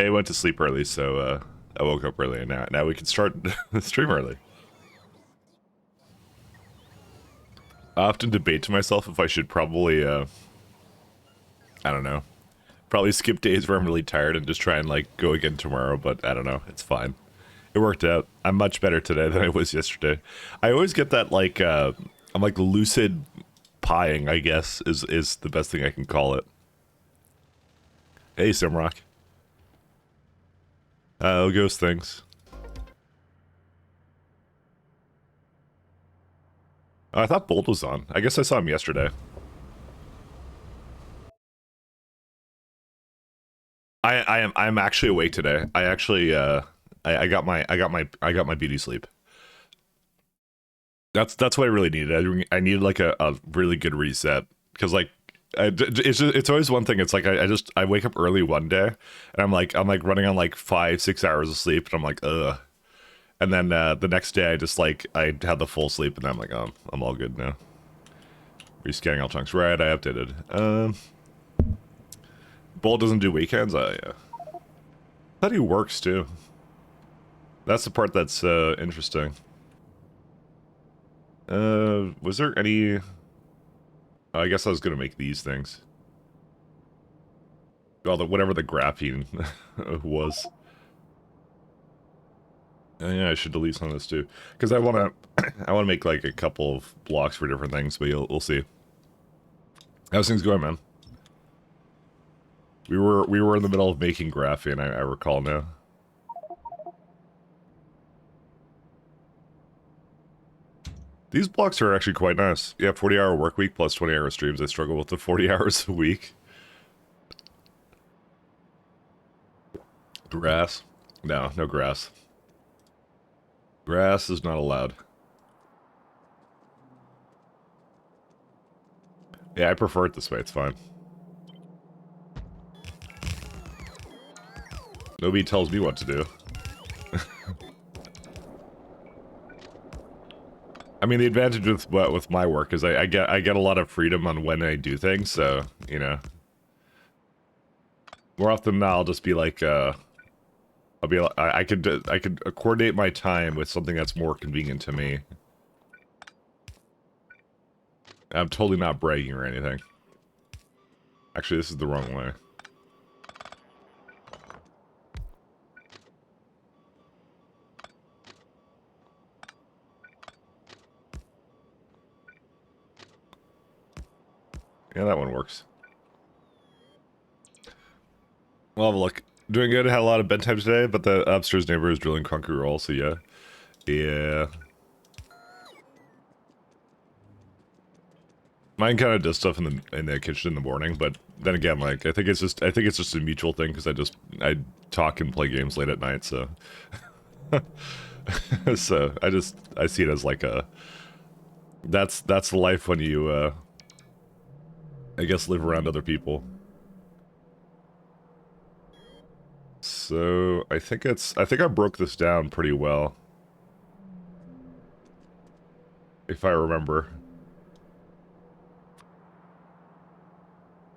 Hey, I went to sleep early, so I woke up early, and now we can start the stream early. I often debate to myself if I should probably, I don't know, probably skip days where I'm really tired and just try and, like, go again tomorrow, but I don't know, it's fine. It worked out. I'm much better today than I was yesterday. I always get that, like, I'm like lucid pieing, I guess, is the best thing I can call it. Hey, Simrock. Ghost things. Oh, I thought Bolt was on. I guess I saw him yesterday. I'm actually awake today. I actually I got my beauty sleep. That's what I really needed. I needed like a really good reset because like it's always one thing. It's like I wake up early one day and I'm like running on like 5-6 hours of sleep and I'm like ugh. And then the next day I had the full sleep and I'm like oh I'm all good now. Rescanning all chunks. Right, I updated. Bull doesn't do weekends? Yeah. I thought he works too. That's the part that's interesting. Was there any... I guess I was gonna make these things. Well, whatever the graphene was. Yeah, I should delete some of this too. Because I wanna make like a couple of blocks for different things, but we'll see. How's things going, man? We were in the middle of making graphene, I recall now. These blocks are actually quite nice. Yeah, 40-hour work week plus 20-hour streams. I struggle with the 40 hours a week. Grass? No grass. Grass is not allowed. Yeah, I prefer it this way. It's fine. Nobody tells me what to do. I mean, the advantage with my work is I get a lot of freedom on when I do things, so you know. More often than not, I'll just be like, I could coordinate my time with something that's more convenient to me. I'm totally not bragging or anything. Actually, this is the wrong way. Yeah, that one works. We'll have a look. Doing good. Had a lot of bedtime today, but the upstairs neighbor is drilling concrete roll, so yeah. Yeah. Mine kind of does stuff in the kitchen in the morning, but then again, like I think it's just a mutual thing because I talk and play games late at night, so so I see it as like a that's the life when you I guess live around other people. So I think I broke this down pretty well, if I remember.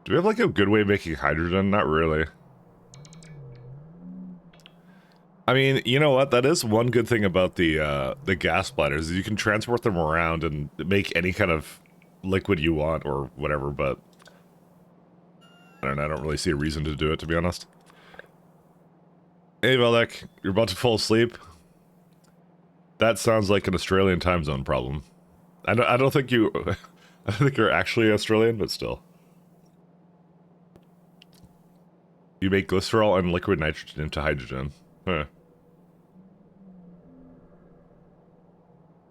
Do we have like a good way of making hydrogen? Not really. I mean, you know what? That is one good thing about the gas bladders. You can transport them around and make any kind of liquid you want or whatever, but I don't know, I don't really see a reason to do it, to be honest. Hey, Veldek, you're about to fall asleep? That sounds like an Australian time zone problem. I don't think you... I don't think you're actually Australian, but still. You make glycerol and liquid nitrogen into hydrogen. Huh.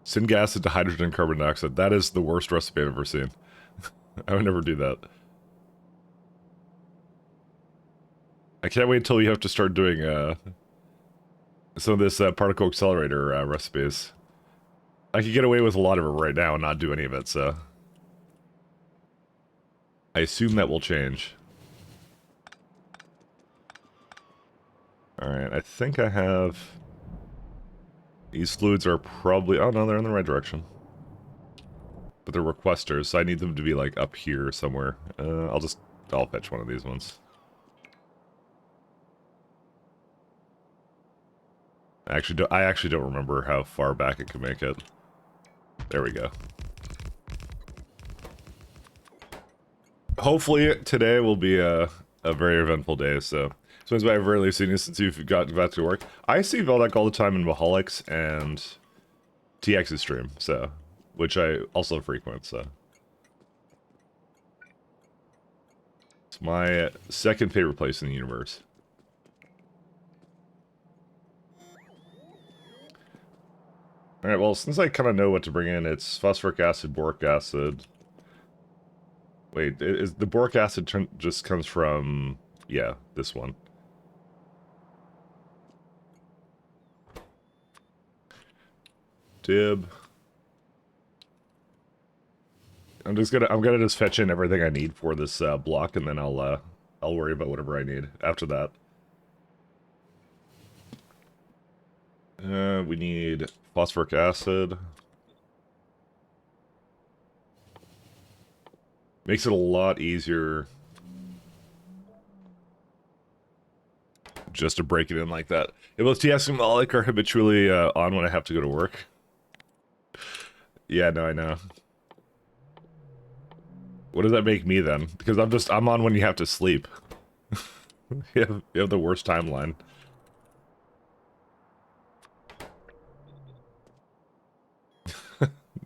Syngas into hydrogen and carbon dioxide. That is the worst recipe I've ever seen. I would never do that. I can't wait until you have to start doing some of this particle accelerator recipes. I could get away with a lot of it right now and not do any of it, so... I assume that will change. Alright, I think I have... These fluids are probably... Oh no, they're in the right direction. But they're requesters, so I need them to be like up here somewhere. I'll fetch one of these ones. I actually don't remember how far back it could make it. There we go. Hopefully today will be a very eventful day, so since I've rarely seen you since you've got back to work. I see Veldak all the time in Maholics and TX's stream, so which I also frequent, so. It's my second favorite place in the universe. Alright, well, since I kind of know what to bring in, it's phosphoric acid, boric acid. Wait, is the boric acid just comes from... yeah, this one. Dib. I'm gonna just fetch in everything I need for this block, and then I'll worry about whatever I need after that. We need phosphoric acid. Makes it a lot easier just to break it in like that. If both TS and Malik are habitually on when I have to go to work. Yeah, no, I know. What does that make me then? Because I'm on when you have to sleep. You have the worst timeline.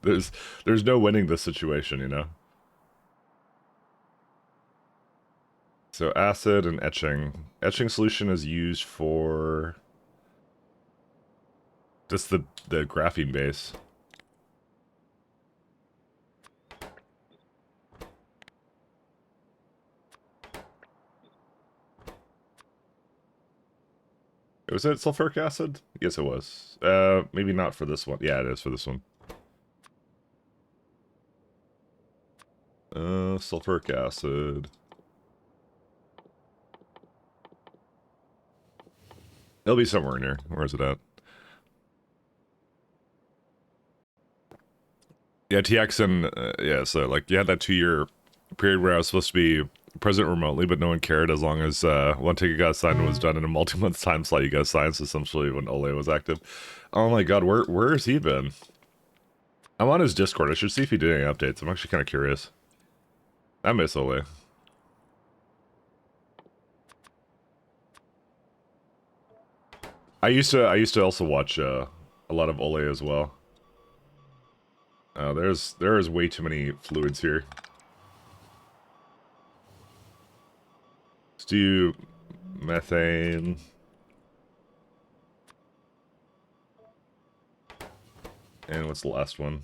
There's no winning this situation, you know? So acid and etching. Etching solution is used for just the graphene base. Was it sulfuric acid? Yes, it was. Maybe not for this one. Yeah, it is for this one. Sulfuric acid. It'll be somewhere in here. Where is it at? Yeah, TX and, yeah, so, like, you had that 2-year period where I was supposed to be present remotely, but no one cared as long as, one ticket got signed and was done in a multi-month time slot you got signed, so essentially when Ole was active. Oh my god, where has he been? I'm on his Discord. I should see if he did any updates. I'm actually kind of curious. I miss Ole. I used to also watch, a lot of Ole as well. There is way too many fluids here. Let's do methane. And what's the last one?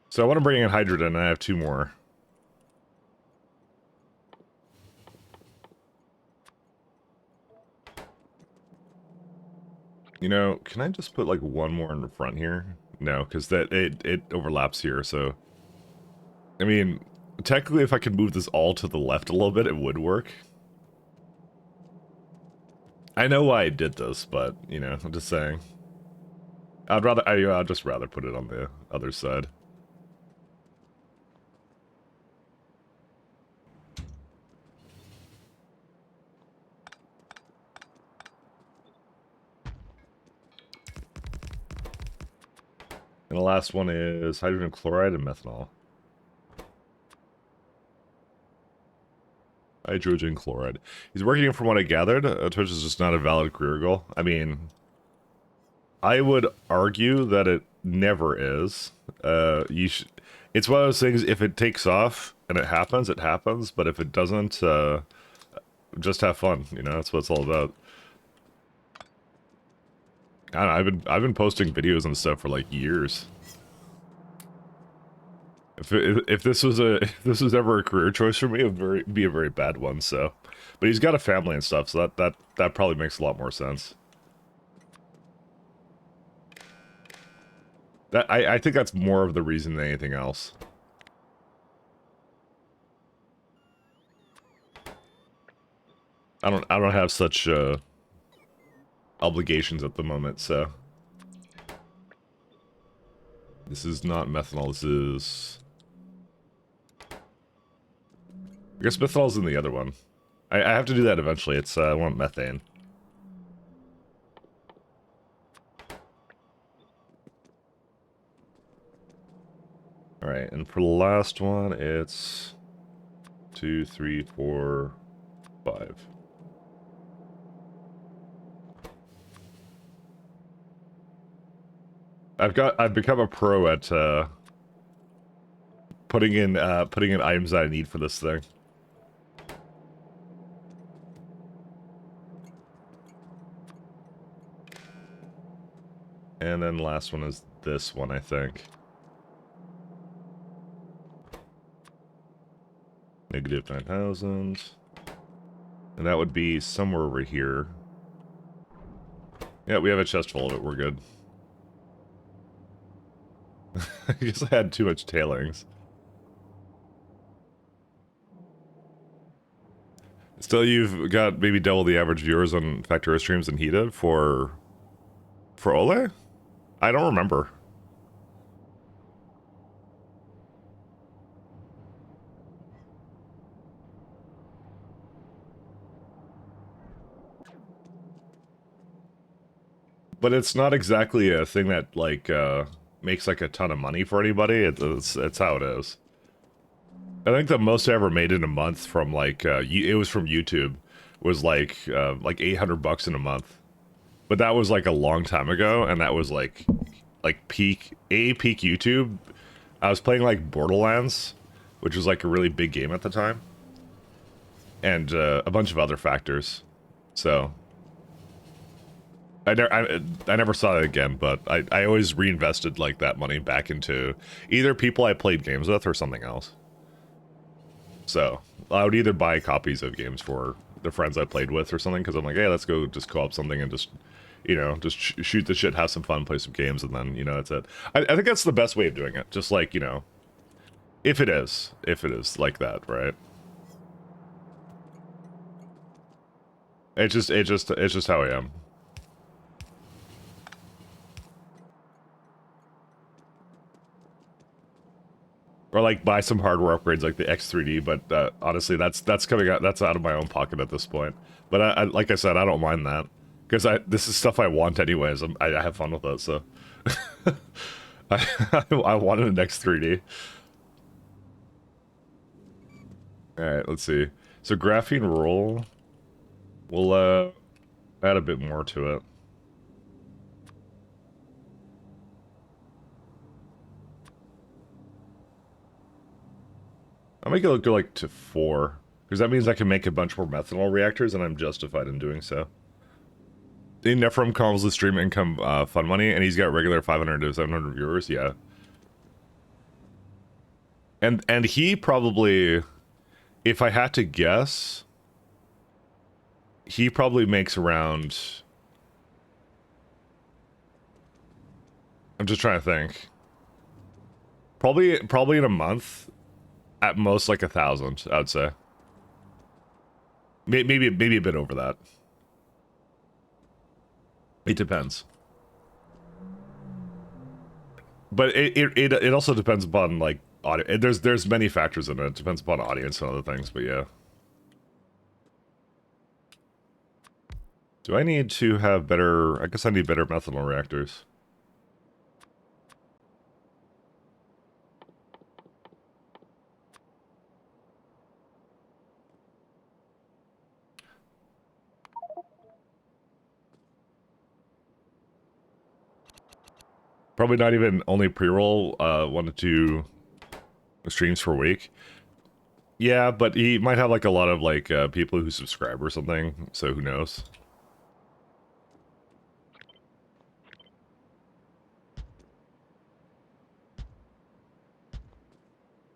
So I want to bring in hydrogen, and I have 2 more. You know, can I just put like 1 more in the front here? No, because that it overlaps here, so... I mean, technically if I could move this all to the left a little bit, it would work. I know why I did this, but, you know, I'm just saying. I'd just rather put it on the other side. And the last one is hydrogen chloride and methanol. Hydrogen chloride. He's working from what I gathered. Twitch is just not a valid career goal. I mean, I would argue that it never is. It's one of those things, if it takes off and it happens, it happens. But if it doesn't, just have fun. You know, that's what it's all about. I don't know, I've been posting videos and stuff for like years. If this was ever a career choice for me, it would be a very bad one. So, but he's got a family and stuff, so that probably makes a lot more sense. I think that's more of the reason than anything else. I don't have such obligations at the moment, so this is not methanol. This is, I guess methanol's in the other one. I have to do that eventually. It's I want methane. All right, and for the last one, it's 2, 3, 4, 5. I've become a pro at putting in items that I need for this thing. And then last one is this one, I think. Negative 9,000. And that would be somewhere over here. Yeah, we have a chest full of it. We're good. I guess I had too much tailings. Still, you've got maybe double the average viewers on Factorio streams than he did for Ole? I don't remember. But it's not exactly a thing that, like, makes, like, a ton of money for anybody. It's how it is. I think the most I ever made in a month from, like, it was from YouTube, was, like 800 bucks in a month. But that was, like, a long time ago, and that was, like peak YouTube. I was playing, like, Borderlands, which was, like, a really big game at the time. And, a bunch of other factors. So... I never saw it again, but I always reinvested, like, that money back into either people I played games with or something else. So, I would either buy copies of games for the friends I played with or something, because I'm like, hey, let's go just co-op something and just, you know, just shoot the shit, have some fun, play some games, and then, you know, that's it. I think that's the best way of doing it. Just, like, you know, if it is like that, right? It's just how I am. Or, like, buy some hardware upgrades like the X3D, but honestly, that's coming out, that's out of my own pocket at this point. But I like I said, I don't mind that, because this is stuff I want anyways. I have fun with it, so I wanted an X3D. All right, let's see. So graphene roll, we'll add a bit more to it. I'll make it go like to 4, because that means I can make a bunch more methanol reactors, and I'm justified in doing so. Nephrom calls the stream income fun money, and he's got regular 500 to 700 viewers. Yeah, and he probably, if I had to guess, he probably makes around. I'm just trying to think. Probably in a month, at most like 1,000. I'd say. Maybe a bit over that. It depends. But it also depends upon, like, there's many factors in it. It depends upon audience and other things, but yeah. Do I need to have better... I guess I need better methanol reactors. Probably not even only pre-roll 1 to 2 streams per week. Yeah, but he might have, like, a lot of, like, people who subscribe or something, so who knows.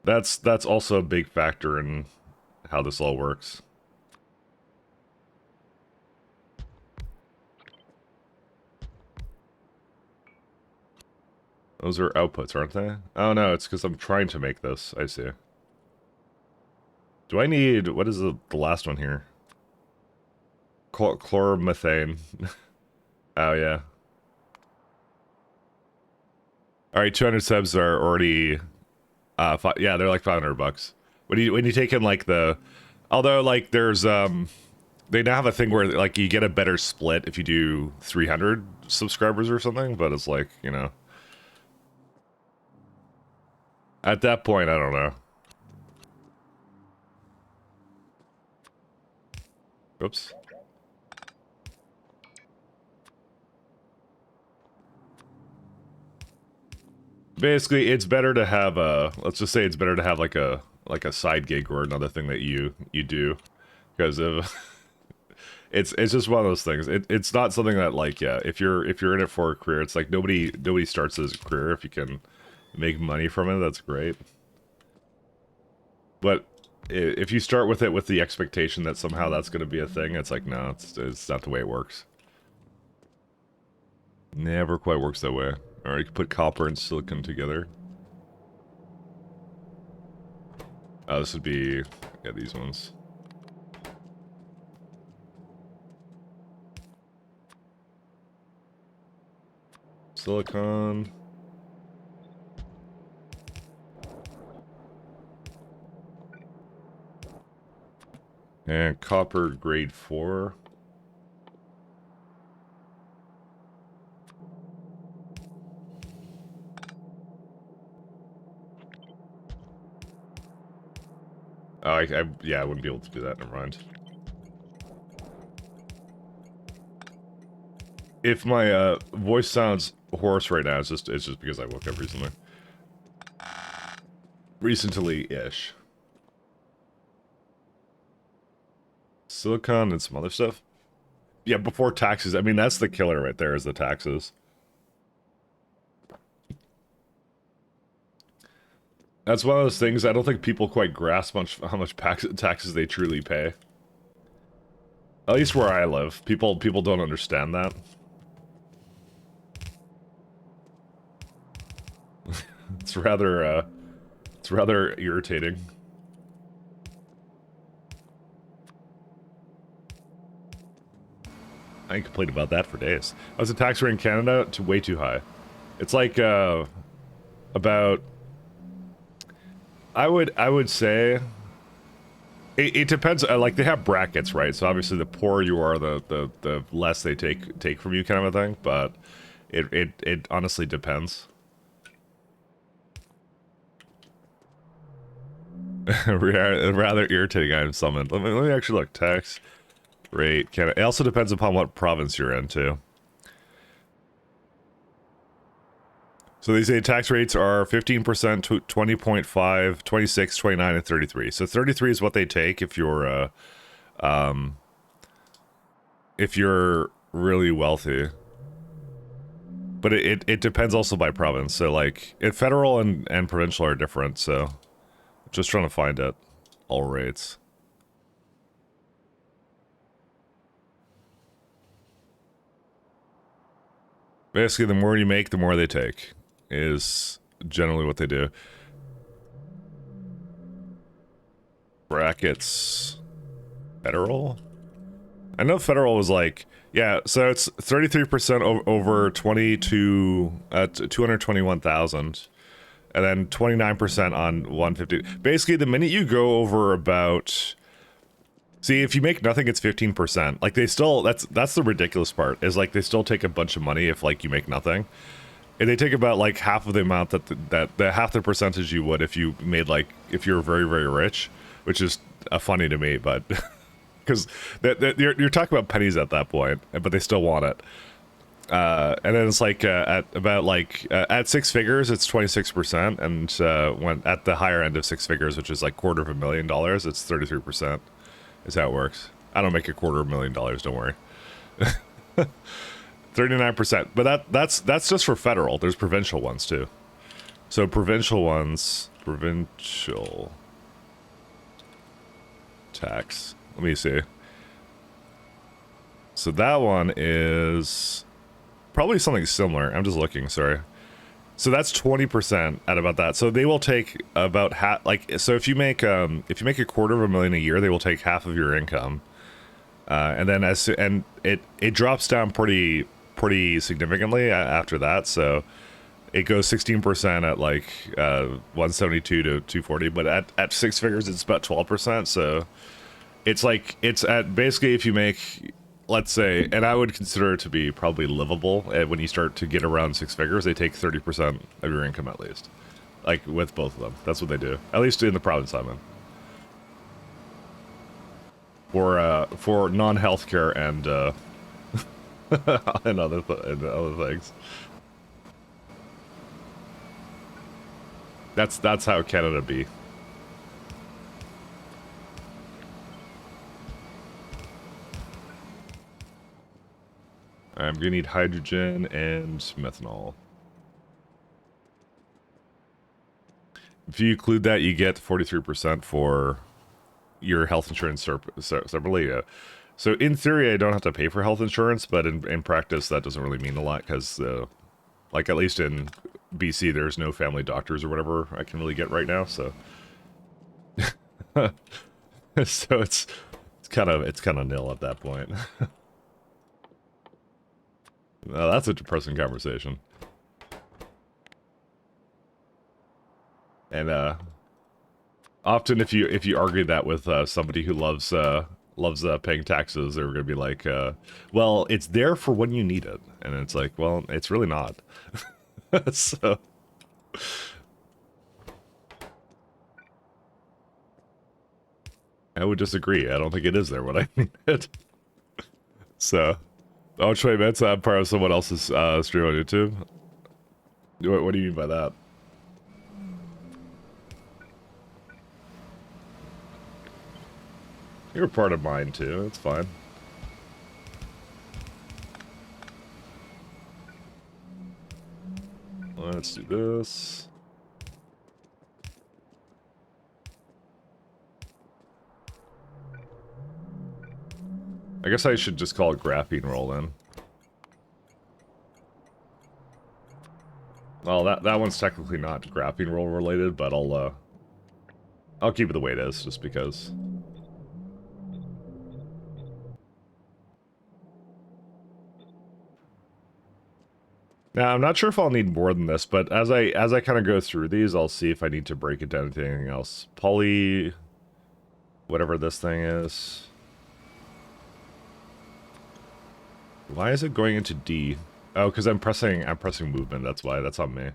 That's also a big factor in how this all works. Those are outputs, aren't they? Oh no, it's because I'm trying to make this. I see. Do I need... What is the last one here? Chloromethane. Oh, yeah. Alright, 200 subs are already... yeah, they're like 500 bucks. When you take in, like, the... Although, like, there's, they now have a thing where, like, you get a better split if you do 300 subscribers or something, but it's like, you know... At that point, I don't know. Oops. Basically, it's better to have a, let's just say it's better to have like a side gig or another thing that you do, because of it's just one of those things. It's not something that, like, yeah, if you're in it for a career, it's like nobody starts as a career. If you can make money from it, that's great. But if you start with it with the expectation that somehow that's going to be a thing, it's like, no, it's not the way it works. Never quite works that way. Or you can put copper and silicon together. Oh, this would be, yeah, these ones. Silicon. And copper grade 4. Oh, yeah, I wouldn't be able to do that. Never mind. If my voice sounds hoarse right now, it's just because I woke up recently. Recently-ish. Silicon and some other stuff. Yeah, before taxes. I mean, that's the killer right there, is the taxes. That's one of those things I don't think people quite grasp how much taxes they truly pay. At least where I live, people don't understand that. It's rather irritating. I can complain about that for days. What's the tax rate in Canada? Way too high. It's like about. I would say. It depends. Like, they have brackets, right? So obviously, the poorer you are, the less they take from you, kind of a thing. But it honestly depends. Rather irritating item summoned. Let me actually look. Tax rate Canada. It also depends upon what province you're in too. So they say tax rates are 15%, 20.5, 26, 29, and 33. So 33 is what they take if you're really wealthy. But it depends also by province. So, like, federal and provincial are different, so just trying to find it. All rates. Basically, the more you make, the more they take, is generally what they do. Brackets. Federal? I know federal was like, yeah, so it's 33% over 221,000. And then 29% on 150. Basically, the minute you go over about... See, if you make nothing, it's 15%. Like, they still... That's the ridiculous part, is, like, they still take a bunch of money if, like, you make nothing. And they take about, like, half of the amount that half the percentage you would if you made, like... If you were very, very rich. Which is funny to me, but... Because you're talking about pennies at that point, but they still want it. And then it's like at about like at six figures, it's 26%, and when at the higher end of six figures, which is like $250,000, it's 33%. Is how it works. I don't make $250,000. Don't worry. 39%, but that's just for federal. There's provincial ones too. So provincial tax. Let me see. So that one is probably something similar. I'm just looking, sorry. So that's 20% at about that. So they will take about half, like, so if you make $250,000 a year, they will take half of your income. And then it drops down pretty significantly after that. So it goes 16% at like 172 to 240, but at six figures it's about 12%. So it's like, it's at basically, if you make, let's say, and I would consider it to be probably livable when you start to get around six figures, they take 30% of your income at least. like with both of them. That's what they do. At least in the province I'm in. For non-healthcare and and other things. That's how Canada be. I'm gonna need hydrogen and methanol. If you include that, you get 43% for your health insurance separately. So in theory, I don't have to pay for health insurance, but in practice, that doesn't really mean a lot because, like at least in BC, there's no family doctors or whatever I can really get right now. So, so it's kind of nil at that point. Well, that's a depressing conversation. And often, if you argue that with somebody who loves paying taxes, they're gonna be like, "Well, it's there for when you need it," and it's like, "Well, it's really not." So, I would disagree. I don't think it is there when I need it. So, oh, Trey Metz, I'm part of someone else's stream on YouTube. What do you mean by that? You're part of mine too. It's fine. Let's do this. I guess I should just call it graphene roll then. Well, that one's technically not graphene roll related, but I'll keep it the way it is, just because. Now, I'm not sure if I'll need more than this, but as I kind of go through these, I'll see if I need to break it down to anything else. Poly, whatever this thing is. Why is it going into D? Oh, because I'm pressing movement. That's why. That's on me.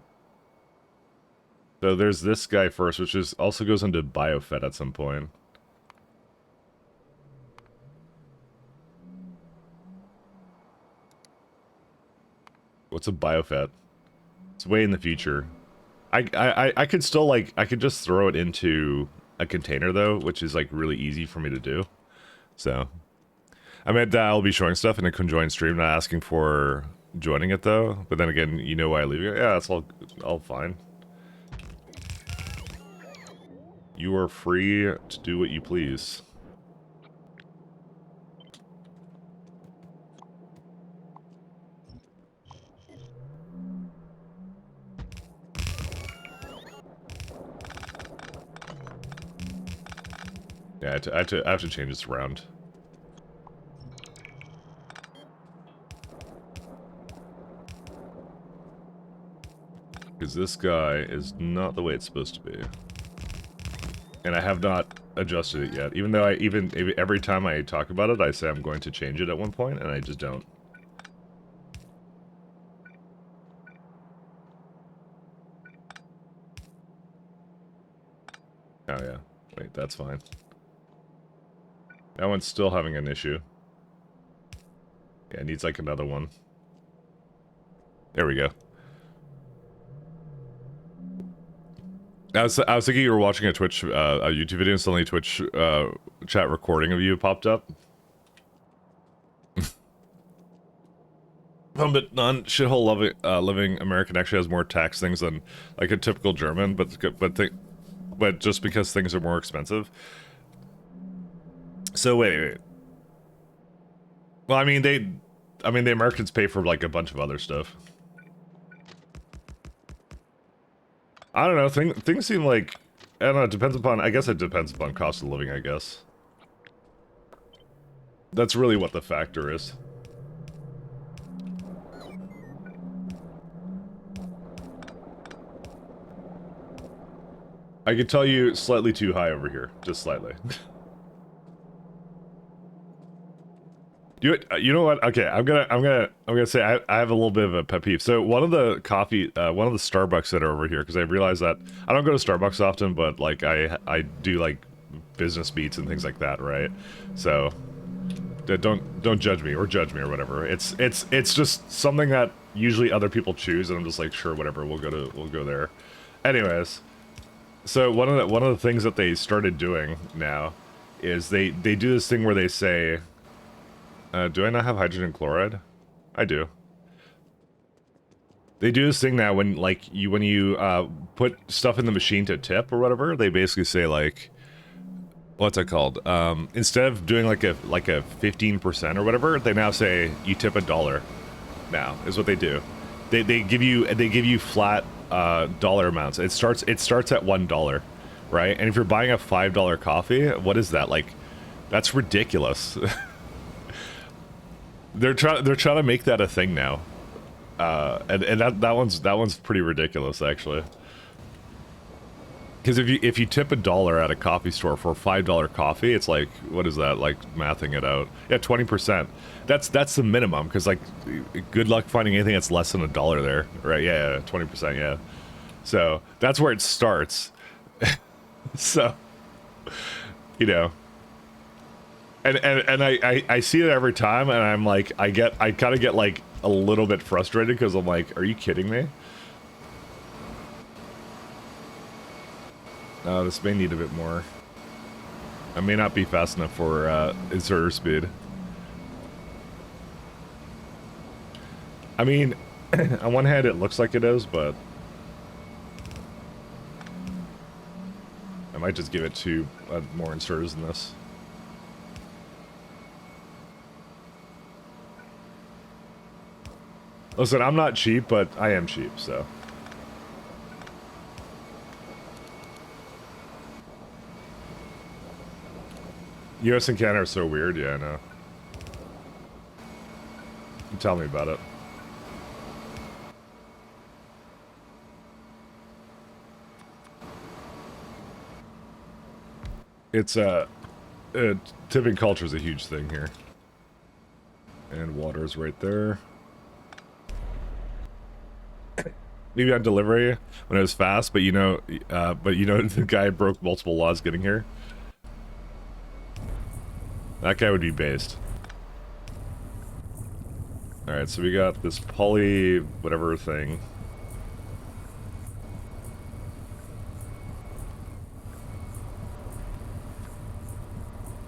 So there's this guy first, which is also goes into biofed at some point. What's a biofed? It's way in the future. I could still like I could just throw it into a container though, which is like really easy for me to do. So I mean, I'll be showing stuff in a conjoined stream, not asking for joining it though. But then again, you know why I leave it? Yeah, that's all fine. You are free to do what you please. Yeah, I have to change this around. Because this guy is not the way it's supposed to be. And I have not adjusted it yet. Even though every time I talk about it, I say I'm going to change it at one point, and I just don't. Oh yeah. Wait, that's fine. That one's still having an issue. Yeah, it needs like another one. There we go. I was thinking you were watching a Twitch, a YouTube video, and suddenly Twitch chat recording of you popped up. But non-shithole living American actually has more tax things than like a typical German, but just because things are more expensive. So wait. Well, I mean the Americans pay for like a bunch of other stuff. I don't know. Things seem like, I don't know. It depends upon. I guess it depends upon cost of living. I guess that's really what the factor is. I could tell you slightly too high over here, just slightly. You know what? Okay, I'm gonna say I have a little bit of a pet peeve. So one of the one of the Starbucks that are over here, because I realized that I don't go to Starbucks often, but like I do like business meets and things like that, right? So don't judge me or judge me or whatever. It's just something that usually other people choose, and I'm just like, sure, whatever. We'll go there. Anyways, so one of the things that they started doing now is they do this thing where they say, do I not have hydrogen chloride? I do. They do this thing now when like when you put stuff in the machine to tip or whatever, they basically say like, what's it called? Instead of doing like a 15% or whatever, they now say you tip $1. Now is what they do. They give you flat dollar amounts. It starts at $1, right? And if you're buying a $5 coffee, what is that like? That's ridiculous. They're trying to make that a thing now, and that one's pretty ridiculous actually. Because if you tip $1 at a coffee store for a $5 coffee, it's like, what is that, like mathing it out? Yeah, 20%. That's the minimum. Because like, good luck finding anything that's less than $1 there, right? Yeah, 20%. Yeah. So that's where it starts. So, you know, and I see it every time, and I'm like, I kind of get like a little bit frustrated because I'm like, are you kidding me? This may need a bit more. I may not be fast enough for inserter speed. I mean, on one hand it looks like it is, but I might just give it to more inserters than this. Listen, I'm not cheap, but I am cheap, so. US and Canada are so weird, yeah, I know. Tell me about it. It's, tipping culture is a huge thing here. And water's right there. Maybe on delivery when it was fast, but you know, the guy broke multiple laws getting here. That guy would be based. Alright, so we got this poly whatever thing.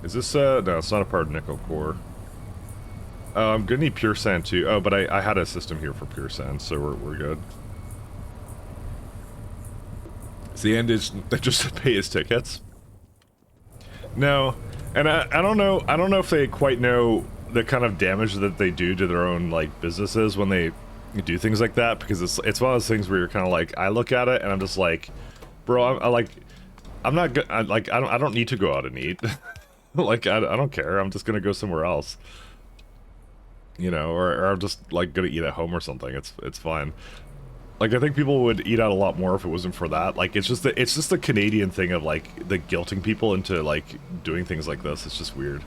Is this, no, it's not a part of nickel core. I'm gonna need pure sand too. Oh, but I had a system here for pure sand, so we're good. So the end is just to pay his tickets. No, and I don't know if they quite know the kind of damage that they do to their own like businesses when they do things like that, because it's one of those things where you're kind of like, I look at it and I'm just like, bro, I'm not good. I don't need to go out and eat. Like I don't care. I'm just gonna go somewhere else. You know, or I'm just like gonna eat at home or something. It's fine. Like I think people would eat out a lot more if it wasn't for that. Like it's just the Canadian thing of like the guilting people into like doing things like this. It's just weird.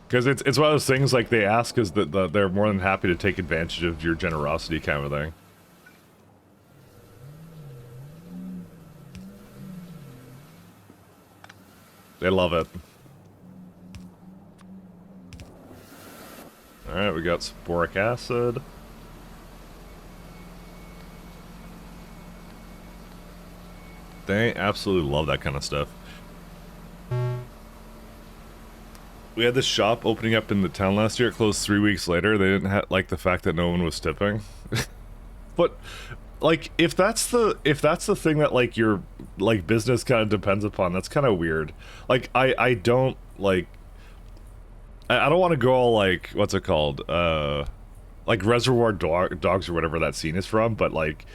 Because it's one of those things like they ask is that they're more than happy to take advantage of your generosity kind of thing. They love it. Alright, we got some boric acid. They absolutely love that kind of stuff. We had this shop opening up in the town last year. It closed 3 weeks later. They didn't like the fact that no one was tipping. But like if that's the thing that like your like business kind of depends upon, that's kind of weird. Like I don't like I don't want to go all like, what's it called, like Reservoir Dogs or whatever that scene is from, but like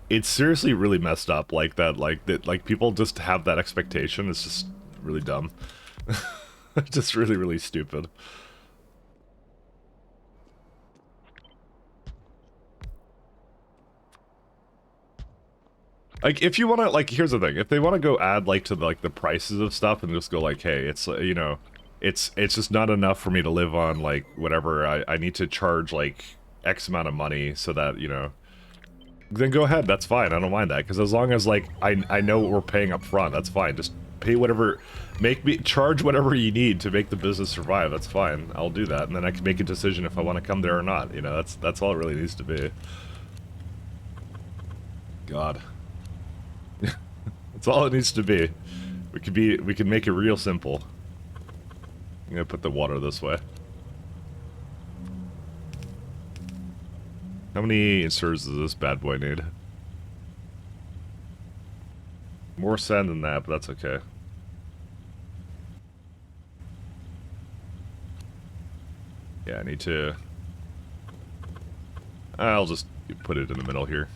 it's seriously really messed up like that people just have that expectation. It's just really dumb. Just really stupid. Like, if you want to, like, here's the thing. If they want to go add, like, to, like, the prices of stuff and just go, like, hey, it's, you know, it's just not enough for me to live on, like, whatever. I need to charge, like, X amount of money so that, you know, then go ahead. That's fine. I don't mind that. Because as long as, like, I know what we're paying up front, that's fine. Just pay whatever, charge whatever you need to make the business survive. That's fine. I'll do that. And then I can make a decision if I want to come there or not. You know, that's all it really needs to be. God. That's all it needs to be. We can make it real simple. I'm gonna put the water this way. How many inserts does this bad boy need? More sand than that, but that's okay. Yeah, I need to... I'll just put it in the middle here.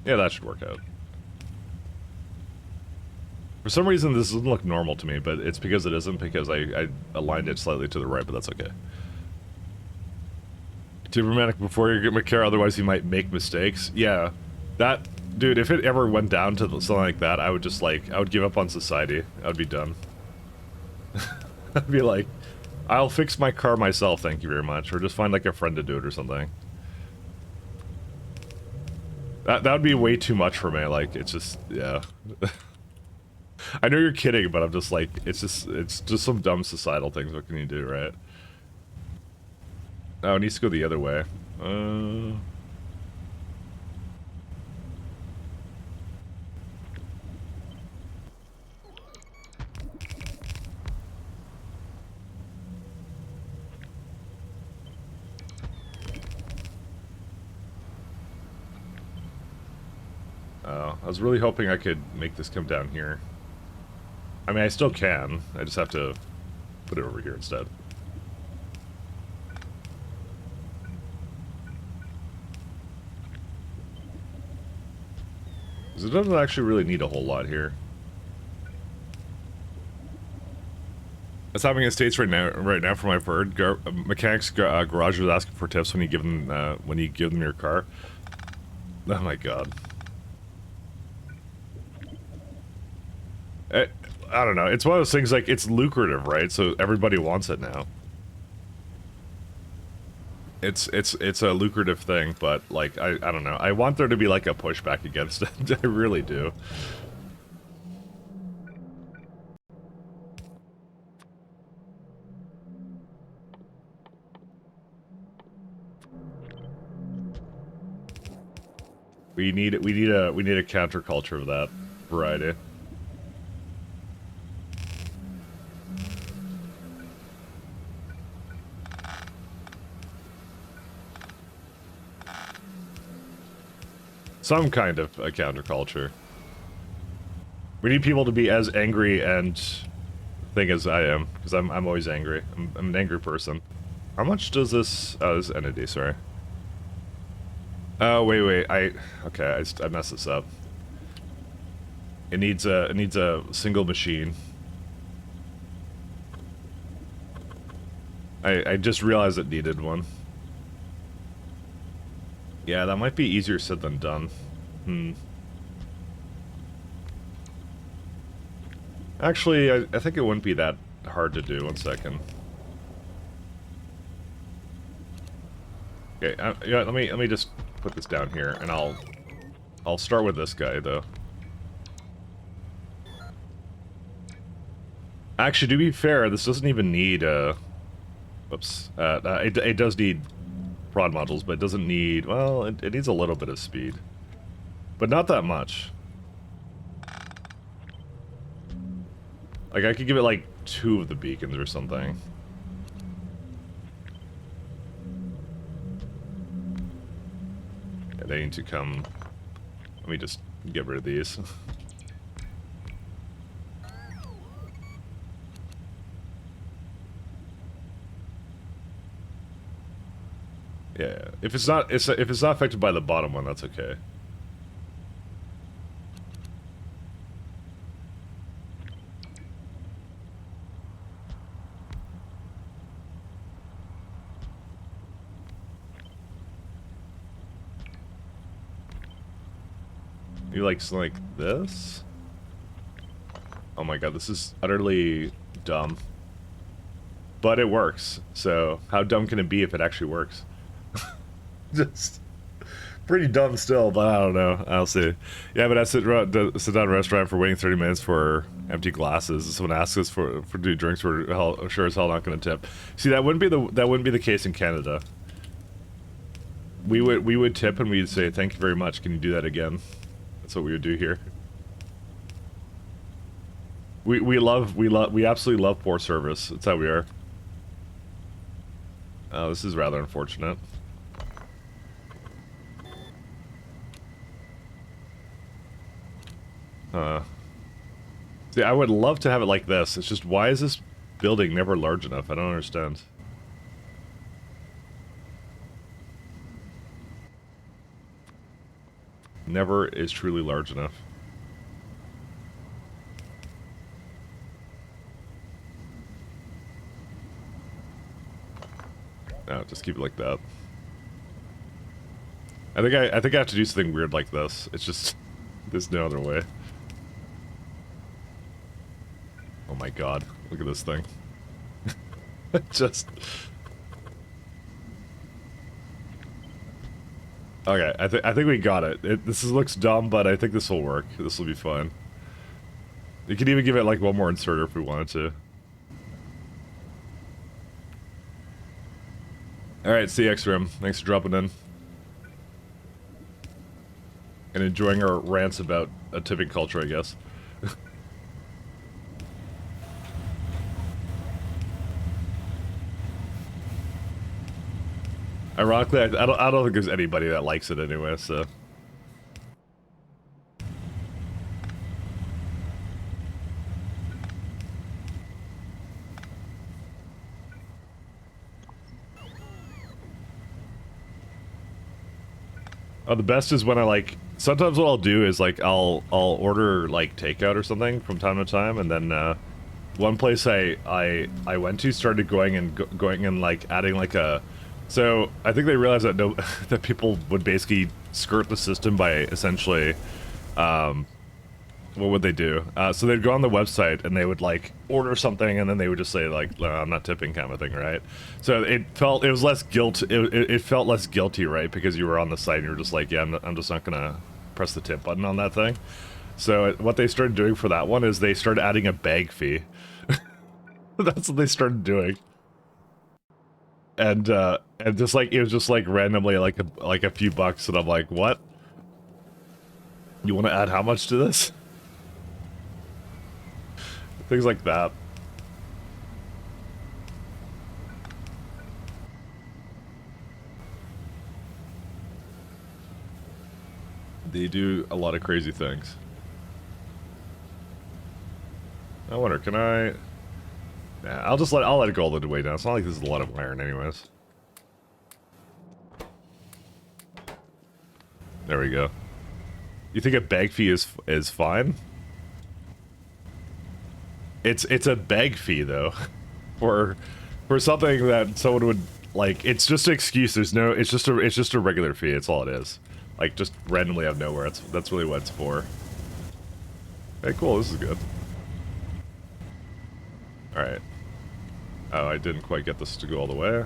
Yeah, that should work out. For some reason, this doesn't look normal to me, but it's because it isn't, because I aligned it slightly to the right, but that's okay. Too romantic before you get my care, otherwise you might make mistakes. Yeah, that... Dude, if it ever went down to something like that, I would just, like, I would give up on society. I would be done. I'd be like, I'll fix my car myself, thank you very much, or just find, like, a friend to do it or something. That would be way too much for me, like, it's just, yeah. I know you're kidding, but I'm just like, it's just some dumb societal things, what can you do, right? Oh, it needs to go the other way. Oh, I was really hoping I could make this come down here. I mean, I still can. I just have to put it over here instead. Because it doesn't actually really need a whole lot here. That's happening in States right now from what I've heard. Mechanics garage was asking for tips when you give them your car. Oh my god. I don't know. It's one of those things, like, it's lucrative, right? So everybody wants it now. It's a lucrative thing, but, like, I don't know. I want there to be, like, a pushback against it. I really do. We need a counterculture of that variety. Some kind of a counterculture. We need people to be as angry and thing as I am, because I'm always angry. I'm an angry person. How much does this? Oh, this entity. Sorry. Oh wait. Okay. I messed this up. It needs a single machine. I just realized it needed one. Yeah, that might be easier said than done. Actually, I think it wouldn't be that hard to do. 1 second. Okay, yeah, let me just put this down here, and I'll start with this guy though. Actually, to be fair, this doesn't even need whoops. It does need prod modules, but it doesn't need, well, it needs a little bit of speed. But not that much. Like, I could give it, like, 2 of the beacons or something. Yeah, they need to come... Let me just get rid of these. Yeah, if it's not affected by the bottom one, that's okay. You like something like this? Oh my god, this is utterly dumb. But it works, so how dumb can it be if it actually works? Just pretty dumb still, but I don't know. I'll see. Yeah, but I sit down at a restaurant for waiting 30 minutes for empty glasses. Someone asks us for do drinks, we're sure as hell not going to tip. See, that wouldn't be the case in Canada. We would tip and we'd say thank you very much. Can you do that again? That's what we would do here. We absolutely love poor service. That's how we are. Oh, this is rather unfortunate. See, I would love to have it like this. It's just, why is this building never large enough? I don't understand. Never is truly large enough. No, just keep it like that. I think I have to do something weird like this. It's just, there's no other way. Oh my god, look at this thing. Just... Okay, I think we got it. This looks dumb, but I think this will work. This will be fun. You could even give it like one more inserter if we wanted to. Alright, CX Rim. Thanks for dropping in. And enjoying our rants about a tipping culture, I guess. Ironically, I don't think there's anybody that likes it anyway, so... Oh, the best is when I, like... Sometimes what I'll do is, like, I'll order, like, takeout or something from time to time, and then, one place I went to started going and, like, adding, like, a... So, I think they realized that that people would basically skirt the system by essentially, what would they do? So they'd go on the website and they would like order something and then they would just say like, no, I'm not tipping kind of thing, right? So it felt less guilty, right? Because you were on the site and you were just like, yeah, I'm just not gonna press the tip button on that thing. So what they started doing for that one is they started adding a bag fee. That's what they started doing. And just like it was just like randomly like a few bucks, and I'm like, what? You want to add how much to this? Things like that. They do a lot of crazy things. I wonder, can I? Yeah, I'll let it go all the way down. It's not like this is a lot of iron anyways. There we go. You think a bag fee is fine? It's a bag fee though. for something that someone would like, it's just an excuse. There's no, it's just a regular fee. It's all it is. Like just randomly out of nowhere. That's really what it's for. Hey, cool, this is good. Alright. Oh, I didn't quite get this to go all the way.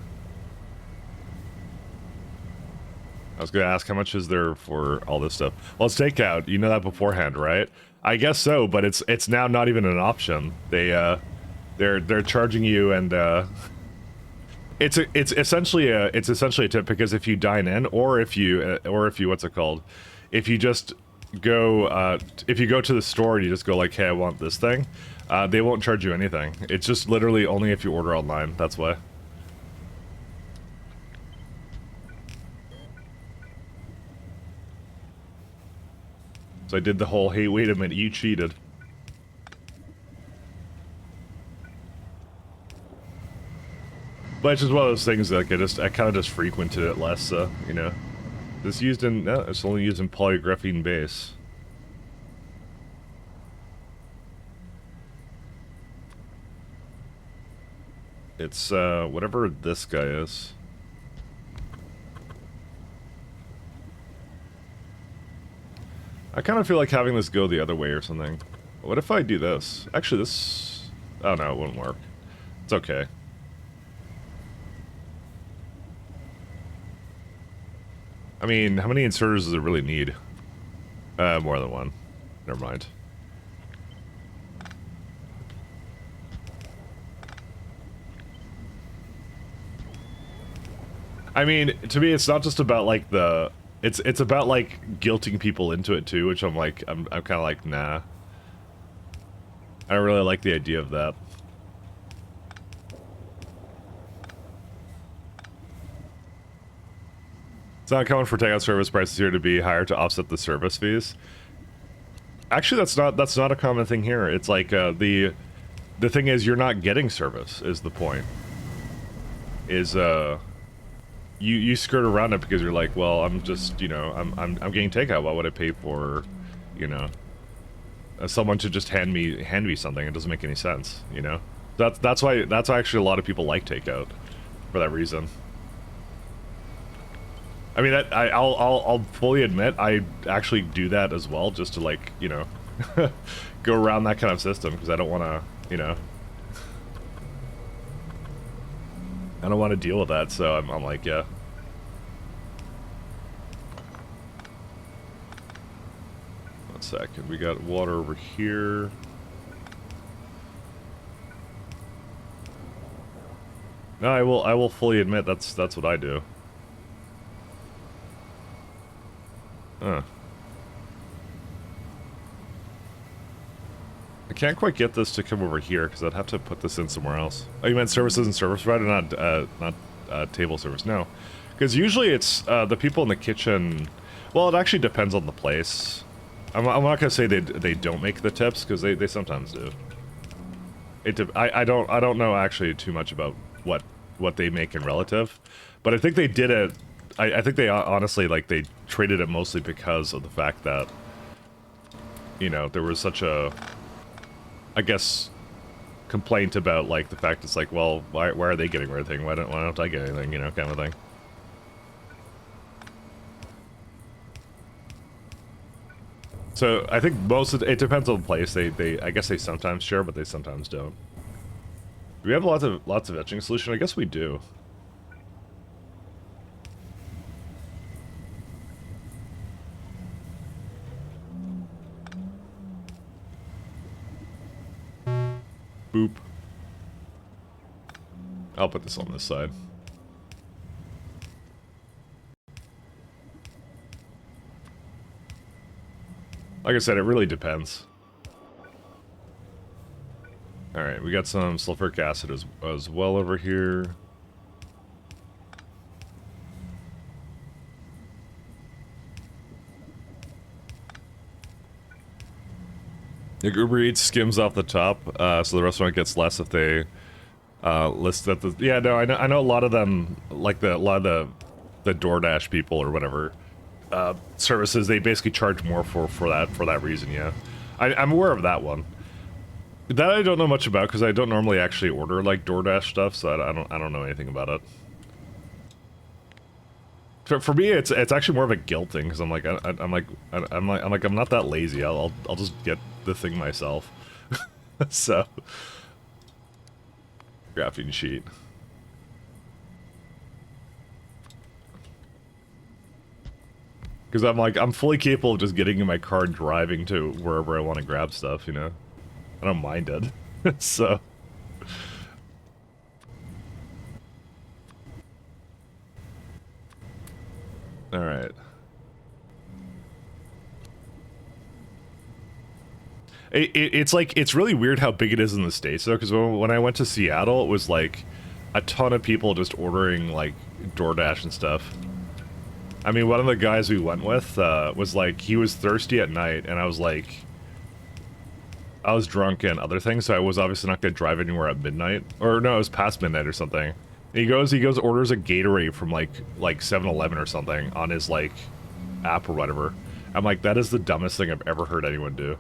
I was gonna ask how much is there for all this stuff. Well, it's takeout. You know that beforehand, right? I guess so, but it's now not even an option. They're charging you, and it's essentially a tip, because if you dine in, or if you what's it called, if you just go if you go to the store and you just go like, hey, I want this thing, they won't charge you anything. It's just literally only if you order online. That's why. So I did the whole, hey, wait a minute, you cheated. But it's just one of those things, like, I kind of just frequented it less, you know. It's used in, no, it's only used in polygraphene base. It's, whatever this guy is. I kind of feel like having this go the other way or something. What if I do this? Actually, this... Oh no, it wouldn't work. It's okay. I mean, how many inserters does it really need? More than one. Never mind. I mean, to me, it's not just about, like, the... It's about, like, guilting people into it, too, which I'm, like... I'm kind of like, nah. I don't really like the idea of that. It's not common for takeout service prices here to be higher to offset the service fees. Actually, that's not a common thing here. It's like, the thing is, you're not getting service, is the point. You skirt around it because you're like, well, I'm just, you know, I'm getting takeout. Why would I pay for, you know, someone to just hand me something? It doesn't make any sense, you know. That's why actually a lot of people like takeout, for that reason. I mean, I'll fully admit I actually do that as well, just to, like, you know, go around that kind of system because I don't want to, you know. I don't want to deal with that, so I'm like, yeah. One second, we got water over here. No, I will fully admit that's what I do. Huh. I can't quite get this to come over here because I'd have to put this in somewhere else. Oh, you meant services and service provider, not table service? No, because usually it's the people in the kitchen. Well, it actually depends on the place. I'm not gonna say they don't make the tips because they sometimes do. I don't know actually too much about what they make in relative, but I think they did it. I think they honestly, like, they traded it mostly because of the fact that, you know, there was such a, I guess, complaint about, like, the fact it's like, well, why are they getting everything? Why don't I get anything, you know, kind of thing. So I think it depends on the place. I guess they sometimes share, but they sometimes don't. Do we have lots of etching solution? I guess we do. Boop. I'll put this on this side. Like I said, it really depends. Alright, we got some sulfuric acid as well over here. Your Uber Eats skims off the top, so the restaurant gets less if they list that the... Yeah, no, I know a lot of them, like a lot of the DoorDash people or whatever, services, they basically charge more for that reason, yeah. I'm aware of that one. That I don't know much about, because I don't normally actually order, like, DoorDash stuff, so I don't know anything about it. For me, it's actually more of a guilt thing, because I'm like, I'm not that lazy. I'll just get the thing myself. So, graphene sheet. Because I'm fully capable of just getting in my car and driving to wherever I want to grab stuff, you know? I don't mind it. So... Alright. It's like, it's really weird how big it is in the States, though, because when I went to Seattle, it was like a ton of people just ordering, like, DoorDash and stuff. I mean, one of the guys we went with was like, he was thirsty at night, and I was like, I was drunk and other things, so I was obviously not going to drive anywhere at midnight. Or no, it was past midnight or something. He goes, orders a Gatorade from like 7-Eleven or something on his, like, app or whatever. I'm like, that is the dumbest thing I've ever heard anyone do.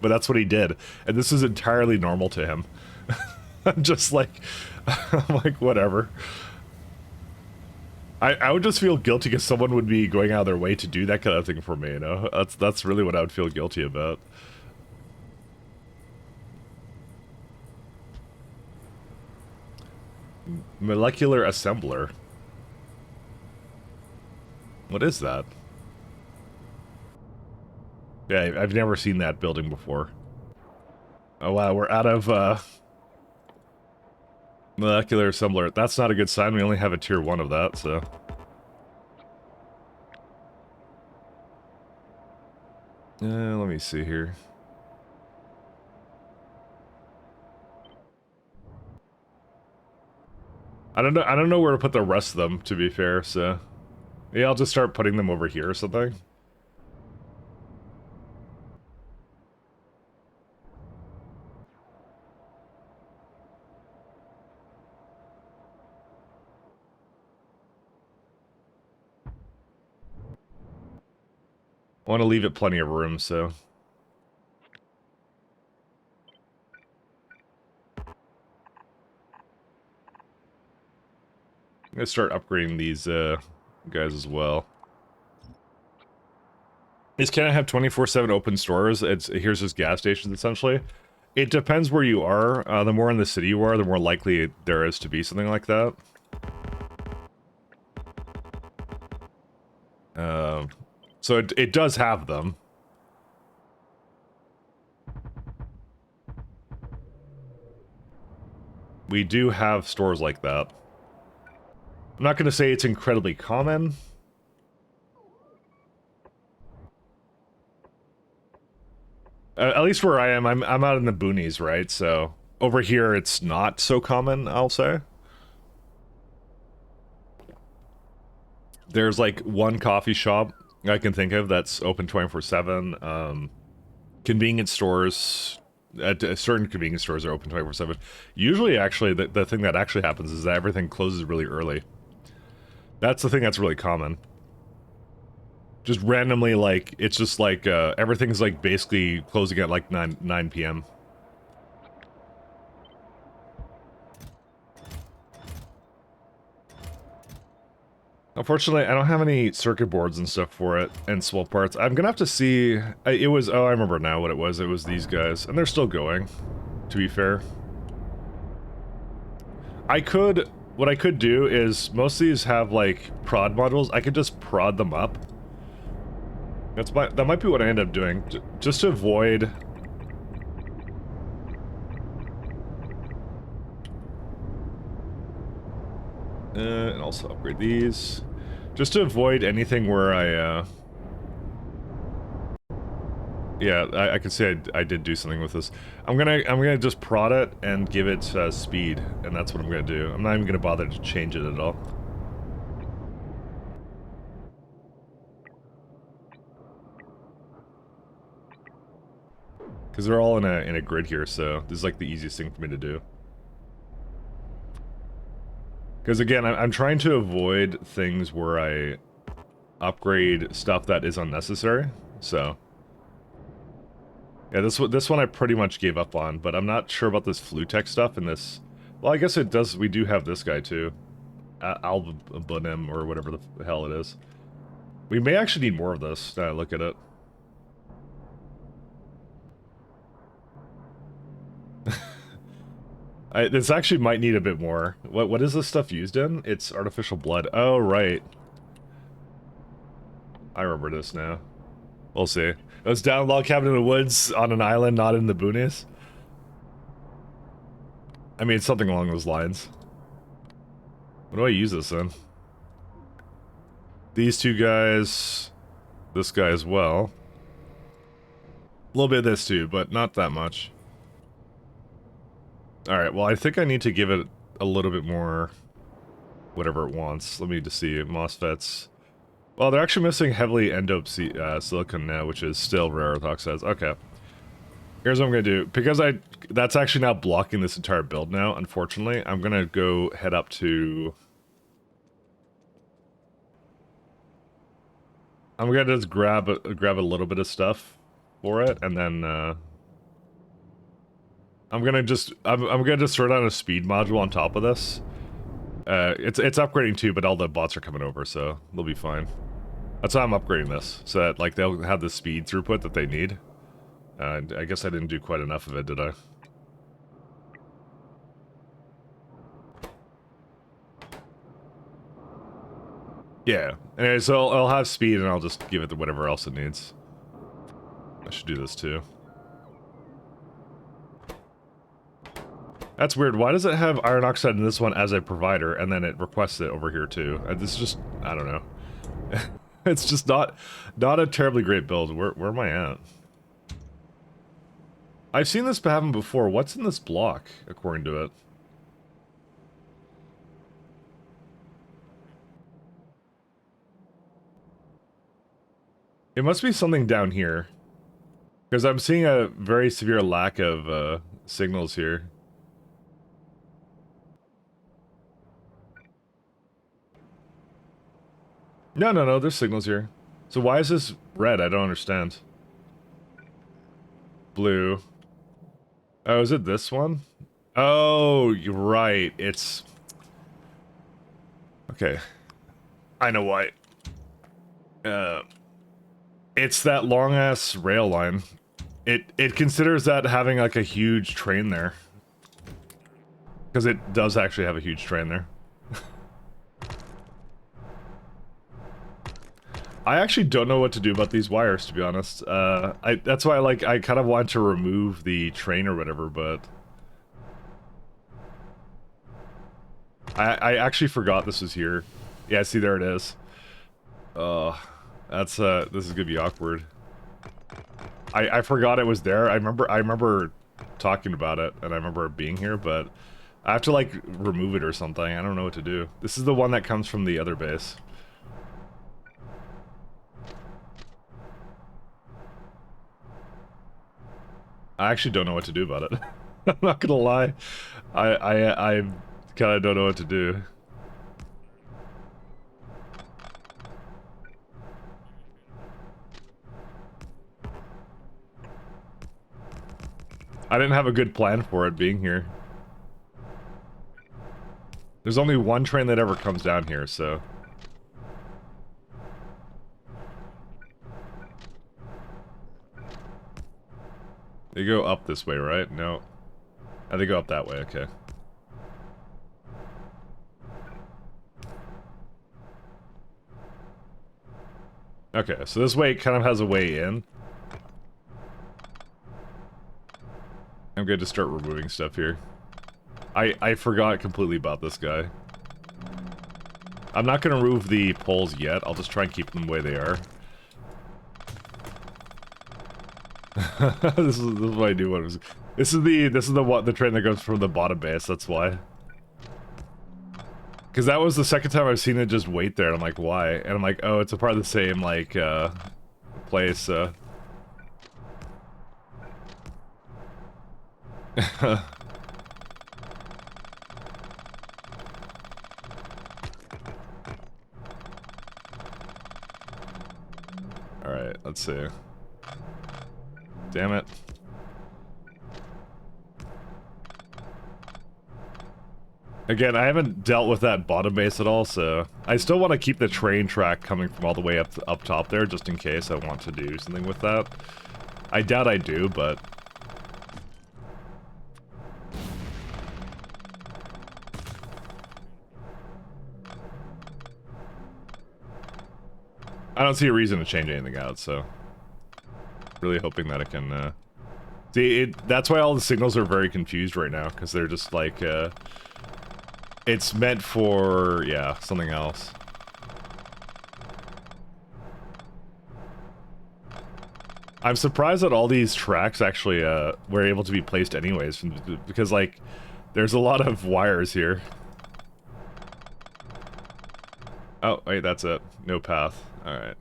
But that's what he did. And this is entirely normal to him. I'm just like, I'm like, whatever. I would just feel guilty because someone would be going out of their way to do that kind of thing for me, you know? That's really what I would feel guilty about. Molecular assembler. What is that? Yeah, I've never seen that building before. Oh wow, we're out of molecular assembler. That's not a good sign. We only have a tier 1 of that, so. Let me see here. I don't know where to put the rest of them, to be fair, so. Yeah, I'll just start putting them over here or something. I want to leave it plenty of room, so. I'm gonna start upgrading these guys as well. Is can I have 24/7 open stores? Here's just gas stations essentially. It depends where you are. The more in the city you are, the more likely there is to be something like that. So it does have them. We do have stores like that. I'm not going to say it's incredibly common. At least where I am, I'm out in the boonies, right? So over here, it's not so common, I'll say. There's like one coffee shop I can think of that's open 24/7. Convenience stores, certain convenience stores are open 24/7. Usually, actually, the thing that actually happens is that everything closes really early. That's the thing that's really common. Just randomly, like, it's just like, everything's like basically closing at like 9 p.m. Unfortunately, I don't have any circuit boards and stuff for it, and small parts. I'm gonna have to see... It was... Oh, I remember now what it was. It was these guys. And they're still going, to be fair. What I could do is... Most of these have, like, prod modules. I could just prod them up. That might be what I end up doing. Just to avoid... and also upgrade these. Just to avoid anything where I, yeah, I can say I did do something with this. I'm gonna just prod it and give it speed, and that's what I'm gonna do. I'm not even gonna bother to change it at all. Because they're all in a grid here, so this is like the easiest thing for me to do. Because again, I'm trying to avoid things where I upgrade stuff that is unnecessary, so... Yeah, this one I pretty much gave up on, but I'm not sure about this Flutech stuff and this... Well, I guess it does, we do have this guy too. Albunim, or whatever the hell it is. We may actually need more of this, now I look at it. This actually might need a bit more. What is this stuff used in? It's artificial blood. Oh, right. I remember this now. We'll see. It was down log cabin in the woods on an island, not in the boonies. I mean, it's something along those lines. What do I use this in? These two guys. This guy as well. A little bit of this too, but not that much. Alright, well I think I need to give it a little bit more whatever it wants. Let me just see. MOSFETs. Well, they're actually missing heavily end-doped silicon now, which is still rare earth oxides. Okay. Here's what I'm gonna do. Because that's actually now blocking this entire build now, unfortunately. I'm gonna go head up to... I'm gonna just grab a little bit of stuff for it, and then, I'm gonna just throw down a speed module on top of this. It's upgrading too, but all the bots are coming over, so they'll be fine. That's why I'm upgrading this, so that like they'll have the speed throughput that they need. I guess I didn't do quite enough of it, did I? Yeah. Anyway, so I'll have speed and I'll just give it to whatever else it needs. I should do this too. That's weird. Why does it have iron oxide in this one as a provider, and then it requests it over here too? This is just, I don't know. It's just not a terribly great build. Where am I at? I've seen this happen before. What's in this block, according to it? It must be something down here. Because I'm seeing a very severe lack of signals here. No, there's signals here. So why is this red? I don't understand. Blue. Oh, is it this one? Oh, you're right. It's... Okay. I know why. It's that long-ass rail line. It considers that having, like, a huge train there. Because it does actually have a huge train there. I actually don't know what to do about these wires, to be honest. That's why I kind of want to remove the train or whatever, but... I actually forgot this was here. Yeah, see, there it is. This is gonna be awkward. I forgot it was there. I remember talking about it, and I remember it being here, but... I have to, like, remove it or something. I don't know what to do. This is the one that comes from the other base. I actually don't know what to do about it. I'm not gonna lie. I kind of don't know what to do. I didn't have a good plan for it being here. There's only one train that ever comes down here, so... They go up this way, right? No. Oh, they go up that way, okay. Okay, so this way kind of has a way in. I'm good to start removing stuff here. I forgot completely about this guy. I'm not going to remove the poles yet. I'll just try and keep them the way they are. This is what I do. This is the train that goes from the bottom base. That's why. Because that was the second time I've seen it just wait there. And I'm like, why? And I'm like, oh, it's a part of the same like place. Alright, let's see. Damn it. Again, I haven't dealt with that bottom base at all, so... I still want to keep the train track coming from all the way up top there, just in case I want to do something with that. I doubt I do, but... I don't see a reason to change anything out, so... Really hoping that I can, See, that's why all the signals are very confused right now, because they're just like, it's meant for, yeah, something else. I'm surprised that all these tracks actually, were able to be placed anyways, because, like, there's a lot of wires here. Oh, wait, that's it. No path. Alright.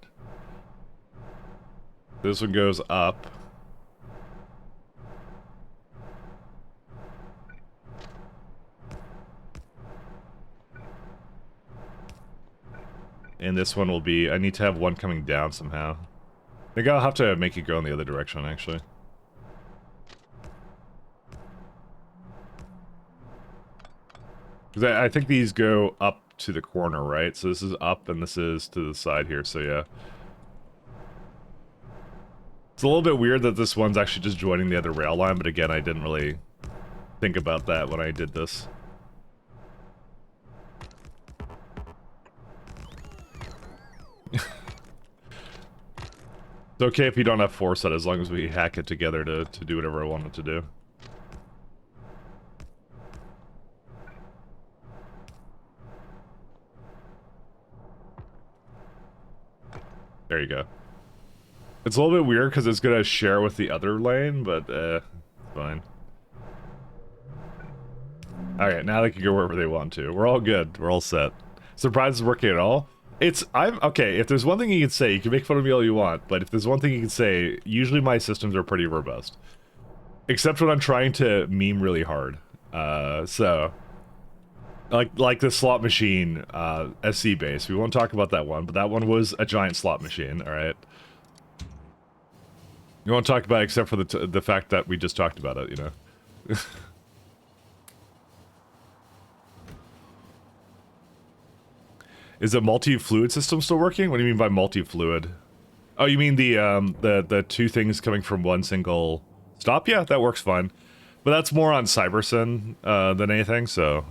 This one goes up. And this one will be... I need to have one coming down somehow. I think I'll have to make it go in the other direction, actually. Because I think these go up to the corner, right? So this is up and this is to the side here, so yeah. It's a little bit weird that this one's actually just joining the other rail line, but again, I didn't really think about that when I did this. It's okay if you don't have foresight, as long as we hack it together to do whatever I want it to do. There you go. It's a little bit weird because it's gonna share with the other lane, but fine. Alright, now they can go wherever they want to. We're all good. We're all set. Surprised it's working at all? Okay, if there's one thing you can say, you can make fun of me all you want, but if there's one thing you can say, usually my systems are pretty robust. Except when I'm trying to meme really hard. So... Like the slot machine, SC base. We won't talk about that one, but that one was a giant slot machine, alright? We won't talk about it except for the fact that we just talked about it, you know? Is the multi-fluid system still working? What do you mean by multi-fluid? Oh, you mean the two things coming from one single stop? Yeah, that works fine. But that's more on CyberSyn than anything, so...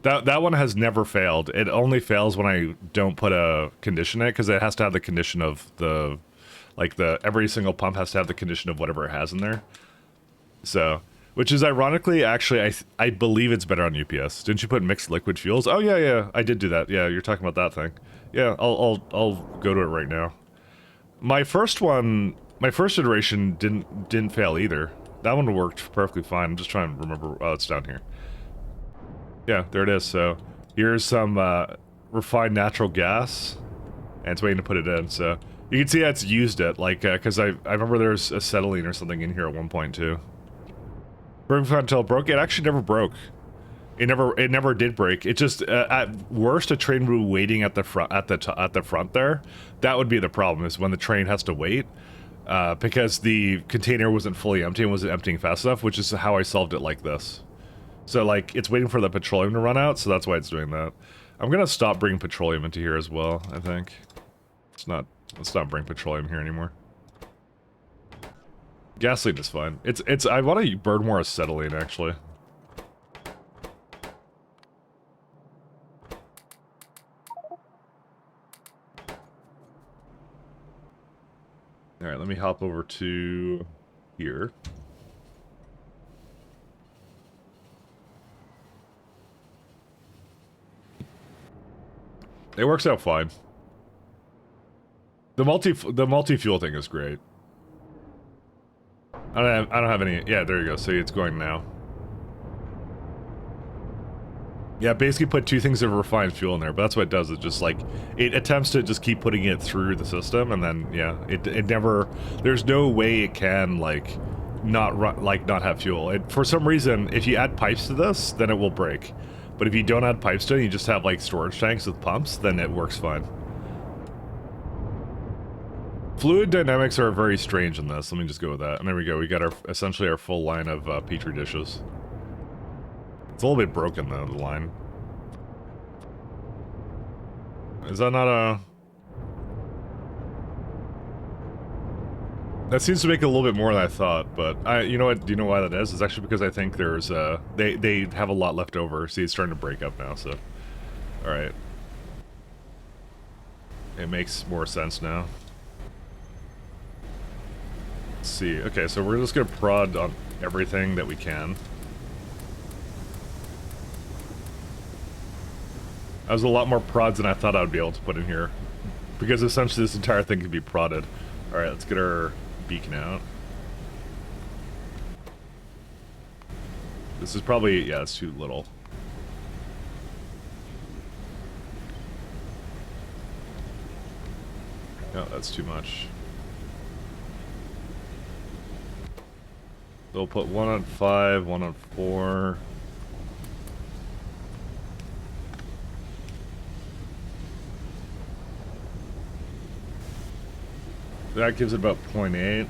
That one has never failed. It only fails when I don't put a condition in it, because it has to have the condition of the... Like, every single pump has to have the condition of whatever it has in there. So... Which is ironically, actually, I believe it's better on UPS. Didn't you put mixed liquid fuels? Oh yeah, I did do that. Yeah, you're talking about that thing. Yeah, I'll go to it right now. My first iteration didn't fail either. That one worked perfectly fine. I'm just trying to remember. Oh, it's down here. Yeah, there it is. So here's some refined natural gas, and it's waiting to put it in. So you can see it's used it, like, because I remember there's acetylene or something in here at one point too. Broke until it broke. It actually never broke. It never did break. It just at worst a train would be waiting at the front there. That would be the problem, is when the train has to wait because the container wasn't fully empty and wasn't emptying fast enough, which is how I solved it like this. So like it's waiting for the petroleum to run out, so that's why it's doing that. I'm gonna stop bringing petroleum into here as well. I think let's not bring petroleum here anymore. Gasoline is fine. I want to burn more acetylene, actually. Alright, let me hop over to here. It works out fine. The multi-fuel thing is great. I don't have any. Yeah, there you go. See, it's going now. Yeah, basically put two things of refined fuel in there, but that's what it does. It just like it attempts to just keep putting it through the system, and then yeah, it never. There's no way it can like not run, like not have fuel. For some reason, if you add pipes to this, then it will break. But if you don't add pipes to it, you just have like storage tanks with pumps, then it works fine. Fluid dynamics are very strange in this. Let me just go with that. And there we go. We got essentially our full line of Petri dishes. It's a little bit broken though, the line. Is that not a... That seems to make it a little bit more than I thought, but you know what? Do you know why that is? It's actually because I think there's they have a lot left over. See, it's starting to break up now, so... Alright. It makes more sense now. Let's see. Okay, so we're just gonna prod on everything that we can. That was a lot more prods than I thought I would be able to put in here. Because essentially this entire thing can be prodded. Alright, let's get our beacon out. This is probably, yeah, it's too little. No, that's too much. They'll put one on 5, one on 4. That gives it about 0.8.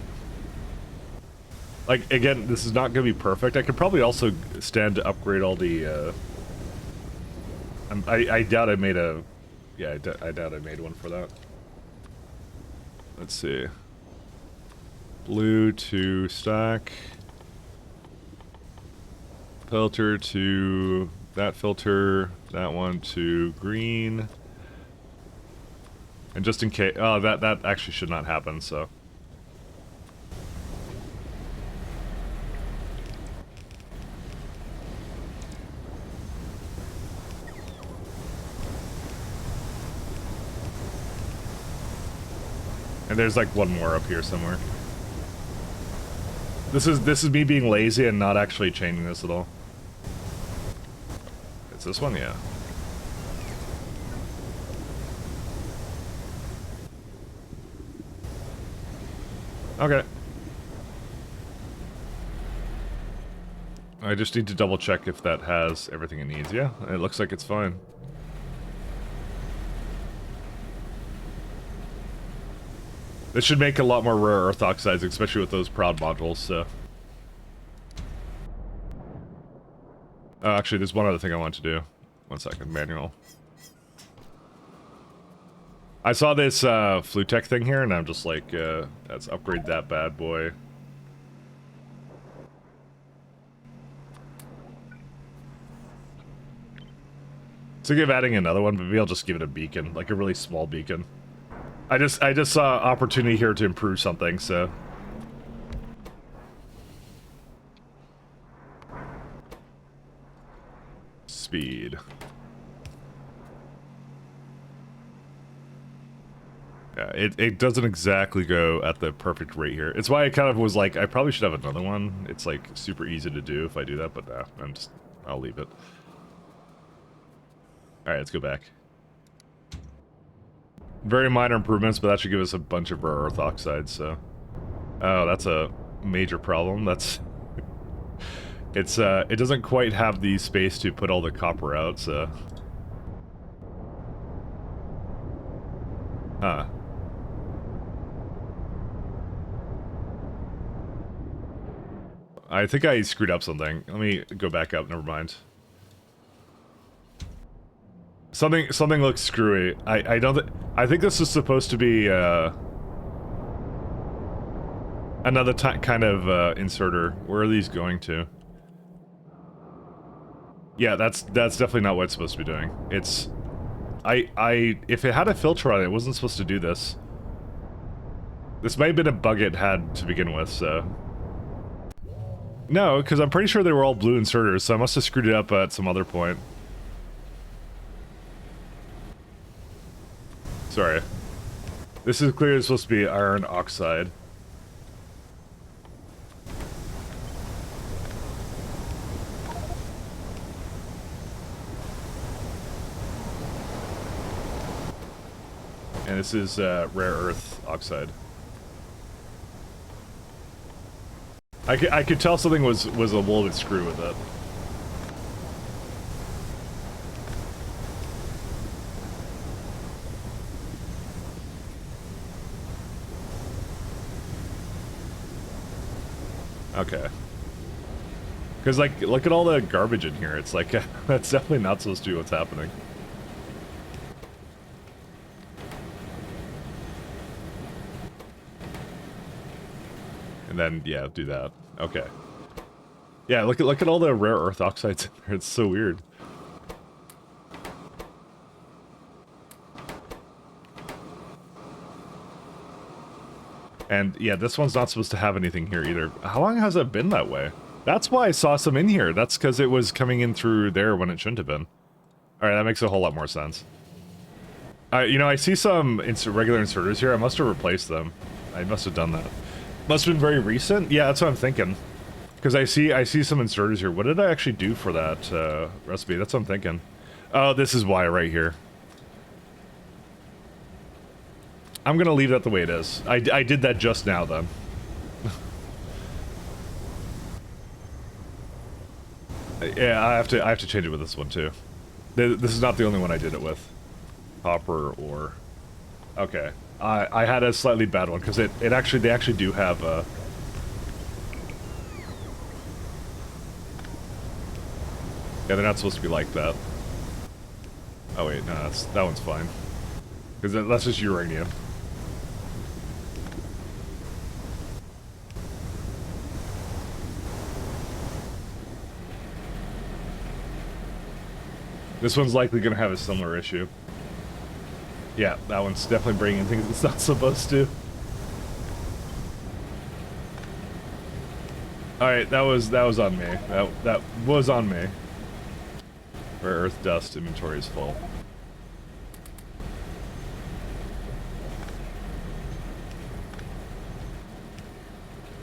Like, again, this is not going to be perfect. I could probably also stand to upgrade all the I doubt I made a... Yeah, I doubt I made one for that. Let's see. Blue to stack. Filter to that filter. That one to green. And just in case... Oh, that actually should not happen, so... And there's like one more up here somewhere. This is me being lazy and not actually changing this at all. It's this one, yeah. Okay. I just need to double check if that has everything it needs. Yeah, it looks like it's fine. This should make a lot more rare earth oxides, especially with those proud modules, so... actually, there's one other thing I want to do. 1 second, manual. I saw this Flutech thing here, and I'm just like, let's upgrade that bad boy. Thinking of adding another one, but maybe I'll just give it a beacon, like a really small beacon. I just saw opportunity here to improve something, so... Speed. Yeah, it doesn't exactly go at the perfect rate here. It's why I kind of was like, I probably should have another one. It's like super easy to do if I do that, but nah, I'll leave it. Alright, let's go back. Very minor improvements, but that should give us a bunch of rare earth oxides, so... Oh, that's a major problem. That's... It's, it doesn't quite have the space to put all the copper out, so... Huh. I think I screwed up something. Let me go back up, never mind. Something looks screwy. I don't I think this is supposed to be another kind of inserter. Where are these going to? Yeah, that's definitely not what it's supposed to be doing. It's if it had a filter on it, it wasn't supposed to do this. This might have been a bug it had to begin with, so... No, because I'm pretty sure they were all blue inserters, so I must have screwed it up at some other point. Sorry. This is clearly supposed to be iron oxide. And this is rare earth oxide. I could tell something was a little bit screwy with it. Okay. Because, like, look at all the garbage in here. It's like, that's definitely not supposed to be what's happening. And then, yeah, do that. Okay. Yeah, look at all the rare earth oxides in there. It's so weird. And yeah, this one's not supposed to have anything here either. How long has it been that way? That's why I saw some in here. That's because it was coming in through there when it shouldn't have been. Alright, that makes a whole lot more sense. You know, I see some regular inserters here. I must have replaced them. I must have done that. Must have been very recent? Yeah, that's what I'm thinking. Because I see some inserters here. What did I actually do for that recipe? That's what I'm thinking. Oh, this is why right here. I'm gonna leave that the way it is. I did that just now, then. Yeah, I have to change it with this one too. This is not the only one I did it with. Copper ore. Okay. I had a slightly bad one because they actually do have yeah, they're not supposed to be like that. Oh wait, no, that one's fine. Because that's just uranium. This one's likely going to have a similar issue. Yeah, that one's definitely bringing things it's not supposed to. Alright, that was on me. That was on me. Rare earth dust inventory is full.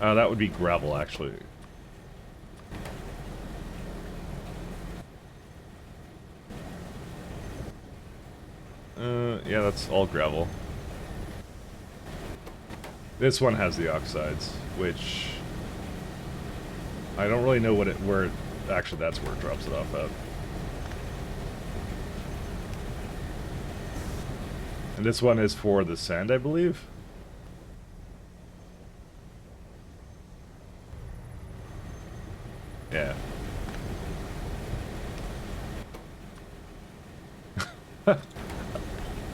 That would be gravel, actually. Yeah, that's all gravel. This one has the oxides, which I don't really know where actually that's where it drops it off at. And this one is for the sand, I believe. Yeah.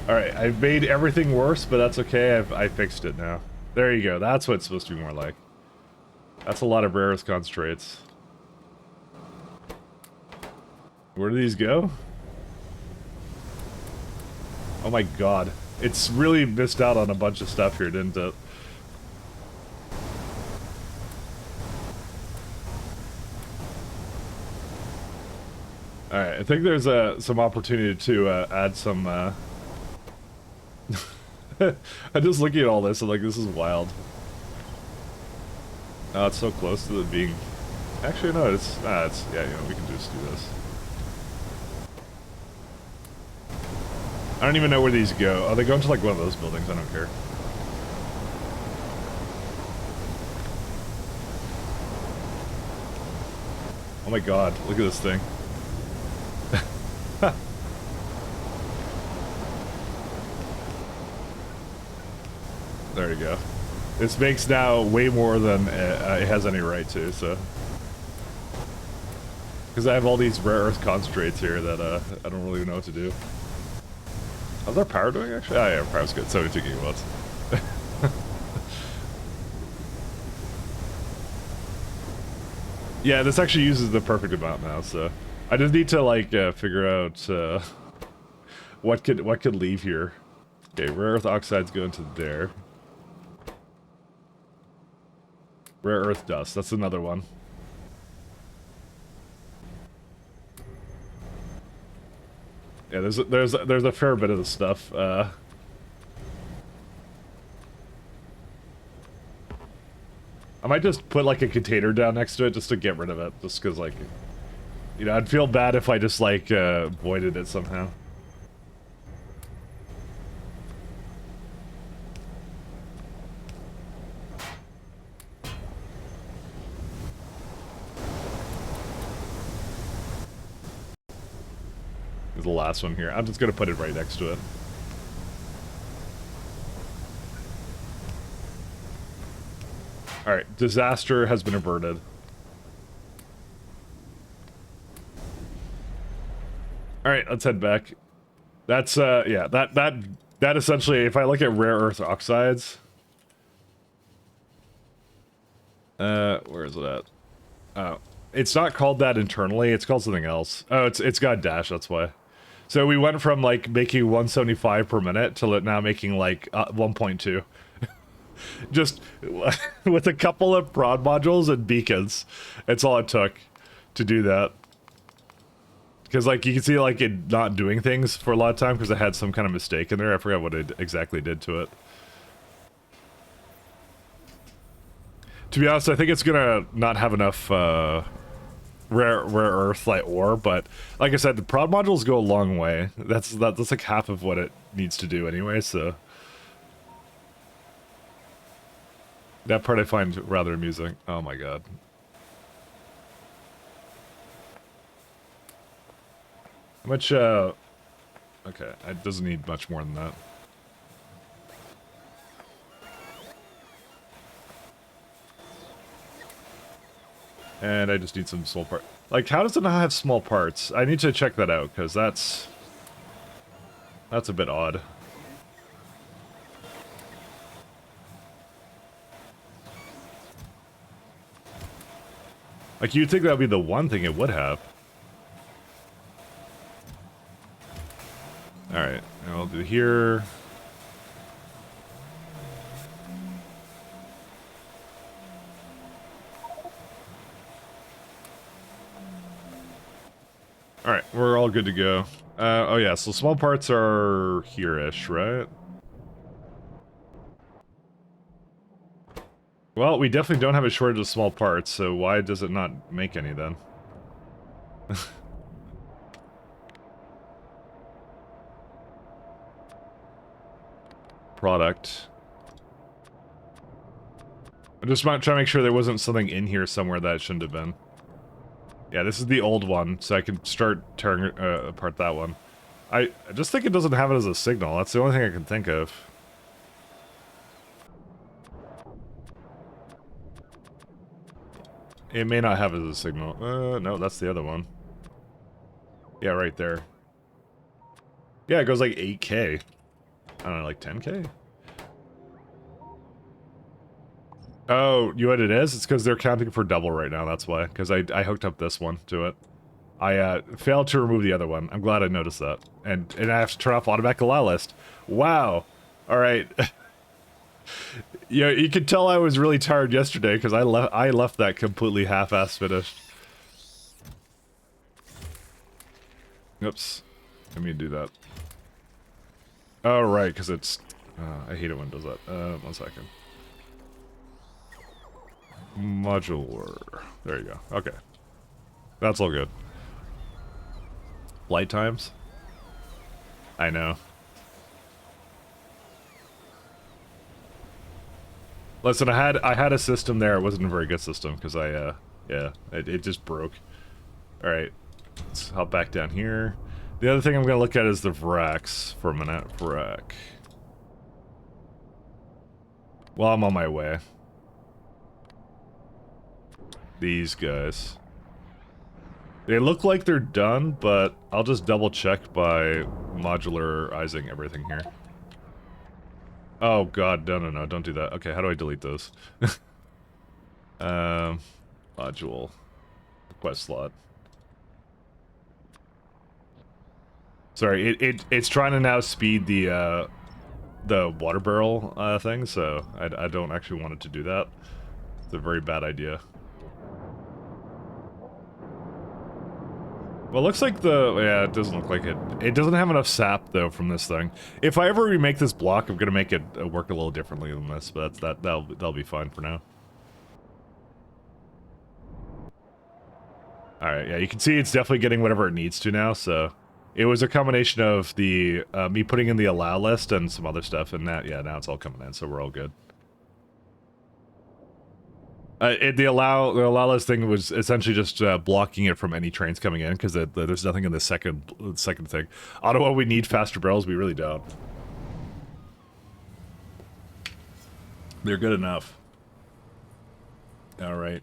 Alright, I've made everything worse, but that's okay. I fixed it now. There you go. That's what it's supposed to be more like. That's a lot of rare earth concentrates. Where do these go? Oh my god. It's really missed out on a bunch of stuff here, didn't it? Alright, I think there's some opportunity to add some... I'm just looking at all this and like, this is wild. Oh, it's so close to it being... Actually, no, it's... yeah, you know, we can just do this. I don't even know where these go. Oh, they go into like one of those buildings, I don't care. Oh my god, look at this thing. There you go. This makes now way more than it has any right to, so... Because I have all these rare earth concentrates here that I don't really know what to do. How's our power doing, actually? Oh yeah, power's good. 72 gigawatts. Yeah, this actually uses the perfect amount now, so... I just need to, like, figure out, what could leave here. Okay, rare earth oxides go into there. Rare earth dust, that's another one. Yeah, there's a fair bit of the stuff. I might just put like a container down next to it just to get rid of it, just because like, you know, I'd feel bad if I just like voided it somehow. The last one here. I'm just gonna put it right next to it. Alright, disaster has been averted. Alright, let's head back. That's yeah, that essentially, if I look at rare earth oxides, where is it at? Oh, it's not called that internally, it's called something else. Oh, it's got a dash, that's why. So we went from like making 175 per minute to now making like 1.2. Just with a couple of prod modules and beacons. It's all it took to do that. Because like you can see like it not doing things for a lot of time because I had some kind of mistake in there. I forgot what it exactly did to it. To be honest, I think it's gonna not have enough rare earth like ore, but like I said, the prod modules go a long way. That's like half of what it needs to do anyway, so that part I find rather amusing. Oh my god. How much okay, it doesn't need much more than that. And I just need some small parts. Like, how does it not have small parts? I need to check that out, because that's... That's a bit odd. Like, you'd think that would be the one thing it would have. Alright, and I'll do here. Alright, we're all good to go. Oh yeah, so small parts are here-ish, right? Well, we definitely don't have a shortage of small parts, so why does it not make any then? Product. I'm just trying to make sure there wasn't something in here somewhere that it shouldn't have been. Yeah, this is the old one, so I can start tearing apart that one. I just think it doesn't have it as a signal. That's the only thing I can think of. It may not have it as a signal. No, that's the other one. Yeah, right there. Yeah, it goes like 8K. I don't know, like 10K? Oh, you know what it is? It's because they're counting for double right now, that's why. Because I hooked up this one to it. I failed to remove the other one. I'm glad I noticed that. And I have to turn off automatic allow list. Wow. Alright. Yeah, you could tell I was really tired yesterday because I left that completely half-assed finished. Oops. Let me do that. Oh, right, because it's... I hate it when it does that. 1 second. Modular. There you go. Okay. That's all good. Flight times? I know. Listen, I had a system there. It wasn't a very good system because yeah, it just broke. All right, let's hop back down here. The other thing I'm gonna look at is the vracks for a minute. Vrack. Well, I'm on my way. These guys. They look like they're done, but I'll just double check by modularizing everything here. Oh god, no, don't do that. Okay, how do I delete those? Module. Request slot. Sorry, it's trying to now speed the water barrel thing, so I don't actually want it to do that. It's a very bad idea. Well, it looks like yeah, it doesn't look like it. It doesn't have enough sap, though, from this thing. If I ever remake this block, I'm gonna make it work a little differently than this, but that'll be fine for now. Alright, yeah, you can see it's definitely getting whatever it needs to now, so... It was a combination of the, me putting in the allow list and some other stuff, and that, yeah, now it's all coming in, so we're all good. The allow list thing was essentially just blocking it from any trains coming in because there's nothing in the second thing. Ottawa, we need faster barrels. We really don't. They're good enough. All right.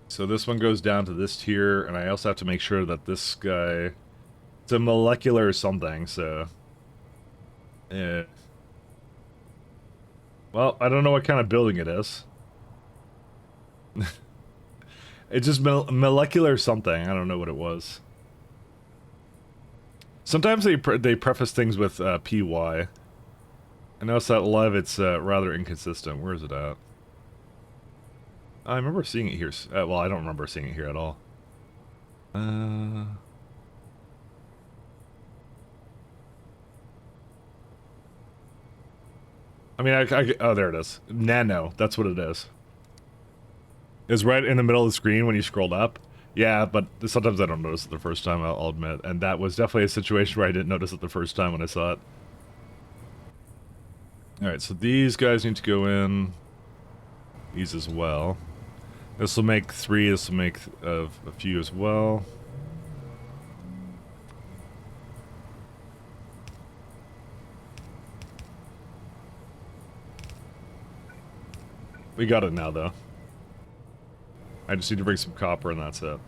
So this one goes down to this tier, and I also have to make sure that this guy, it's a molecular something. So, yeah. Well, I don't know what kind of building it is. It's just molecular something. I don't know what it was. Sometimes they preface things with PY. I noticed that a lot of it's rather inconsistent. Where is it at? I remember seeing it here. Well, I don't remember seeing it here at all. I mean, oh, there it is. Nano. That's what it is. It's right in the middle of the screen when you scrolled up. Yeah, but sometimes I don't notice it the first time, I'll admit. And that was definitely a situation where I didn't notice it the first time when I saw it. Alright, so these guys need to go in. These as well. This will make 3, this will make a few as well. We got it now, though. I just need to bring some copper and that's it.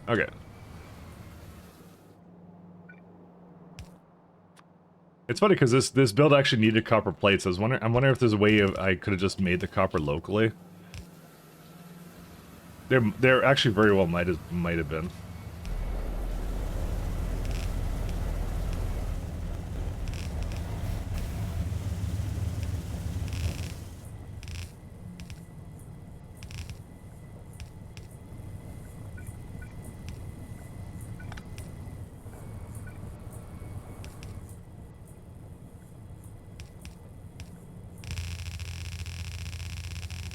Okay. It's funny because this build actually needed copper plates. I'm wondering if there's a way I could have just made the copper locally. There actually very well might have been.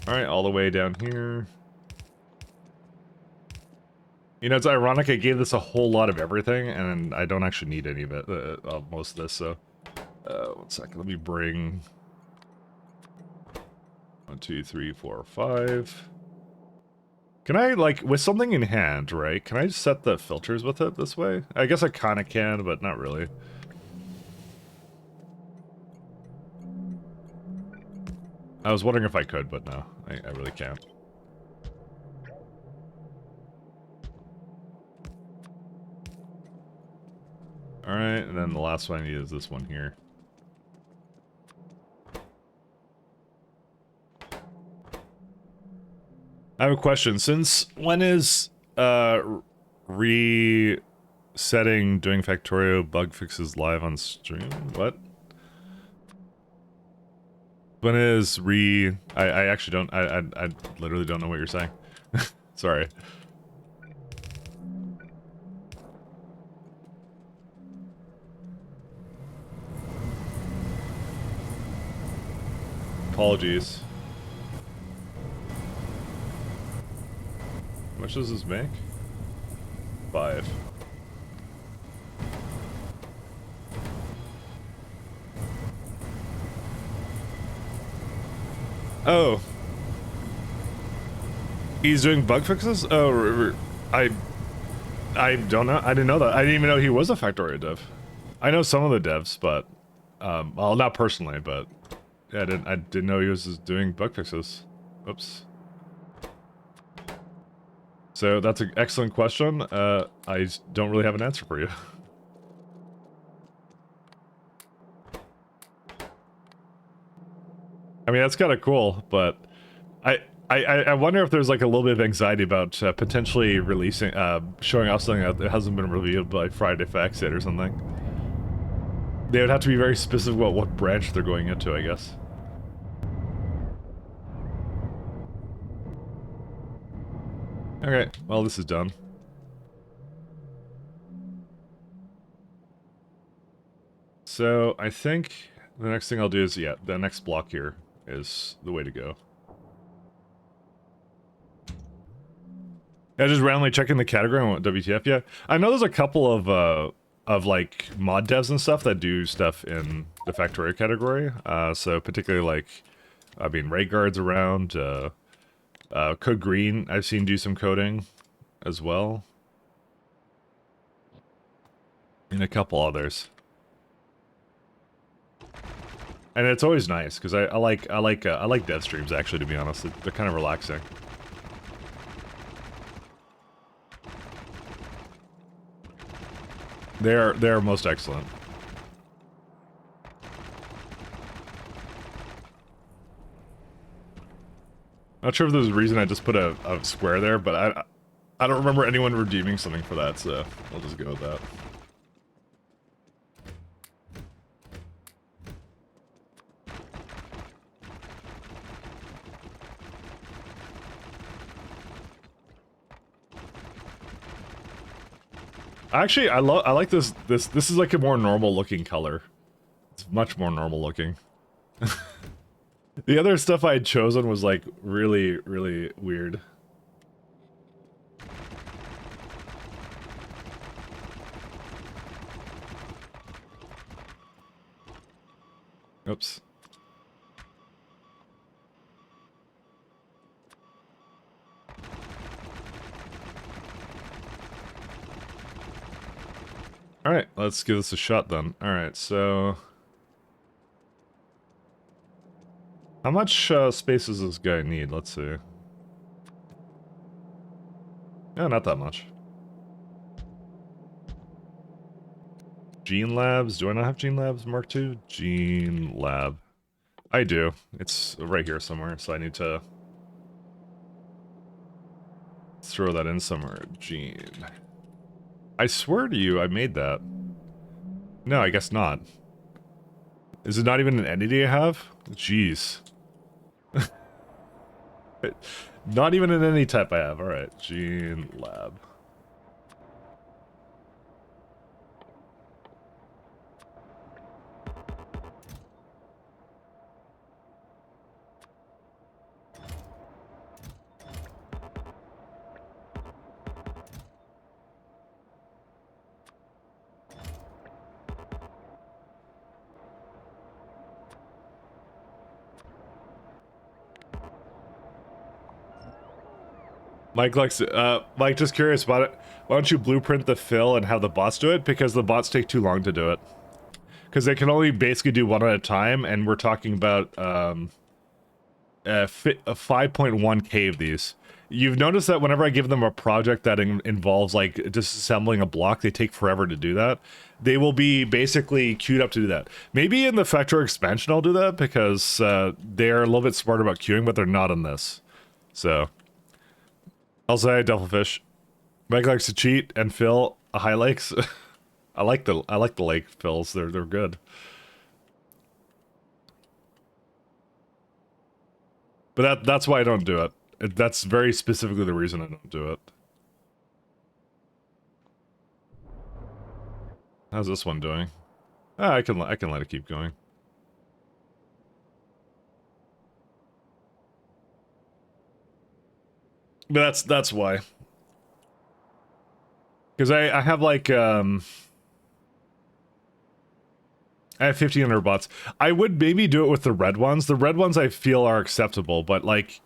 Alright, all the way down here. You know, it's ironic I gave this a whole lot of everything, and I don't actually need any of it, most of this, so... 1 second, let me bring... 1, 2, 3, 4, 5... Can I, like, with something in hand, right, can I set the filters with it this way? I guess I kinda can, but not really. I was wondering if I could, but no, I really can't. Alright, and then the last one I need is this one here. I have a question. Since when is resetting doing Factorio bug fixes live on stream? What? When is I actually don't I literally don't know what you're saying. Sorry. Apologies. How much does this make? 5. Oh. He's doing bug fixes? Oh, I don't know. I didn't know that. I didn't even know he was a Factorio dev. I know some of the devs, but well, not personally, but yeah, I didn't know he was just doing bug fixes. Oops. So that's an excellent question. I don't really have an answer for you. I mean, that's kind of cool, but I wonder if there's like a little bit of anxiety about potentially releasing, showing off something that hasn't been revealed by Friday Facts yet or something. They would have to be very specific about what branch they're going into, I guess. Okay, well, this is done. So, I think the next thing I'll do is, yeah, the next block here is the way to go. Yeah, just randomly checking the category on WTF. Yeah, I know there's a couple of like mod devs and stuff that do stuff in the Factorio category. So particularly like, I mean, Ray Guard's around. Code Green, I've seen do some coding as well, and a couple others. And it's always nice because I like dev streams actually, to be honest. They're kind of relaxing. They're most excellent. Not sure if there's a reason I just put a square there, but I don't remember anyone redeeming something for that, so I'll just go with that. Actually, I like this. This is like a more normal looking color. It's much more normal looking. The other stuff I had chosen was like really, really weird. Oops. Alright, let's give this a shot then. Alright, so... how much space does this guy need? Let's see. Yeah, not that much. Gene Labs. Do I not have Gene Labs Mark II? Gene Lab. I do. It's right here somewhere, so I need to throw that in somewhere. Gene. I swear to you, I made that. No, I guess not. Is it not even an entity I have? Jeez. Not even an entity type I have. Alright, Gene Lab. Mike likes Mike, just curious about it. Why don't you blueprint the fill and have the bots do it? Because the bots take too long to do it. Because they can only basically do one at a time, and we're talking about a 5.1k of these. You've noticed that whenever I give them a project that involves like disassembling a block, they take forever to do that. They will be basically queued up to do that. Maybe in the Factorio expansion I'll do that, because they're a little bit smarter about queuing, but they're not in this. So... I'll say Devilfish. Mike likes to cheat and fill high lakes. I like the lake fills. They're good. But that's why I don't do it. That's very specifically the reason I don't do it. How's this one doing? I can let it keep going. But that's why. Because I have like I have 1,500 bots. I would maybe do it with the red ones. The red ones I feel are acceptable, but like,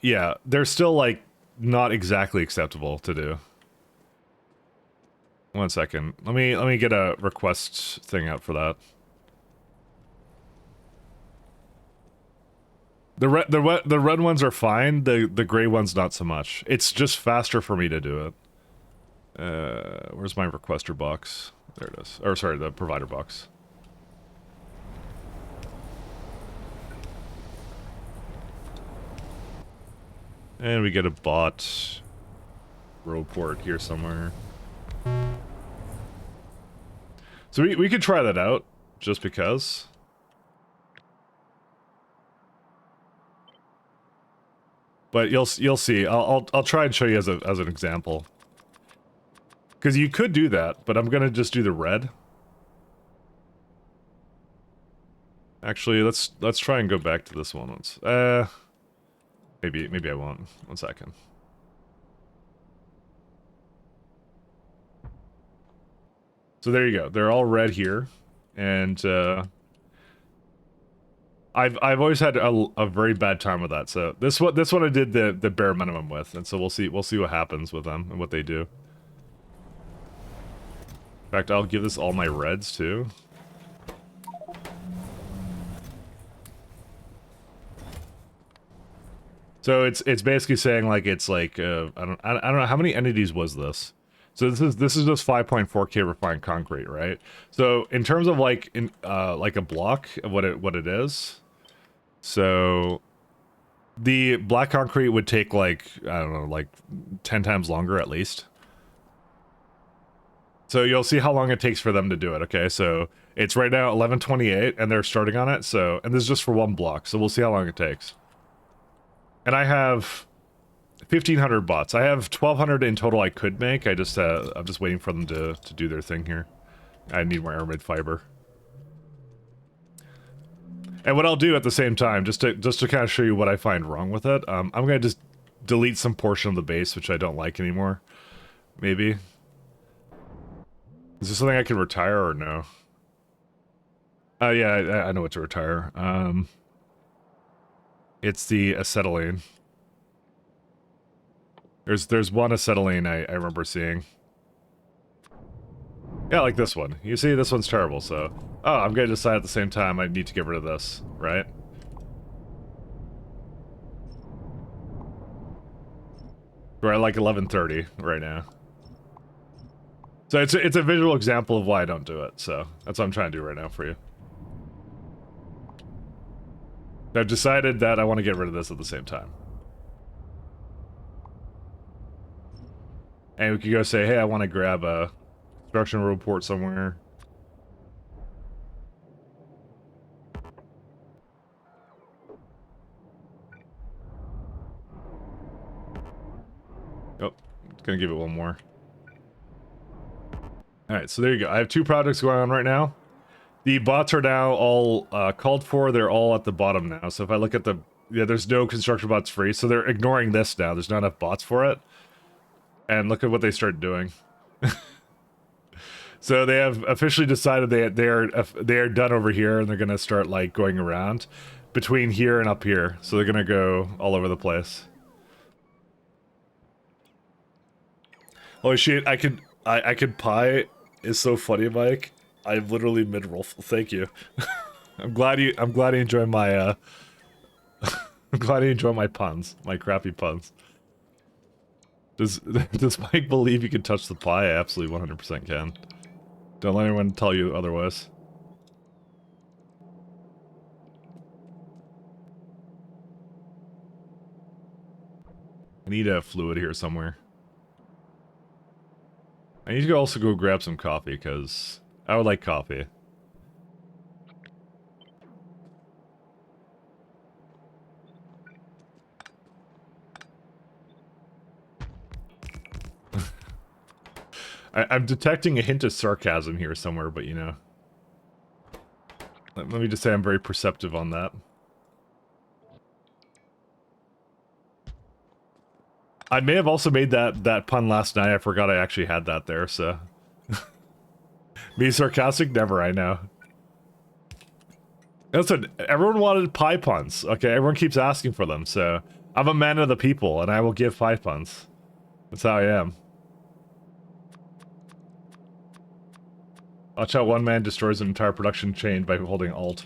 yeah, they're still like not exactly acceptable to do. 1 second. Let me get a request thing out for that. The red ones are fine. The gray ones not so much. It's just faster for me to do it. Where's my requester box? There it is. Or sorry, the provider box. And we get a bot row port here somewhere. So we could try that out, just because. But you'll see. I'll try and show you as an example. Because you could do that, but I'm gonna just do the red. Actually, let's try and go back to this one once. Maybe I won't. 1 second. So there you go. They're all red here, and I've always had a very bad time with that. So this one I did the bare minimum with, and so we'll see what happens with them and what they do. In fact, I'll give this all my reds too. So it's basically saying like it's like I don't know how many entities was this. So this is just 5.4k refined concrete, right? So in terms of like like a block of what it is. So the black concrete would take like I don't know, like 10 times longer at least. So you'll see how long it takes for them to do it. Okay, so it's right now 11:28 and they're starting on it. So and this is just for one block. So we'll see how long it takes. And I have 1,500 bots. I have 1,200 in total I could make. I'm just waiting for them to do their thing here. I need more aramid fiber. And what I'll do at the same time, just to kind of show you what I find wrong with it, I'm gonna just delete some portion of the base which I don't like anymore. Maybe. Is this something I can retire or no? Yeah, I know what to retire. It's the acetylene. There's one acetylene I remember seeing. Yeah, like this one. You see, this one's terrible, so... Oh, I'm gonna decide at the same time I need to get rid of this, right? We're at like 11:30 right now. So it's a visual example of why I don't do it. So that's what I'm trying to do right now for you. I've decided that I want to get rid of this at the same time. And we could go say, hey, I want to grab a construction report somewhere. Oh, gonna give it one more. Alright, so there you go. I have 2 projects going on right now. The bots are now all called for. They're all at the bottom now. So if I look at the... Yeah, there's no construction bots free. So they're ignoring this now. There's not enough bots for it. And look at what they start doing. So they have officially decided they are done over here, and they're gonna start like going around between here and up here. So they're gonna go all over the place. Holy shit! I could pie is so funny, Mike. I'm literally mid-roll. Thank you. I'm glad you enjoy my I'm glad you enjoy my puns, my crappy puns. Does Mike believe you can touch the pie? I absolutely 100% can. Don't let anyone tell you otherwise. I need a fluid here somewhere. I need to also go grab some coffee, because I would like coffee. I'm detecting a hint of sarcasm here somewhere, but you know. Let me just say I'm very perceptive on that. I may have also made that pun last night. I forgot I actually had that there, so... Me sarcastic? Never, I know. Listen, everyone wanted pie puns, okay? Everyone keeps asking for them, so... I'm a man of the people, and I will give pie puns. That's how I am. Watch how one man destroys an entire production chain by holding Alt.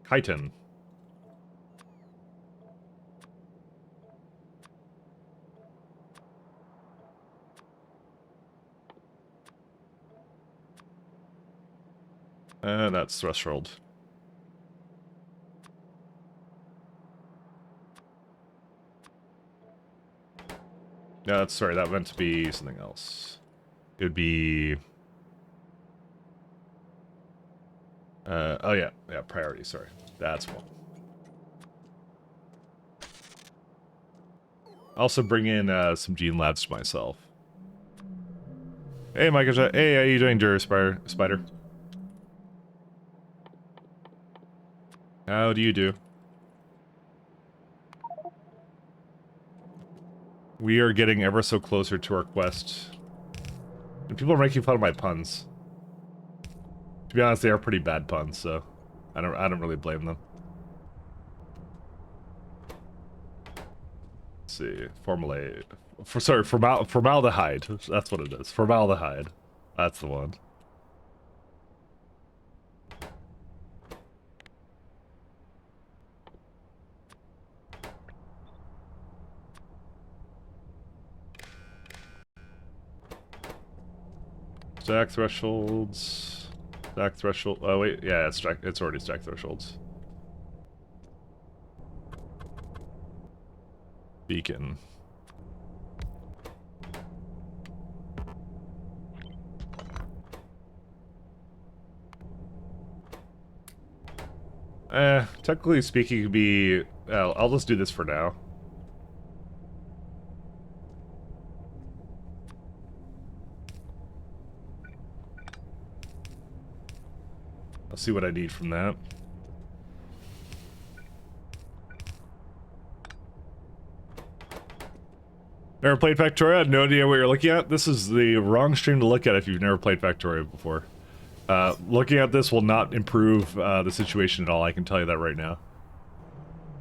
Chitin. That's threshold. No, that's sorry, that meant to be something else. It would be... oh yeah, priority, sorry. That's one. Also bring in some gene labs to myself. Hey, Mike, hey, how you doing, Spider? How do you do? We are getting ever so closer to our quest. And people are making fun of my puns. To be honest, they are pretty bad puns, so I don't really blame them. Let's see, formaldehyde. That's what it is. Formaldehyde. That's the one. Stack thresholds. Stack threshold. Oh wait, yeah, it's already stack thresholds. Beacon. Technically speaking, it could be... I'll just do this for now. I'll see what I need from that. Never played Factorio? I had no idea what you're looking at. This is the wrong stream to look at if you've never played Factorio before. Looking at this will not improve the situation at all, I can tell you that right now.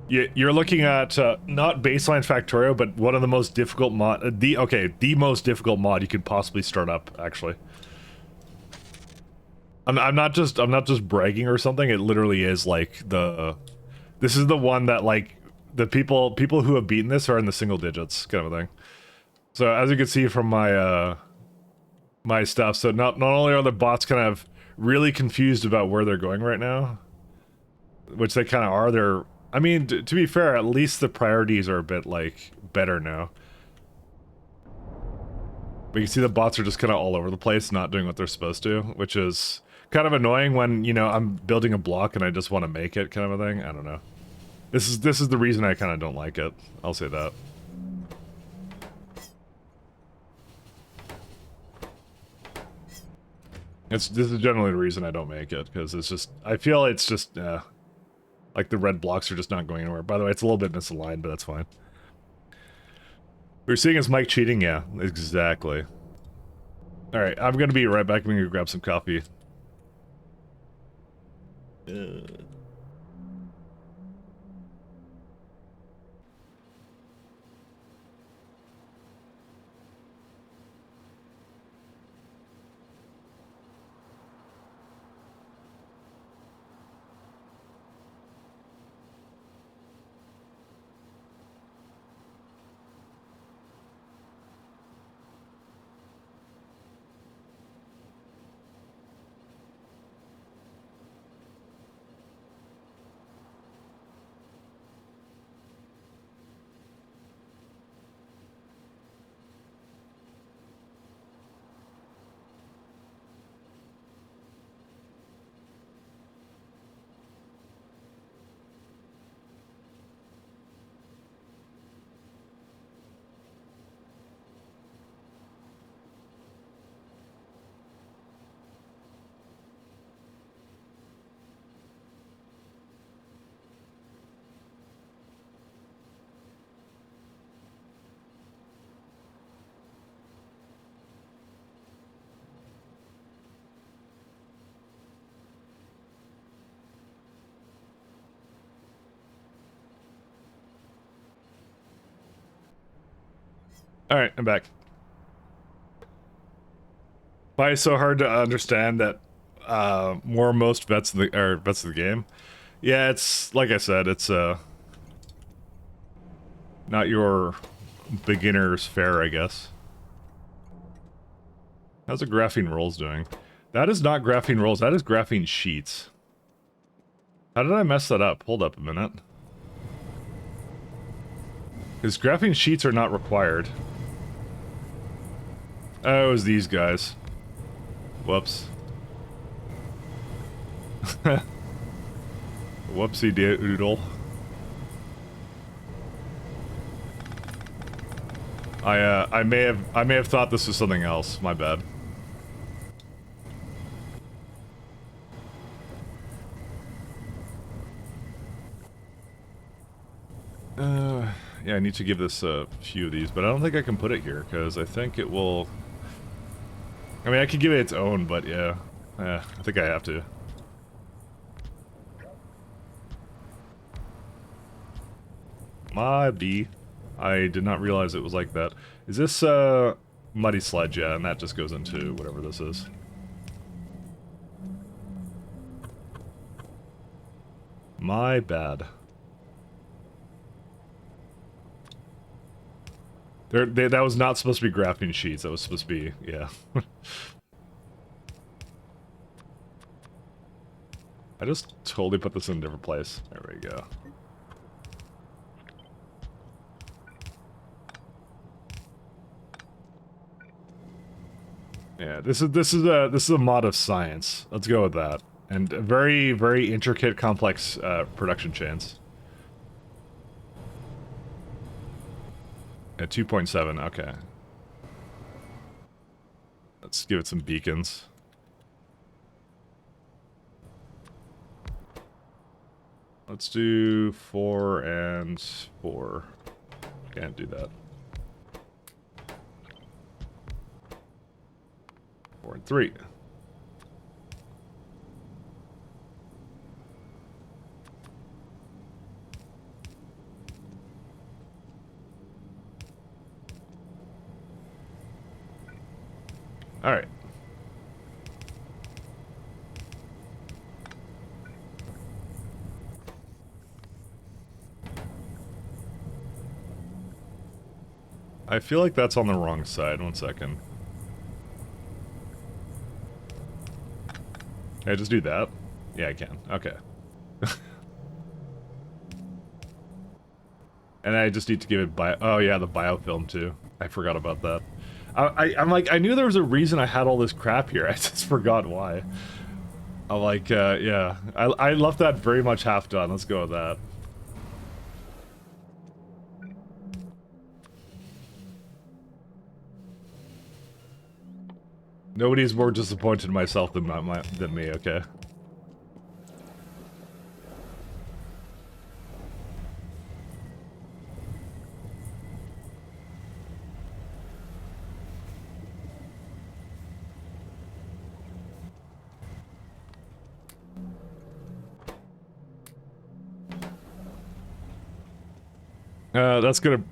You're looking at not baseline Factorio, but one of the most difficult mod... the most difficult mod you could possibly start up, actually. I'm not just bragging or something. It literally is like this is the one that like the people who have beaten this are in the single digits kind of a thing. So as you can see from my my stuff, so not only are the bots kind of really confused about where they're going right now, which they kind of are. They're, I mean, to be fair, at least the priorities are a bit like better now. But you see the bots are just kind of all over the place, not doing what they're supposed to, which is kind of annoying when, you know, I'm building a block and I just want to make it kind of a thing. I don't know. This is the reason I kind of don't like it. I'll say that. This is generally the reason I don't make it, because it's just, I feel it's just, like the red blocks are just not going anywhere. By the way, it's a little bit misaligned, but that's fine. We're seeing is Mike cheating? Yeah, exactly. Alright, I'm gonna be right back. I'm gonna grab some coffee. Alright, I'm back. Why is it so hard to understand that most vets of the game? Yeah, it's like I said, it's not your beginner's fare, I guess. How's the graphene rolls doing? That is not graphene rolls, that is graphene sheets. How did I mess that up? Hold up a minute. Because graphene sheets are not required. Oh, it was these guys. Whoops. Whoopsie doodle. I may have thought this was something else. My bad. Yeah, I need to give this a few of these, but I don't think I can put it here because I think it will. I mean, I could give it its own, but yeah, I think I have to. My B. I did not realize it was like that. Is this Muddy Sledge? Yeah, and that just goes into whatever this is. My bad. That was not supposed to be graphene sheets. That was supposed to be, yeah. I just totally put this in a different place. There we go. Yeah, this is a mod of science. Let's go with that. And very, very intricate, complex production chains. At 2.7, okay. Let's give it some beacons. Let's do 4 and 4. Can't do that. 4 and 3. All right. I feel like that's on the wrong side. 1 second. Can I just do that? Yeah, I can. Okay. And I just need to give it bio... Oh, yeah, the biofilm, too. I forgot about that. I'm like, I knew there was a reason I had all this crap here. I just forgot why. I'm like, yeah. I left that very much half done. Let's go with that. Nobody's more disappointed in myself than me, okay? That's gonna...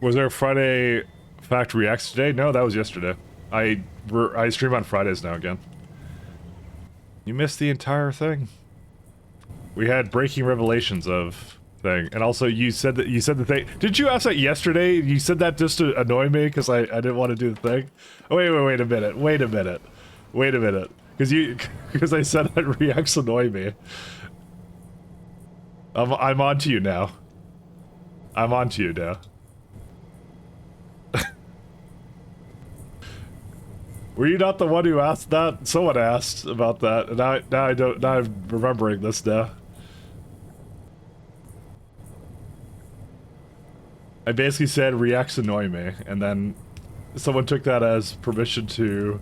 Was there a Friday Factory X today? No, that was yesterday. I stream on Fridays now again. You missed the entire thing. We had breaking revelations of thing, and also you said the thing. Did you ask that yesterday? You said that just to annoy me because I didn't want to do the thing. Oh, wait a minute. Because I said that reacts annoy me. I'm on to you now. Were you not the one who asked that? Someone asked about that, and now I'm remembering this now. I basically said reacts annoy me, and then someone took that as permission to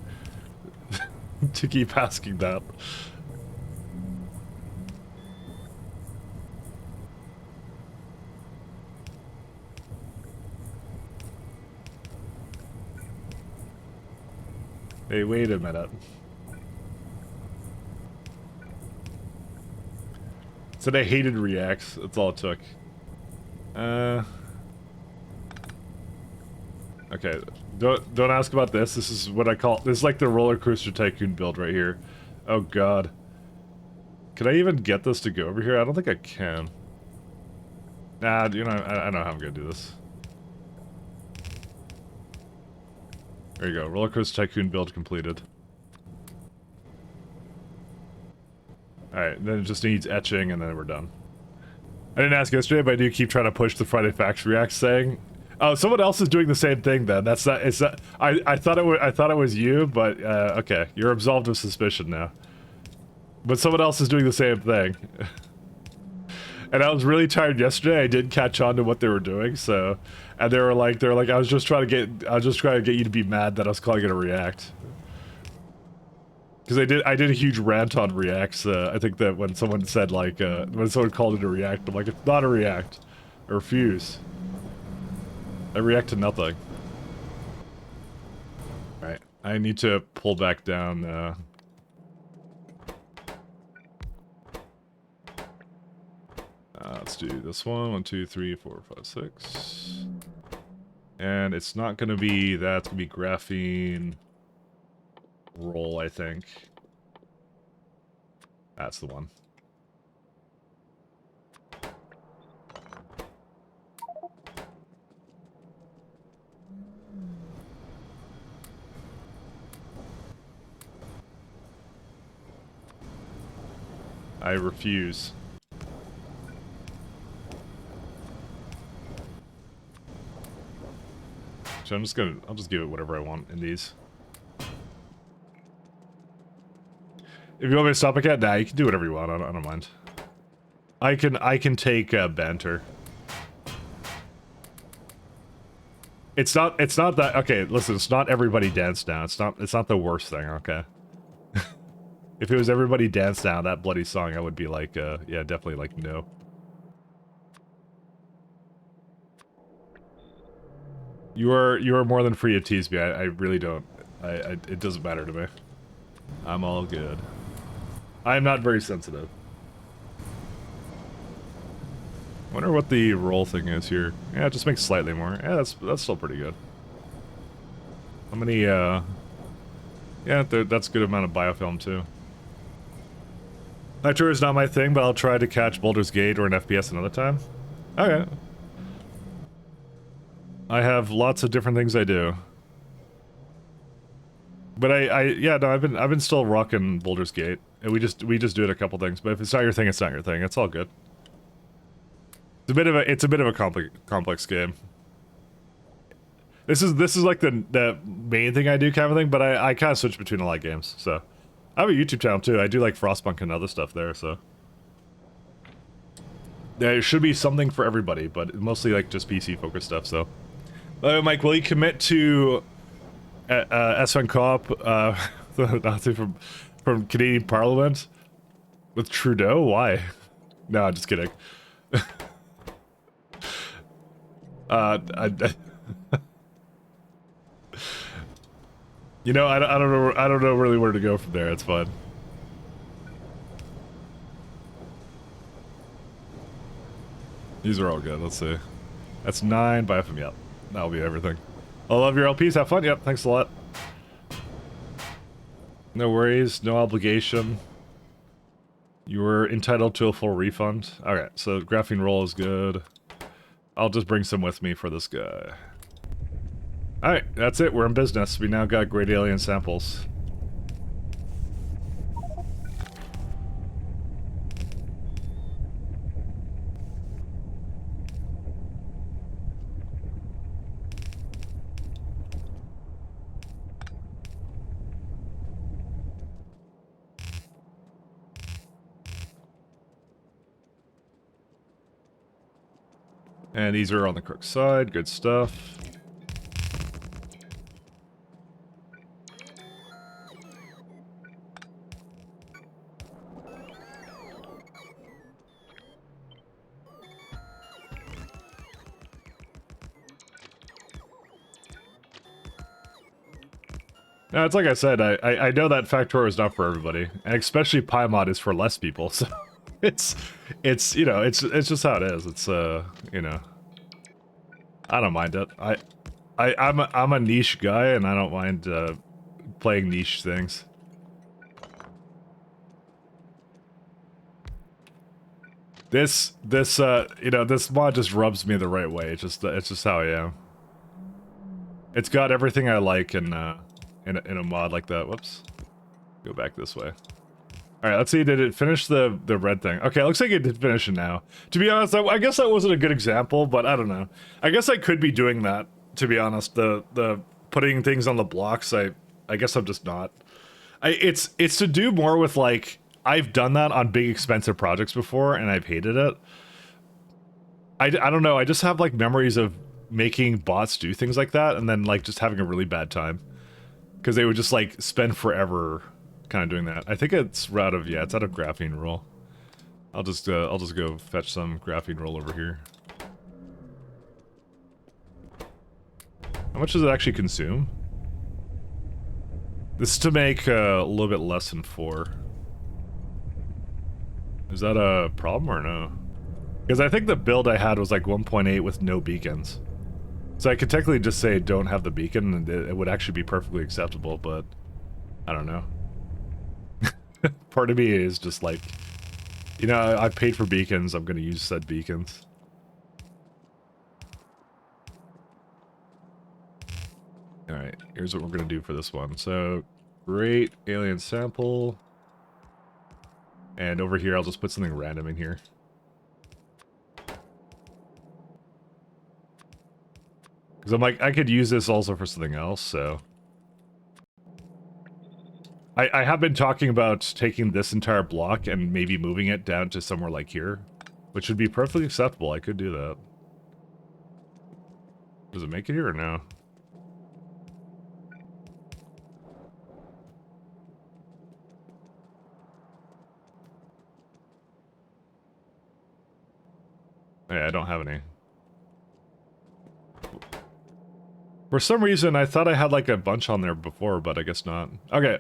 to keep asking that. Hey, wait a minute. Said I hated reacts. That's all it took. Okay. Don't ask about this. This is what I call... This is like the roller coaster tycoon build right here. Oh god. Can I even get this to go over here? I don't think I can. Nah, you know, I know how I'm gonna do this. There you go. Roller coaster tycoon build completed. Alright, then it just needs etching and then we're done. I didn't ask yesterday, but I do keep trying to push the Friday Factory React saying... Oh, someone else is doing the same thing then. That's not... It's not... I thought it was you, but okay. You're absolved of suspicion now. But someone else is doing the same thing. And I was really tired yesterday. I didn't catch on to what they were doing, so... And they were like, I was just trying to get you to be mad that I was calling it a react. Because I did a huge rant on reacts. I think that when someone said like, when someone called it a react, I'm like, it's not a react. I refuse. I react to nothing. Alright, I need to pull back down, let's do this one. 1, 2, 3, 4, 5, 6. And it's not gonna be that, it's gonna be graphene roll, I think. That's the one. I refuse. So I'll just give it whatever I want in these. If you want me to stop again, nah, you can do whatever you want. I don't mind. I can take banter. It's not that okay. Listen, it's not everybody dance now. It's not the worst thing. Okay. If it was everybody dance now, that bloody song, I would be like, yeah, definitely like no. You are more than free to tease me. I really don't. It doesn't matter to me. I'm all good. I am not very sensitive. Wonder what the roll thing is here. Yeah, it just makes slightly more. Yeah, that's still pretty good. How many? Yeah, that's a good amount of biofilm too. Nitro is not my thing, but I'll try to catch Baldur's Gate or an FPS another time. Okay. I have lots of different things I do. But yeah, no, I've been still rocking Baldur's Gate. And we just do it a couple things, but if it's not your thing, it's not your thing. It's all good. It's a bit of a complex game. This is like the main thing I do kind of thing, but I kind of switch between a lot of games. So I have a YouTube channel too. I do like Frostpunk and other stuff there, so there should be something for everybody, but mostly like just PC focused stuff. So, Mike, will you commit to SN Co-op from Canadian Parliament with Trudeau? Why? No, just kidding. You know, I don't know really where to go from there. It's fun. These are all good. Let's see. That's 9. Buy from, yep. That'll be everything. I love your LPs. Have fun. Yep. Thanks a lot. No worries. No obligation. You were entitled to a full refund. Alright, so graphene roll is good. I'll just bring some with me for this guy. Alright, that's it. We're in business. We now got great alien samples. And these are on the crook side. Good stuff. No, it's like I said, I know that Factorio is not for everybody, and especially Pymod is for less people, so it's you know, it's just how it is. It's you know, I don't mind it. I'm a niche guy, and I don't mind playing niche things. This you know, this mod just rubs me the right way. It's just how I am. It's got everything I like in a mod like that. Whoops. Go back this way. Alright, let's see, did it finish the red thing? Okay, looks like it did finish it now. To be honest, I guess that wasn't a good example, but I don't know. I guess I could be doing that, to be honest. The putting things on the blocks, I guess I'm just not. It's to do more with, like, I've done that on big expensive projects before, and I've hated it. I don't know, I just have, like, memories of making bots do things like that, and then, like, just having a really bad time. Because they would just, like, spend forever kind of doing that. I think it's out of, yeah, it's out of graphene roll. I'll just go fetch some graphene roll over here. How much does it actually consume? This is to make a little bit less than 4. Is that a problem or no? Because I think the build I had was like 1.8 with no beacons. So I could technically just say don't have the beacon and it would actually be perfectly acceptable, but I don't know. Part of me is just like, you know, I paid for beacons, I'm gonna use said beacons. Alright, here's what we're gonna do for this one. So, great alien sample. And over here, I'll just put something random in here. Because I'm like, I could use this also for something else, so... I have been talking about taking this entire block and maybe moving it down to somewhere like here, which would be perfectly acceptable. I could do that. Does it make it here or no? Yeah, I don't have any. For some reason, I thought I had like a bunch on there before, but I guess not. Okay.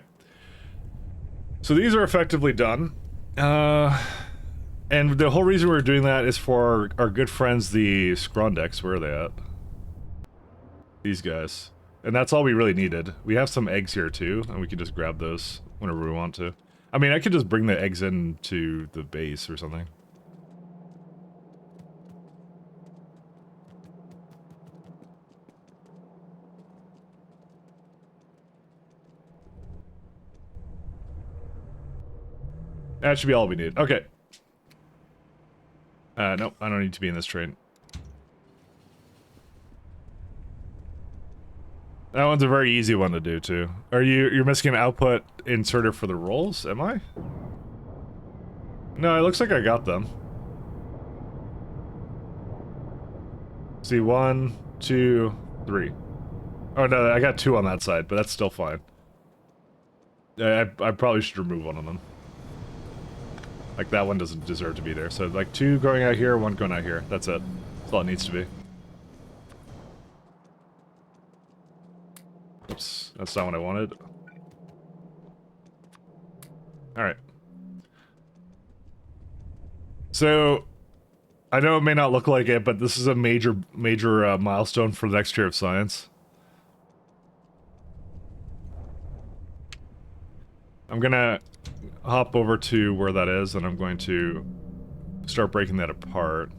So these are effectively done. And the whole reason we're doing that is for our good friends, the Skrondex. Where are they at? These guys. And that's all we really needed. We have some eggs here too, and we can just grab those whenever we want to. I mean, I could just bring the eggs into the base or something. That should be all we need. Okay. Nope, I don't need to be in this train. That one's a very easy one to do too. You're missing an output inserter for the rolls? Am I? No, it looks like I got them. See, 1, 2, 3. Oh no, I got 2 on that side, but that's still fine. I probably should remove one of them. Like, that one doesn't deserve to be there. So, like, 2 going out here, 1 going out here. That's it. That's all it needs to be. Oops, that's not what I wanted. Alright. So, I know it may not look like it, but this is a major milestone for the next year of science. I'm gonna hop over to where that is, and I'm going to start breaking that apart.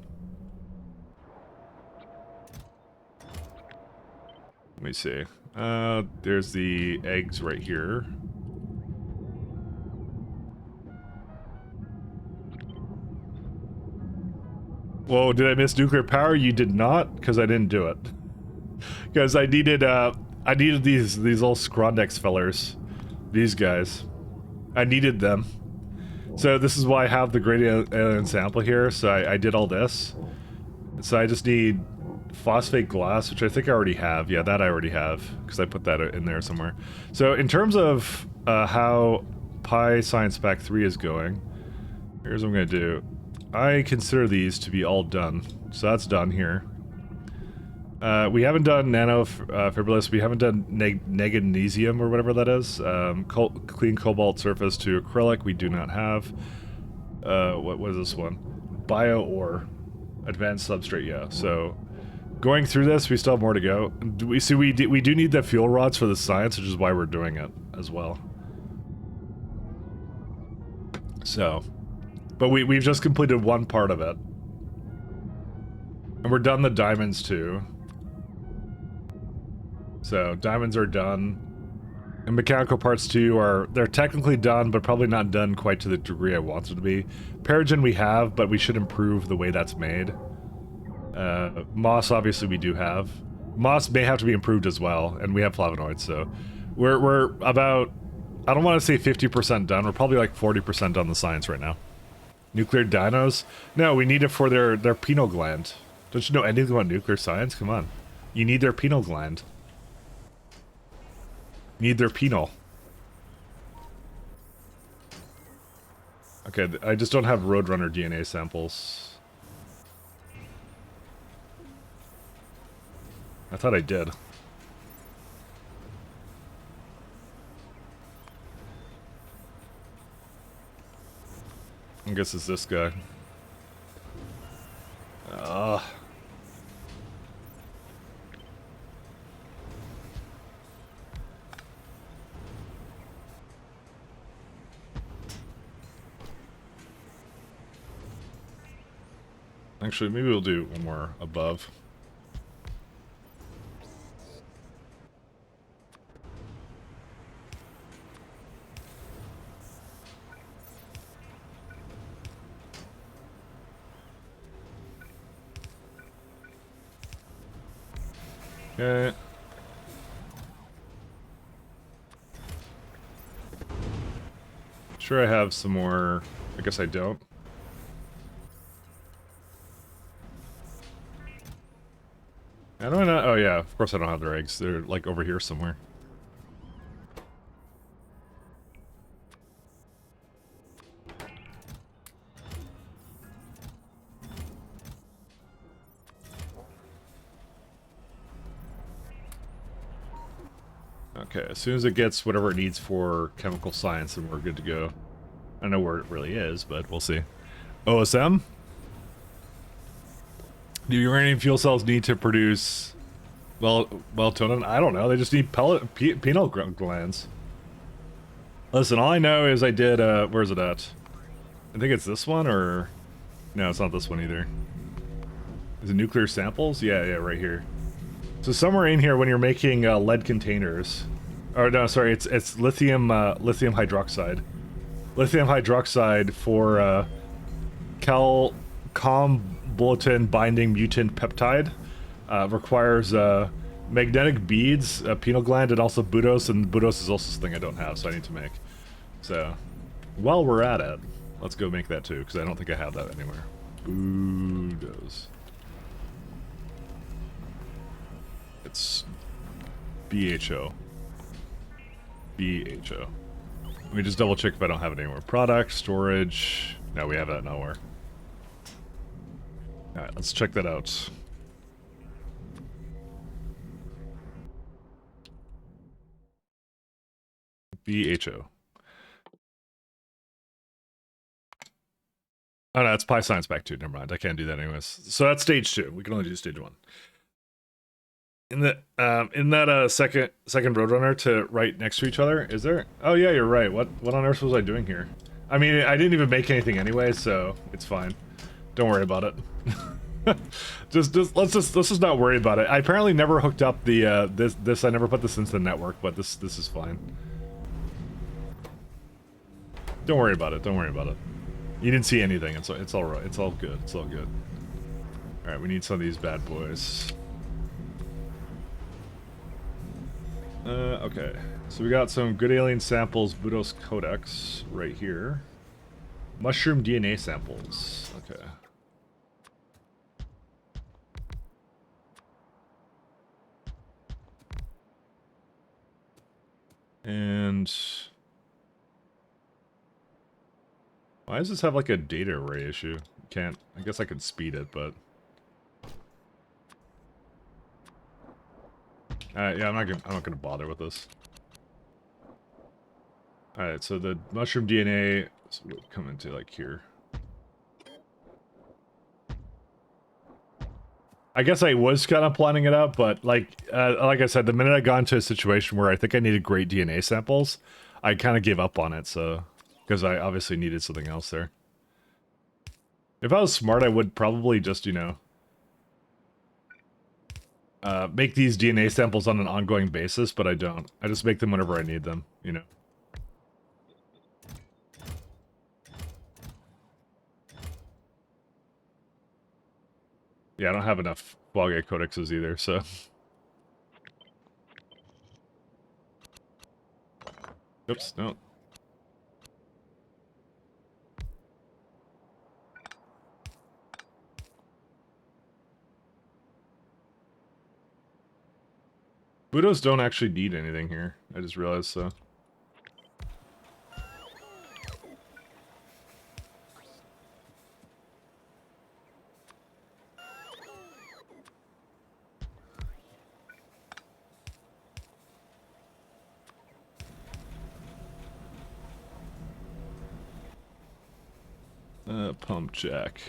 Let me see. There's the eggs right here. Whoa, did I miss nuclear power? You did not, because I didn't do it. Because I needed these little Skrondex fellers. These guys. I needed them. So this is why I have the gradient alien sample here, so I did all this. So I just need phosphate glass, which I think I already have. Yeah, that I already have, because I put that in there somewhere. So in terms of how Pi Science Pack 3 is going, here's what I'm going to do. I consider these to be all done. So that's done here. We haven't done nanofibrillus, we haven't done magnesium or whatever that is. Clean cobalt surface to acrylic, we do not have. What was this one? Bio ore. Advanced substrate, yeah. So, going through this, we still have more to go. We do need the fuel rods for the science, which is why we're doing it as well. So, but we've just completed one part of it. And we're done the diamonds too. So, diamonds are done. And mechanical parts too they're technically done, but probably not done quite to the degree I want them to be. Paragen we have, but we should improve the way that's made. Moss, obviously, we do have. Moss may have to be improved as well, and we have flavonoids, so... We're about... I don't want to say 50% done, we're probably like 40% on the science right now. Nuclear dinos? No, we need it for their pineal gland. Don't you know anything about nuclear science? Come on. You need their pineal gland. Need their penal. Okay, I just don't have Roadrunner DNA samples. I thought I did. I guess it's this guy. Actually, maybe we'll do one more above. Okay. Sure, I have some more. I guess I don't. How do I not? Oh yeah, of course I don't have their eggs. They're like over here somewhere. Okay, as soon as it gets whatever it needs for chemical science, then we're good to go. I don't know where it really is, but we'll see. OSM? Do uranium fuel cells need to produce melatonin? I don't know. They just need pineal glands. Listen, all I know is I did, where's it at? I think it's this one, or... No, it's not this one either. Is it nuclear samples? Yeah, right here. So somewhere in here, when you're making lead containers... Or no, sorry, it's lithium hydroxide. lithium hydroxide for calcombulotin binding mutant peptide. Requires magnetic beads, pineal gland, and also Budos, and Budos is also something I don't have, so I need to make. So, while we're at it, let's go make that too, because I don't think I have that anywhere. Budos. It's BHO. BHO. Let me just double check if I don't have it anywhere. Product, storage. No, we have that nowhere. Alright, let's check that out. BHO. Oh no, it's Pi Science back 2. Never mind. I can't do that anyways. So that's stage 2. We can only do stage 1. In that second Roadrunner to right next to each other, is there? Oh yeah, you're right. What on earth was I doing here? I mean, I didn't even make anything anyway, so it's fine. Don't worry about it. let's just not worry about it. I apparently never hooked up the this I never put this into the network, but this is fine. Don't worry about it. Don't worry about it. You didn't see anything. It's all right. It's all good. It's all good. All right, we need some of these bad boys. Okay. So we got some good alien samples, Budos Codex, right here. Mushroom DNA samples. Okay. And why does this have like a data array issue? Can't. I guess I could speed it, but yeah, I'm not gonna bother with this. All right, so the mushroom DNA will come into like here. I guess I was kind of planning it out, but like I said, the minute I got into a situation where I think I needed great DNA samples, I kind of gave up on it. So, because I obviously needed something else there. If I was smart, I would probably just, you know, make these DNA samples on an ongoing basis, but I don't. I just make them whenever I need them, you know. Yeah, I don't have enough Wage codexes either, so. Oops, no. Budos don't actually need anything here. I just realized so. Pump jack.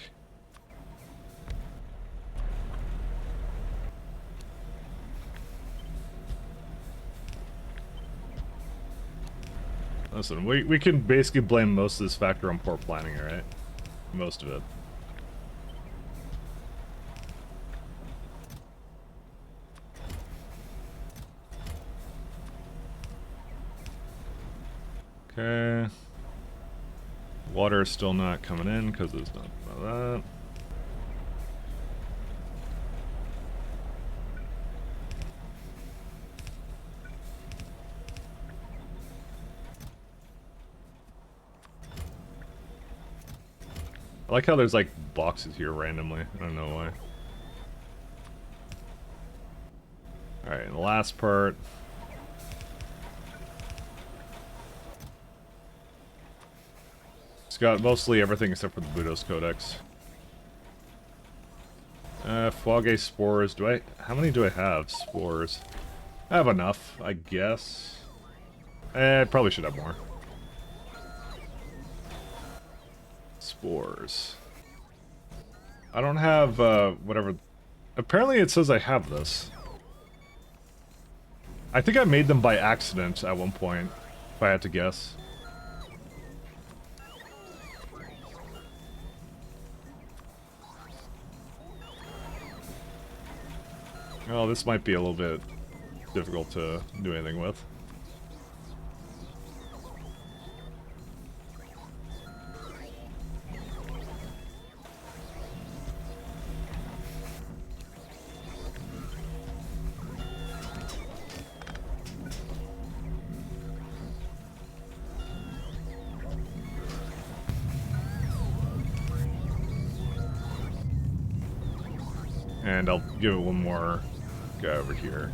Listen, we can basically blame most of this factor on poor planning, right? Most of it. Okay. Water is still not coming in because there's not that. I like how there's like boxes here randomly. I don't know why. Alright, the last part. It's got mostly everything except for the Budos Codex. Wage spores. How many do I have? Spores. I have enough, I guess. I probably should have more. Spores. I don't have, whatever. Apparently it says I have this. I think I made them by accident at one point, if I had to guess. Oh, this might be a little bit difficult to do anything with. And I'll give it one more go over here.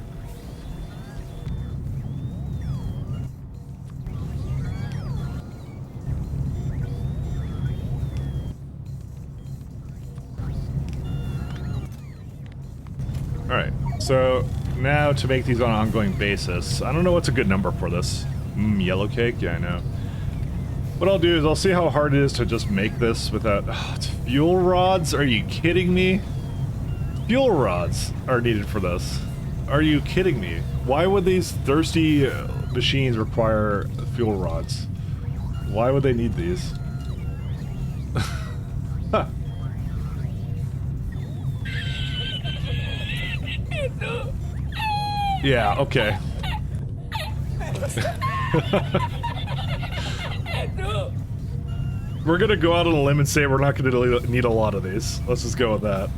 Alright, so now to make these on an ongoing basis, I don't know what's a good number for this. Yellow cake? Yeah, I know. What I'll do is I'll see how hard it is to just make this without... Oh, it's fuel rods? Are you kidding me? Fuel rods are needed for this. Are you kidding me? Why would these thirsty machines require fuel rods? Why would they need these? Huh. Yeah, okay. We're gonna go out on a limb and say we're not gonna need a lot of these. Let's just go with that.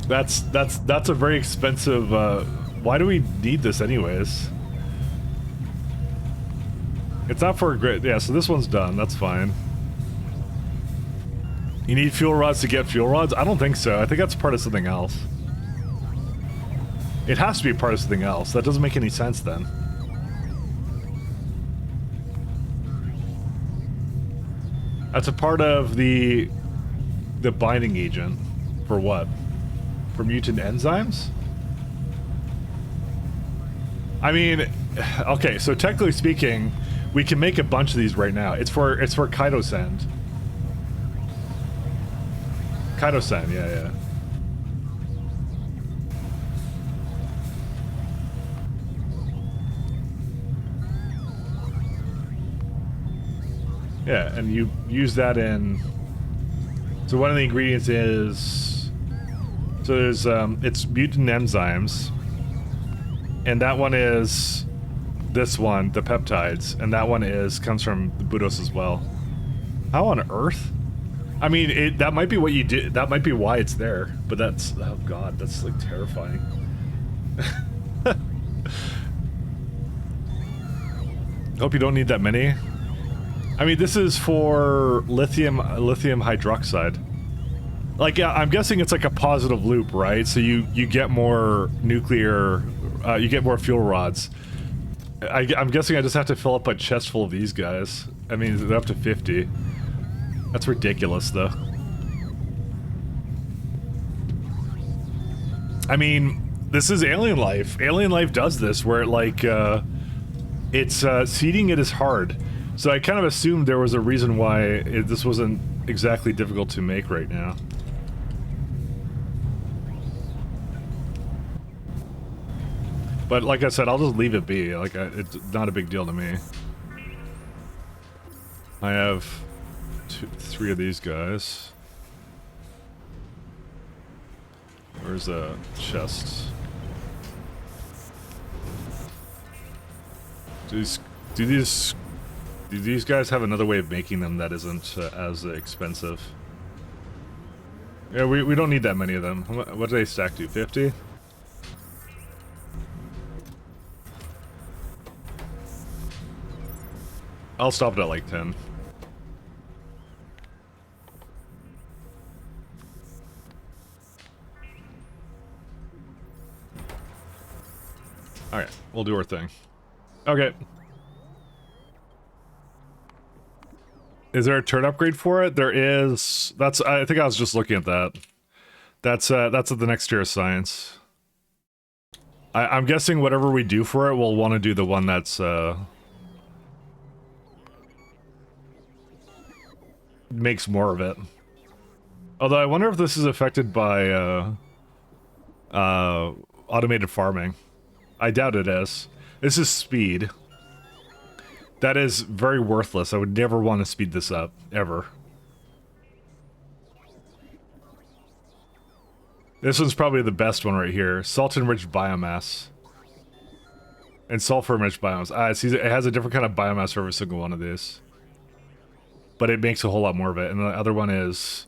That's a very expensive, why do we need this anyways? It's not for a great, yeah, so this one's done, that's fine. You need fuel rods to get fuel rods? I don't think so, I think that's part of something else. It has to be part of something else, that doesn't make any sense then. That's a part of the binding agent. For what? For mutant enzymes? I mean, okay, so technically speaking, we can make a bunch of these right now. It's for chitosand. Chitosand, yeah. Yeah, and you use that in... So one of the ingredients is... So there's, it's mutant enzymes. And that one is... This one, the peptides. And that one comes from the Budos as well. How on earth? I mean, that might be what you did. That might be why it's there. But that's... Oh god, that's like terrifying. Hope you don't need that many. I mean, this is for lithium hydroxide. Like, yeah, I'm guessing it's like a positive loop, right? So you get more nuclear, you get more fuel rods. I'm guessing I just have to fill up a chest full of these guys. I mean, they're up to 50. That's ridiculous, though. I mean, this is alien life. Alien life does this, where it, like, seeding it is hard. So I kind of assumed there was a reason why this wasn't exactly difficult to make right now. But like I said, I'll just leave it be. Like, it's not a big deal to me. I have 3 of these guys. Where's the chest? Do these guys have another way of making them that isn't as expensive? Yeah, we don't need that many of them. What do they stack to? 50? I'll stop it at like 10. Alright, we'll do our thing. Okay. Is there a turn upgrade for it? There is. I think I was just looking at that. That's at the next tier of science. I'm guessing whatever we do for it, we'll want to do the one that's makes more of it. Although I wonder if this is affected by automated farming. I doubt it is. This is speed. That is very worthless. I would never want to speed this up, ever. This one's probably the best one right here. Salt-enriched biomass. And sulfur-enriched biomass. See, it has a different kind of biomass for every single one of these. But it makes a whole lot more of it. And the other one is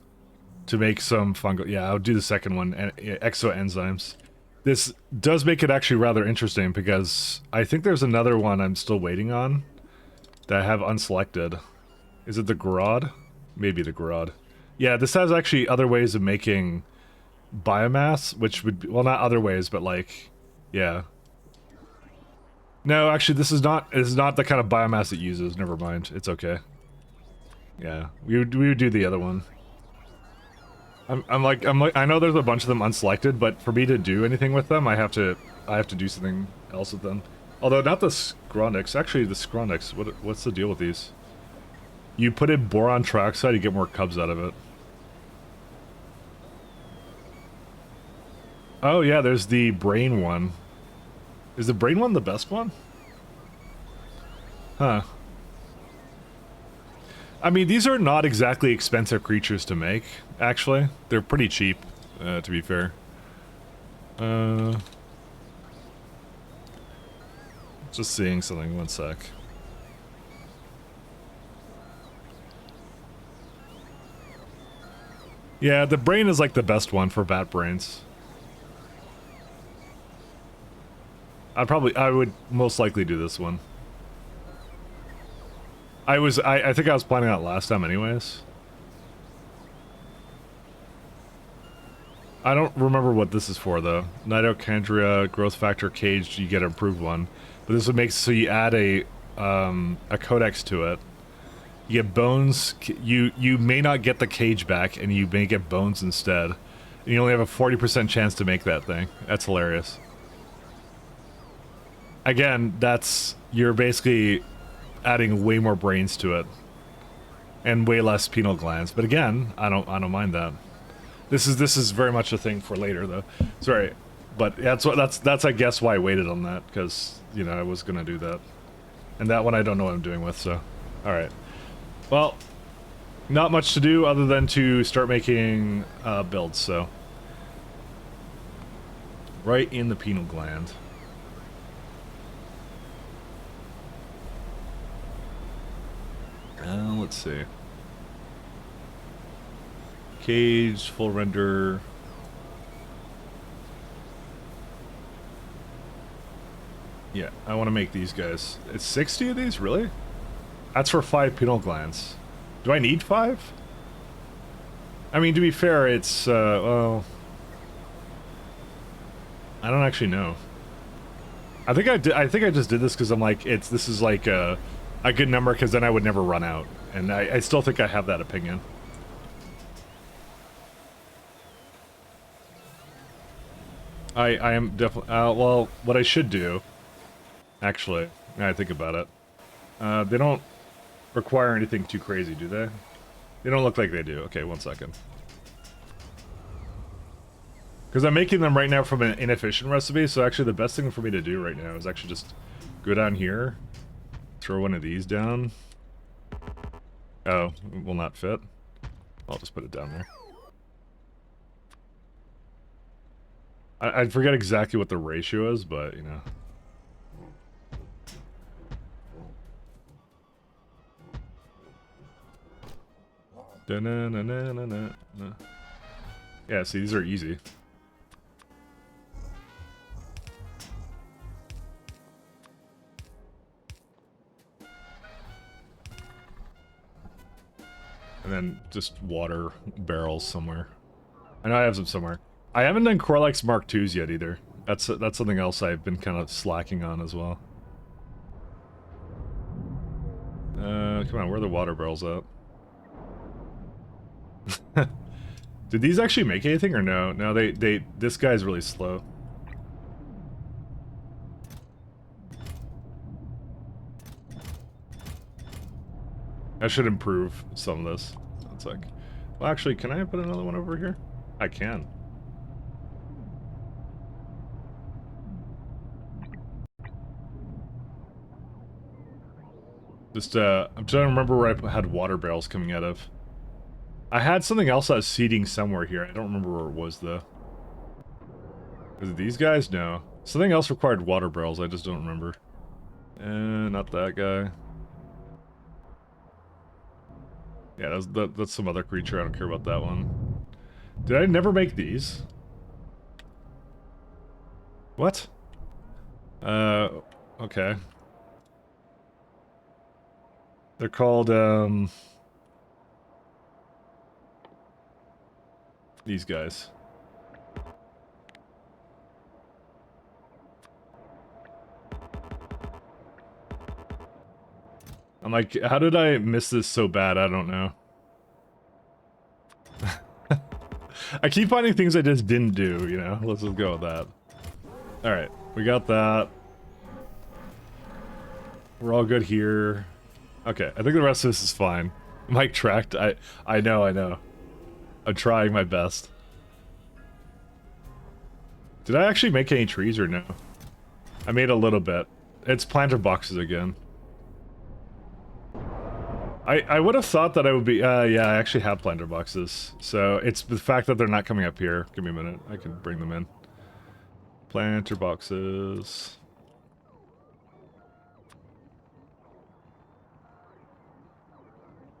to make some fungal... Yeah, I'll do the second one. Exoenzymes. This does make it actually rather interesting because I think there's another one I'm still waiting on that I have unselected. Is it the Garod? Maybe the Garod. Yeah, this has actually other ways of making biomass, which would be, well, not other ways, but like, yeah. No, actually, this is not the kind of biomass it uses. Never mind. It's okay. Yeah, we would do the other one. I'm like, I know there's a bunch of them unselected, but for me to do anything with them, I have to do something else with them. Although not the Scronix. Actually, the Scronix. What's the deal with these? You put in boron trioxide, you get more cubs out of it. Oh yeah, there's the brain one. Is the brain one the best one? Huh. I mean, these are not exactly expensive creatures to make, actually. They're pretty cheap, to be fair. Just seeing something, one sec. Yeah, the brain is like the best one for bat brains. I would most likely do this one. I think I was planning on it last time anyways. I don't remember what this is for though. Mitochondria, growth factor caged, you get an improved one. But this would make so you add a codex to it. You get bones, you may not get the cage back and you may get bones instead. And you only have a 40% chance to make that thing. That's hilarious. Again, you're basically adding way more brains to it. And way less pineal glands. But again, I don't mind that. This is very much a thing for later though. Sorry. But that's I guess why I waited on that, because, you know, I was gonna do that. And that one I don't know what I'm doing with, so. Alright. Well, not much to do other than to start making builds, so. Right in the pineal gland. Let's see. Cage, full render. Yeah, I want to make these guys. It's 60 of these, really? That's for 5 pineal glands. Do I need 5? I mean, to be fair, it's, well... I don't actually know. I think I just did this because I'm like, this is like a good number, because then I would never run out. And I still think I have that opinion. I am definitely, well, what I should do, actually, now I think about it, they don't require anything too crazy, do they? They don't look like they do. Okay, one second. Because I'm making them right now from an inefficient recipe, so actually the best thing for me to do right now is actually just go down here, throw one of these down. Oh, it will not fit. I'll just put it down there. I forget exactly what the ratio is, but, you know. Da-na-na-na-na-na. Yeah, see, these are easy. And then just water barrels somewhere. I know I have some somewhere. I haven't done Corlex Mark IIs yet either. That's something else I've been kind of slacking on as well. Come on, where are the water barrels at? Did these actually make anything or no? No, this guy's really slow. I should improve some of this. It's like, well, actually, can I put another one over here? I can. Just, I'm trying to remember where I had water barrels coming out of. I had something else that was seeding somewhere here. I don't remember where it was, though. Is it these guys? No. Something else required water barrels. I just don't remember. Not that guy. Yeah, that's some other creature. I don't care about that one. Did I never make these? What? Okay. They're called, these guys. I'm like, how did I miss this so bad? I don't know. I keep finding things I just didn't do, you know? Let's just go with that. Alright, we got that. We're all good here. Okay, I think the rest of this is fine. Mic tracked. I know. I'm trying my best. Did I actually make any trees or no? I made a little bit. It's planter boxes again. I would have thought that I would be, yeah, I actually have planter boxes. So it's the fact that they're not coming up here. Give me a minute, I can bring them in. Planter boxes.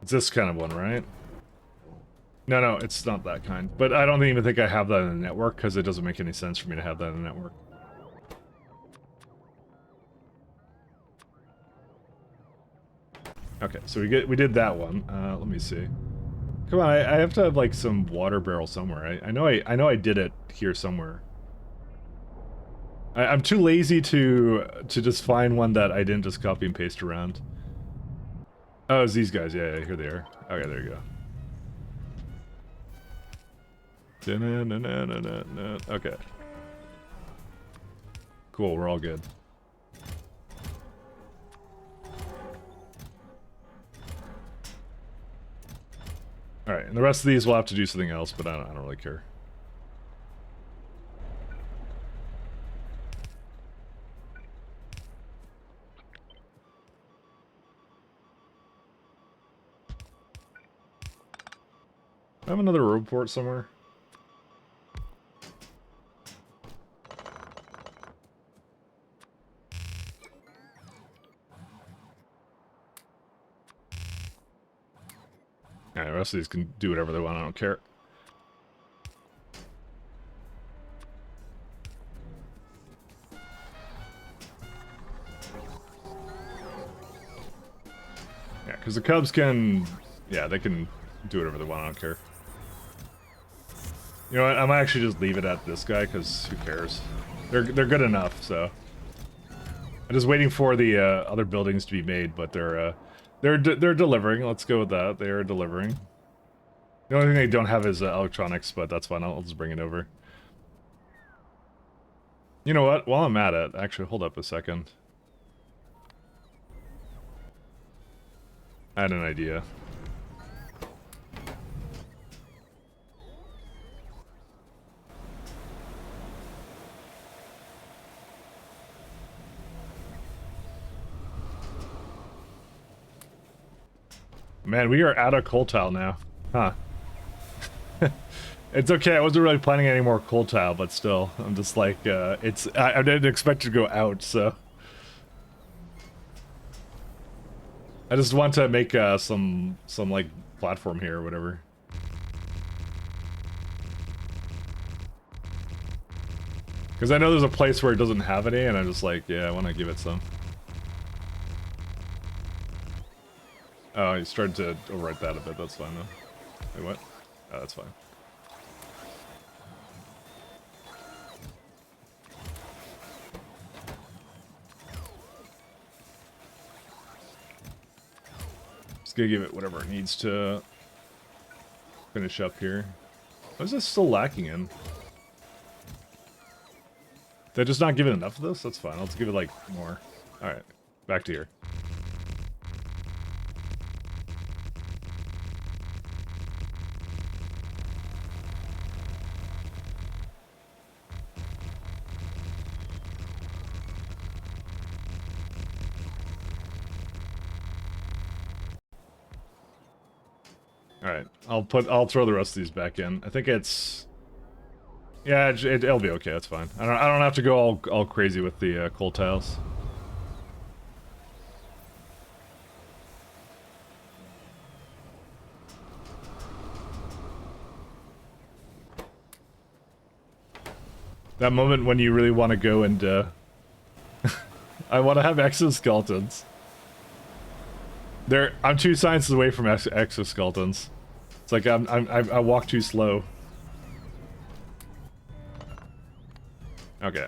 It's this kind of one, right? No, it's not that kind. But I don't even think I have that in the network, because it doesn't make any sense for me to have that in the network. Okay, so we did that one. Let me see. Come on, I have to have like some water barrel somewhere. I know I did it here somewhere. I'm too lazy to just find one that I didn't just copy and paste around. Oh, it's these guys. Yeah, here they are. Okay, there you go. Okay. Cool, we're all good. Alright, and the rest of these will have to do something else, but I don't really care. I have another road port somewhere. Alright, the rest of these can do whatever they want, I don't care. Yeah, because the Cubs can... Yeah, they can do whatever they want, I don't care. You know what, I might actually just leave it at this guy, because who cares? They're good enough, so... I'm just waiting for the other buildings to be made, but they're delivering. Let's go with that. They are delivering. The only thing they don't have is electronics, but that's fine. I'll just bring it over. You know what? While I'm at it, actually, hold up a second. I had an idea. Man, we are out of coal tile now. Huh. It's okay, I wasn't really planning any more coal tile, but still, I'm just like, I didn't expect to go out, so... I just want to make some like, platform here or whatever. Because I know there's a place where it doesn't have any, and I'm just like, yeah, I want to give it some. Oh, he started to overwrite that a bit, that's fine though. Wait, what? Oh, that's fine. Just gonna give it whatever it needs to finish up here. What is this still lacking in? Did I just not give it enough of this? That's fine, I'll just give it like more. Alright, back to here. Alright, I'll throw the rest of these back in. I think it's... Yeah, it'll be okay, that's fine. I don't have to go all crazy with the coal tiles. That moment when you really want to go and, I want to have exoskeletons. I'm 2 sciences away from exoskeletons. It's like I walk too slow. Okay.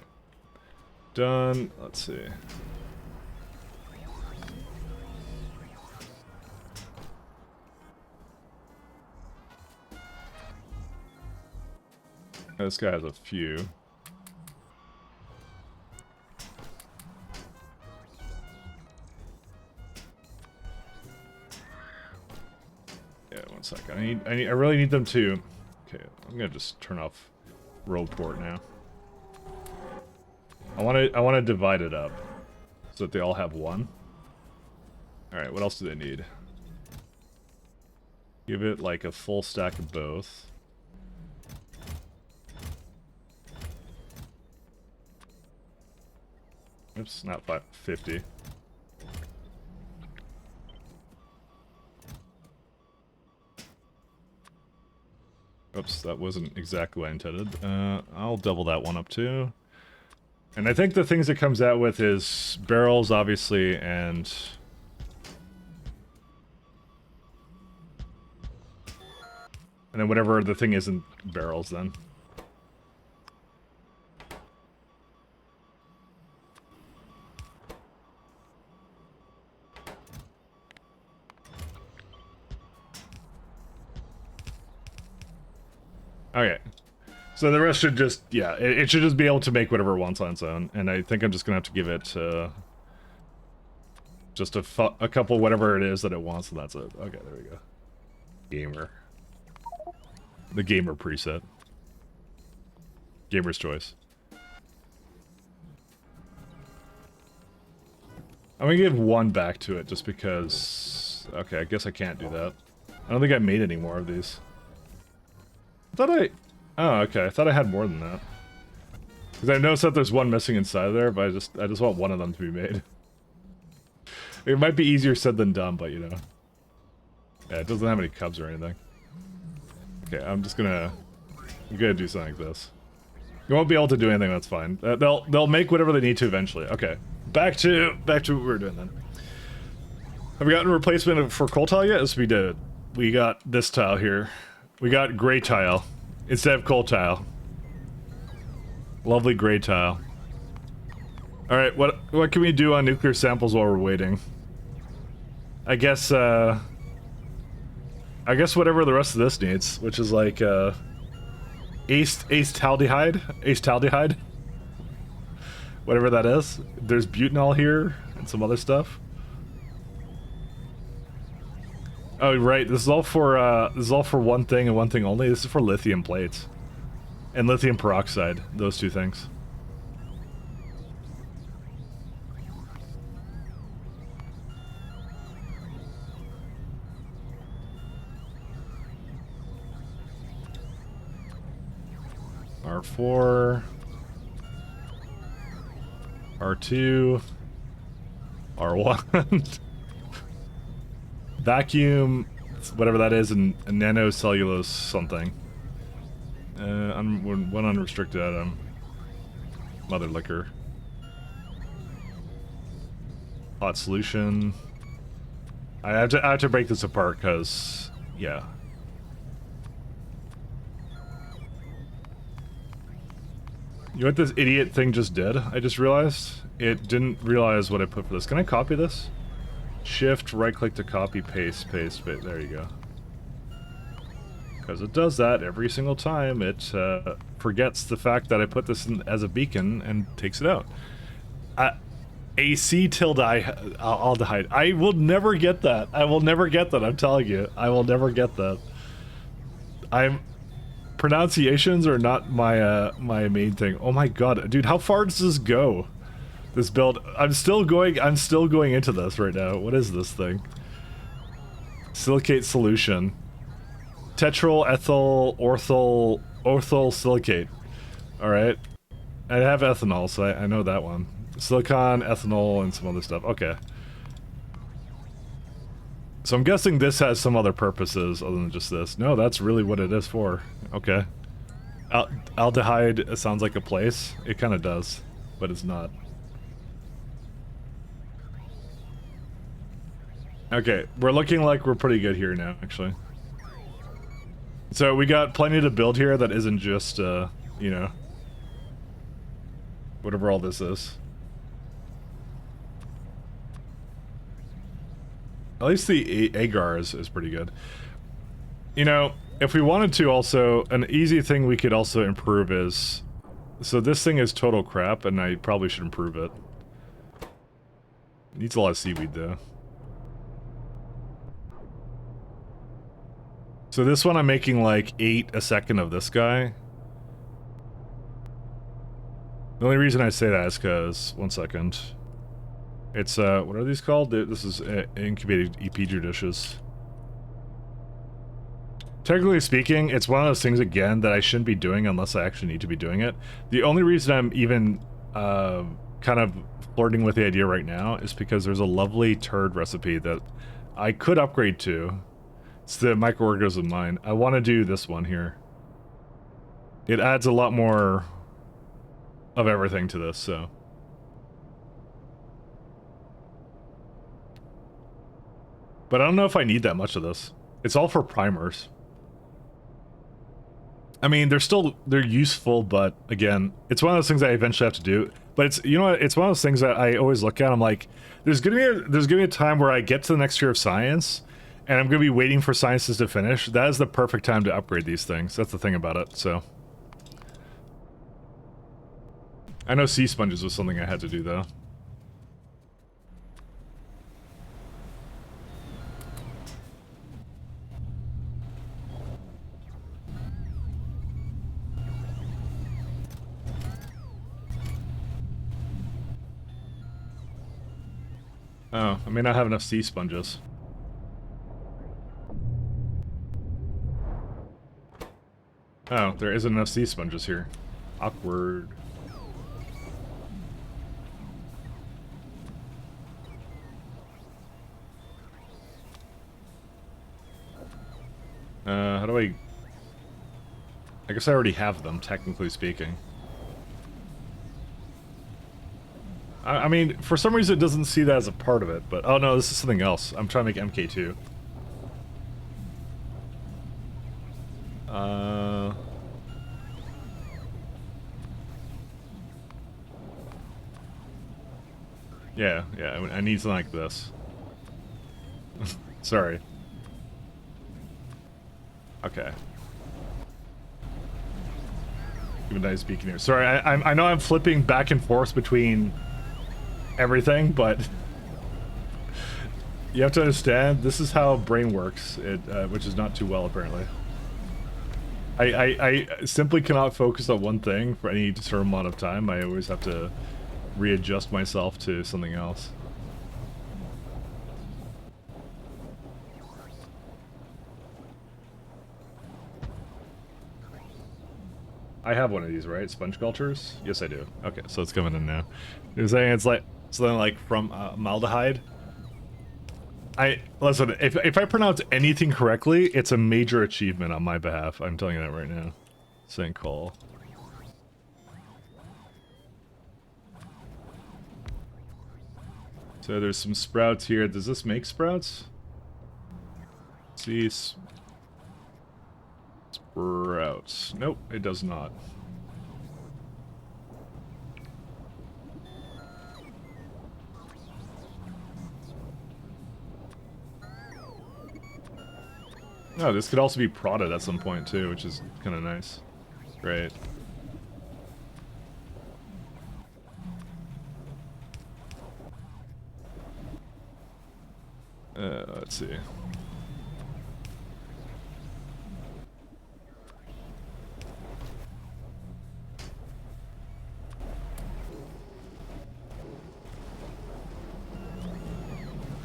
Done. Let's see. This guy has a few. Yeah, 1 second. I really need them to. Okay, I'm gonna just turn off road port now. I want to divide it up so that they all have one. All right, what else do they need? Give it like a full stack of both. Oops, not 50. Oops, that wasn't exactly what I intended. I'll double that one up too. And I think the things it comes out with is barrels, obviously, and... and then whatever the thing isn't barrels, then. Okay. So the rest should just, yeah, it should just be able to make whatever it wants on its own. And I think I'm just going to have to give it just a couple whatever it is that it wants, and that's it. Okay, there we go. Gamer. The gamer preset. Gamer's choice. I'm going to give one back to it just because... okay, I guess I can't do that. I don't think I made any more of these. I thought I... oh, okay. I thought I had more than that. Because I noticed that there's one missing inside of there, but I just want one of them to be made. It might be easier said than done, but you know. Yeah, it doesn't have any cubs or anything. Okay, I'm gonna do something like this. You won't be able to do anything, that's fine. They'll make whatever they need to eventually. Okay. Back to what we were doing then. Have we gotten a replacement for coal tile yet? Yes, we did. We got this tile here. We got gray tile instead of coal tile. Lovely gray tile. Alright, what can we do on nuclear samples while we're waiting? I guess whatever the rest of this needs, which is like acetaldehyde. Whatever that is. There's butanol here and some other stuff. Oh right, this is all for one thing and one thing only. This is for lithium plates. And lithium peroxide, those two things. R4, R2, R1, vacuum, whatever that is, and nanocellulose something. One unrestricted item. Mother liquor. Hot solution. I have to break this apart because, yeah. You know what this idiot thing just did? I just realized? It didn't realize what I put for this. Can I copy this? Shift, right click to copy, paste. There you go. Because it does that every single time. It forgets the fact that I put this in as a beacon and takes it out. Acetaldehyde. I will never get that. I will never get that, I'm telling you. I will never get that. Pronunciations are not my my main thing. Oh my god, dude, how far does this go? This build. I'm still going into this right now. What is this thing? Silicate solution. Tetryl ethyl orthyl silicate. Alright. I have ethanol, so I know that one. Silicon, ethanol, and some other stuff. Okay. So I'm guessing this has some other purposes other than just this. No, that's really what it is for. Okay. Aldehyde sounds like a place. It kind of does, but it's not. Okay, we're looking like we're pretty good here now, actually. So we got plenty to build here that isn't just, you know, whatever all this is. At least the agar is pretty good. You know, If we wanted to also, an easy thing we could also improve is... So this thing is total crap, and I probably should improve it. It needs a lot of seaweed, though. So this one I'm making like 8 a second of this guy. The only reason I say that is because... One second. It's, what are these called? This is incubated EP dishes. Technically speaking, it's one of those things, again, that I shouldn't be doing unless I actually need to be doing it. The only reason I'm even, kind of flirting with the idea right now is because there's a lovely turd recipe that I could upgrade to. It's the microorganism mine. I want to do this one here. It adds a lot more of everything to this, so... But I don't know if I need that much of this. It's all for primers. I mean, they're useful, but again, it's one of those things I eventually have to do. But it's, you know what, it's one of those things that I always look at, I'm like, there's gonna be a time where I get to the next year of science, and I'm gonna be waiting for sciences to finish. That is the perfect time to upgrade these things. That's the thing about it, so. I know sea sponges was something I had to do, though. Oh, I may not have enough sea sponges. Oh, there isn't enough sea sponges here. Awkward. How do I guess I already have them, technically speaking. I mean, for some reason it doesn't see that as a part of it, but... Oh no, this is something else. I'm trying to make MK2. Yeah, I need something like this. Sorry. Okay. Even though I'm speaking here. Sorry, I know I'm flipping back and forth between everything, but you have to understand, this is how brain works, which is not too well, apparently. I simply cannot focus on one thing for any certain amount of time. I always have to readjust myself to something else. I have one of these, right? Sponge cultures? Yes, I do. Okay, so it's coming in now. You're saying it's like something like from maldehyde? Listen, if I pronounce anything correctly, it's a major achievement on my behalf. I'm telling you that right now. Sinkhole. So there's some sprouts here. Does this make sprouts? Let's see. Sprouts. Nope, it does not. Oh, this could also be prodded at some point too, which is kind of nice. Great. Let's see.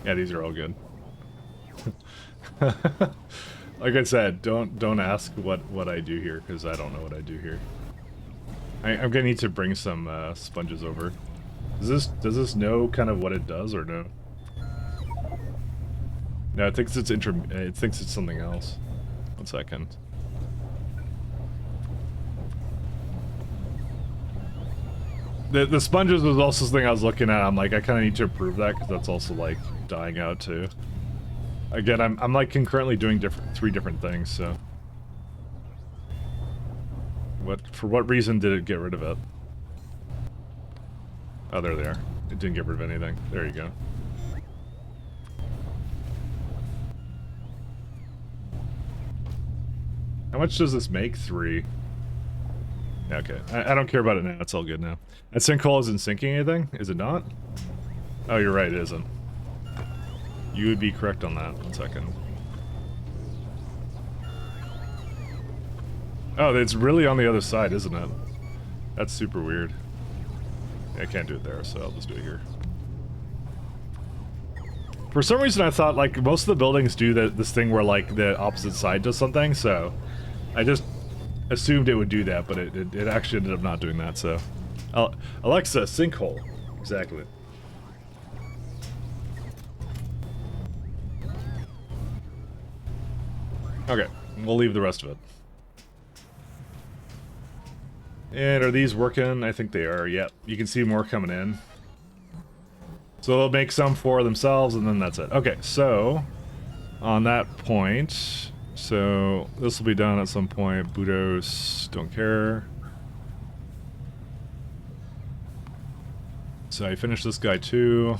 Yeah, these are all good. Like I said, don't ask what I do here, because I don't know what I do here. I'm gonna need to bring some sponges over. Does this know kind of what it does or no? No, it thinks it's something else. 1 second. The sponges was also something I was looking at. I'm like, I kind of need to improve that, because that's also like dying out too. Again, I'm like concurrently doing three different things, so. For what reason did it get rid of it? Oh, there they are. It didn't get rid of anything. There you go. How much does this make? 3. Okay, I don't care about it now. It's all good now. That sinkhole isn't sinking anything? Is it not? Oh, you're right, it isn't. You would be correct on that. 1 second. Oh, it's really on the other side, isn't it? That's super weird. Yeah, I can't do it there, so I'll just do it here. For some reason I thought, like, most of the buildings do this thing where, like, the opposite side does something, so I just assumed it would do that, but it actually ended up not doing that, so... Alexa, sinkhole. Exactly. Okay, we'll leave the rest of it. And are these working? I think they are, yep. You can see more coming in. So they'll make some for themselves, and then that's it. Okay, so... on that point... so this will be done at some point. Budos, don't care. So I finished this guy too.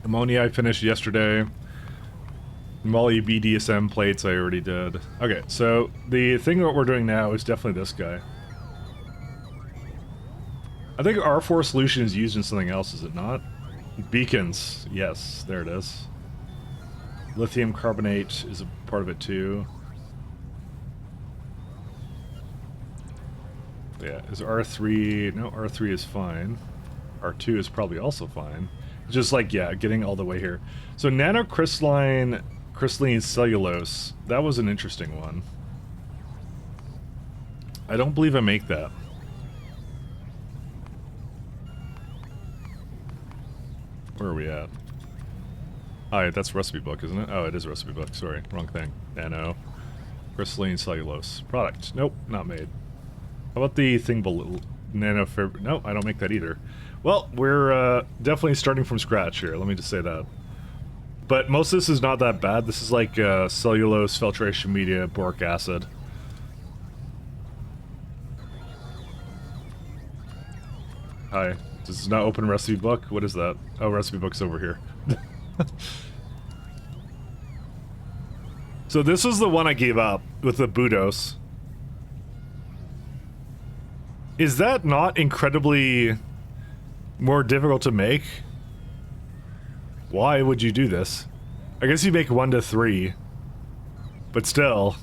Ammonia I finished yesterday. Molly BDSM plates I already did. Okay, so the thing that we're doing now is definitely this guy. I think R4 solution is used in something else, is it not? Beacons, yes, there it is. Lithium carbonate is a part of it too. Yeah, is R3... no, R3 is fine. R2 is probably also fine. Just like, yeah, getting all the way here. So nanocrystalline cellulose, that was an interesting one. I don't believe I make that. Where are we at? Alright, that's recipe book, isn't it? Oh, it is recipe book, sorry, wrong thing. Nano. Crystalline cellulose. Product. Nope, not made. How about the thing below? Nanofib... no, I don't make that either. Well, we're definitely starting from scratch here, let me just say that. But most of this is not that bad. This is like cellulose, filtration media, boric acid. Hi. This is not open recipe book? What is that? Oh, recipe book's over here. So this was the one I gave up with the Budos. Is that not incredibly more difficult to make? Why would you do this? I guess you make 1 to 3, but still.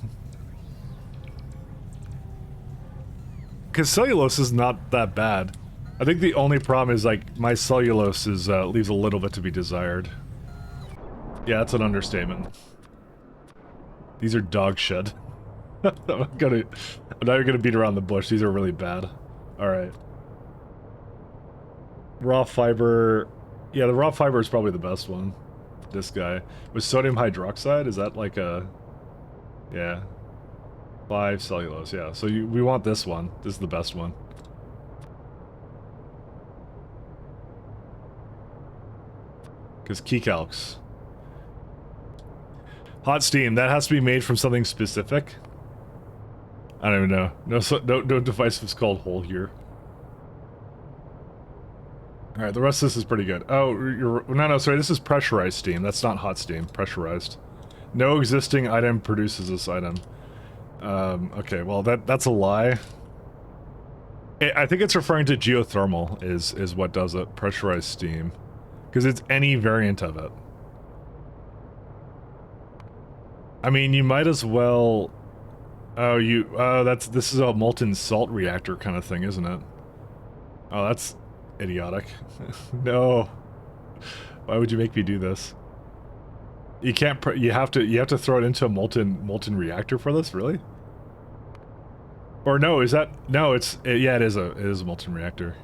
Because cellulose is not that bad. I think the only problem is, like, my cellulose is leaves a little bit to be desired. Yeah, that's an understatement. These are dog shit. I'm not even gonna beat around the bush. These are really bad. Alright. Raw fiber. Yeah, the raw fiber is probably the best one. This guy. With sodium hydroxide? Is that like a... yeah. 5 cellulose, yeah. So we want this one. This is the best one. Because keycalcs. Hot steam, that has to be made from something specific? I don't even know. No device is called whole here. Alright, the rest of this is pretty good. Oh, no, sorry, this is pressurized steam. That's not hot steam, pressurized. No existing item produces this item. Okay, well, that's a lie. I think it's referring to geothermal is what does it, pressurized steam. Because it's any variant of it. I mean, you might as well... oh, this is a molten salt reactor kind of thing, isn't it? Oh, that's idiotic. No. Why would you make me do this? You can't you have to throw it into a molten reactor for this, really? Or no, is that... no, yeah, it is a molten reactor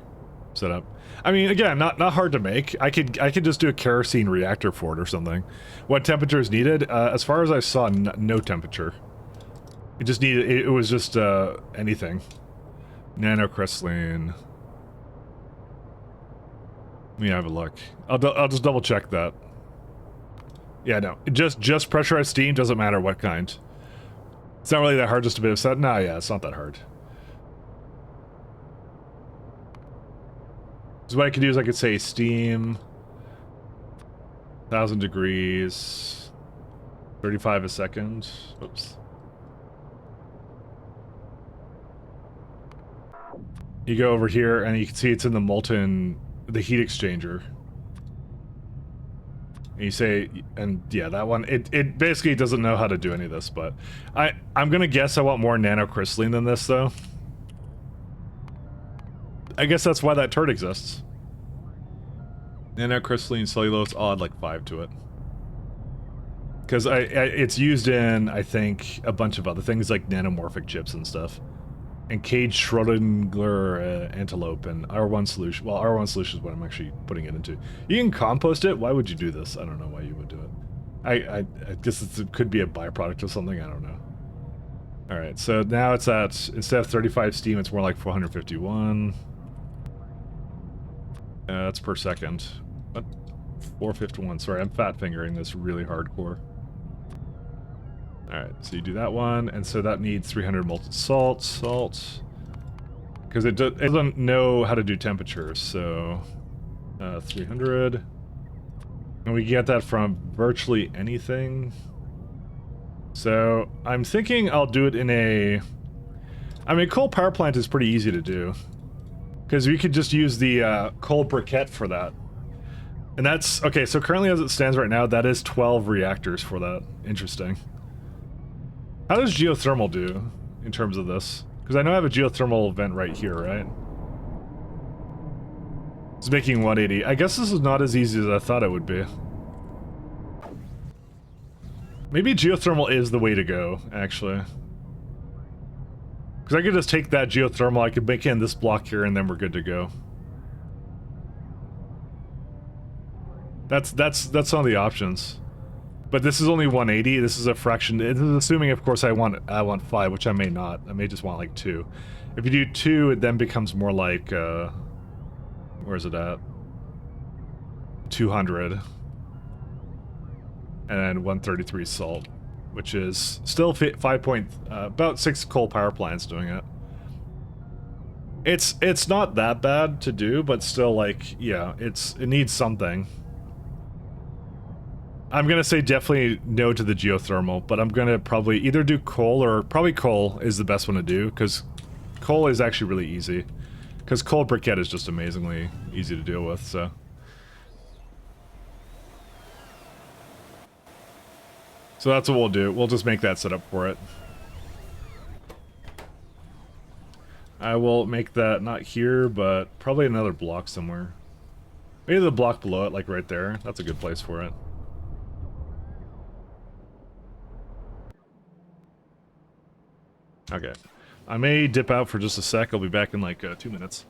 setup. I mean, again, not hard to make. I could just do a kerosene reactor for it or something. What temperature is needed? As far as I saw, no temperature. It just needed... it was just anything. Nanocrystalline. Let me have a look. I'll just double check that. Yeah, no. Just pressurized steam, doesn't matter what kind. It's not really that hard, just a bit of set. No, yeah, it's not that hard. So what I could do is I could say steam, 1,000 degrees, 35 a second. Oops. You go over here and you can see it's in the molten, the heat exchanger. And you say, and yeah, that one, it basically doesn't know how to do any of this, but I'm gonna guess I want more nanocrystalline than this, though. I guess that's why that turd exists. Nanocrystalline cellulose, I'll add like 5 to it. Because it's used in, I think, a bunch of other things like nanomorphic chips and stuff. And caged Schrodinger antelope and R1 solution. Well, R1 solution is what I'm actually putting it into. You can compost it. Why would you do this? I don't know why you would do it. I guess it could be a byproduct of something. I don't know. All right, so now it's at, instead of 35 steam, it's more like 451. That's per second. What? 451. Sorry, I'm fat fingering this really hardcore. Alright, so you do that one, and so that needs 300 molten salt. Because it doesn't know how to do temperatures, so 300. And we get that from virtually anything. So I'm thinking I'll do it in a... I mean, coal power plant is pretty easy to do. Because we could just use the coal briquette for that. And that's... Okay, so currently as it stands right now, that is 12 reactors for that. Interesting. How does geothermal do in terms of this? Because I know I have a geothermal vent right here, right? It's making 180. I guess this is not as easy as I thought it would be. Maybe geothermal is the way to go, actually. Because I could just take that geothermal, I could make it in this block here, and then we're good to go. That's some of the options. But this is only 180. This is a fraction. This is assuming, of course, I want 5, which I may not. I may just want like 2. If you do 2, it then becomes more like where is it at? 200, and then 133 salt, which is still 5 point about 6 coal power plants doing it. It's not that bad to do, but still, like, yeah, it needs something. I'm gonna say definitely no to the geothermal, but I'm gonna probably either do coal, or probably coal is the best one to do, because coal is actually really easy. Because coal briquette is just amazingly easy to deal with, so. So that's what we'll do. We'll just make that setup for it. I will make that not here, but probably another block somewhere. Maybe the block below it, like right there. That's a good place for it. Okay. I may dip out for just a sec. I'll be back in like 2 minutes.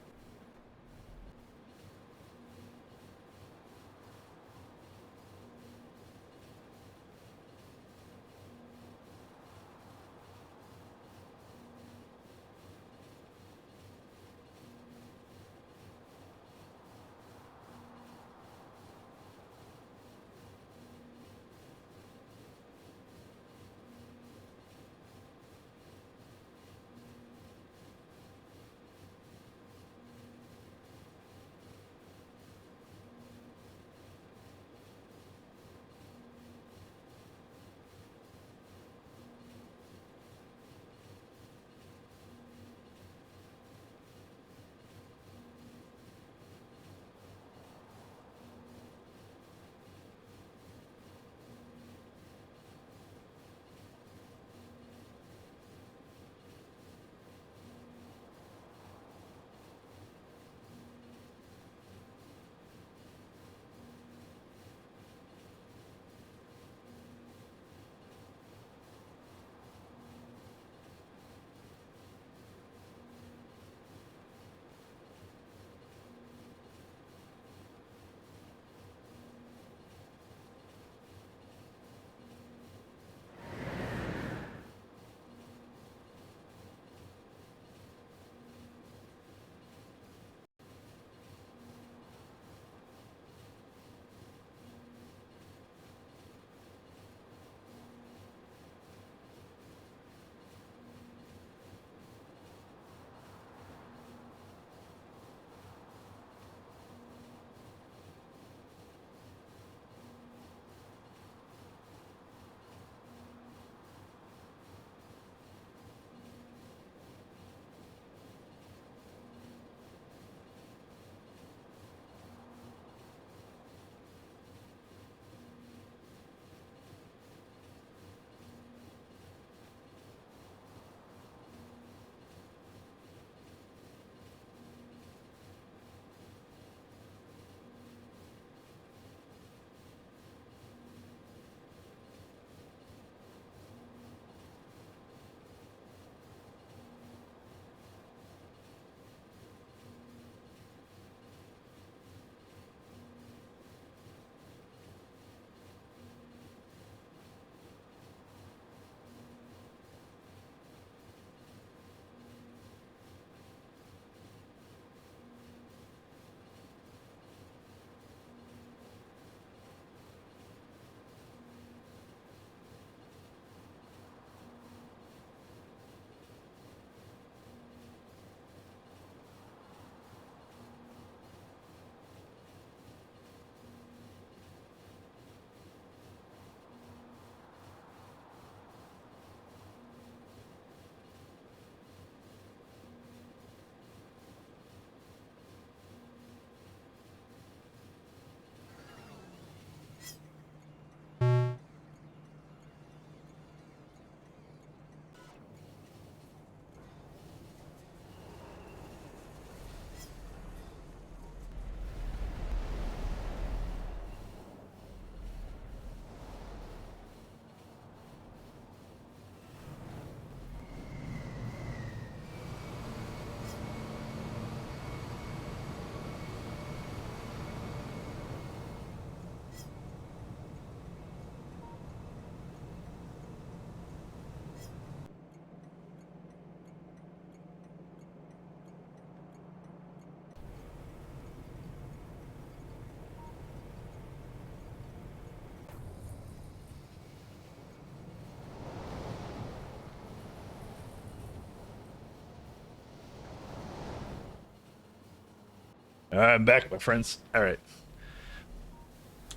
I'm back, my friends. All right.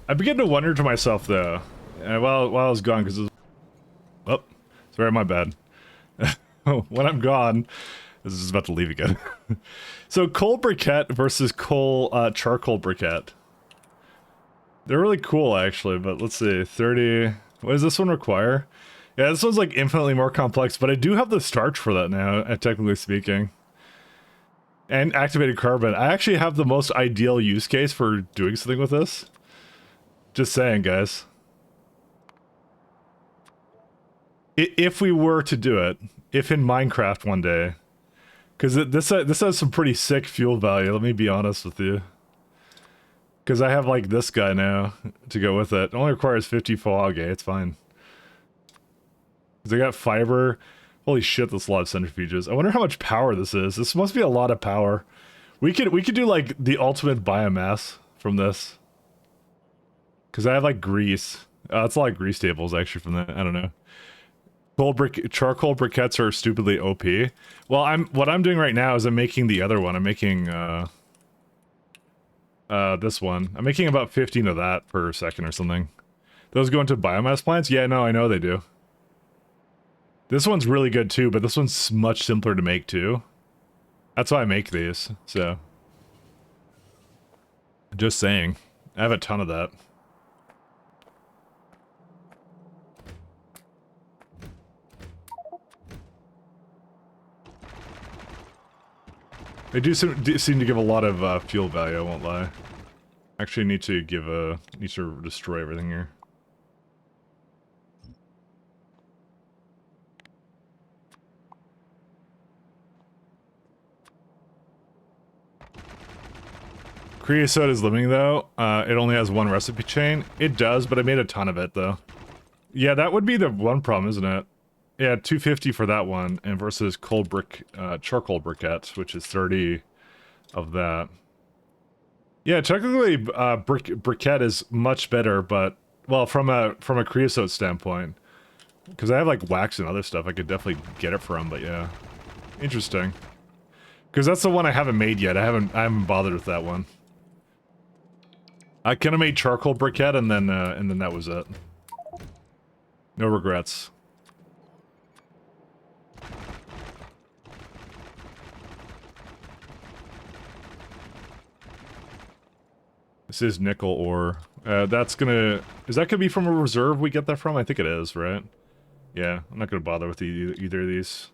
I begin to wonder to myself, though, while I was gone, because oh, sorry, my bad. When I'm gone, this is about to leave again. So, coal briquette versus charcoal briquette. They're really cool, actually, but let's see. 30. What does this one require? Yeah, this one's like infinitely more complex, but I do have the starch for that now, technically speaking. And activated carbon. I actually have the most ideal use case for doing something with this. Just saying, guys. If we were to do it, if in Minecraft one day, because this has some pretty sick fuel value, let me be honest with you. Because I have like this guy now to go with it. It only requires 50 fog, it's fine. Because I got fiber. Holy shit, that's a lot of centrifuges. I wonder how much power this is. This must be a lot of power. We could do like the ultimate biomass from this. Because I have like grease. It's a lot of grease tables actually from that. I don't know. Charcoal briquettes are stupidly OP. Well, what I'm doing right now is I'm making the other one. I'm making this one. I'm making about 15 of that per second or something. Those go into biomass plants? Yeah, no, I know they do. This one's really good too, but this one's much simpler to make too. That's why I make these, so. Just saying. I have a ton of that. They do seem to give a lot of fuel value, I won't lie. Actually need to destroy everything here. Creosote is limiting though. It only has one recipe chain. It does, but I made a ton of it though. Yeah, that would be the one problem, isn't it? Yeah, 250 for that one, and versus charcoal briquette, which is 30 of that. Yeah, technically, briquette is much better, but well, from a creosote standpoint, because I have like wax and other stuff, I could definitely get it from. But yeah, interesting. Because that's the one I haven't made yet. I haven't bothered with that one. I kind of made charcoal briquette, and then that was it. No regrets. This is nickel ore. That's gonna... Is that gonna be from a reserve we get that from? I think it is, right? Yeah, I'm not gonna bother with either of these.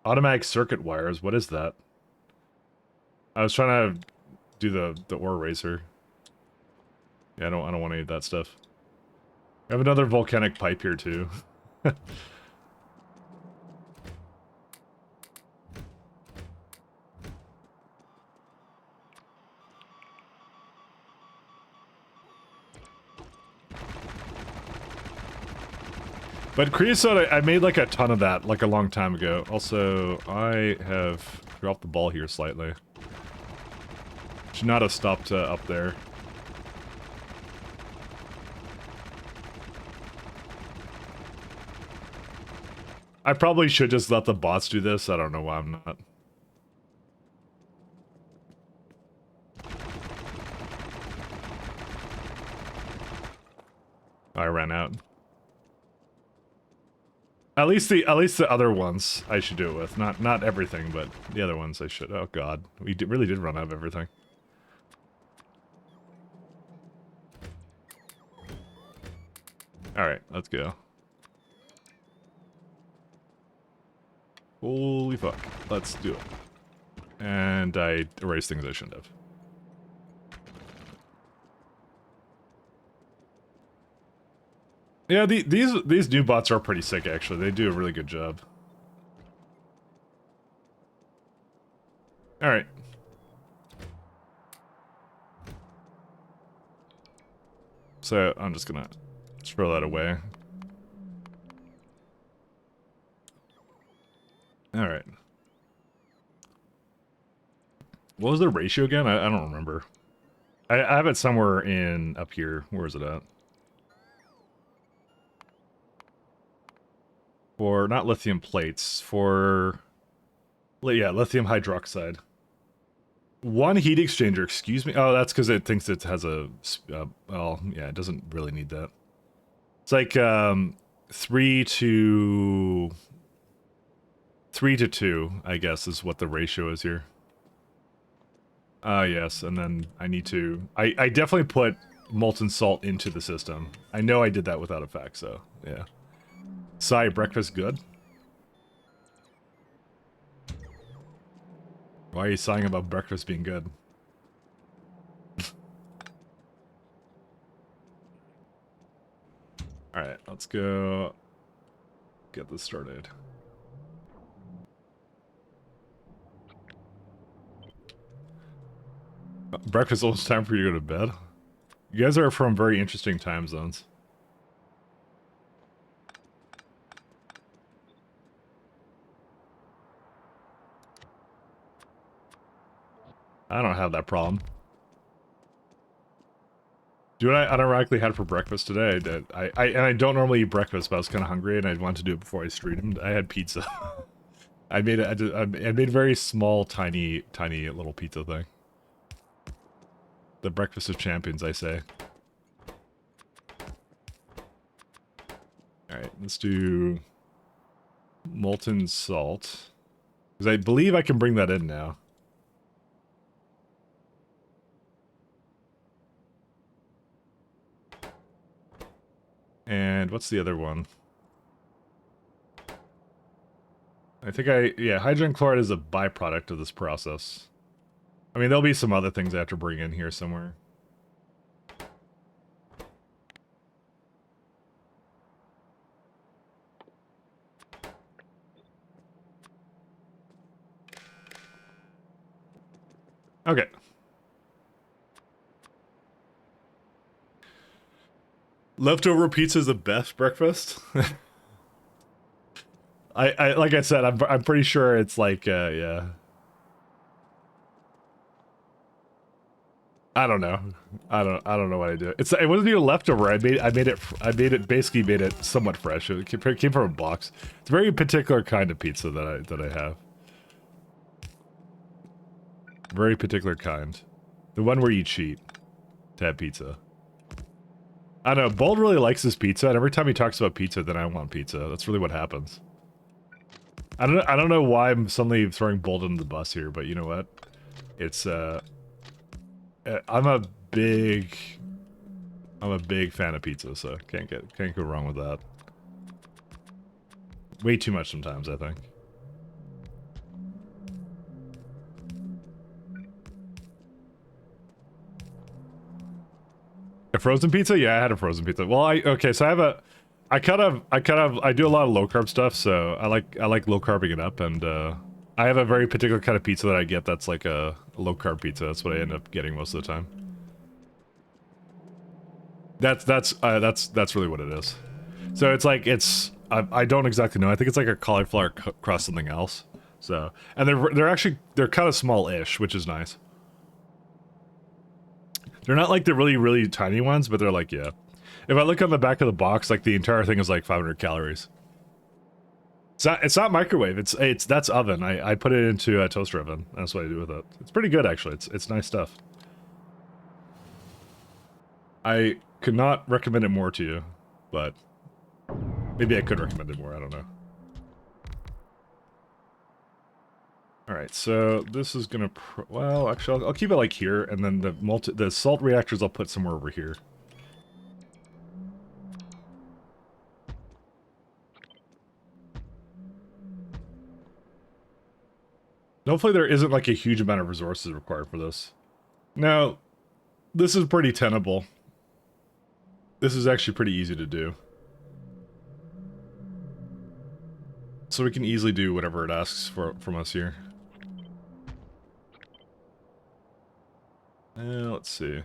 Automatic circuit wires, what is that? I was trying to do the ore racer. Yeah, I don't want any of that stuff. I have another volcanic pipe here too. But creosote, I made like a ton of that, like a long time ago. Also, I have dropped the ball here slightly. Should not have stopped up there. I probably should just let the bots do this. I don't know why I'm not. I ran out. At least the other ones I should do it with. Not everything, but the other ones I should. Oh god, we really did run out of everything. All right, let's go. Holy fuck, let's do it. And I erased things I shouldn't have. Yeah, these new bots are pretty sick, actually. They do a really good job. Alright. So, I'm just gonna throw that away. Alright. What was the ratio again? I don't remember. I have it somewhere up here. Where is it at? For, not lithium plates, for... Yeah, lithium hydroxide. One heat exchanger, excuse me. Oh, that's because it thinks it has a. Well, yeah, it doesn't really need that. It's like 3 to 2, I guess, is what the ratio is here. Yes, and then I need to. I definitely put molten salt into the system. I know I did that without a fact, so yeah. Sorry, breakfast good? Why are you sighing about breakfast being good? Alright, let's go get this started. Breakfast almost time for you to go to bed? You guys are from very interesting time zones. I don't have that problem. Do what I unironically had for breakfast today. And I don't normally eat breakfast, but I was kind of hungry and I wanted to do it before I streamed. I had pizza. I made it. I made a very small, tiny little pizza thing. The breakfast of champions, I say. All right, let's do molten salt, because I believe I can bring that in now. And what's the other one? I think yeah, hydrogen chloride is a byproduct of this process. I mean, there'll be some other things I have to bring in here somewhere. Okay. Leftover pizza is the best breakfast. I like I said, I'm pretty sure it's like yeah. I don't know. I don't know what I do. It wasn't even leftover. I made it basically made it somewhat fresh. It came from a box. It's a very particular kind of pizza that I have. Very particular kind. The one where you cheat to have pizza. I don't know. Bold really likes his pizza, and every time he talks about pizza, then I want pizza. That's really what happens. I don't know why I'm suddenly throwing Bold under the bus here, but you know what? It's I'm a big fan of pizza, so can't go wrong with that. Way too much sometimes, I think. A frozen pizza? Yeah, I had a frozen pizza. Well, okay, so I do a lot of low carb stuff, so I like low carbing it up, and I have a very particular kind of pizza that I get that's like a low carb pizza. That's what I end up getting most of the time. That's really what it is. So it's like I don't exactly know. I think it's like a cauliflower cross something else. So and they're kind of small-ish, which is nice. They're not like the really tiny ones, but they're like, yeah. If I look on the back of the box, like the entire thing is like 500 calories. It's not microwave. That's oven. I put it into a toaster oven. That's what I do with it. It's pretty good actually. It's nice stuff. I could not recommend it more to you, but maybe I could recommend it more. I don't know. All right, so this is gonna. Well, actually, I'll keep it like here, and then the salt reactors I'll put somewhere over here. Hopefully there isn't like a huge amount of resources required for this. Now, this is pretty tenable. This is actually pretty easy to do. So we can easily do whatever it asks from us here. Let's see.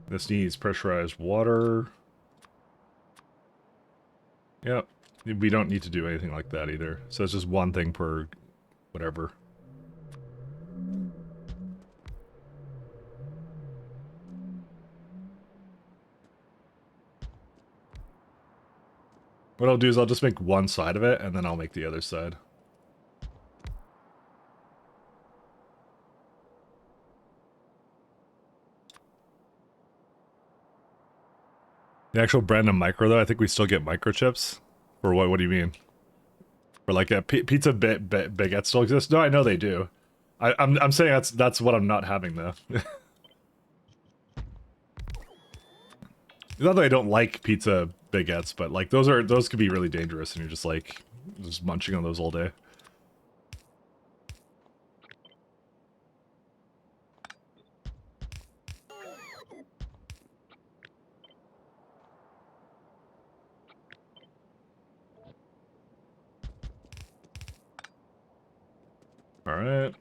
This needs pressurized water. Yep. We don't need to do anything like that either. So it's just one thing per whatever. What I'll do is I'll just make one side of it, and then I'll make the other side. The actual brand of micro, though, I think we still get microchips. Or what? What do you mean? Or like a pizza baguette still exists? No, I know they do. I'm saying that's what I'm not having though. Not that I don't like pizza baguettes, but like those could be really dangerous, and you're just like just munching on those all day. All right.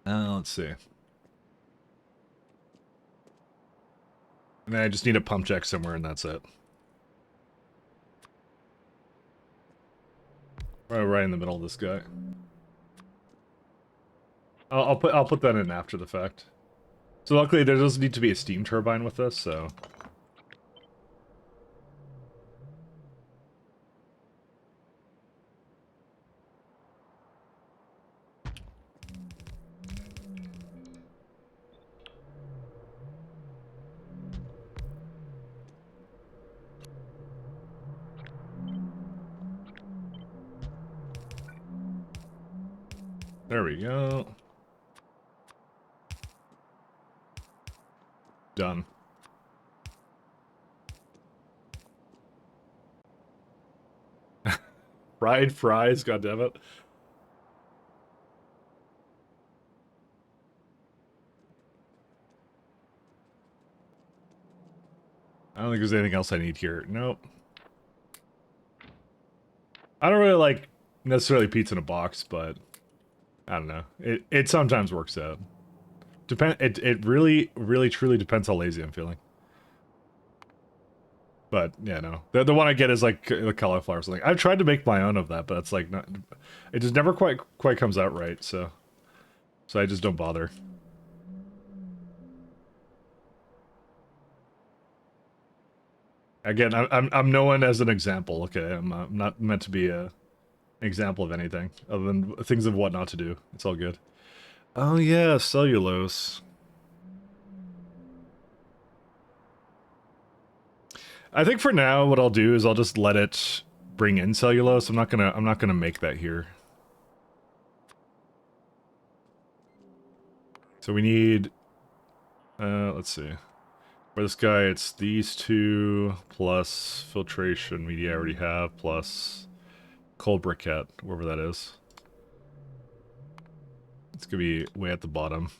Let's see. And then I just need a pump jack somewhere, and that's it. Right in the middle of this guy. I'll put that in after the fact. So luckily there doesn't need to be a steam turbine with this, so. There we go. Done. Fried fries, goddammit. I don't think there's anything else I need here. Nope. I don't really like necessarily pizza in a box, but I don't know. It sometimes works out. It really truly depends how lazy I'm feeling. But yeah, no. The one I get is like the cauliflower or something. I've tried to make my own of that, but it's like not. It just never quite comes out right. So I just don't bother. Again, I'm known as an example. Okay, I'm not meant to be a example of anything other than things of what not to do. It's all good. Oh yeah, cellulose. I think for now, what I'll do is I'll just let it bring in cellulose. I'm not gonna make that here. So we need, let's see. For this guy, it's these two plus filtration media I already have plus cold briquette, wherever that is. It's gonna be way at the bottom.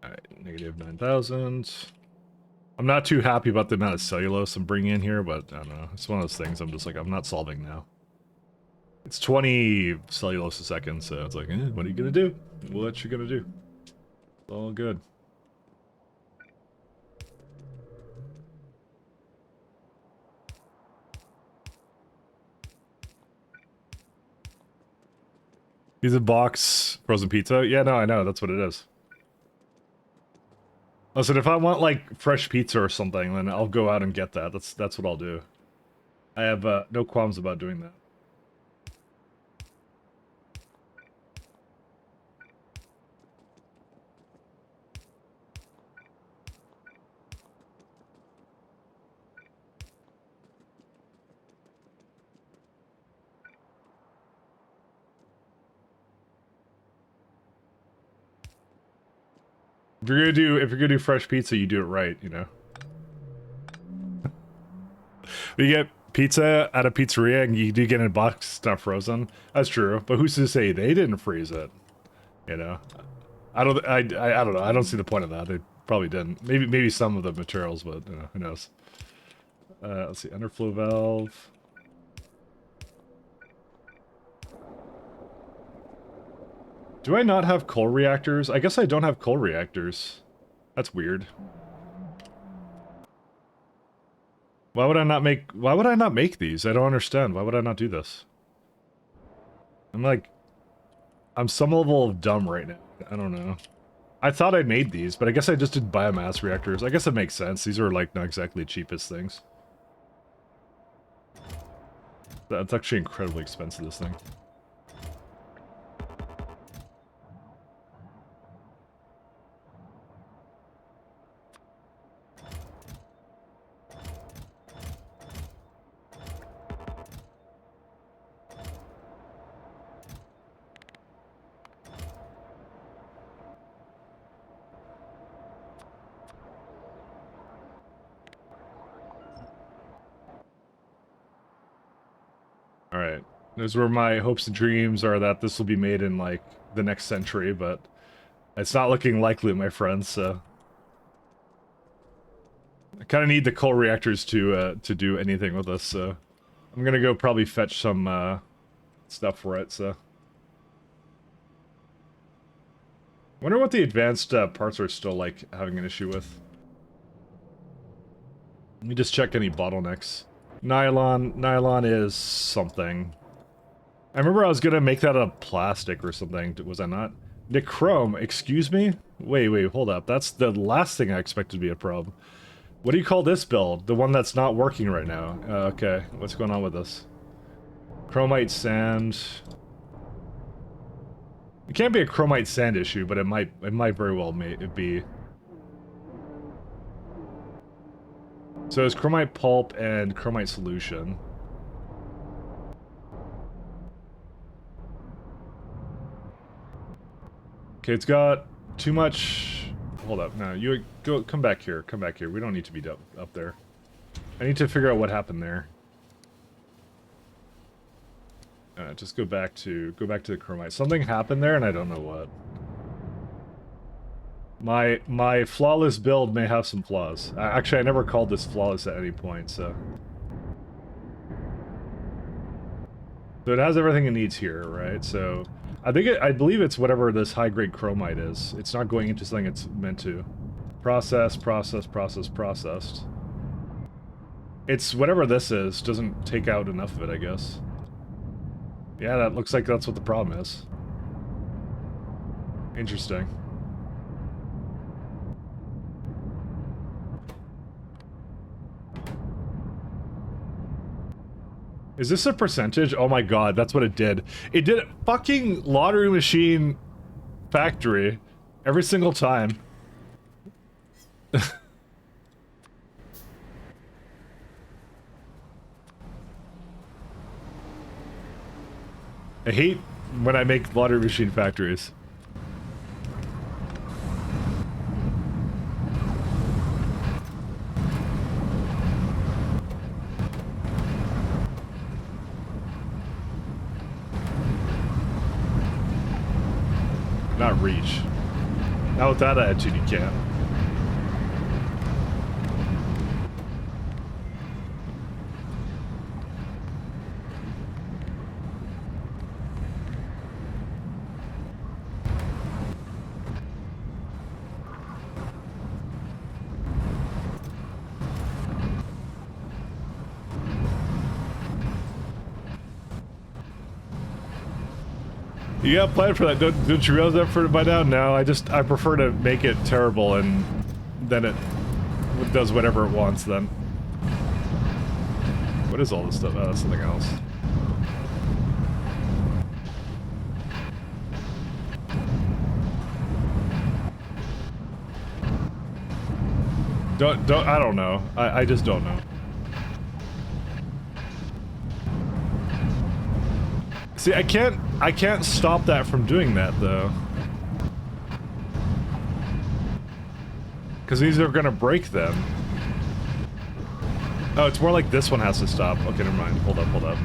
Alright, negative 9,000. I'm not too happy about the amount of cellulose I'm bringing in here, but I don't know. It's one of those things I'm just like, I'm not solving now. It's 20 cellulose a second, so it's like, what are you gonna do? What you gonna do? It's all good. Pizza box frozen pizza? Yeah, no, I know. That's what it is. Listen, if I want like fresh pizza or something, then I'll go out and get that. That's what I'll do. I have no qualms about doing that. If you're gonna do fresh pizza, you do it right, you know. We get pizza at a pizzeria and you do get it in a box, it's not frozen. That's true, but who's to say they didn't freeze it? You know, I don't know. I don't see the point of that. They probably didn't. Maybe some of the materials, but you know, who knows? Let's see, underflow valve. Do I not have coal reactors? I guess I don't have coal reactors. That's weird. Why would I not make these? I don't understand. Why would I not do this? I'm some level of dumb right now. I don't know. I thought I made these, but I guess I just did biomass reactors. I guess it makes sense. These are like not exactly the cheapest things. That's actually incredibly expensive, this thing. Alright. Those were my hopes and dreams, are that this will be made in, like, the next century, but it's not looking likely, my friends, so... I kind of need the coal reactors to do anything with this, so... I'm gonna go probably fetch some, stuff for it, so... Wonder what the advanced, parts are still, like, having an issue with. Let me just check any bottlenecks. Nylon is something. I remember I was gonna make that out of plastic or something, was I not? Nichrome, excuse me? Wait, hold up. That's the last thing I expected to be a problem. What do you call this build? The one that's not working right now. Okay, what's going on with this? Chromite sand. It can't be a chromite sand issue, but it might very well be. So it's chromite pulp and chromite solution. Okay, it's got too much... Hold up, no, you come back here, we don't need to be up there. I need to figure out what happened there. Just go back to the chromite. Something happened there and I don't know what. My flawless build may have some flaws. Actually, I never called this flawless at any point, so... So it has everything it needs here, right? So... I believe it's whatever this high-grade chromite is. It's not going into something it's meant to. Processed. It's whatever this is, doesn't take out enough of it, I guess. Yeah, that looks like that's what the problem is. Interesting. Is this a percentage? Oh my god, that's what it did. It did a fucking lottery machine factory every single time. I hate when I make lottery machine factories. Not reach. Not with that attitude, you can't. You got a plan for that, don't you realize that by now? No, I prefer to make it terrible and then it does whatever it wants then. What is all this stuff? Oh, that's something else. I don't know. I just don't know. See, I can't stop that from doing that, though. Because these are gonna break them. Oh, it's more like this one has to stop. Okay, never mind. Hold up.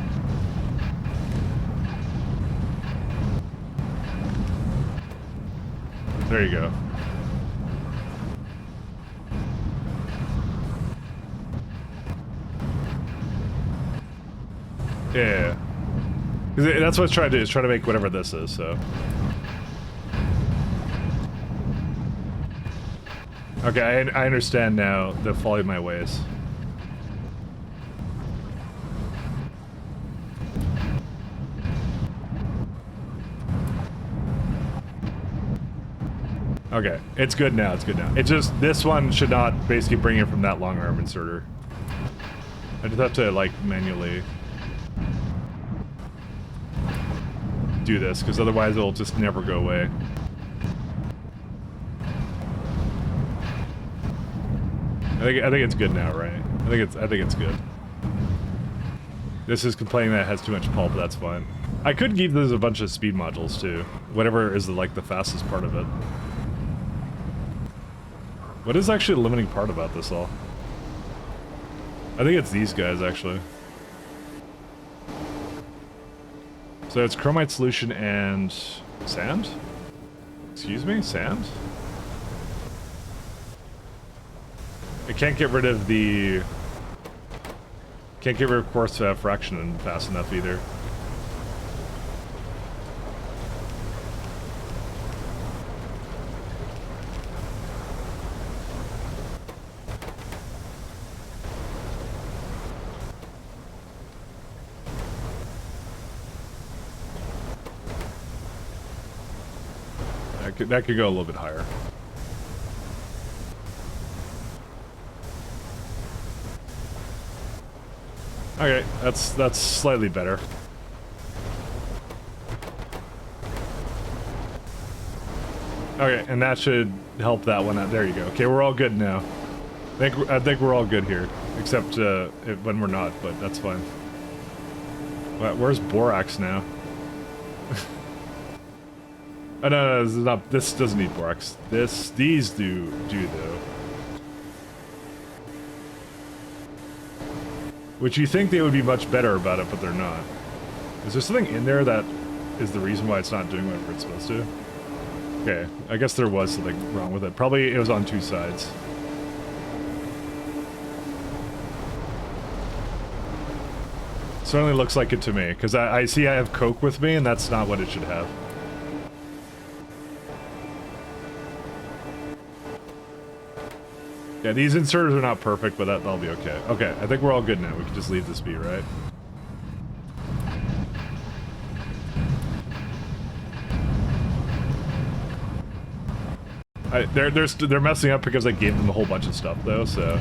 There you go. Yeah. That's what it's trying to do, is try to make whatever this is, so. Okay, I understand now the folly of my ways. Okay, it's good now, it's good now. It's just, this one should not basically bring it from that long arm inserter. I just have to, like, manually do this, because otherwise it'll just never go away. I think it's good now, right? I think it's good. This is complaining that it has too much pulp, but that's fine. I could give this a bunch of speed modules too. Whatever is like the fastest part of it. What is actually the limiting part about this all? I think it's these guys actually. So it's chromite solution and sand? Excuse me? Sand? I can't get rid of the... Can't get rid of coarse fraction fast enough either. That could go a little bit higher. Okay, that's slightly better. Okay, and that should help that one out. There you go. Okay, we're all good now. I think we're all good here, except when we're not, but that's fine. Where's borax now? Oh, no, this is not. This doesn't need borax. These do though. Which you think they would be much better about it, but they're not. Is there something in there that is the reason why it's not doing whatever it's supposed to? Okay, I guess there was something wrong with it. Probably it was on two sides. Certainly looks like it to me, because I see I have Coke with me, and that's not what it should have. Yeah, these inserters are not perfect, but that'll be okay. Okay, I think we're all good now. We can just leave this be, right? They're messing up because I gave them a whole bunch of stuff, though, so...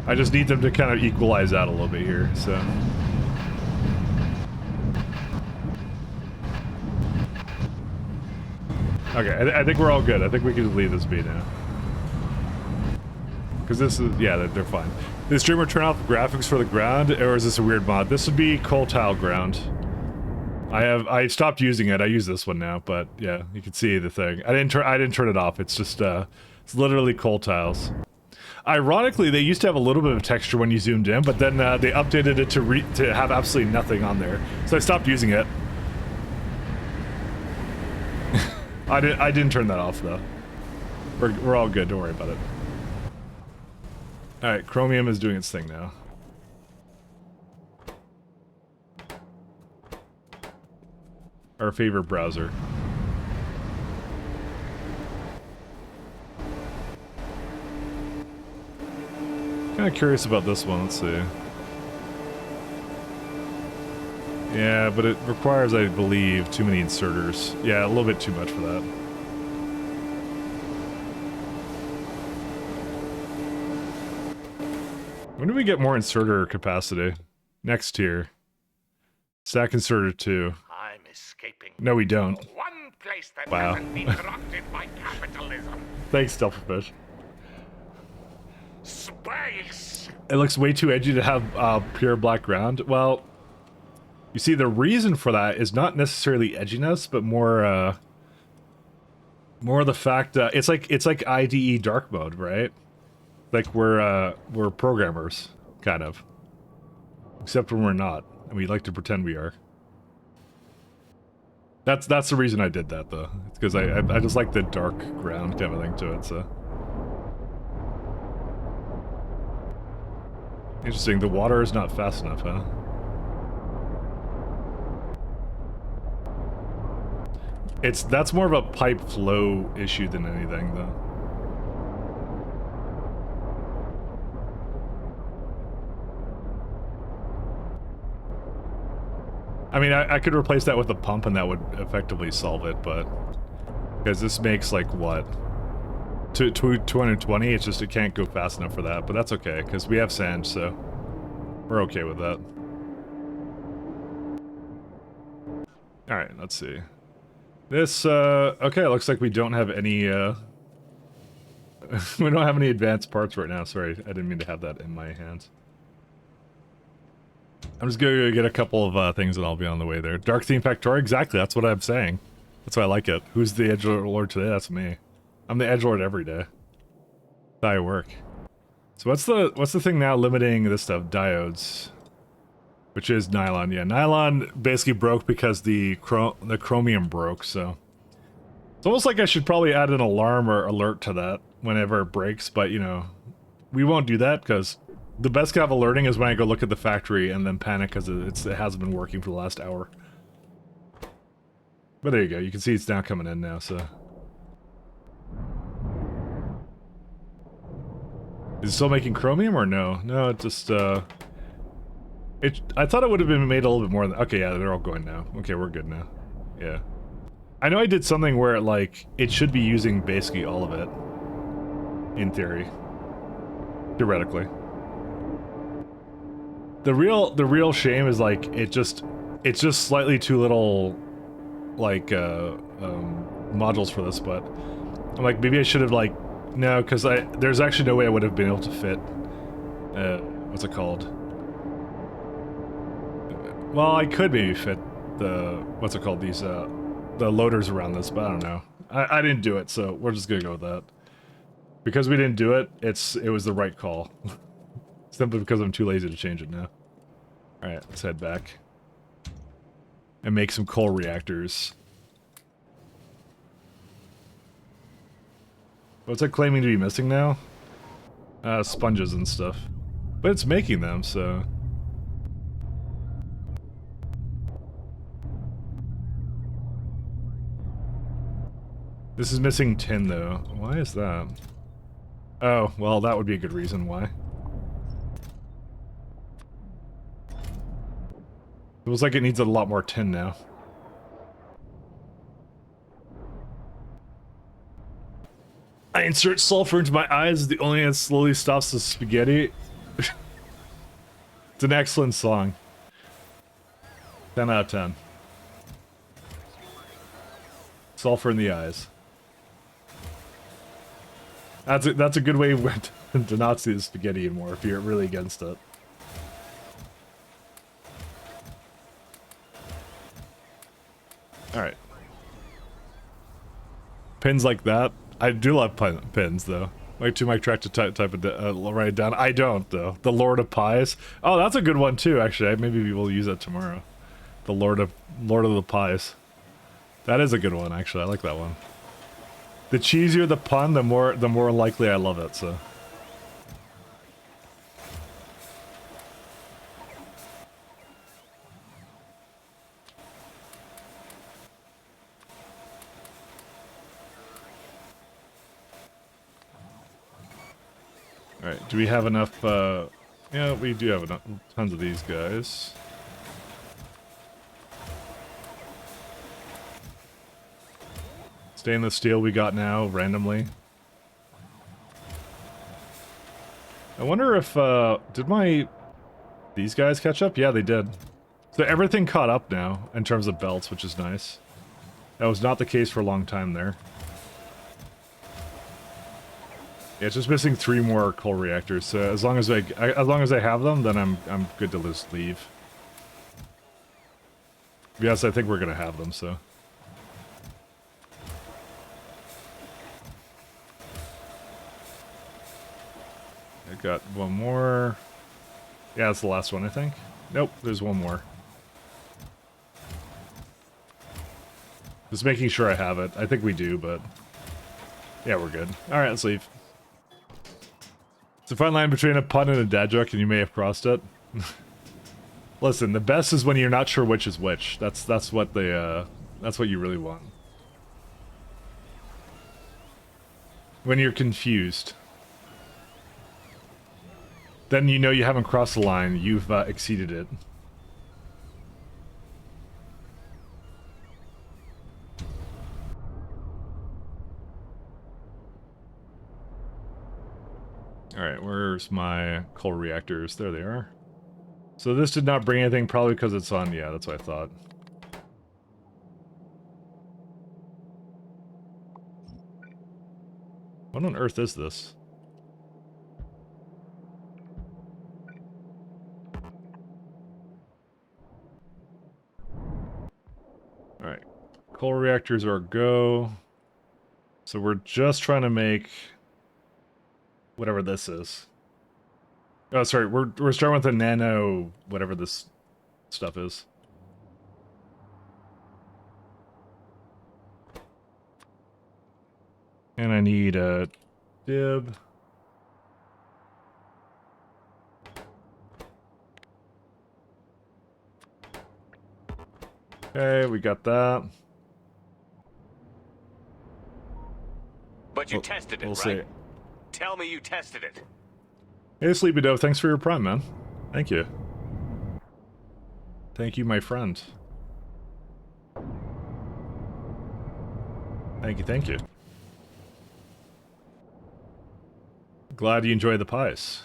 I just need them to kind of equalize out a little bit here, so... Okay, I think we're all good. I think we can just leave this be now. Because this is... Yeah, they're fine. Did the streamer turn off graphics for the ground, or is this a weird mod? This would be coal tile ground. I stopped using it. I use this one now, but yeah, you can see the thing. I didn't turn it off. It's just it's literally coal tiles. Ironically, they used to have a little bit of texture when you zoomed in, but then they updated it to have absolutely nothing on there. So I stopped using it. I didn't turn that off though. We're all good. Don't worry about it. All right, Chromium is doing its thing now. Our favorite browser. Kind of curious about this one. Let's see. Yeah, but it requires, I believe, too many inserters. Yeah, a little bit too much for that. When do we get more inserter capacity? Next tier. Stack inserter 2. I'm escaping. No, we don't. One place that Wow. hasn't been corrupted by capitalism. Thanks, Delphifish. Space. It looks way too edgy to have pure black ground. Well, you see, the reason for that is not necessarily edginess, but more the fact that it's like IDE dark mode, right? Like we're programmers, kind of. Except when we're not, and we like to pretend we are. That's the reason I did that, though. It's because I just like the dark ground kind of thing to it, so. Interesting, the water is not fast enough, huh? That's more of a pipe flow issue than anything, though. I mean, I could replace that with a pump and that would effectively solve it, but... Because this makes, like, what? 220? It's just it can't go fast enough for that, but that's okay, because we have sand, so... We're okay with that. Alright, let's see. This, okay, looks like we don't have any, we don't have any advanced parts right now. Sorry, I didn't mean to have that in my hands. I'm just gonna get a couple of things and I'll be on the way there. Dark Theme Factorio, exactly, that's what I'm saying. That's why I like it. Who's the edgelord today? That's me. I'm the edgelord every day. That's how I work. So what's the thing now limiting this stuff? Diodes. Which is nylon, yeah. Nylon basically broke because the chromium broke, so... It's almost like I should probably add an alarm or alert to that whenever it breaks, but, you know, we won't do that, because the best kind of alerting is when I go look at the factory and then panic because it hasn't been working for the last hour. But there you go, you can see it's now coming in now, so... Is it still making chromium or no? No, it just, I thought it would have been made a little bit more than... Okay, yeah, they're all going now. Okay, we're good now. Yeah. I know I did something where, like, it should be using basically all of it. In theory. Theoretically. The real shame is, like, it's just slightly too little, like, modules for this, but... I'm like, maybe I should have, like... No, because there's actually no way I would have been able to fit... what's it called? Well, I could maybe fit the... What's it called? These, the loaders around this, but I don't know. I didn't do it, so we're just gonna go with that. Because we didn't do it, it was the right call. Simply because I'm too lazy to change it now. Alright, let's head back. And make some coal reactors. What's it claiming to be missing now? Sponges and stuff. But it's making them, so... This is missing tin, though. Why is that? Oh, well, that would be a good reason why. It looks like it needs a lot more tin now. I insert sulfur into my eyes, the only thing that slowly stops the spaghetti. It's an excellent song. 10 out of 10. Sulfur in the eyes. That's a good way to not see the spaghetti anymore if you're really against it. Alright. Pins like that. I do love pins, though. Wait to my track to type it, write it down. I don't, though. The Lord of Pies. Oh, that's a good one, too, actually. Maybe we'll use that tomorrow. The Lord of the Pies. That is a good one, actually. I like that one. The cheesier the pun, the more likely I love it, so. Alright, do we have enough, yeah, we do have enough, tons of these guys. Stainless steel we got now, randomly. I wonder if, did these guys catch up? Yeah, they did. So everything caught up now, in terms of belts, which is nice. That was not the case for a long time there. Yeah, it's just missing 3 more coal reactors, so as long as I have them, then I'm good to just leave. Yes, I think we're gonna have them, so. I got one more. Yeah, that's the last one, I think. Nope, there's one more. Just making sure I have it. I think we do, but... Yeah, we're good. Alright, let's leave. It's a fine line between a pun and a dad joke, and you may have crossed it. Listen, the best is when you're not sure which is which. That's what that's what you really want. When you're confused. Then you know you haven't crossed the line, you've exceeded it. Alright, where's my coal reactors? There they are. So this did not bring anything, probably because it's on... Yeah, that's what I thought. What on earth is this? Alright. Coal reactors are a go. So we're just trying to make... whatever this is. Oh, sorry, we're starting with the nano... whatever this stuff is. And I need a dib. Okay, we got that. But you tested it, We'll right? see. Tell me you tested it. Hey, Sleepy Dove, thanks for your prime, man. Thank you. Thank you, my friend. Thank you, thank you. Glad you enjoy the pies.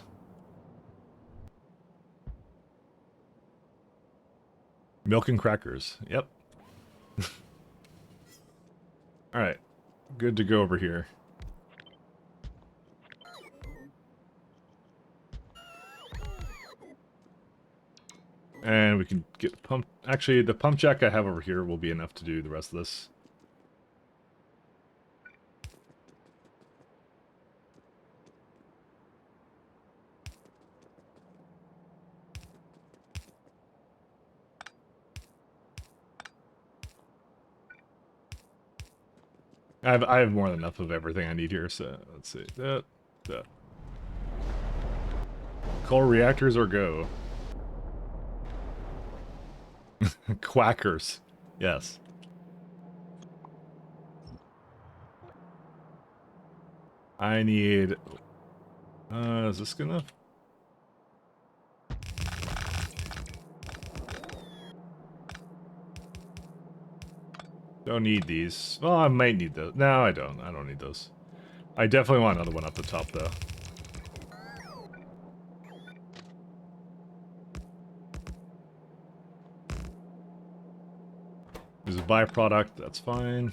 Milk and crackers. Yep. Alright. Good to go over here. And we can get pump... Actually, the pump jack I have over here will be enough to do the rest of this. I have more than enough of everything I need here, so let's see. That. Coal reactors or go. Quackers. Yes. I need... is this good enough? Don't need these. Well, I might need those. No, I don't. I don't need those. I definitely want another one up the top, though. There's a byproduct. That's fine.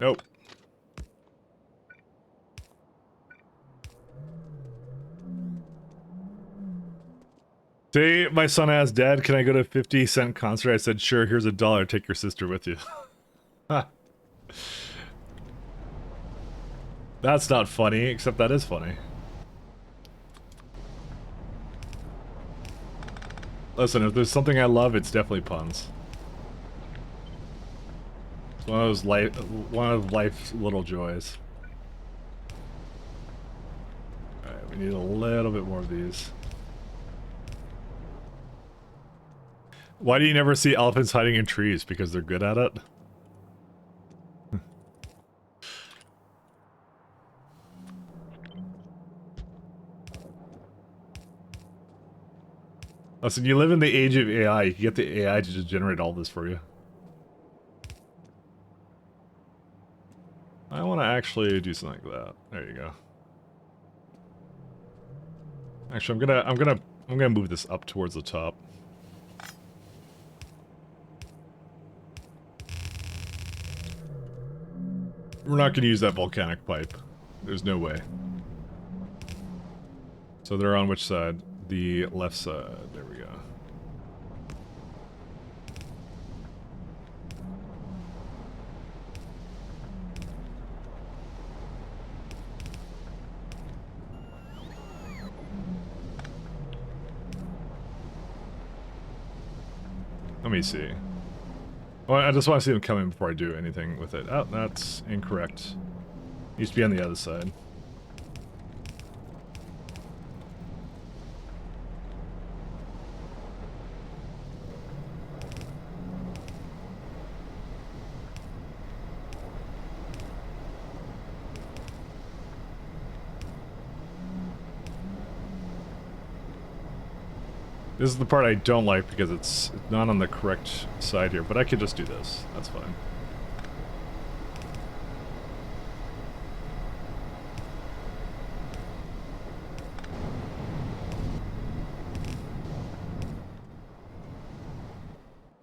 Nope. See, my son asked, Dad, can I go to a 50-cent concert? I said, sure, here's $1. Take your sister with you. That's not funny, except that is funny. Listen, if there's something I love, it's definitely puns. It's one of life's little joys. Alright, we need a little bit more of these. Why do you never see elephants hiding in trees? Because they're good at it? Listen, you live in the age of AI. You can get the AI to just generate all this for you. I want to actually do something like that. There you go. Actually, I'm gonna move this up towards the top. We're not gonna use that volcanic pipe. There's no way. So they're on which side? The left side. There we go. Let me see. Well, I just want to see them come in before I do anything with it. Oh, that's incorrect. Needs to be on the other side. This is the part I don't like because it's not on the correct side here, but I could just do this. That's fine.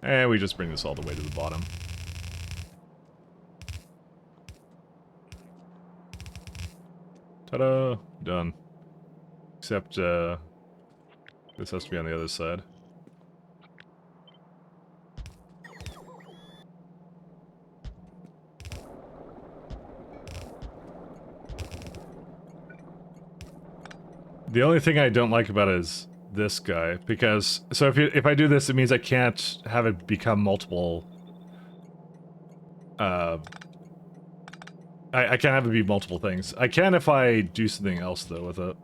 And we just bring this all the way to the bottom. Ta-da! Done. Except, this has to be on the other side. The only thing I don't like about it is this guy, because so if I do this, it means I can't have it become multiple. I can't have it be multiple things. I can if I do something else though with it.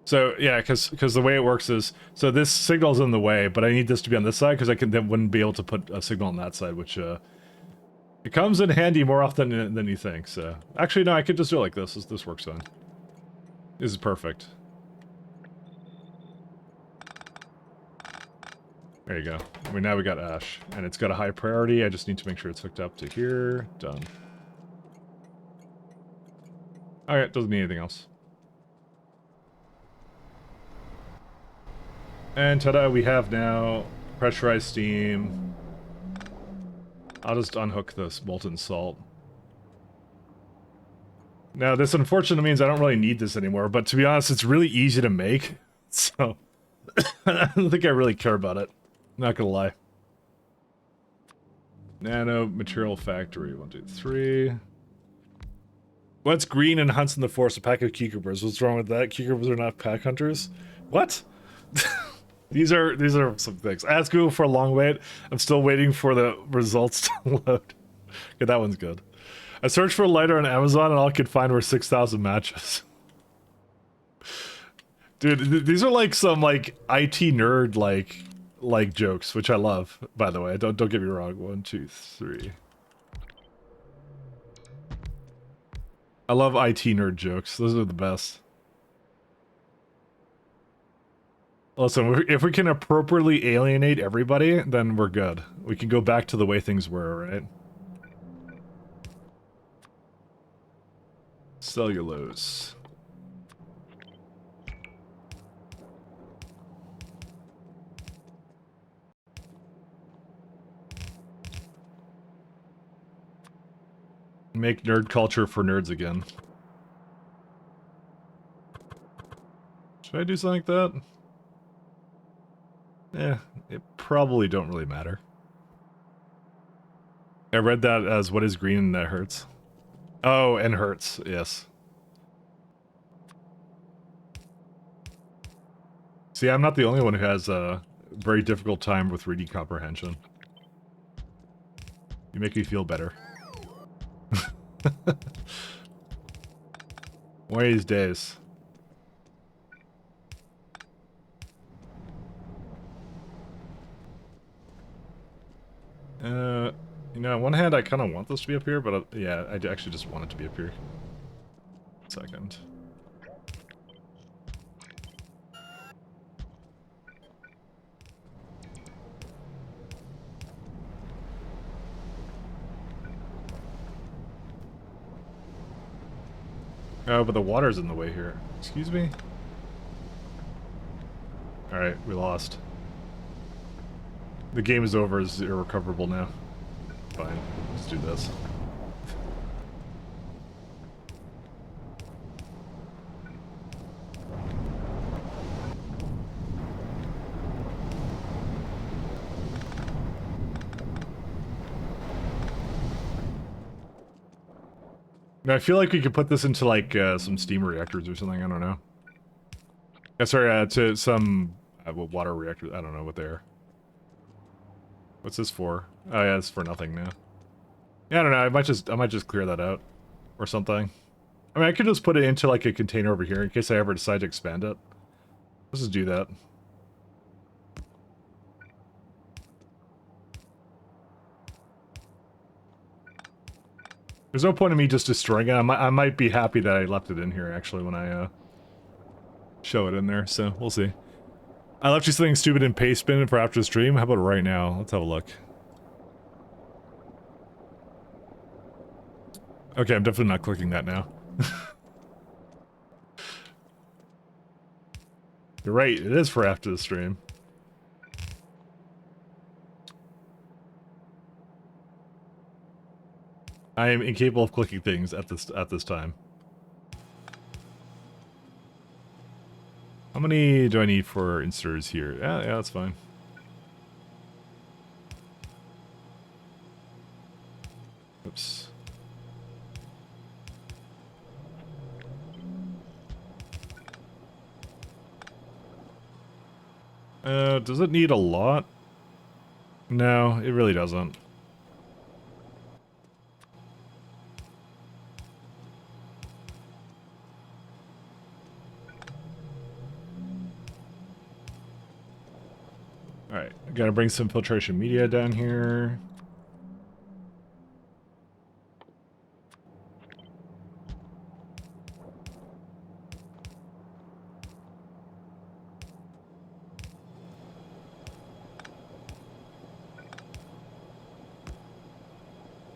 So yeah, because the way it works is so this signal's in the way, but I need this to be on this side because I then wouldn't be able to put a signal on that side, which it comes in handy more often than you think. So actually, no, I could just do it like this. This works fine. This is perfect. There you go. Now we got Ash, and it's got a high priority. I just need to make sure it's hooked up to here. Done. Alright, doesn't need anything else. And ta-da, we have now pressurized steam. I'll just unhook this molten salt. Now, this unfortunately means I don't really need this anymore, but to be honest, it's really easy to make, so I don't think I really care about it. Not gonna lie. Nano Material Factory, 1, 2, 3. What's green and hunts in the forest? A pack of cucumbers. What's wrong with that? Cucumbers are not pack hunters? What? These are some things. Ask Google for a long wait. I'm still waiting for the results to load. Okay, that one's good. I searched for a lighter on Amazon and all I could find were 6,000 matches. Dude, these are like some like IT nerd like jokes, which I love, by the way. Don't get me wrong. 1, 2, 3. I love IT nerd jokes. Those are the best. Listen, if we can appropriately alienate everybody, then we're good. We can go back to the way things were, right? Cellulose. Make nerd culture for nerds again. Should I do something like that? Eh, it probably don't really matter. I read that as what is green and that hurts. Oh, and hurts, yes. See, I'm not the only one who has a very difficult time with reading comprehension. You make me feel better. One of these days. You know, on one hand, I kind of want this to be up here, but yeah, I actually just want it to be up here. Second. Oh, but the water's in the way here. Excuse me? Alright, we lost. The game is over, it's irrecoverable now. Fine, let's do this. Now, I feel like we could put this into, like, some steam reactors or something, I don't know. Sorry, to some water reactors, I don't know what they are. What's this for? Oh yeah, it's for nothing now. Yeah, I don't know, I might just clear that out. Or something. I mean, I could just put it into, like, a container over here in case I ever decide to expand it. Let's just do that. There's no point in me just destroying it. I might be happy that I left it in here, actually, when I show it in there, so we'll see. I left you something stupid in paste bin for after the stream. How about right now? Let's have a look. Okay, I'm definitely not clicking that now. You're right, it is for after the stream. I am incapable of clicking things at this time. How many do I need for inserters here? Yeah, that's fine. Oops. Does it need a lot? No, it really doesn't. Alright, I gotta bring some filtration media down here.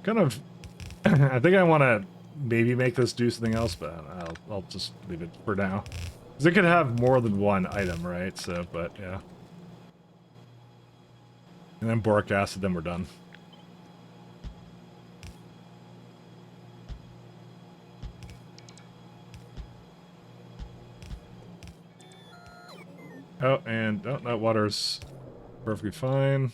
Kind of, I think I want to maybe make this do something else, but I'll just leave it for now. Because it could have more than one item, right? So, but yeah. And then boric acid, then we're done. Oh, and oh, that water's perfectly fine.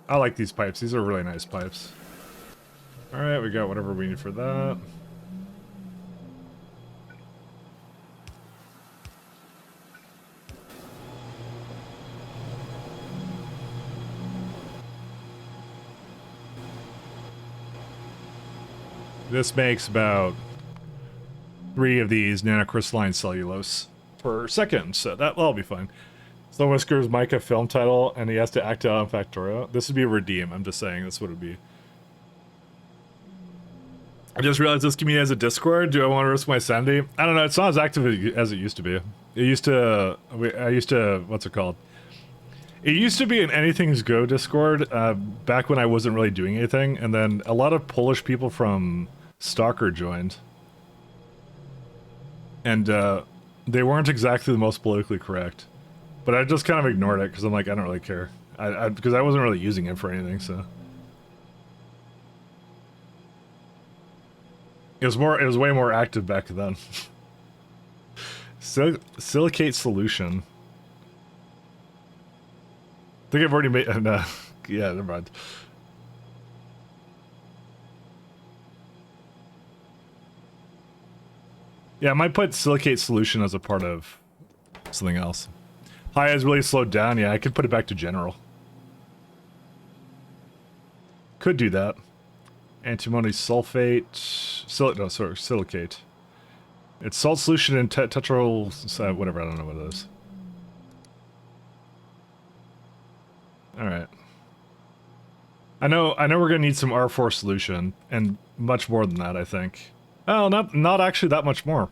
I like these pipes. These are really nice pipes. Alright, we got whatever we need for that. This makes about 3 of these nanocrystalline cellulose per second, so that'll be fine. Slow Whiskers Micah film title, and he has to act out on Factorio. This would be a redeem, I'm just saying, that's what it would be. I just realized this community has a Discord. Do I want to risk my sanity? I don't know, it's not as active as it used to be. What's it called? It used to be an Anything's Go Discord, back when I wasn't really doing anything, and then a lot of Polish people from Stalker joined. And, they weren't exactly the most politically correct. But I just kind of ignored it, because I'm like, I don't really care. Because I wasn't really using it for anything, so. It was way more active back then. Silicate solution. I think I've already made, yeah, never mind. Yeah, I might put silicate solution as a part of something else. High has really slowed down. Yeah, I could put it back to general. Could do that. Antimony sulfate. Silicate. It's salt solution and tetral. Whatever, I don't know what it is. Alright. I know we're gonna need some R4 solution, and much more than that, I think. Oh, not actually that much more.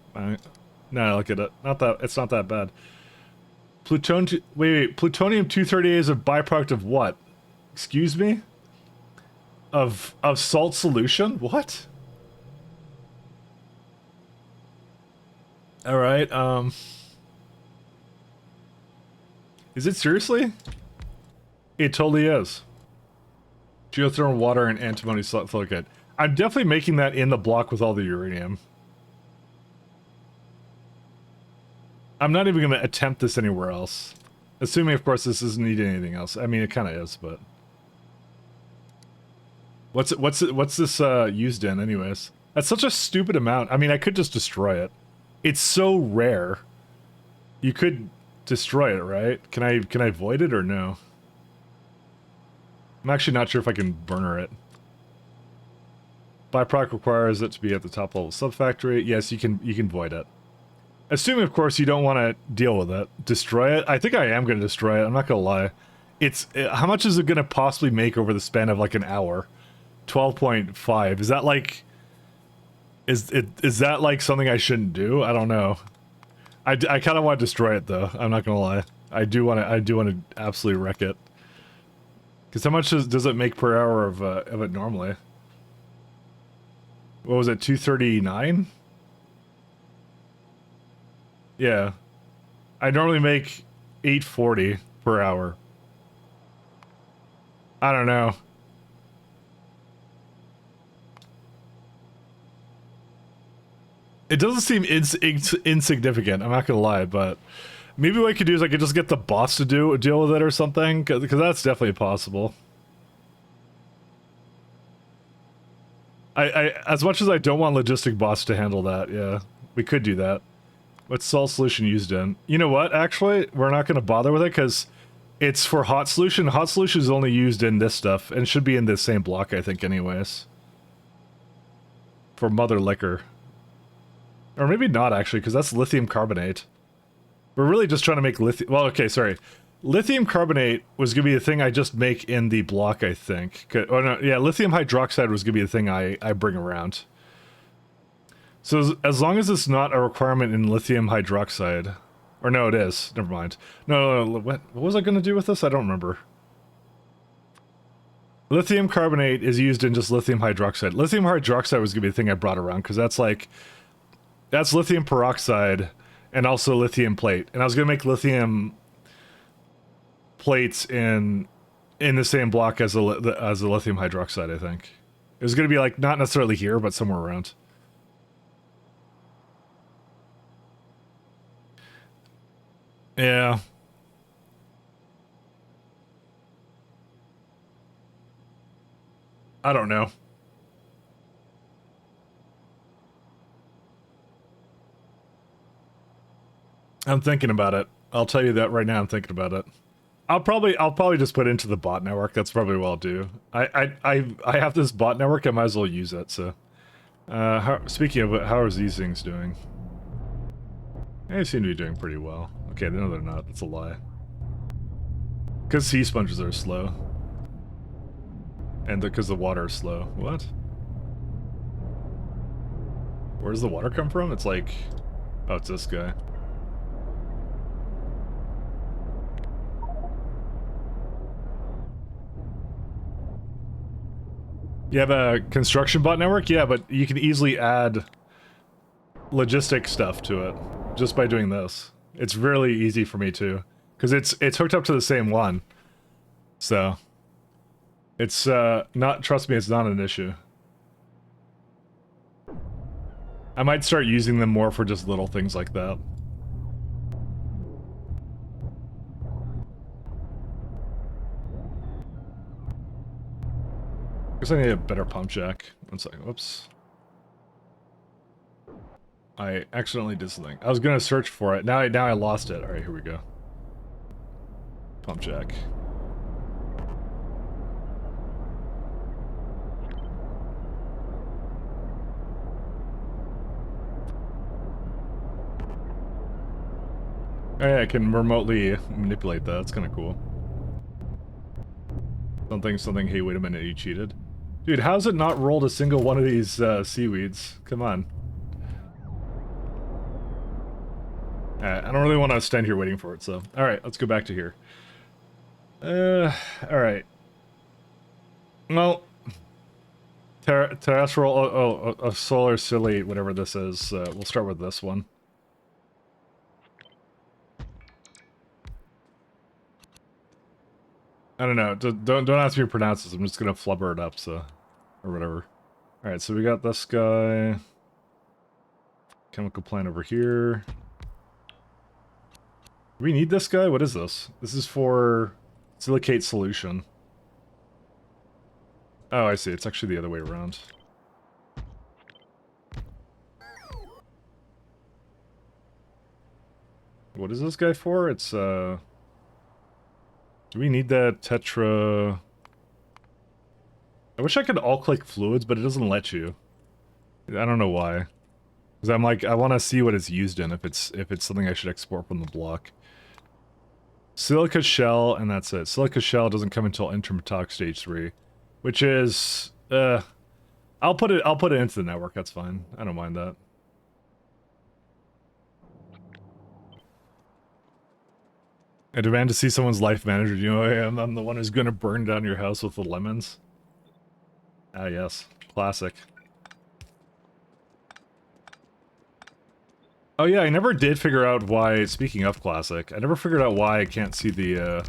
No, look at it. It's not that bad. Wait, plutonium-238 is a byproduct of what? Excuse me? Of salt solution? What? Alright, is it seriously? It totally is. Geothermal water and antimony silicate. I'm definitely making that in the block with all the uranium. I'm not even going to attempt this anywhere else. Assuming, of course, this doesn't need anything else. I mean, it kind of is, but... What's this used in, anyways? That's such a stupid amount. I mean, I could just destroy it. It's so rare. You could destroy it, right? Can I void it or no? I'm actually not sure if I can burner it. Byproduct requires it to be at the top level subfactory. Yes, you can void it. Assuming, of course, you don't want to deal with it. Destroy it? I think I am going to destroy it. I'm not going to lie. it's how much is it going to possibly make over the span of like an hour? 12.5. Is that like is that like something I shouldn't do? I don't know. I kind of want to destroy it though. I'm not gonna lie. I do want to absolutely wreck it. Because how much does it make per hour of it normally? What was it? 239? Yeah. I normally make 840 per hour. I don't know. It doesn't seem insignificant, I'm not gonna lie, but maybe what I could do is I could just get the boss to deal with it or something, because that's definitely possible. I as much as I don't want logistic boss to handle that, yeah, we could do that. What's salt solution used in? You know what, actually, we're not going to bother with it, because it's for hot solution. Hot solution is only used in this stuff, and should be in this same block, I think, anyways. For mother liquor. Or maybe not, actually, because that's lithium carbonate. We're really just trying to make lithium... Well, okay, sorry. Lithium carbonate was going to be the thing I just make in the block, I think. Oh, no, yeah, lithium hydroxide was going to be the thing I bring around. So as long as it's not a requirement in lithium hydroxide... Or no, it is. Never mind. No, what was I going to do with this? I don't remember. Lithium carbonate is used in just lithium hydroxide. Lithium hydroxide was going to be the thing I brought around, because that's like... That's lithium peroxide and also lithium plate. And I was going to make lithium plates in the same block as the lithium hydroxide, I think. It was going to be like, not necessarily here, but somewhere around. Yeah. I don't know. I'm thinking about it. I'll tell you that right now. I'm thinking about it. I'll probably just put it into the bot network. That's probably what I'll do. I have this bot network. I might as well use it. So, speaking of it, how are these things doing? They seem to be doing pretty well. Okay, no, they're not. That's a lie. Because sea sponges are slow, and because the water is slow. What? Where does the water come from? It's like, oh, it's this guy. You have a construction bot network? Yeah, but you can easily add logistic stuff to it just by doing this. It's really easy for me too, because it's hooked up to the same one. So it's not, trust me, it's not an issue. I might start using them more for just little things like that. I guess I need a better pump jack. One second. Whoops. I accidentally did something. I was gonna search for it. Now I lost it. Alright, here we go. Pump jack. Oh, yeah, I can remotely manipulate that. That's kind of cool. Something, hey, wait a minute, you cheated? Dude, how's it not rolled a single one of these seaweeds? Come on. I don't really want to stand here waiting for it, so... Alright, let's go back to here. Alright. Well... Terrestrial... a solar silly, whatever this is. We'll start with this one. I don't know. Don't ask me to pronounce this. I'm just gonna flubber it up, so... Or whatever. Alright, so we got this guy. Chemical plant over here. Do we need this guy? What is this? This is for silicate solution. Oh, I see. It's actually the other way around. What is this guy for? It's, Do we need that tetra... I wish I could all-click fluids, but it doesn't let you. I don't know why. Because I'm like, I want to see what it's used in, if it's something I should export from the block. Silica shell, and that's it. Silica shell doesn't come until intermetallic stage 3, which is I'll put it into the network. That's fine. I don't mind that. I demand to see someone's life manager. You know who I am? I'm the one who's gonna burn down your house with the lemons. Ah, yes. Classic. Oh yeah, I never did figure out why, speaking of classic, I never figured out why I can't see the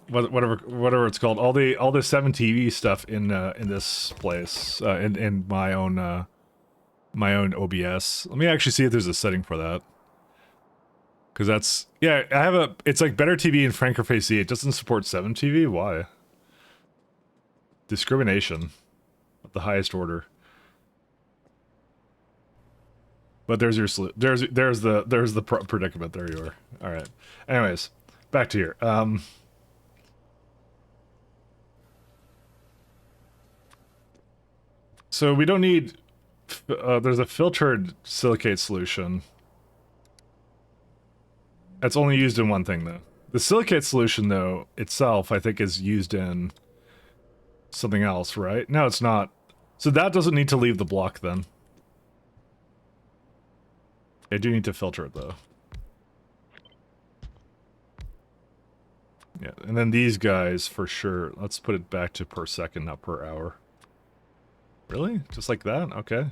whatever it's called, all the 7TV stuff in this place, in my own OBS. Let me actually see if there's a setting for that. Cause that's, yeah, it's like Better TV and Franker Face E. It doesn't support 7TV, why? Discrimination of the highest order. But there's your there's the predicament. There you are. All right. Anyways, back to here. So we don't need. There's a filtered silicate solution. That's only used in one thing though. The silicate solution though itself, I think, is used in something else, right? No, it's not. So that doesn't need to leave the block then. I do need to filter it though. Yeah, and then these guys for sure. Let's put it back to per second, not per hour. Really? Just like that? Okay.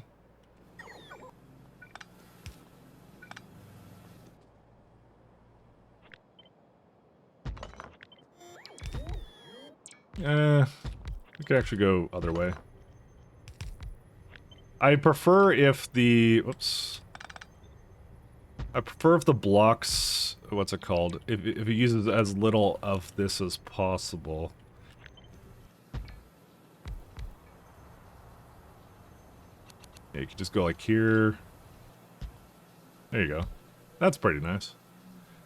We could actually go other way. I prefer if the... Whoops. I prefer if the blocks... What's it called? If it uses as little of this as possible. Yeah, you could just go like here. There you go. That's pretty nice.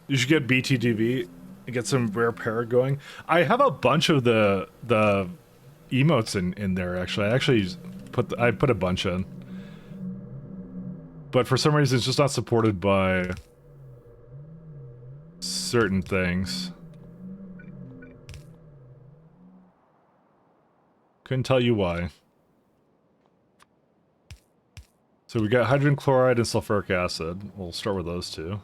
You should get BTGV and get some rare para going. I have a bunch of the emotes in there actually. I actually put a bunch in. But for some reason it's just not supported by certain things. Couldn't tell you why. So we got hydrogen chloride and sulfuric acid. We'll start with those two.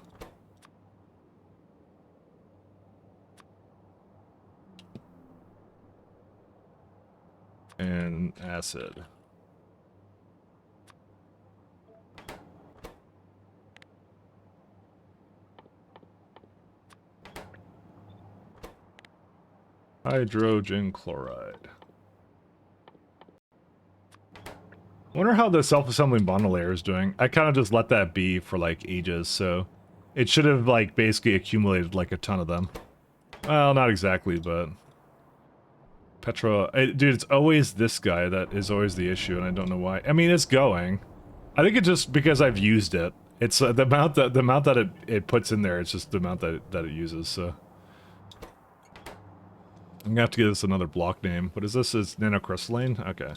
And acid. Hydrogen chloride. I wonder how the self-assembling monolayer is doing. I kind of just let that be for like ages, so it should have like basically accumulated like a ton of them. Well, not exactly, but dude, it's always this guy that is always the issue, and I don't know why. I mean, it's going. I think it's just because I've used it. It's the amount that it puts in there. It's just the amount that it uses. So I'm gonna have to give this another block name. What is this? Is nanocrystalline? Okay.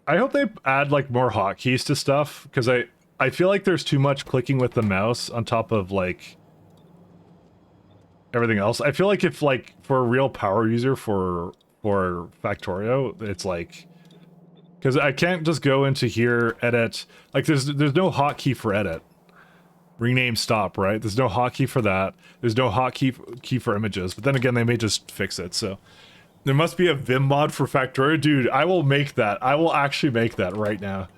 I hope they add like more hotkeys to stuff, because I feel like there's too much clicking with the mouse on top of like everything else. I feel like if like for a real power user for Factorio, it's like, because I can't just go into here, edit, like there's no hotkey for edit. Rename stop, right? There's no hotkey for that. There's no hotkey for images, but then again, they may just fix it, so. There must be a Vim mod for Factorio. Dude, I will make that. I will actually make that right now.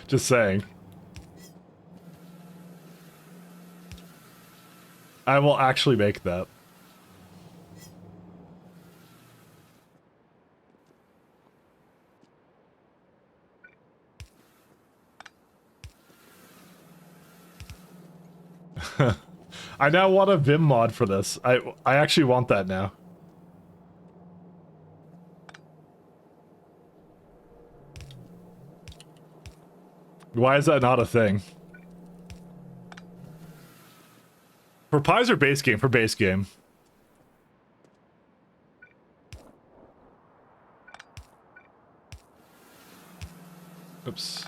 Just saying. I will actually make that. I now want a Vim mod for this. I actually want that now. Why is that not a thing? For pies or base game? For base game. Oops.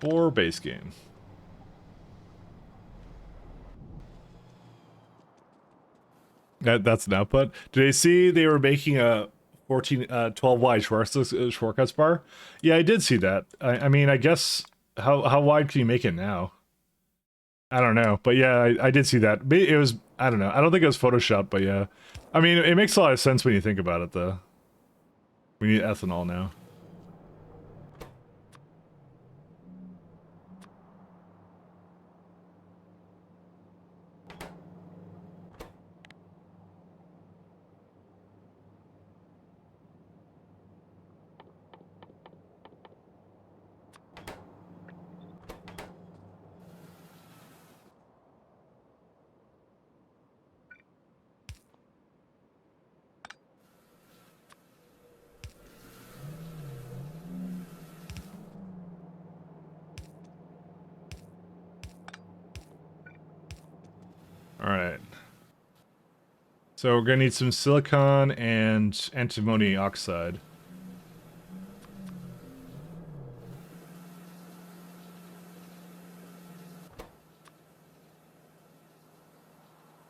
Or base game. That's an output. Did I see they were making a 12 wide shortcuts bar? Yeah, I did see that. I mean, I guess how wide can you make it now? I don't know, but yeah, I did see that. It was, I don't know. I don't think it was Photoshop, but yeah. I mean, it makes a lot of sense when you think about it, though. We need ethanol now. Alright. So we're gonna need some silicon and antimony oxide.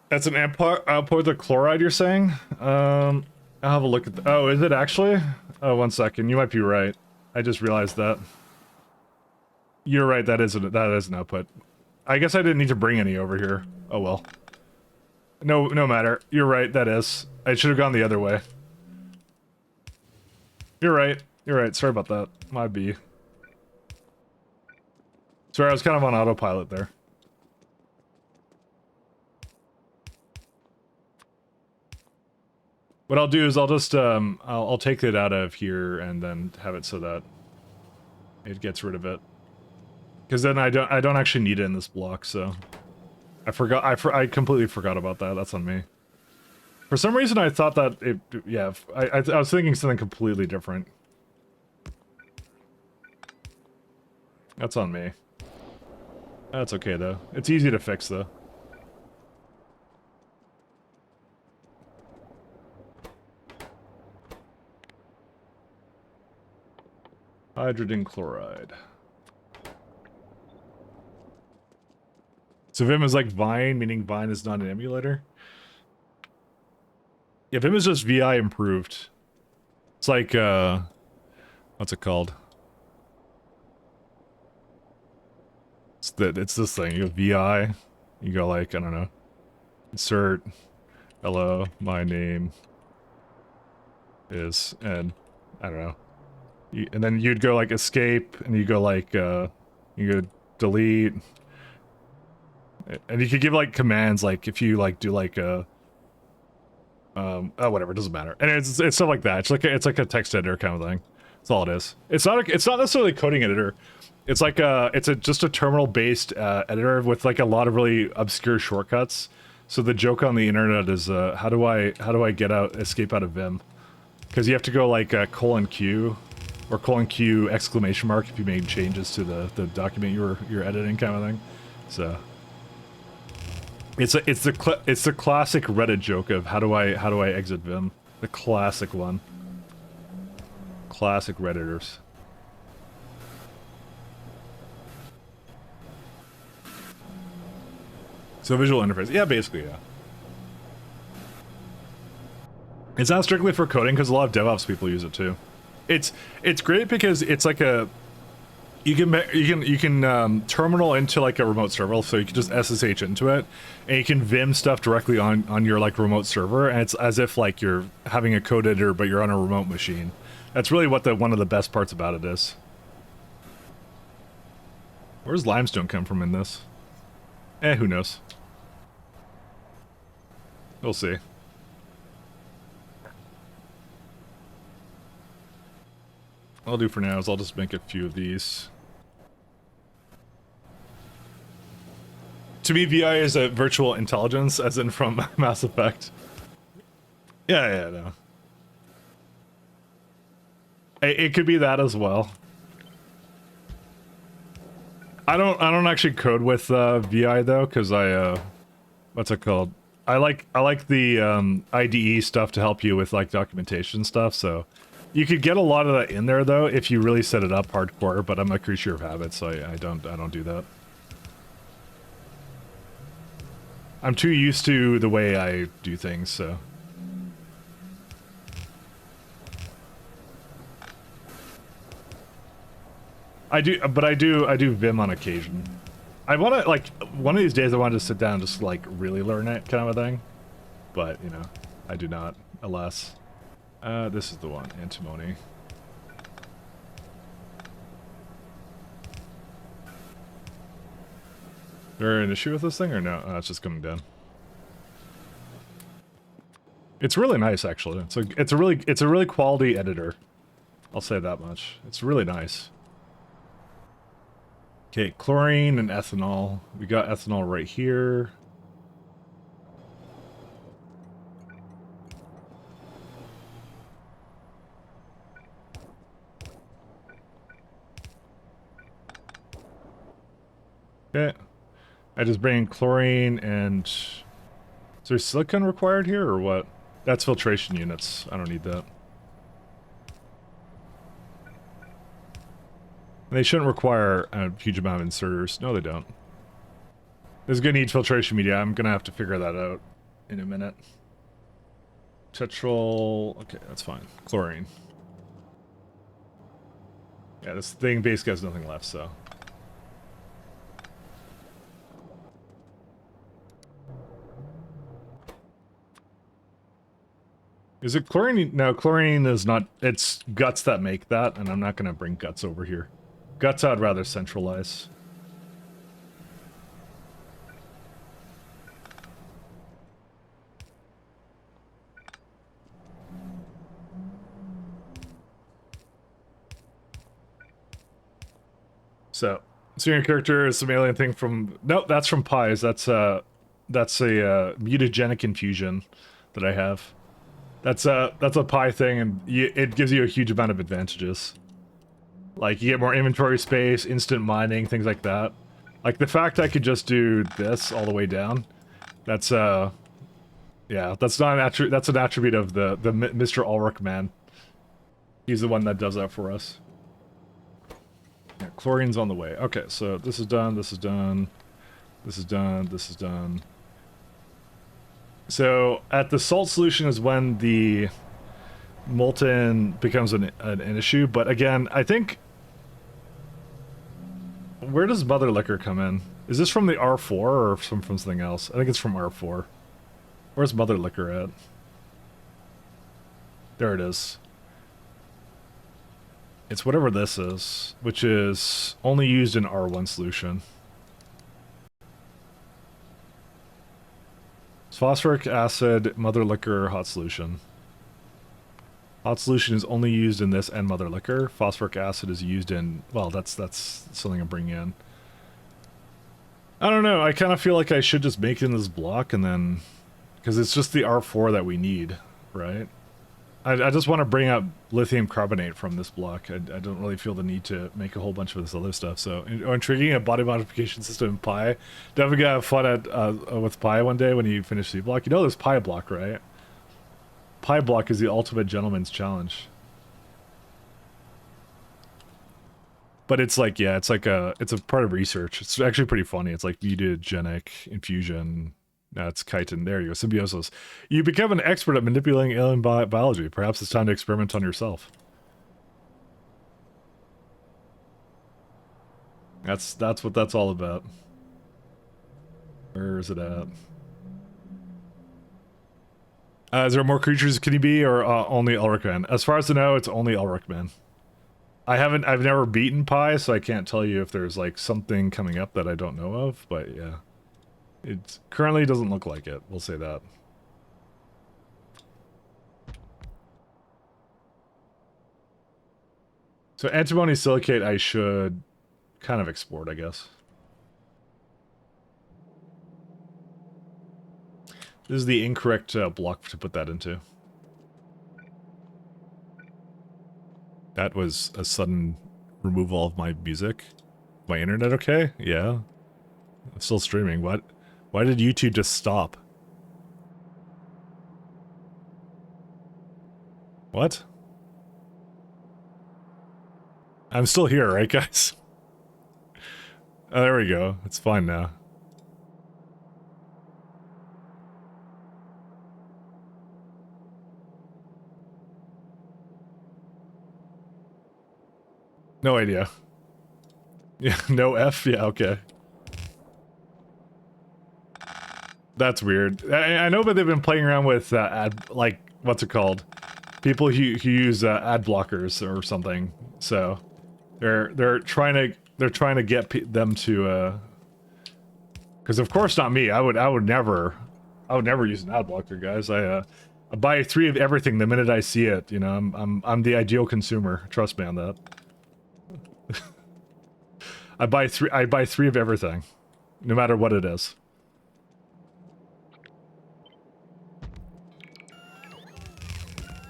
That's an output of the chloride you're saying? I'll have a look at the— oh, is it actually? Oh, 1 second. You might be right. I just realized that. You're right, that is an output. I guess I didn't need to bring any over here. Oh well. No matter. You're right, that is. I should have gone the other way. You're right. You're right. Sorry about that. My B. Sorry, I was kind of on autopilot there. What I'll do is I'll just I'll take it out of here and then have it so that it gets rid of it. Because then I don't actually need it in this block, so I completely forgot about that. That's on me. For some reason I thought that it— yeah, I was thinking something completely different. That's on me. That's okay though. It's easy to fix though. Hydrogen chloride. So Vim is like Vine, meaning Vine is not an emulator? Yeah, Vim is just VI improved. It's like, what's it called? It's this thing. You go VI, you go like, I don't know. Insert, hello, my name is, and I don't know. And then you'd go like escape, and you go like, you go delete. And you could give like commands, like if you like do like a, oh whatever, it doesn't matter. And it's stuff like that. It's like a text editor kind of thing. That's all it is. It's not necessarily a coding editor. It's like just a terminal based editor with like a lot of really obscure shortcuts. So the joke on the internet is how do I escape out of Vim? Because you have to go like :Q or :Q exclamation mark if you made changes to the document you're editing kind of thing. So it's the classic Reddit joke of how do I exit Vim? The classic one. Classic Redditors. So visual interface. Yeah, basically, yeah. It's not strictly for coding because a lot of DevOps people use it too. It's great because it's like a you can terminal into like a remote server, so you can just SSH into it, and you can Vim stuff directly on your like remote server, and it's as if like you're having a code editor but you're on a remote machine. That's really what one of the best parts about it is. Where's limestone come from in this? Who knows? We'll see. What I'll do for now is I'll just make a few of these. To me, VI is a virtual intelligence, as in from Mass Effect. Yeah, no. It could be that as well. I don't actually code with VI though, because what's it called? I like the IDE stuff to help you with like documentation stuff. So you could get a lot of that in there though if you really set it up hardcore. But I'm a creature of habit, so I don't do that. I'm too used to the way I do things, so. I do Vim on occasion. I want to, like, one of these days I want to sit down and just, like, really learn it kind of a thing. But, you know, I do not, alas. This is the one, antimony. Is there an issue with this thing or no? Oh, it's just coming down. It's really nice, actually. It's a really quality editor. I'll say that much. It's really nice. Okay, chlorine and ethanol. We got ethanol right here. Okay. I just bring chlorine and... Is there silicon required here or what? That's filtration units. I don't need that. They shouldn't require a huge amount of inserters. No, they don't. This is going to need filtration media. I'm going to have to figure that out in a minute. Tetral... Okay, that's fine. Chlorine. Yeah, this thing basically has nothing left, so... Is it chlorine? No, chlorine is not... It's guts that make that, and I'm not going to bring guts over here. Guts I'd rather centralize. So your character is some alien thing from... Nope, that's from pies. That's a mutagenic infusion that I have. That's a pie thing, and it gives you a huge amount of advantages. Like, you get more inventory space, instant mining, things like that. Like, the fact I could just do this all the way down, that's, yeah, that's not an that's an attribute of the Mr. Ulrich man. He's the one that does that for us. Yeah, chlorine's on the way. Okay, so this is done, this is done, this is done, this is done. So, at the salt solution is when the molten becomes an issue, but again, I think... Where does mother liquor come in? Is this from the R4 or from something else? I think it's from R4. Where's mother liquor at? There it is. It's whatever this is, which is only used in R1 solution. It's phosphoric acid, mother liquor, hot solution. Hot solution is only used in this and mother liquor. Phosphoric acid is used in... Well, that's something I'm bringing in. I don't know. I kind of feel like I should just make it in this block and then... Because it's just the R4 that we need, right? I just want to bring up lithium carbonate from this block. I don't really feel the need to make a whole bunch of this other stuff. So, intriguing, a body modification system in Pi. Definitely gonna have fun at with Pi one day when you finish the block. You know there's Pi block, right? Pi block is the ultimate gentleman's challenge. But it's like, yeah, it's a part of research. It's actually pretty funny. It's like mutagenic infusion. That's chitin. There you go. Symbiosis. You become an expert at manipulating alien biology. Perhaps it's time to experiment on yourself. That's what that's all about. Where is it at? Is there more creatures can you be, or only Ulrich Man? As far as I know, it's only Ulrich Man. I've never beaten Pi, so I can't tell you if there's like something coming up that I don't know of, but yeah. It currently doesn't look like it, we'll say that. So antimony silicate I should kind of export, I guess. This is the incorrect block to put that into. That was a sudden removal of my music. My internet okay? Yeah. I'm still streaming. What? Why did YouTube just stop? What? I'm still here, right, guys? Oh, there we go. It's fine now. No idea. Yeah, no F? Yeah, okay. That's weird. I know, but they've been playing around with ad, like, what's it called? People who use ad blockers or something. So they're trying to get them to because of course not me. I would never use an ad blocker, guys. I buy 3 of everything the minute I see it. You know, I'm the ideal consumer. Trust me on that. I buy 3 of everything, no matter what it is.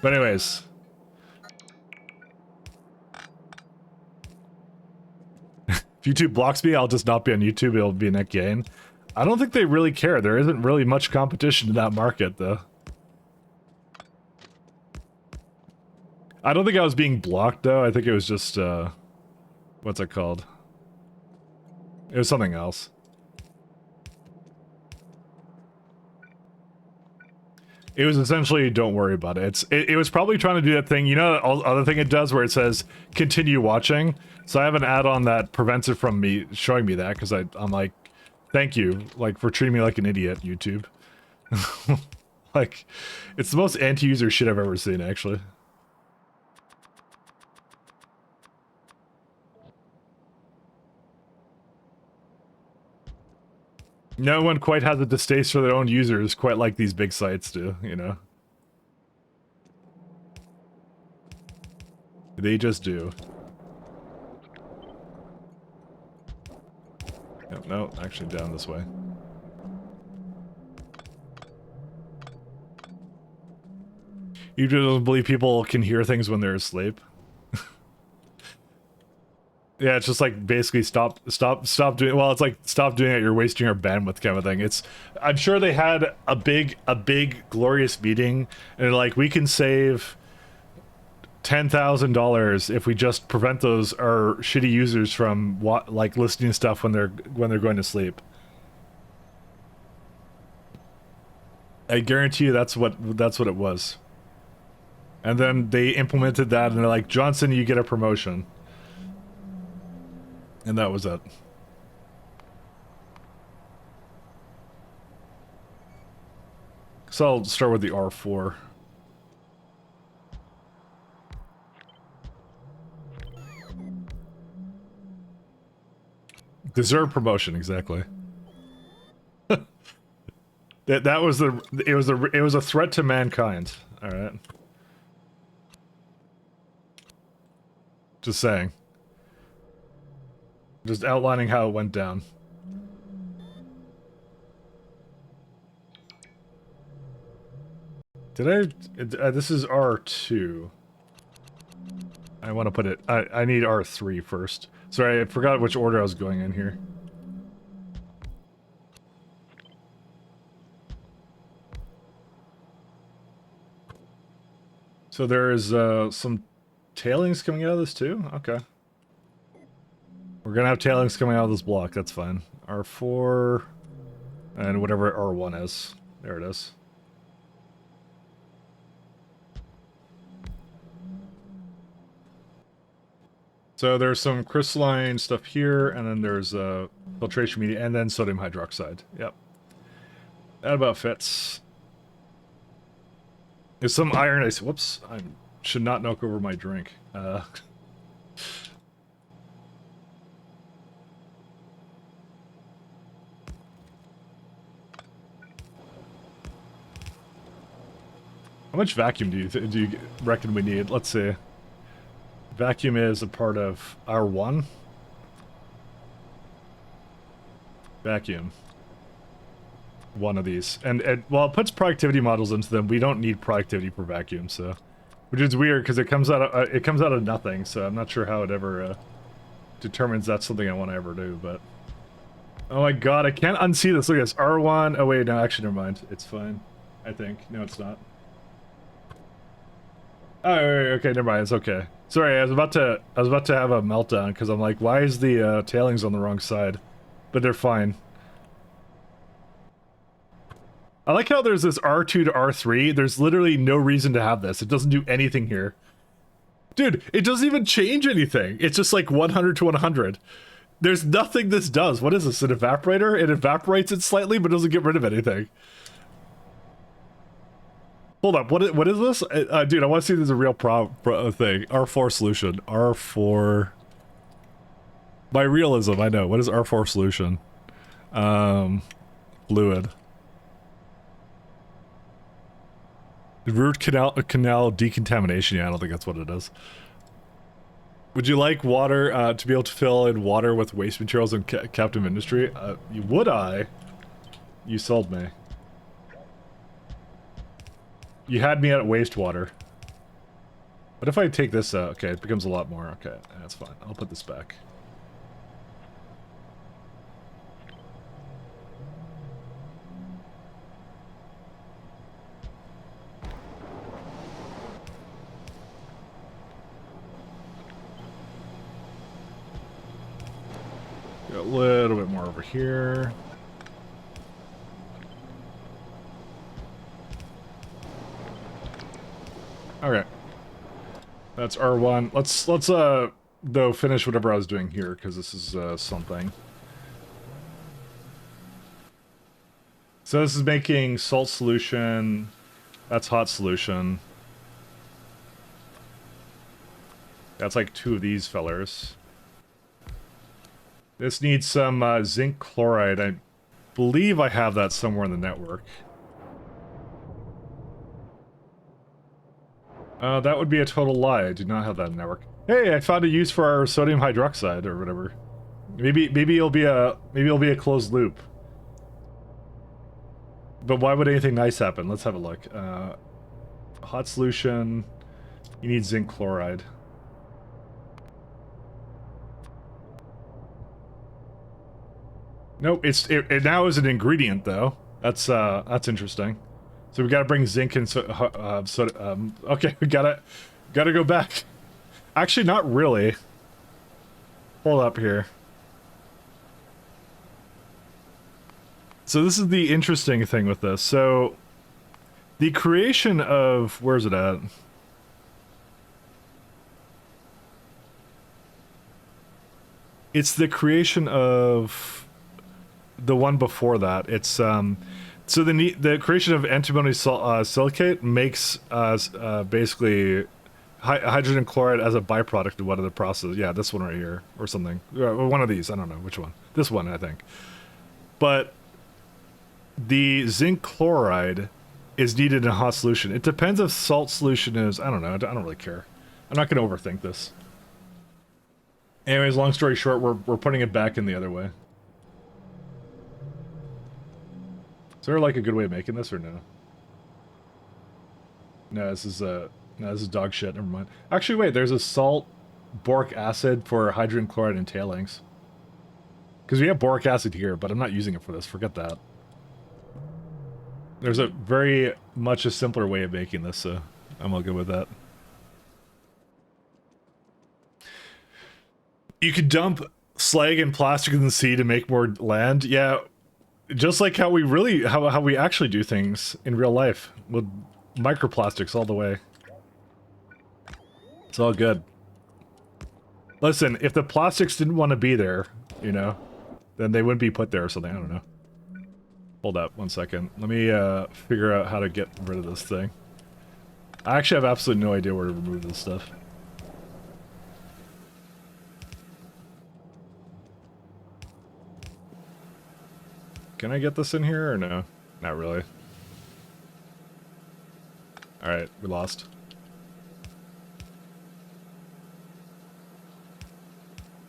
But anyways, if YouTube blocks me, I'll just not be on YouTube. It'll be net gain. I don't think they really care. There isn't really much competition in that market, though. I don't think I was being blocked, though. I think it was just, what's it called? It was something else. It was essentially, don't worry about it. It was probably trying to do that thing, you know, the other thing it does where it says, continue watching. So I have an add-on that prevents it from me showing me that, because I'm like, thank you, like, for treating me like an idiot, YouTube. Like, it's the most anti-user shit I've ever seen, actually. No one quite has a distaste for their own users quite like these big sites do, you know? They just do. No, actually down this way. You just don't believe people can hear things when they're asleep? Yeah, it's just like basically stop doing. Well, it's like stop doing it. You're wasting our bandwidth, kind of thing. I'm sure they had a big glorious meeting, and like we can save $10,000 if we just prevent our shitty users from like listening to stuff when they're going to sleep. I guarantee you that's what it was. And then they implemented that, and they're like, Johnson, you get a promotion. And that was it. So I'll start with the R4. Deserved promotion, exactly. That was it was a threat to mankind. All right. Just saying. Just outlining how it went down. Did I... this is R2. I want to put it... I need R3 first. Sorry, I forgot which order I was going in here. So there's some tailings coming out of this too? Okay. We're gonna have tailings coming out of this block, that's fine. R4... and whatever R1 is. There it is. So there's some crystalline stuff here, and then there's filtration media, and then sodium hydroxide. Yep. That about fits. There's some iron ice. Whoops. I should not knock over my drink. How much vacuum do you reckon we need? Let's see. Vacuum is a part of R1. Vacuum. One of these. And well, it puts productivity models into them. We don't need productivity per vacuum, so Which is weird because it comes out of nothing, so I'm not sure how it ever determines that's something I want to ever do, but... Oh my god, I can't unsee this. Look at this. R1. Oh wait, no, actually, never mind. It's fine. I think. No, it's not. Oh, okay, never mind. It's okay. Sorry, I was about to have a meltdown because I'm like, why is the tailings on the wrong side? But they're fine. I like how there's this R2 to R3. There's literally no reason to have this. It doesn't do anything here. Dude, it doesn't even change anything. It's just like 100 to 100. There's nothing this does. What is this, an evaporator? It evaporates it slightly, but doesn't get rid of anything. Hold up, what is this? Dude, I want to see if there's a real thing. R4 solution. R4... By realism, I know. What is R4 solution? Fluid. Root canal decontamination. Yeah, I don't think that's what it is. Would you like water, to be able to fill in water with waste materials in captive industry? Would I? You sold me. You had me at wastewater. What if I take this out? Okay, it becomes a lot more. Okay, that's fine. I'll put this back. Got a little bit more over here. Okay. That's R1. Let's though finish whatever I was doing here, because this is something. So this is making salt solution. That's hot solution. That's like 2 of these fellers. This needs some zinc chloride. I believe I have that somewhere in the network. That would be a total lie. I do not have that in the network. Hey, I found a use for our sodium hydroxide or whatever. Maybe it'll be a closed loop. But why would anything nice happen? Let's have a look. Hot solution. You need zinc chloride. Nope, it now is an ingredient though. That's interesting. So we gotta bring zinc and okay, we gotta go back. Actually, not really. Hold up here. So this is the interesting thing with this. So the creation of, where's it at? It's the creation of the one before that. It's so the creation of antimony silicate makes basically hydrogen chloride as a byproduct of one of the process. Yeah, this one right here or something. One of these. I don't know which one. This one, I think. But the zinc chloride is needed in a hot solution. It depends if salt solution is. I don't know. I don't really care. I'm not going to overthink this. Anyways, long story short, we're putting it back in the other way. Is there like a good way of making this or no? No, this is dog shit. Never mind. Actually, wait. There's a salt boric acid for hydrogen chloride and tailings. Because we have boric acid here, but I'm not using it for this. Forget that. There's a very much a simpler way of making this, so I'm all good with that. You could dump slag and plastic in the sea to make more land. Yeah. Just like how we actually do things in real life with microplastics all the way. It's all good. Listen, if the plastics didn't want to be there, you know, then they wouldn't be put there or something. I don't know. Hold up 1 second. Let me figure out how to get rid of this thing. I actually have absolutely no idea where to remove this stuff. Can I get this in here or no? Not really. Alright, we lost.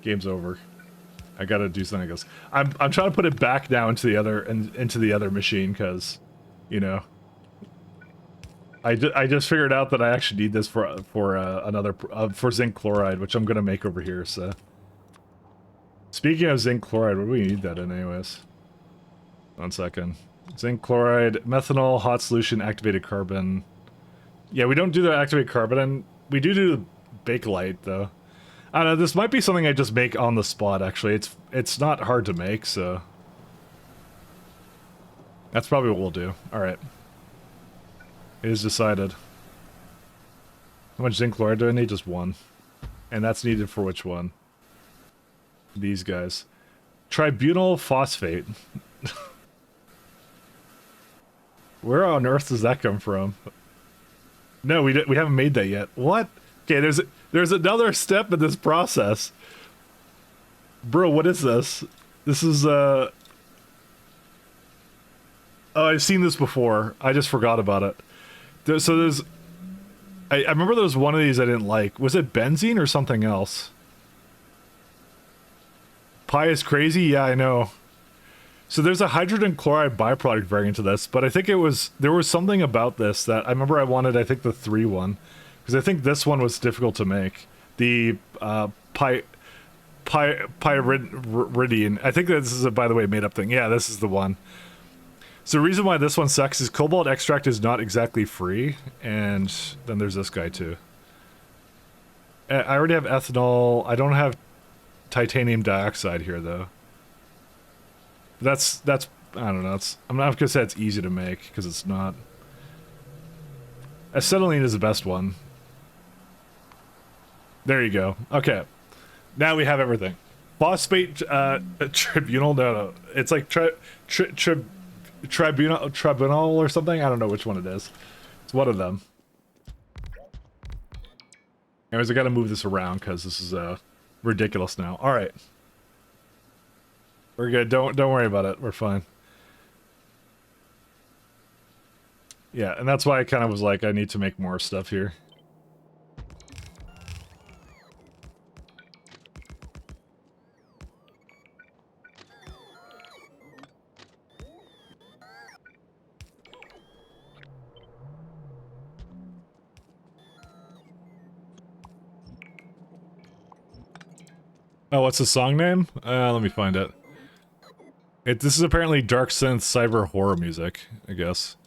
Game's over. I gotta do something else. I'm trying to put it back now into the other machine because, you know, I just figured out that I actually need this for for zinc chloride, which I'm gonna make over here. So, speaking of zinc chloride, what do we need that in, anyways? 1 second. Zinc chloride, methanol, hot solution, activated carbon. Yeah, we don't do the activated carbon, and we do the Bakelite though. I don't know. This might be something I just make on the spot. Actually, it's not hard to make, so that's probably what we'll do. All right. It is decided. How much zinc chloride do I need? Just 1. And that's needed for which one? These guys. Tributyl phosphate. Where on earth does that come from? No, we haven't made that yet. What? Okay, there's another step in this process. Bro, what is this? This is Oh, I've seen this before. I just forgot about it. I remember there was one of these I didn't like. Was it benzene or something else? Pi is crazy? Yeah, I know. So there's a hydrogen chloride byproduct variant of this, but I think there was something about this that I remember I wanted, I think, the 3 one. Because I think this one was difficult to make. The pyridine. I think that this is a, by the way, made up thing. Yeah, this is the one. So the reason why this one sucks is cobalt extract is not exactly free, and then there's this guy too. I already have ethanol. I don't have titanium dioxide here though. That's I don't know. I'm not gonna say it's easy to make because it's not. Acetylene is the best one. There you go. Okay, now we have everything. Phosphate tribunal. No, it's like tribunal or something. I don't know which one it is. It's one of them. Anyways, I gotta move this around because this is ridiculous now. All right, we're good. Don't worry about it. We're fine. Yeah, and that's why I kind of was like, I need to make more stuff here. Oh, what's the song name? Let me find it. This is apparently dark synth cyber horror music, I guess.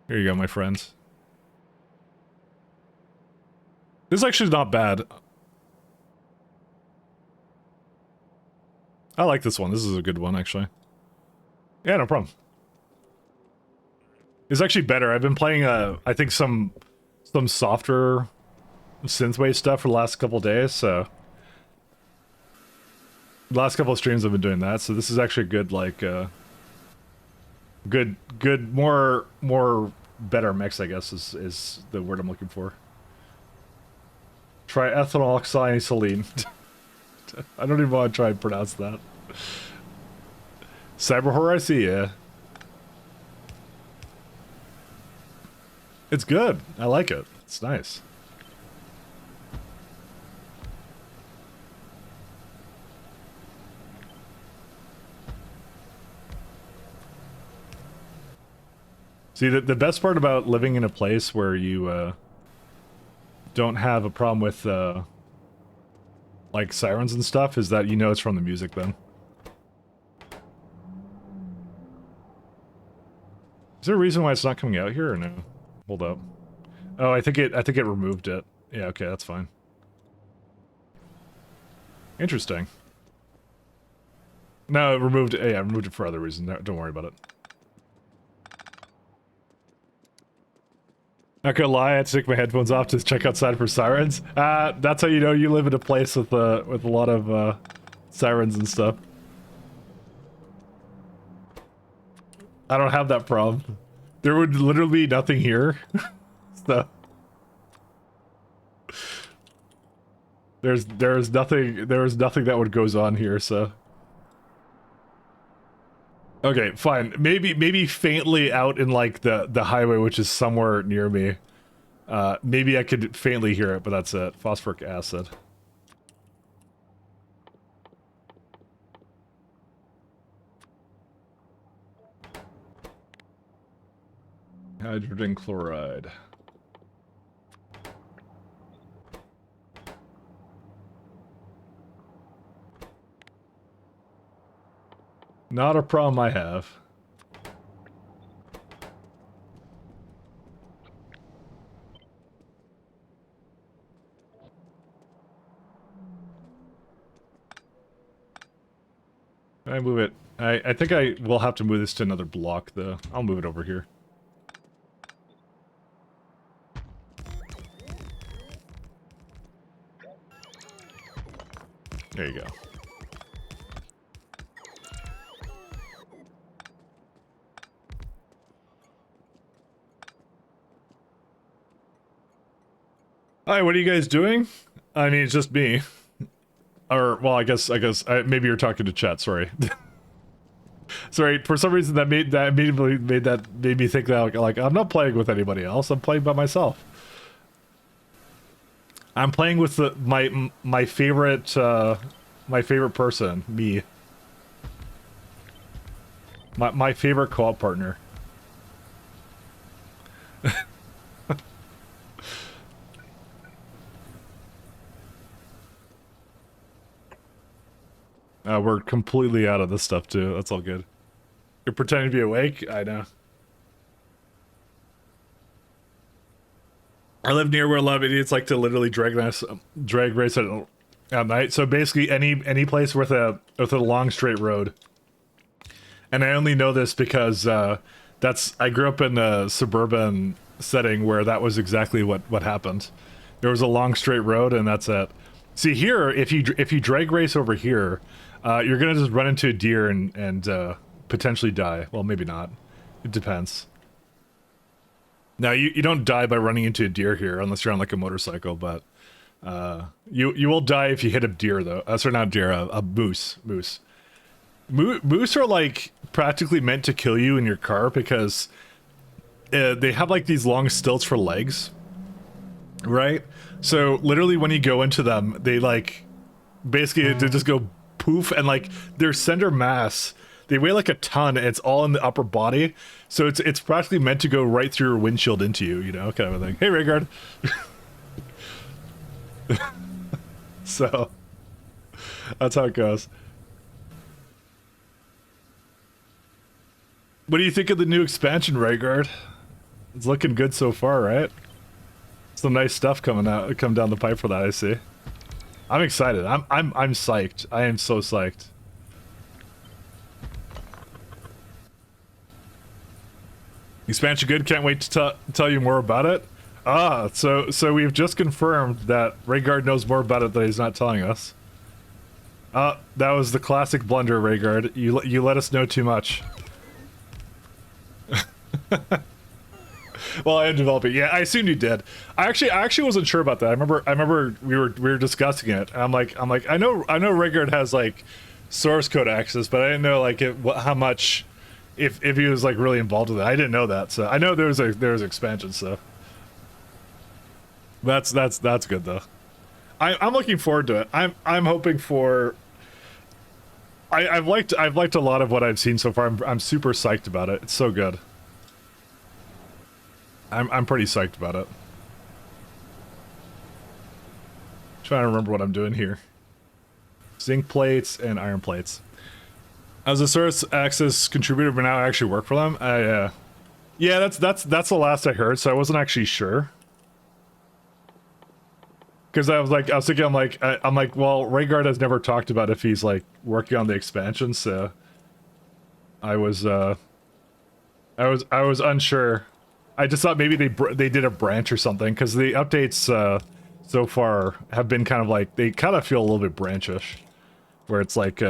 Here you go, my friends. This is actually not bad. I like this one. This is a good one, actually. Yeah, no problem. It's actually better. I've been playing, I think some softer synthwave stuff for the last couple days, so... The last couple of streams I've been doing that, so this is actually a good, like, good, more better mix, I guess, is the word I'm looking for. Triethylenoxyacetylene. I don't even want to try and pronounce that. Cyber horror, I see, yeah. It's good. I like it. It's nice. See, the best part about living in a place where you don't have a problem with like sirens and stuff is that you know it's from the music then. Is there a reason why it's not coming out here or no? Hold up. Oh, I think it removed it. Yeah, okay, that's fine. Interesting. No, it removed it. Yeah, it removed it for other reasons. No, don't worry about it. Not gonna lie, I had to take my headphones off to check outside for sirens. That's how you know you live in a place with a lot of sirens and stuff. I don't have that problem. There would literally be nothing here. So there's nothing that would goes on here, so. Okay, fine. Maybe faintly out in like the highway, which is somewhere near me. Maybe I could faintly hear it, but that's it. Phosphoric acid. Hydrogen chloride. Not a problem I have. I move it. I think I will have to move this to another block, though. I'll move it over here. There you go. Hi, what are you guys doing? I mean, it's just me. Or, well, I guess, maybe you're talking to chat, sorry. Sorry, for some reason that made me think that, like, I'm not playing with anybody else, I'm playing by myself. I'm playing with my favorite person, me. My favorite co-op partner. We're completely out of this stuff too. That's all good. You're pretending to be awake? I know. I live near where a lot of idiots like to literally drag race at night. So basically, any place with a long straight road. And I only know this because I grew up in a suburban setting where that was exactly what happened. There was a long straight road, and that's it. See here, if you drag race over here, you're gonna just run into a deer and potentially die. Well, maybe not. It depends. Now you don't die by running into a deer here unless you're on like a motorcycle, but you will die if you hit a deer though. Sorry, not deer, a moose. Moose are like practically meant to kill you in your car because they have like these long stilts for legs, right? So literally when you go into them, they like basically they just go poof, and like their center mass, they weigh like a ton, and it's all in the upper body, so it's practically meant to go right through your windshield into you, you know, kind of a thing. Hey, Rayguard. So that's how it goes. What do you think of the new expansion, Rayguard? It's looking good so far, right? Some nice stuff come down the pipe for that, I see. I'm excited. I'm psyched. I am so psyched. Expansion good. Can't wait to tell you more about it. Ah, so we've just confirmed that Rayguard knows more about it than he's not telling us. That was the classic blunder, Rayguard. You let us know too much. Well, I am developing. Yeah, I assumed you did. I actually wasn't sure about that. I remember we were discussing it. And I'm like I know Rayguard has like source code access, but I didn't know like how much if he was like really involved with it. I didn't know that. So I know there was expansion. So that's good though. I'm looking forward to it. I'm hoping for. I've liked a lot of what I've seen so far. I'm super psyched about it. It's so good. I'm pretty psyched about it. Trying to remember what I'm doing here. Zinc plates and iron plates. I was a source access contributor, but now I actually work for them. Yeah, that's the last I heard, so I wasn't actually sure. Because I was thinking, I'm like, well, Rayguard has never talked about if he's like working on the expansion, so I was unsure. I just thought maybe they did a branch or something, because the updates so far have been kind of like, they kind of feel a little bit branchish, where it's like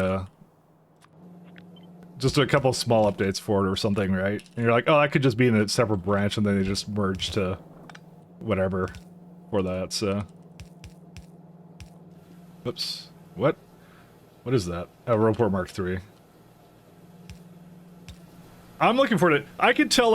just a couple small updates for it or something, right? And you're like, oh, that could just be in a separate branch, and then they just merge to whatever for that. So, oops, what is that? Oh, Report Mark 3. I'm looking forward to it. I can tell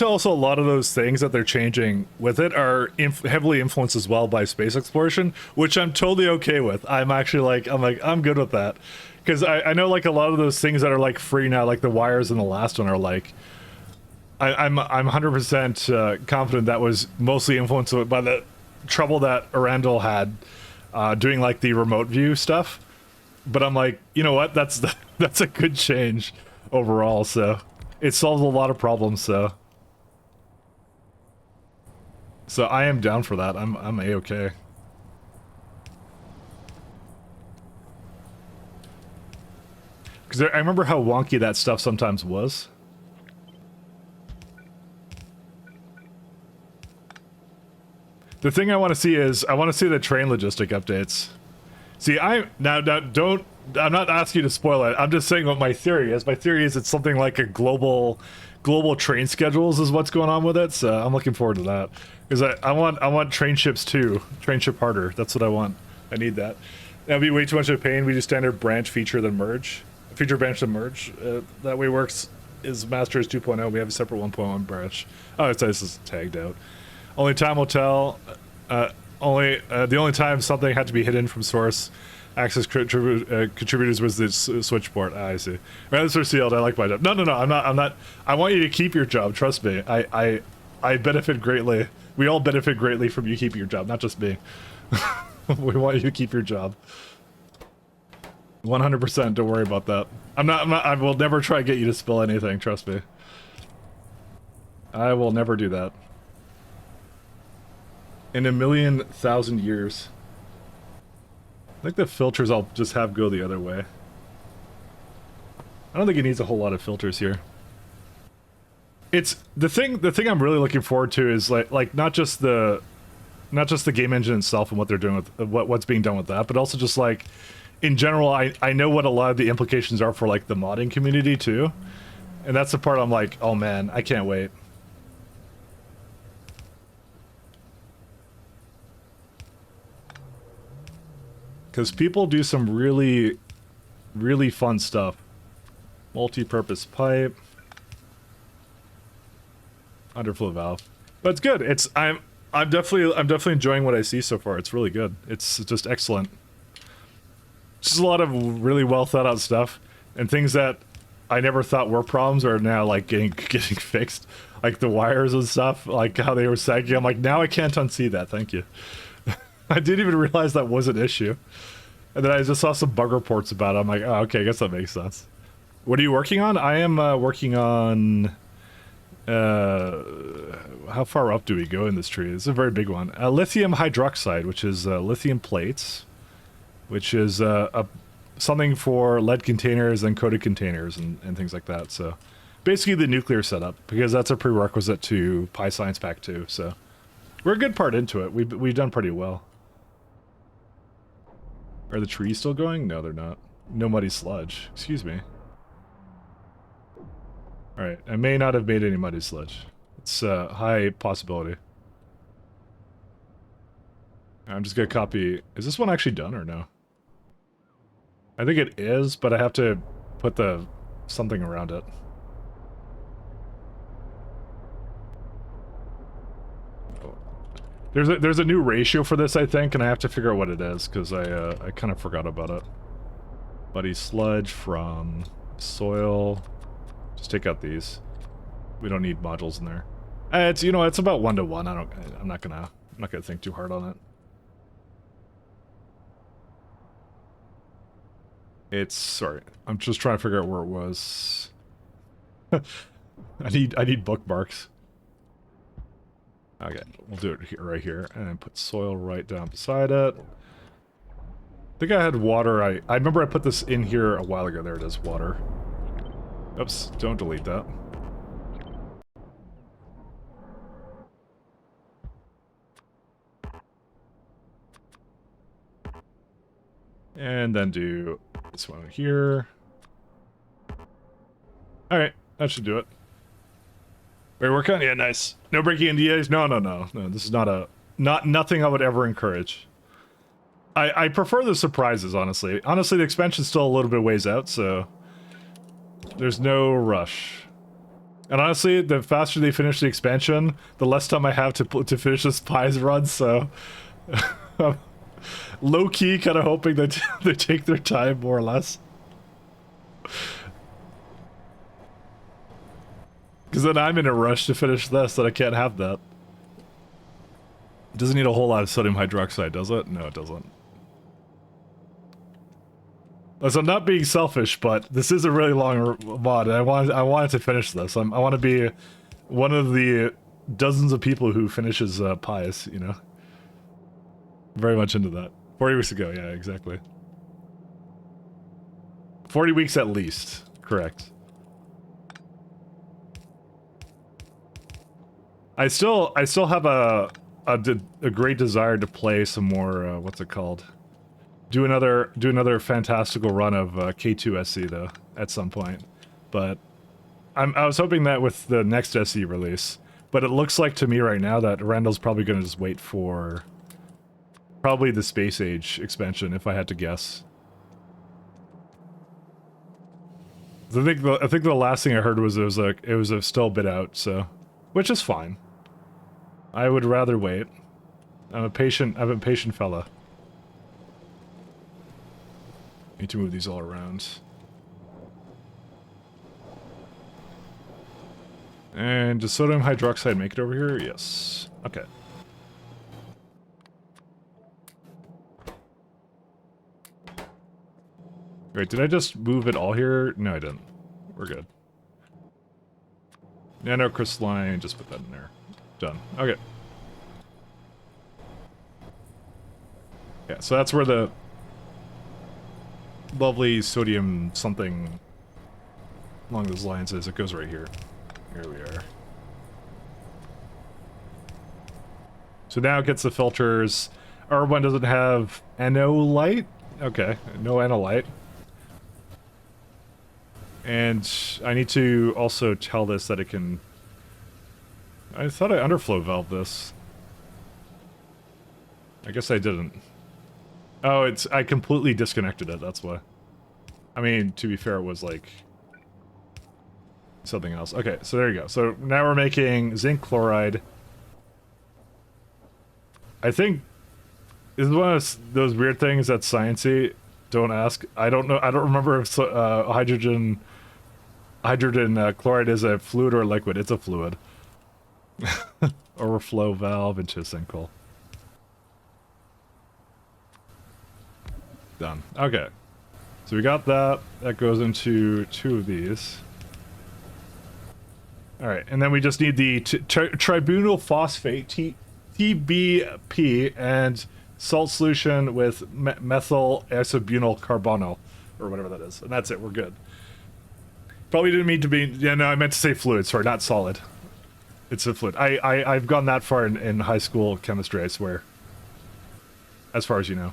also a lot of those things that they're changing with it are heavily influenced as well by space exploration, which I'm totally okay with. I'm good with that. Because I know like a lot of those things that are like free now, like the wires in the last one are like, I'm 100% confident that was mostly influenced by the trouble that Arandel had doing like the remote view stuff. But I'm like, you know what? That's a good change overall. So it solves a lot of problems. So I am down for that. I'm a-okay. Because I remember how wonky that stuff sometimes was. The thing I want to see is, I want to see the train logistic updates. See, now don't, I'm not asking you to spoil it. I'm just saying what my theory is. My theory is it's something like a global train schedules is what's going on with it. So I'm looking forward to that. Because I want train ships too. Train ship harder. That's what I want. I need that. That'd be way too much of a pain. We do standard branch, feature, then merge. Feature, branch, then merge. That way works is master is 2.0. We have a separate 1.1 branch. Oh, this is tagged out. Only time will tell. The only time something had to be hidden from source access contributors was the switchboard. Ah, I see. Right, are sealed. I like my job. No, I'm not. I want you to keep your job. Trust me. I benefit greatly. We all benefit greatly from you keeping your job, not just me. We want you to keep your job. 100%. Don't worry about that. I will never try to get you to spill anything. Trust me. I will never do that. In 1,000,000 years. I think the filters I'll just have go the other way. I don't think it needs a whole lot of filters here. It's the thing I'm really looking forward to is like not just the game engine itself and what they're doing with what's being done with that, but also just like in general I know what a lot of the implications are for like the modding community too. And that's the part I'm like, oh man, I can't wait. Because people do some really, really fun stuff. Multi-purpose pipe. Underflow valve. But it's good. I'm definitely enjoying what I see so far. It's really good. It's just excellent. Just a lot of really well thought out stuff. And things that I never thought were problems are now like getting fixed. Like the wires and stuff, like how they were sagging. I'm like, now I can't unsee that, thank you. I didn't even realize that was an issue. And then I just saw some bug reports about it. I'm like, oh, okay, I guess that makes sense. What are you working on? I am working on... how far up do we go in this tree? It's a very big one. Lithium hydroxide, which is lithium plates, which is something for lead containers and coated containers and things like that. So basically the nuclear setup, because that's a prerequisite to Pi Science Pack 2. So we're a good part into it. We've done pretty well. Are the trees still going? No, they're not. No muddy sludge. Excuse me. Alright, I may not have made any muddy sludge. It's a high possibility. I'm just gonna copy... Is this one actually done or no? I think it is, but I have to put the something around it. There's a new ratio for this, I think, and I have to figure out what it is, because I kind of forgot about it. Muddy sludge from soil. Just take out these. We don't need modules in there. It's, you know, it's about 1 to 1. I'm not gonna think too hard on it. Sorry, I'm just trying to figure out where it was. I need bookmarks. Okay, we'll do it here, right here, and then put soil right down beside it. I think I had water. I remember I put this in here a while ago. There it is, water. Oops, don't delete that. And then do this one here. Alright, that should do it. Wait, work on? Yeah, nice. No breaking NDAs? No, this is nothing I would ever encourage. I prefer the surprises, honestly. Honestly, the expansion's still a little bit ways out, so there's no rush. And honestly, the faster they finish the expansion, the less time I have to finish this Pies run, so low-key kind of hoping that they take their time, more or less. Because then I'm in a rush to finish this, and I can't have that. It doesn't need a whole lot of sodium hydroxide, does it? No, it doesn't. Listen, I'm not being selfish, but this is a really long mod, and I wanted to finish this. I want to be one of the dozens of people who finishes pies, you know? Very much into that. 40 weeks ago, yeah, exactly. 40 weeks at least, correct. I still have a great desire to play some more, what's it called? Do another fantastical run of K2 SC though at some point, but I was hoping that with the next SE release, but it looks like to me right now that Randall's probably going to just wait for probably the Space Age expansion if I had to guess. I think the last thing I heard was it was still a bit out, so which is fine. I would rather wait. I'm a patient fella. Need to move these all around. And does sodium hydroxide make it over here? Yes. Okay. Wait, did I just move it all here? No, I didn't. We're good. Nanocrystalline, just put that in there. Done. Okay. Yeah, so that's where the lovely sodium something along those lines is. It goes right here. Here we are. So now it gets the filters. Our one doesn't have light. Okay, no light. And I need to also tell this that it can... I thought I underflow valved this. I guess I didn't. Oh, I completely disconnected it, that's why. I mean, to be fair, it was like... something else. Okay, so there you go. So now we're making zinc chloride. I think... this is one of those weird things that's sciencey. Don't ask. I don't know. I don't remember if hydrogen chloride is a fluid or a liquid. It's a fluid. Overflow valve into a sinkhole. Done. Okay. So we got that. That goes into 2 of these. Alright, and then we just need the tribunal phosphate, TBP, and salt solution with methyl isobutyl carbonyl, or whatever that is. And that's it, we're good. Probably didn't mean to be... yeah, no, I meant to say fluid, sorry, not solid. It's a fluid. I've gone that far in high school chemistry, I swear. As far as you know.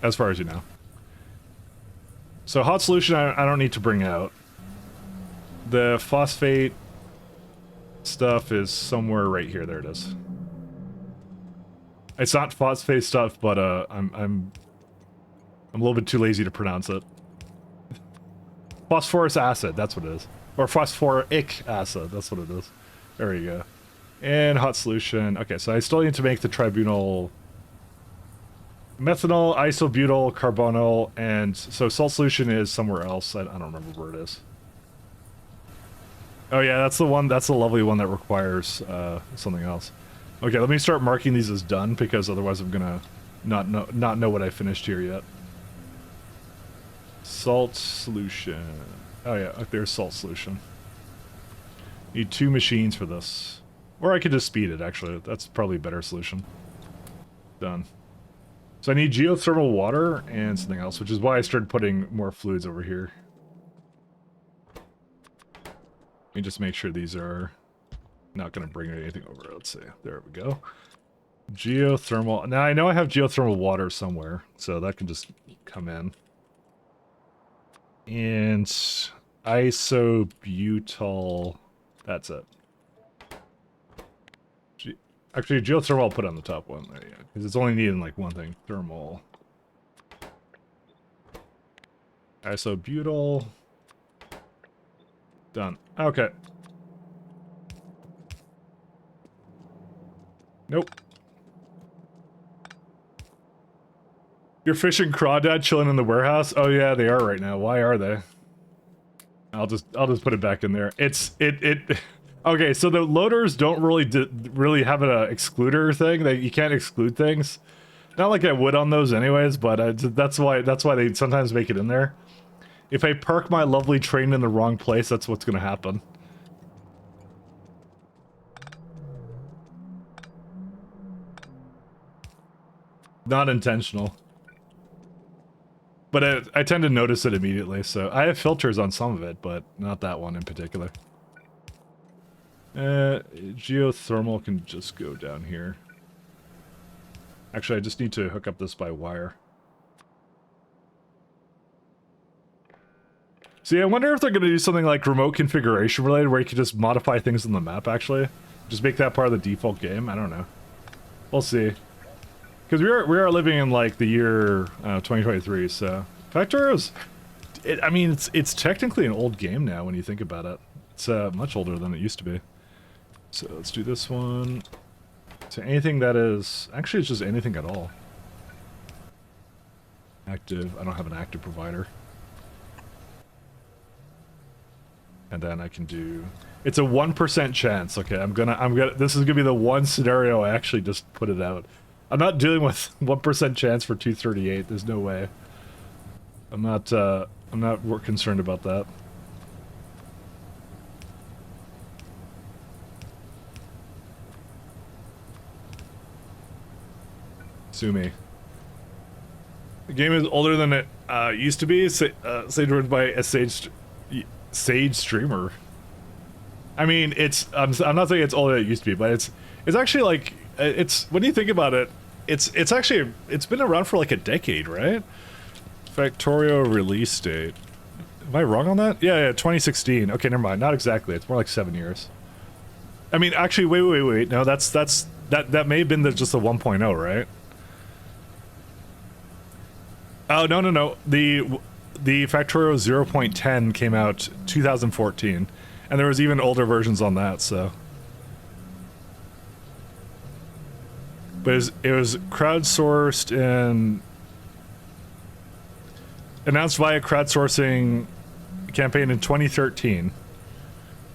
As far as you know. So hot solution I don't need to bring out. The phosphate stuff is somewhere right here. There it is. It's not phosphate stuff, but I'm a little bit too lazy to pronounce it. Phosphorus acid, that's what it is. Or phosphoric acid, that's what it is. There you go. And hot solution. Okay, so I still need to make the tribunal methanol, isobutyl carbonyl, and so salt solution is somewhere else. I don't remember where it is. Oh yeah, that's the one. That's the lovely one that requires something else. Okay, let me start marking these as done because otherwise I'm gonna not know what I finished here yet. Salt solution. Oh yeah, there's salt solution. Need 2 machines for this, or I could just speed it. Actually, that's probably a better solution. Done. So I need geothermal water and something else, which is why I started putting more fluids over here. Let me just make sure these are not going to bring anything over. Let's see. There we go. Geothermal. Now I know I have geothermal water somewhere, so that can just come in. And isobutyl. That's it. Actually, geothermal I'll put on the top one there, yeah, because it's only needing like one thing. Thermal. Isobutyl. Done. Okay. Nope. You're fishing crawdad chilling in the warehouse? Oh yeah, they are right now. Why are they? I'll just put it back in there. Okay, so the loaders don't really have an excluder thing. You can't exclude things. Not like I would on those anyways, but that's why they sometimes make it in there. If I park my lovely train in the wrong place, that's what's gonna happen. Not intentional. But I tend to notice it immediately, so I have filters on some of it, but not that one in particular. Geothermal can just go down here. Actually, I just need to hook up this by wire. See, I wonder if they're going to do something like remote configuration related, where you can just modify things on the map, actually. Just make that part of the default game. I don't know. We'll see. Because we are living in, like, the year 2023, so... Factorio's... I mean, it's technically an old game now, when you think about it. It's much older than it used to be. So, let's do this one. So, anything that is... Actually, it's just anything at all. Active. I don't have an active provider. And then I can do... It's a 1% chance. Okay, I'm gonna... This is gonna be the one scenario I actually just put it out. I'm not dealing with 1% chance for 238. There's no way. I'm not concerned about that. Sue me. The game is older than it used to be. Say written by a Sage streamer. I mean, I'm not saying it's older than it used to be, but it's actually like when you think about it, it's actually been around for like a decade, right? Factorio release date. Am I wrong on that? Yeah, 2016. Okay, never mind. Not exactly. It's more like 7 years. I mean, actually, wait. No, that may have been just the 1.0, right? Oh, no. The Factorio 0.10 came out 2014, and there was even older versions on that, so. But it was crowdsourced and announced via crowdsourcing campaign in 2013.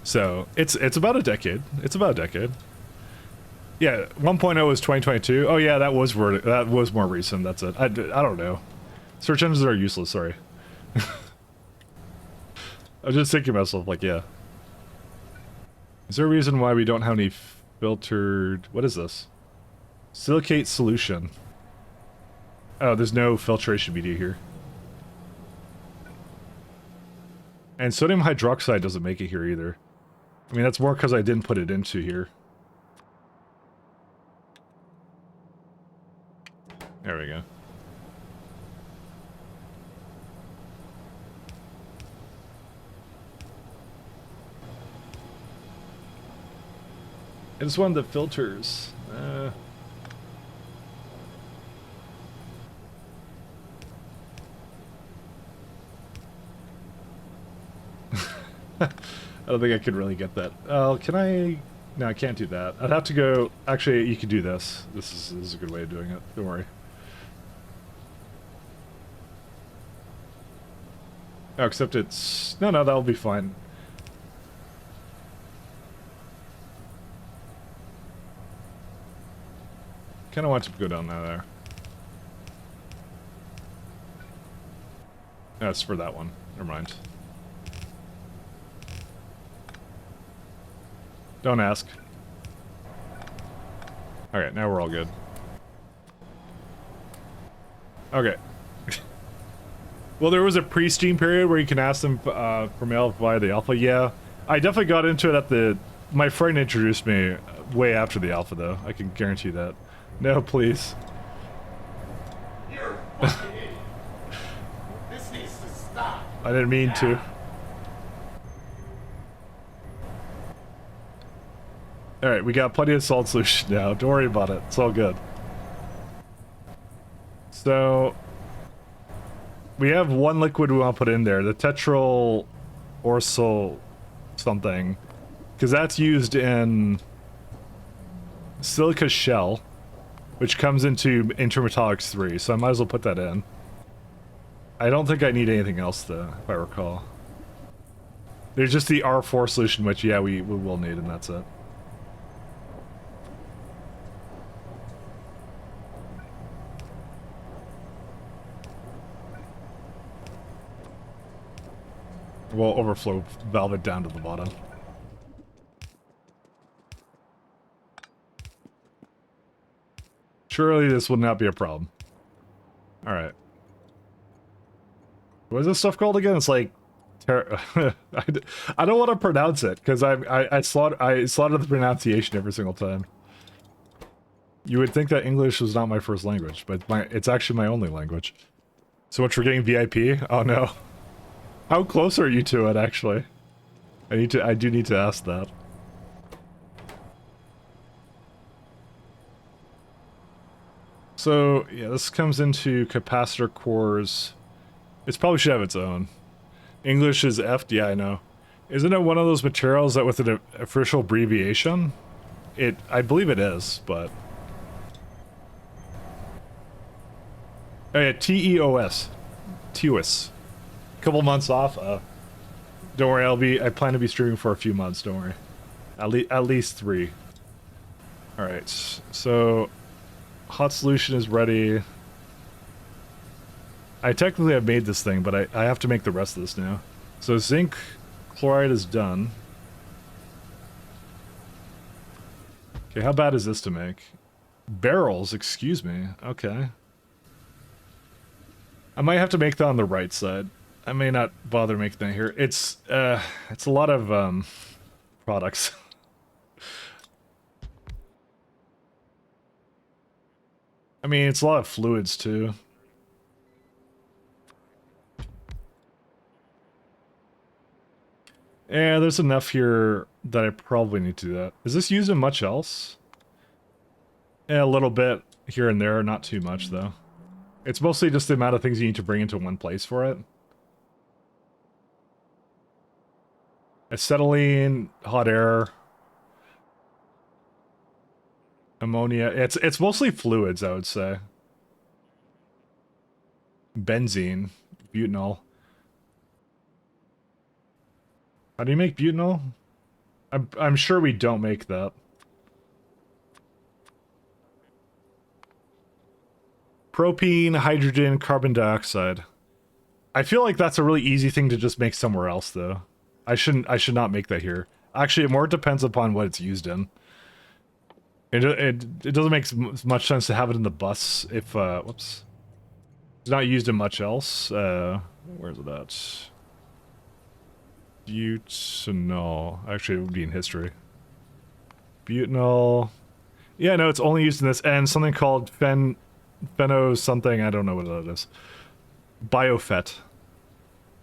So it's about a decade. Yeah, 1.0 was 2022. Oh yeah, that was more recent. That's it. I don't know. Search engines are useless. Sorry. I was just thinking to myself, like, yeah. Is there a reason why we don't have any filtered? What is this? Silicate solution. Oh, there's no filtration media here. And sodium hydroxide doesn't make it here either. I mean, that's more because I didn't put it into here. There we go. I just wanted the filters. I don't think I could really get that. Can I? No, I can't do that. I'd have to go... Actually, you can do this. This is a good way of doing it. Don't worry. Oh, except it's... No, that'll be fine. Kind of want to go down there. No, it's for that one. Never mind. Don't ask. Alright, now we're all good. Okay. Well, there was a pre-Steam period where you can ask them for mail via the alpha. Yeah, I definitely got into it at the... My friend introduced me way after the alpha, though. I can guarantee that. No, please. You're a fucking idiot. This needs to stop. I didn't mean to. Alright, we got plenty of salt solution now. Don't worry about it. It's all good. So... We have one liquid we want to put in there. The tetryl orsyl something. Because that's used in... silica shell. Which comes into Intermetallics 3. So I might as well put that in. I don't think I need anything else though, if I recall. There's just the R4 solution, which, yeah, we will need, and that's it. We'll overflow valve it down to the bottom. Surely this will not be a problem. Alright. What is this stuff called again? It's like... I don't want to pronounce it, because I slaughter the pronunciation every single time. You would think that English was not my first language, but it's actually my only language. So much for getting VIP? Oh no. How close are you to it, actually? I do need to ask that. So, yeah, this comes into capacitor cores. It probably should have its own. English is F? Yeah, I know. Isn't it one of those materials that with an official abbreviation? I believe it is, but... Oh yeah, TEOS. TEOS. Couple months off. Don't worry, I plan to be streaming for a few months, don't worry. At least 3. Alright, so... Hot solution is ready. I technically have made this thing, but I have to make the rest of this now. So zinc chloride is done. Okay, how bad is this to make? Barrels, excuse me. Okay. I might have to make that on the right side. I may not bother making that here. It's a lot of products. I mean, it's a lot of fluids too. Yeah, there's enough here that I probably need to do that. Is this used in much else? Yeah, a little bit here and there, not too much though. It's mostly just the amount of things you need to bring into one place for it. Acetylene, hot air, ammonia. It's mostly fluids, I would say. Benzene, butanol. How do you make butanol? I'm sure we don't make that. Propene, hydrogen, carbon dioxide. I feel like that's a really easy thing to just make somewhere else, though. I should not make that here. Actually, it more depends upon what it's used in. It doesn't make much sense to have it in the bus if, whoops. It's not used in much else. Where's it at? Butanol. Actually, it would be in history. Butanol. Yeah, no, it's only used in this, and something called pheno something, I don't know what that is. Biofet.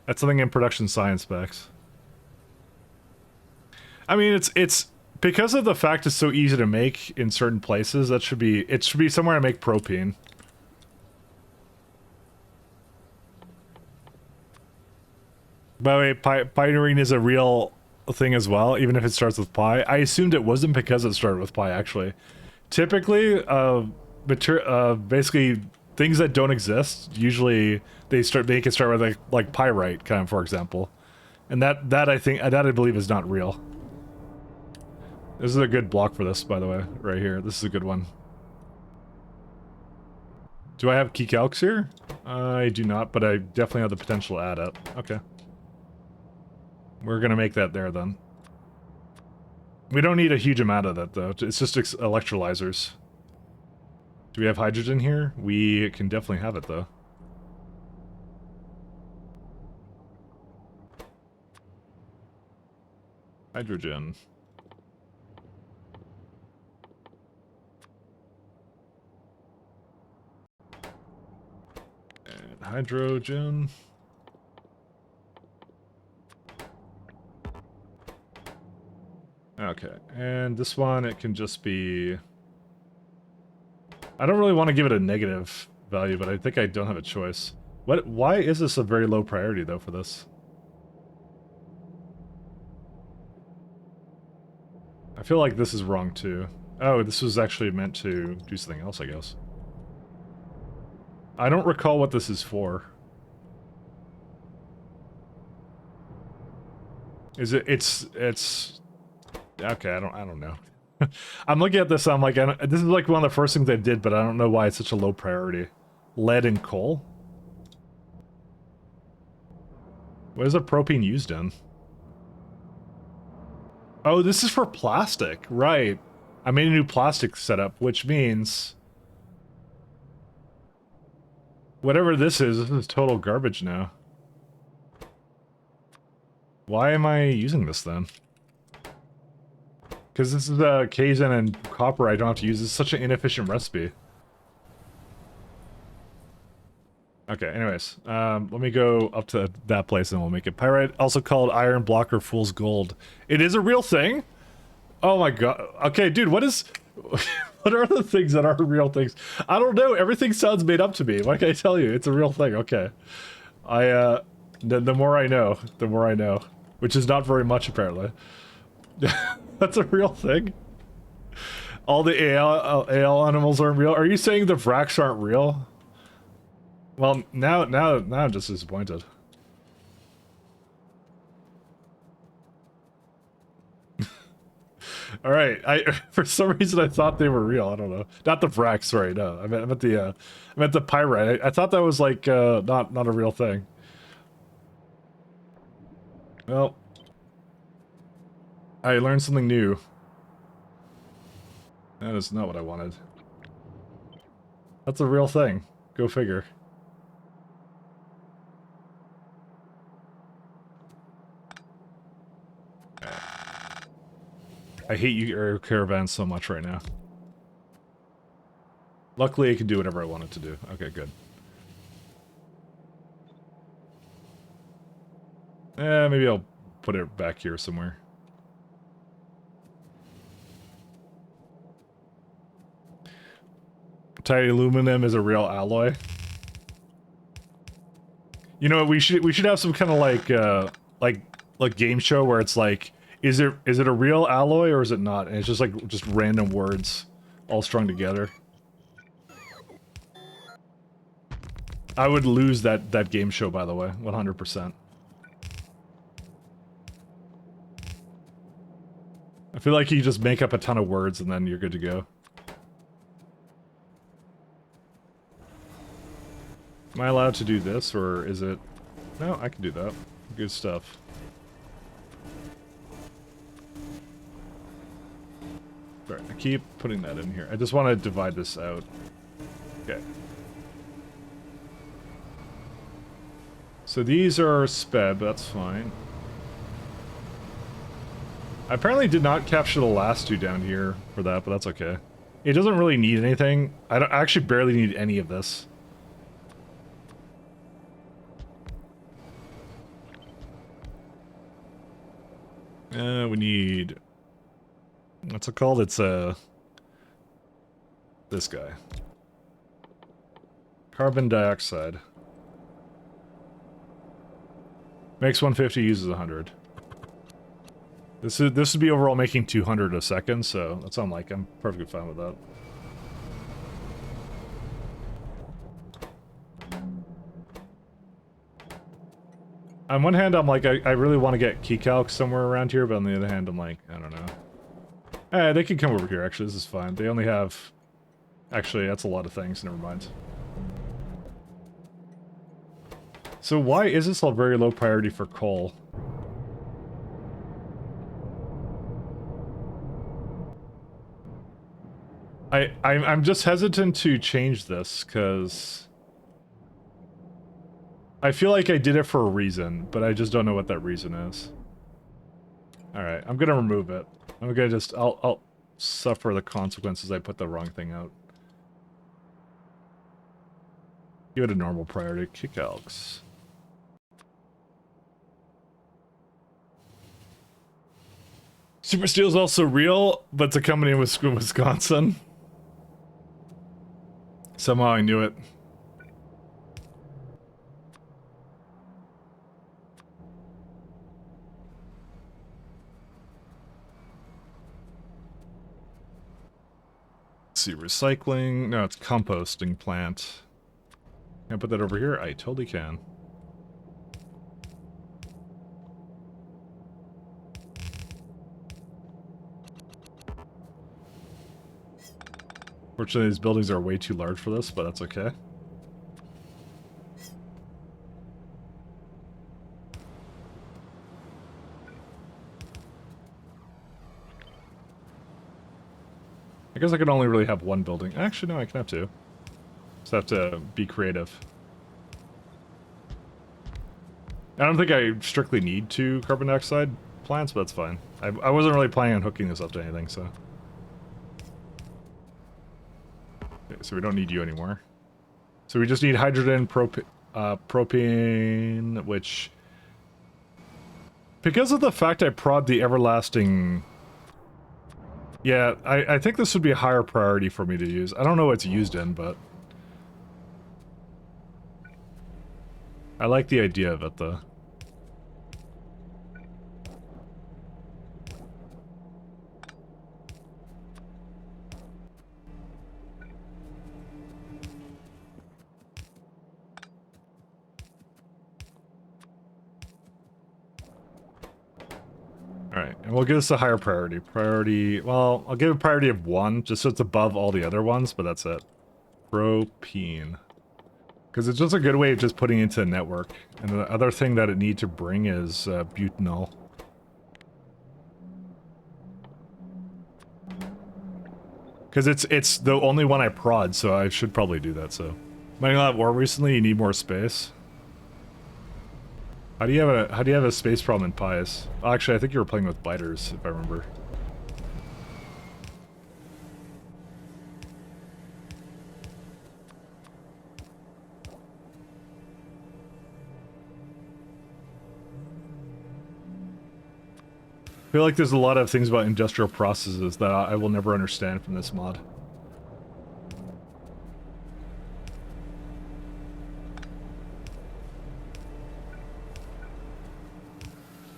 That's something in production science specs. I mean, it's because of the fact it's so easy to make in certain places, it should be somewhere to make propene. By the way, pioneering is a real thing as well, even if it starts with pi. I assumed it wasn't because it started with pi, actually. Typically, basically, things that don't exist, usually they can start with like pyrite, kind of, for example. And that I believe is not real. This is a good block for this, by the way, right here. This is a good one. Do I have key calcs here? I do not, but I definitely have the potential to add it. Okay. We're gonna make that there, then. We don't need a huge amount of that, though. It's just electrolyzers. Do we have hydrogen here? We can definitely have it, though. Hydrogen. And hydrogen. Okay, and this one, it can just be... I don't really want to give it a negative value, but I think I don't have a choice. Why is this a very low priority, though, for this? I feel like this is wrong, too. Oh, this was actually meant to do something else, I guess. I don't recall what this is for. Is it? It's. Okay, I don't know. I'm looking at this. I'm like, this is like one of the first things I did, but I don't know why it's such a low priority. Lead and coal. What is the propane used in? Oh, this is for plastic, right? I made a new plastic setup, which means whatever this is total garbage now. Why am I using this then? Because this is Kaizen and copper I don't have to use. It's such an inefficient recipe. Okay, anyways. Let me go up to that place and we'll make it. Pyrite, also called iron blocker fool's gold. It is a real thing? Oh my god. Okay, dude, what is... what are the things that are real things? I don't know. Everything sounds made up to me. What can I tell you? It's a real thing. Okay. The more I know, the more I know. Which is not very much, apparently. That's a real thing? All the AL animals aren't real? Are you saying the Vrax aren't real? Well, now I'm just disappointed. All right, for some reason I thought they were real. I don't know. Not the Vrax, sorry. No, I meant the pyrite. I thought that was like not a real thing. Well, I learned something new. That is not what I wanted. That's a real thing. Go figure. I hate you air caravans so much right now. Luckily, I can do whatever I wanted to do. Okay, good. Maybe I'll put it back here somewhere. Titanium is a real alloy. You know what? We should have some kind of like game show where it's like, is it a real alloy or is it not? And it's just like just random words all strung together. I would lose that game show, by the way, 100%. I feel like you just make up a ton of words and then you're good to go. Am I allowed to do this, or is it... No, I can do that. Good stuff. Sorry, I keep putting that in here. I just want to divide this out. Okay. So these are sped, but that's fine. I apparently did not capture the last two down here for that, but that's okay. It doesn't really need anything. I actually barely need any of this. We need... What's it called? It's, this guy. Carbon dioxide. Makes 150, uses 100. This would be overall making 200 a second, so that's unlike. I'm perfectly fine with that. On one hand, I'm like, I really want to get key calc somewhere around here, but on the other hand, I'm like, I don't know. They can come over here, actually, this is fine. They only have... Actually, that's a lot of things, never mind. So why is this a very low priority for coal? I'm just hesitant to change this, because... I feel like I did it for a reason, but I just don't know what that reason is. Alright, I'm gonna remove it. I'm gonna just... I'll suffer the consequences I put the wrong thing out. Give it a normal priority. Kick Alks. Super Steel is also real, but it's a company in Wisconsin. Somehow I knew it. Let's see, recycling. No, it's composting plant. Can I put that over here? I totally can. Fortunately, these buildings are way too large for this, but that's okay. I guess I can only really have one building. Actually, no, I can have two. Just have to be creative. I don't think I strictly need 2 carbon dioxide plants, but that's fine. I wasn't really planning on hooking this up to anything, so... Okay, so we don't need you anymore. So we just need hydrogen, propane, which... Because of the fact I prod the everlasting... Yeah, I think this would be a higher priority for me to use. I don't know what it's used in, but... I like the idea of it, though. Alright, and we'll give this a higher priority. Well, I'll give it a priority of 1, just so it's above all the other ones, but that's it. Propene. Because it's just a good way of just putting it into a network. And the other thing that it needs to bring is butanol. Because it's the only one I prod, so I should probably do that, so. Might not have war recently, you need more space. How do you have a space problem in Pius? Oh, actually, I think you were playing with biters, if I remember. I feel like there's a lot of things about industrial processes that I will never understand from this mod.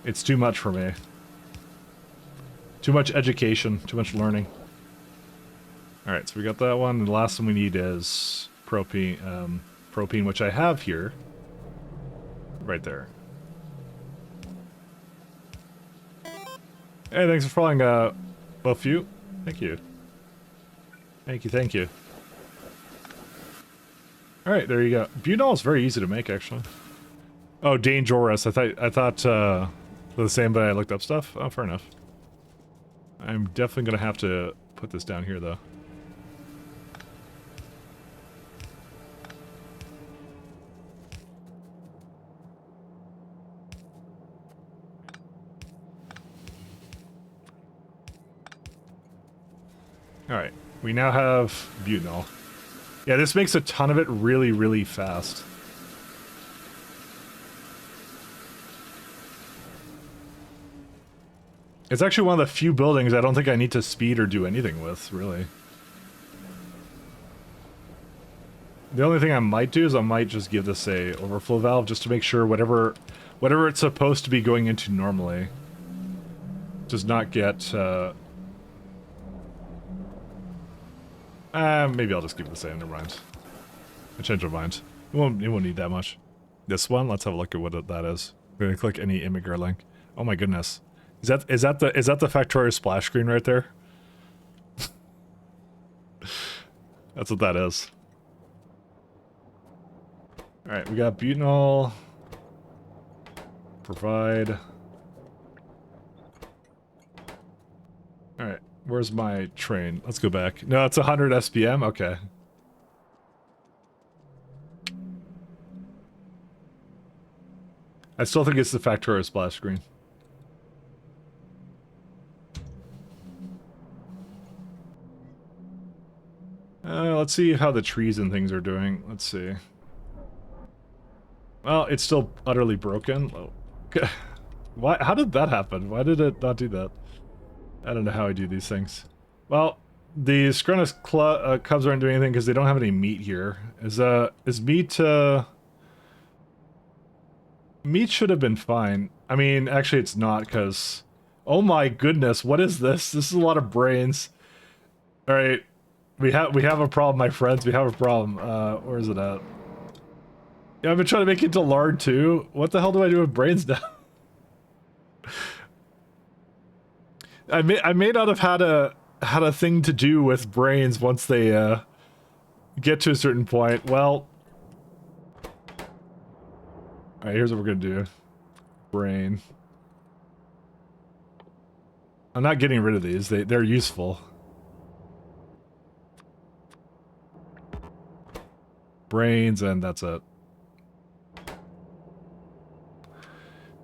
It's too much for me. Too much education, too much learning. Alright, so we got that one. The last one we need is propane, which I have here. Right there. Hey, thanks for following, both of you. Thank you. Thank you. Alright, there you go. Butanol is very easy to make, actually. Oh, dangerous. I thought, the same, but I looked up stuff. Oh, fair enough. I'm definitely gonna have to put this down here, though. Alright, we now have butanol. Yeah, this makes a ton of it really, really fast. It's actually one of the few buildings I don't think I need to speed or do anything with, really. The only thing I might do is I might just give this a overflow valve just to make sure whatever it's supposed to be going into normally does not get, maybe I'll just keep it the same, never mind. I changed my mind. It won't need that much. This one, let's have a look at what that is. I'm gonna click any immigrant link. Oh my goodness. Is that the Factorio splash screen right there? That's what that is. Alright, we got butanol. Provide. Alright, where's my train? Let's go back. No, it's 100 SPM? Okay. I still think it's the Factorio splash screen. Let's see how the trees and things are doing. Let's see. Well, it's still utterly broken. Oh. Why? How did that happen? Why did it not do that? I don't know how I do these things. Well, the Scrunus cubs aren't doing anything because they don't have any meat here. Is meat, meat should have been fine. I mean, actually it's not because... Oh my goodness, what is this? This is a lot of brains. Alright. We have a problem, my friends. We have a problem. Where is it at? Yeah, I've been trying to make it to lard too. What the hell do I do with brains now? I may not have had had a thing to do with brains once they get to a certain point. Well, all right, here's what we're gonna do. Brain. I'm not getting rid of these. They're useful. Brains, and that's it.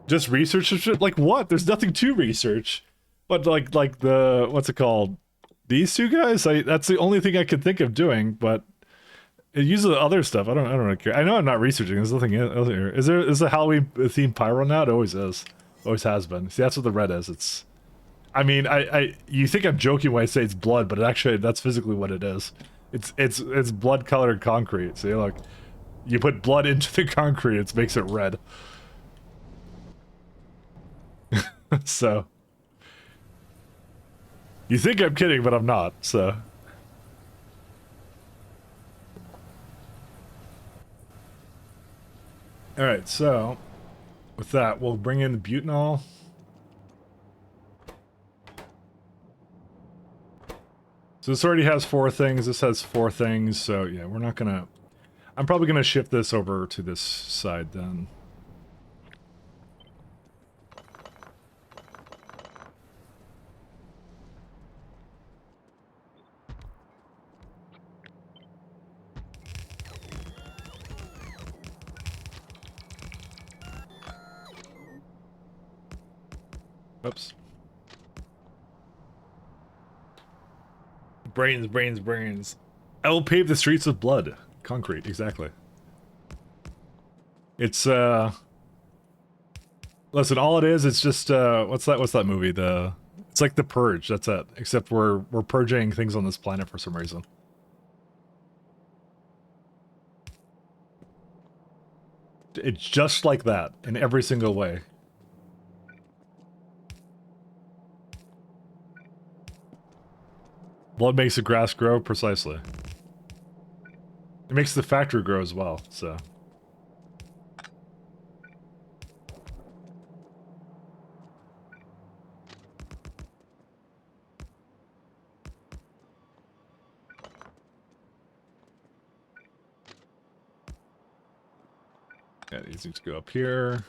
Just research shit? Like what? There's nothing to research. But like the what's it called? These two guys? That's the only thing I could think of doing, but it uses other stuff. I don't really care. I know I'm not researching. There's nothing else here. Is the Halloween themed pyro now? It always is. Always has been. See, that's what the red is. It's I mean, you think I'm joking when I say it's blood, but actually that's physically what it is. It's blood colored concrete. See, look. You put blood into the concrete, it makes it red. So you think I'm kidding, but I'm not, so. Alright, so with that, we'll bring in the butanol. So this already has 4 things, this has 4 things, so yeah, we're not gonna... I'm probably gonna shift this over to this side then. Oops. Brains, brains, brains. I will pave the streets with blood. Concrete, exactly. It's, listen, all it is, it's just, what's that movie? It's like The Purge, that's it. Except we're purging things on this planet for some reason. It's just like that, in every single way. Blood makes the grass grow, precisely. It makes the factory grow as well, so... Yeah, these need to go up here.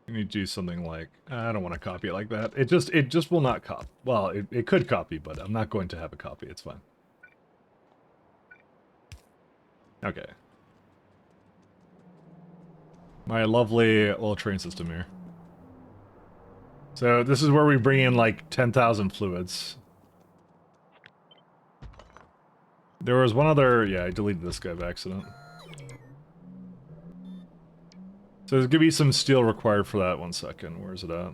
You need to do something like... I don't want to copy it like that. It just will not copy. Well, it could copy, but I'm not going to have a copy. It's fine. Okay. My lovely little train system here. So this is where we bring in like 10,000 fluids. There was one other... Yeah, I deleted this guy by accident. So there's gonna be some steel required for that. 1 second. Where's it at?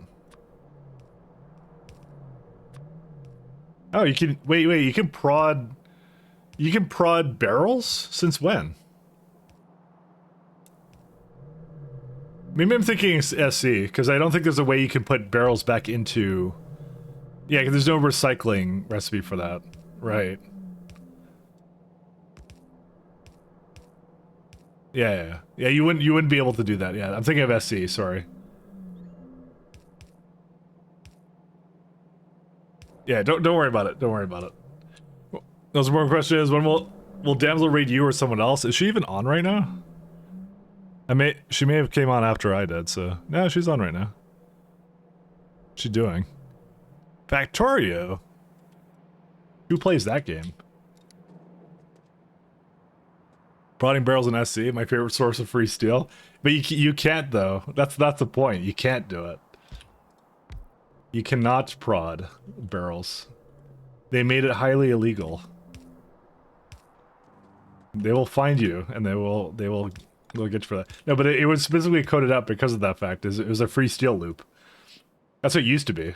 Oh, you can... Wait, you can prod... You can prod barrels? Since when? Maybe I'm thinking SC, because I don't think there's a way you can put barrels back into... Yeah, because there's no recycling recipe for that. Right. Yeah. You wouldn't be able to do that. Yeah, I'm thinking of SC. Sorry. Yeah, don't worry about it. Don't worry about it. Those more question is when will Damsel raid you or someone else? Is she even on right now? She may have came on after I did. So no, she's on right now. What's she doing? Factorio. Who plays that game? Prodding barrels in SC, my favorite source of free steel. But you can't though. That's the point. You can't do it. You cannot prod barrels. They made it highly illegal. They will find you, and they'll get you for that. No, but it was specifically coded up because of that fact. It was a free steel loop. That's what it used to be,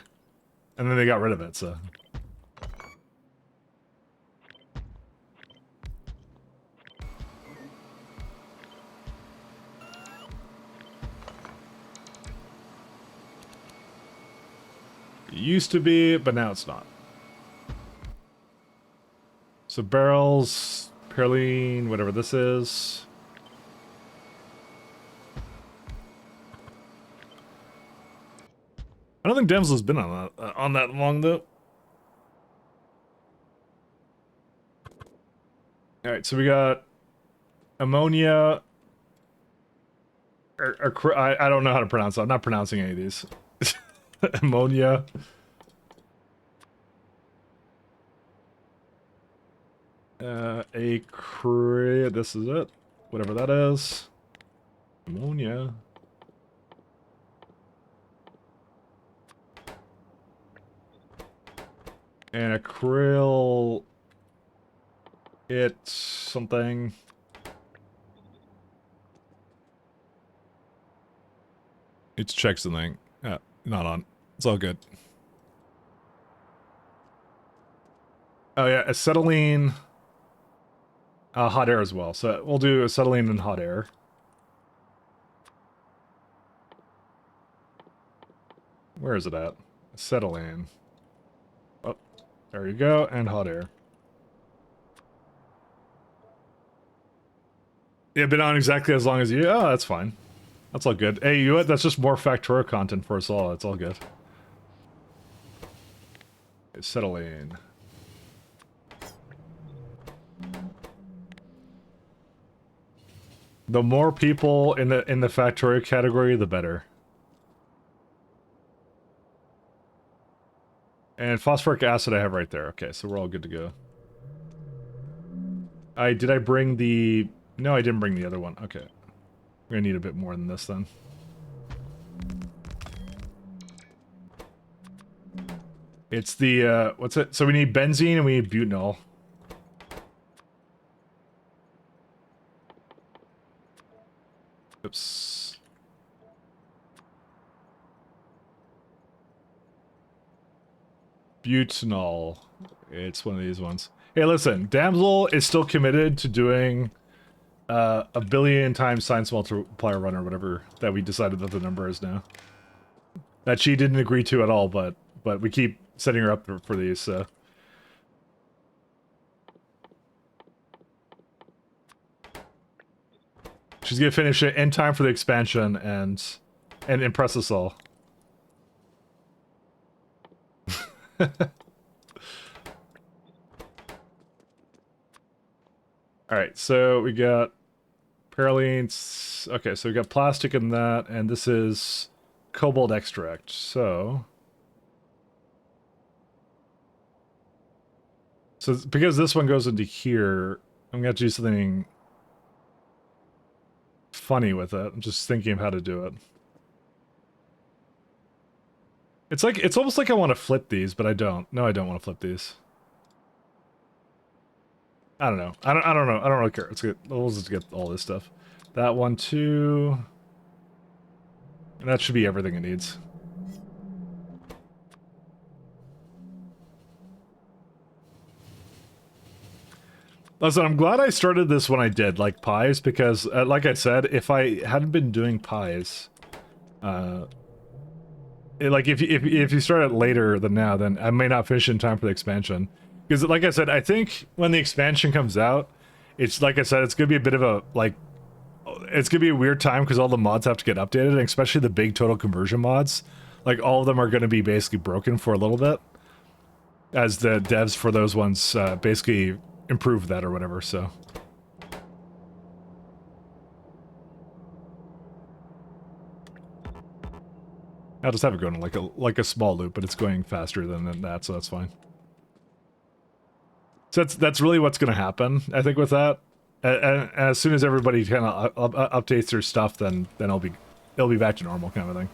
and then they got rid of it. So. It used to be, but now it's not. So barrels, Perline, whatever this is. I don't think Damsel's been on that long though. All right, so we got ammonia. I don't know how to pronounce it. I'm not pronouncing any of these. Ammonia. This is it. Whatever that is. Ammonia. And acryl. It's something. It's check something. Not on. It's all good. Oh yeah, acetylene. Hot air as well. So we'll do acetylene and hot air. Where is it at? Acetylene. Oh, there you go. And hot air. Yeah, been on exactly as long as you. Oh, that's fine. That's all good. Hey, you know what? That's just more Factorio content for us all. It's all good. Acetylene. The more people in the Factorio category, the better. And phosphoric acid I have right there. Okay, so we're all good to go. Did I bring the... No, I didn't bring the other one. Okay. We're gonna need a bit more than this then. It's the, what's it? So we need benzene and we need butanol. Oops. Butanol. It's one of these ones. Hey, listen, Damsel is still committed to doing a billion times science multiplier run or whatever that we decided that the number is now. That she didn't agree to at all, but we keep setting her up for these, so. She's gonna finish it in time for the expansion and impress us all. Alright, so we got Paralines. Okay, so we got plastic in that, and this is cobalt extract, so... So because this one goes into here, I'm gonna have to do something funny with it. I'm just thinking of how to do it. It's almost like I want to flip these, but I don't. No, I don't want to flip these. I don't know. I don't know. I don't really care. We'll just get all this stuff. That one too. And that should be everything it needs. Listen, I'm glad I started this when I did, like pies, because, like I said, if I hadn't been doing pies, like if you start it later than now, then I may not finish in time for the expansion. Because, like I said, I think when the expansion comes out, it's like I said, it's gonna be a bit of a it's gonna be a weird time because all the mods have to get updated, and especially the big total conversion mods. Like all of them are gonna be basically broken for a little bit, as the devs for those ones basically improve that or whatever. So. I'll just have it going like a small loop, but it's going faster than that, so that's fine. So that's really what's going to happen, I think, with that. And as soon as everybody kind of updates their stuff, then it'll be back to normal kind of thing.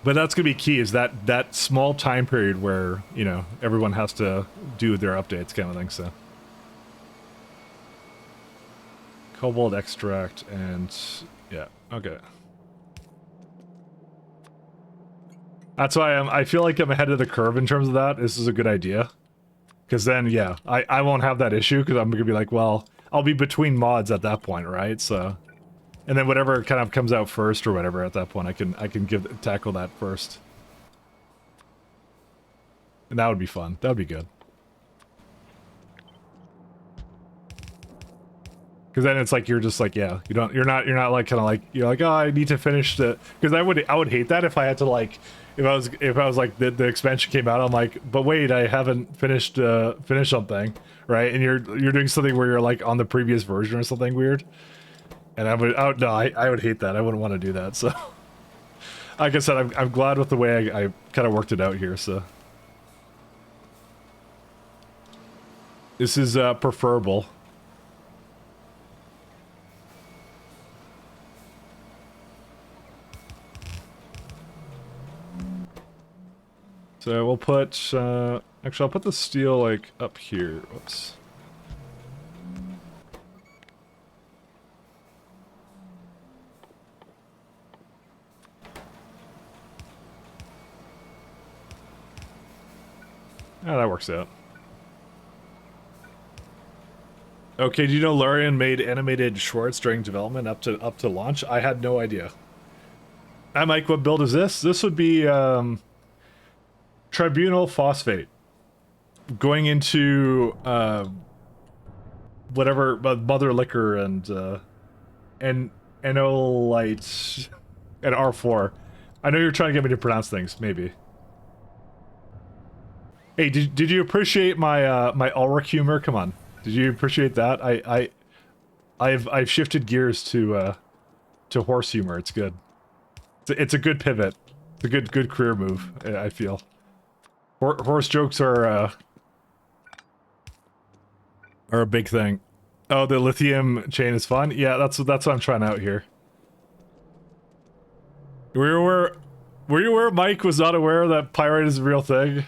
But that's going to be key, is that small time period where, you know, everyone has to do their updates kind of thing, so. Cobalt extract and... yeah, okay. That's why I feel like I'm ahead of the curve in terms of that. This is a good idea. Because then, yeah, I won't have that issue, because I'm going to be like, well, I'll be between mods at that point, right? So, And then whatever kind of comes out first or whatever at that point, I can tackle that first. And that would be fun. That would be good. Because then it's like you're just like, yeah, you're not like kind of like, you're like, oh, I need to finish the, because I would hate that if I had to like, if I was like the expansion came out, I'm like, but wait, I haven't finished something, right? And you're doing something where you're like on the previous version or something weird, and I would hate that. I wouldn't want to do that. So, like I said, I'm glad with the way I kind of worked it out here. So this is preferable. So we'll put, actually I'll put the steel like up here. Whoops. Ah, that works out. Okay, do you know Larian made animated shorts during development up to launch? I had no idea. Hi Mike, what build is this? This would be Tribunal Phosphate. Going into whatever Mother Liquor and Enolite and R4. I know you're trying to get me to pronounce things, maybe. Hey, did you appreciate my my Ulrich humor? Come on. Did you appreciate that? I've shifted gears to horse humor. It's good. It's a good pivot. It's a good career move, I feel. Horse jokes are a big thing. Oh, the lithium chain is fun. Yeah, that's what I'm trying out here. Were you aware Mike was not aware that pyrite is a real thing?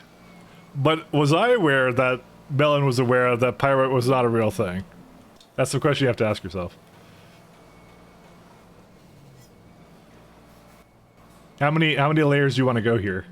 But was I aware that Melon was aware that pyrite was not a real thing? That's the question you have to ask yourself. How many layers do you want to go here?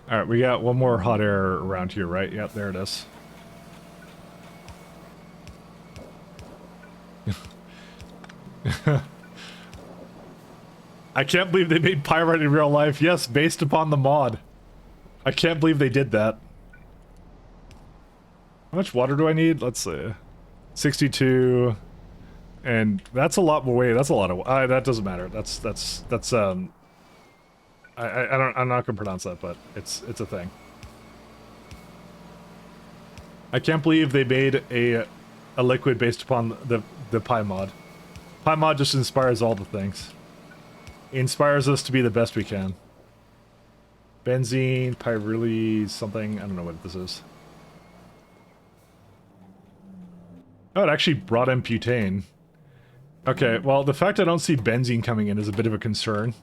Alright, we got one more hot air around here, right? Yep, there it is. I can't believe they made pyrite in real life. Yes, based upon the mod. I can't believe they did that. How much water do I need? Let's see. 62. And that's a lot more weight. That's a lot of that doesn't matter. I'm not gonna pronounce that, but it's a thing. I can't believe they made a liquid based upon the Pi mod. Pi mod just inspires all the things. It inspires us to be the best we can. Benzene, pyrrole, something. I don't know what this is. Oh, it actually brought in butane. Okay, well, the fact I don't see benzene coming in is a bit of a concern.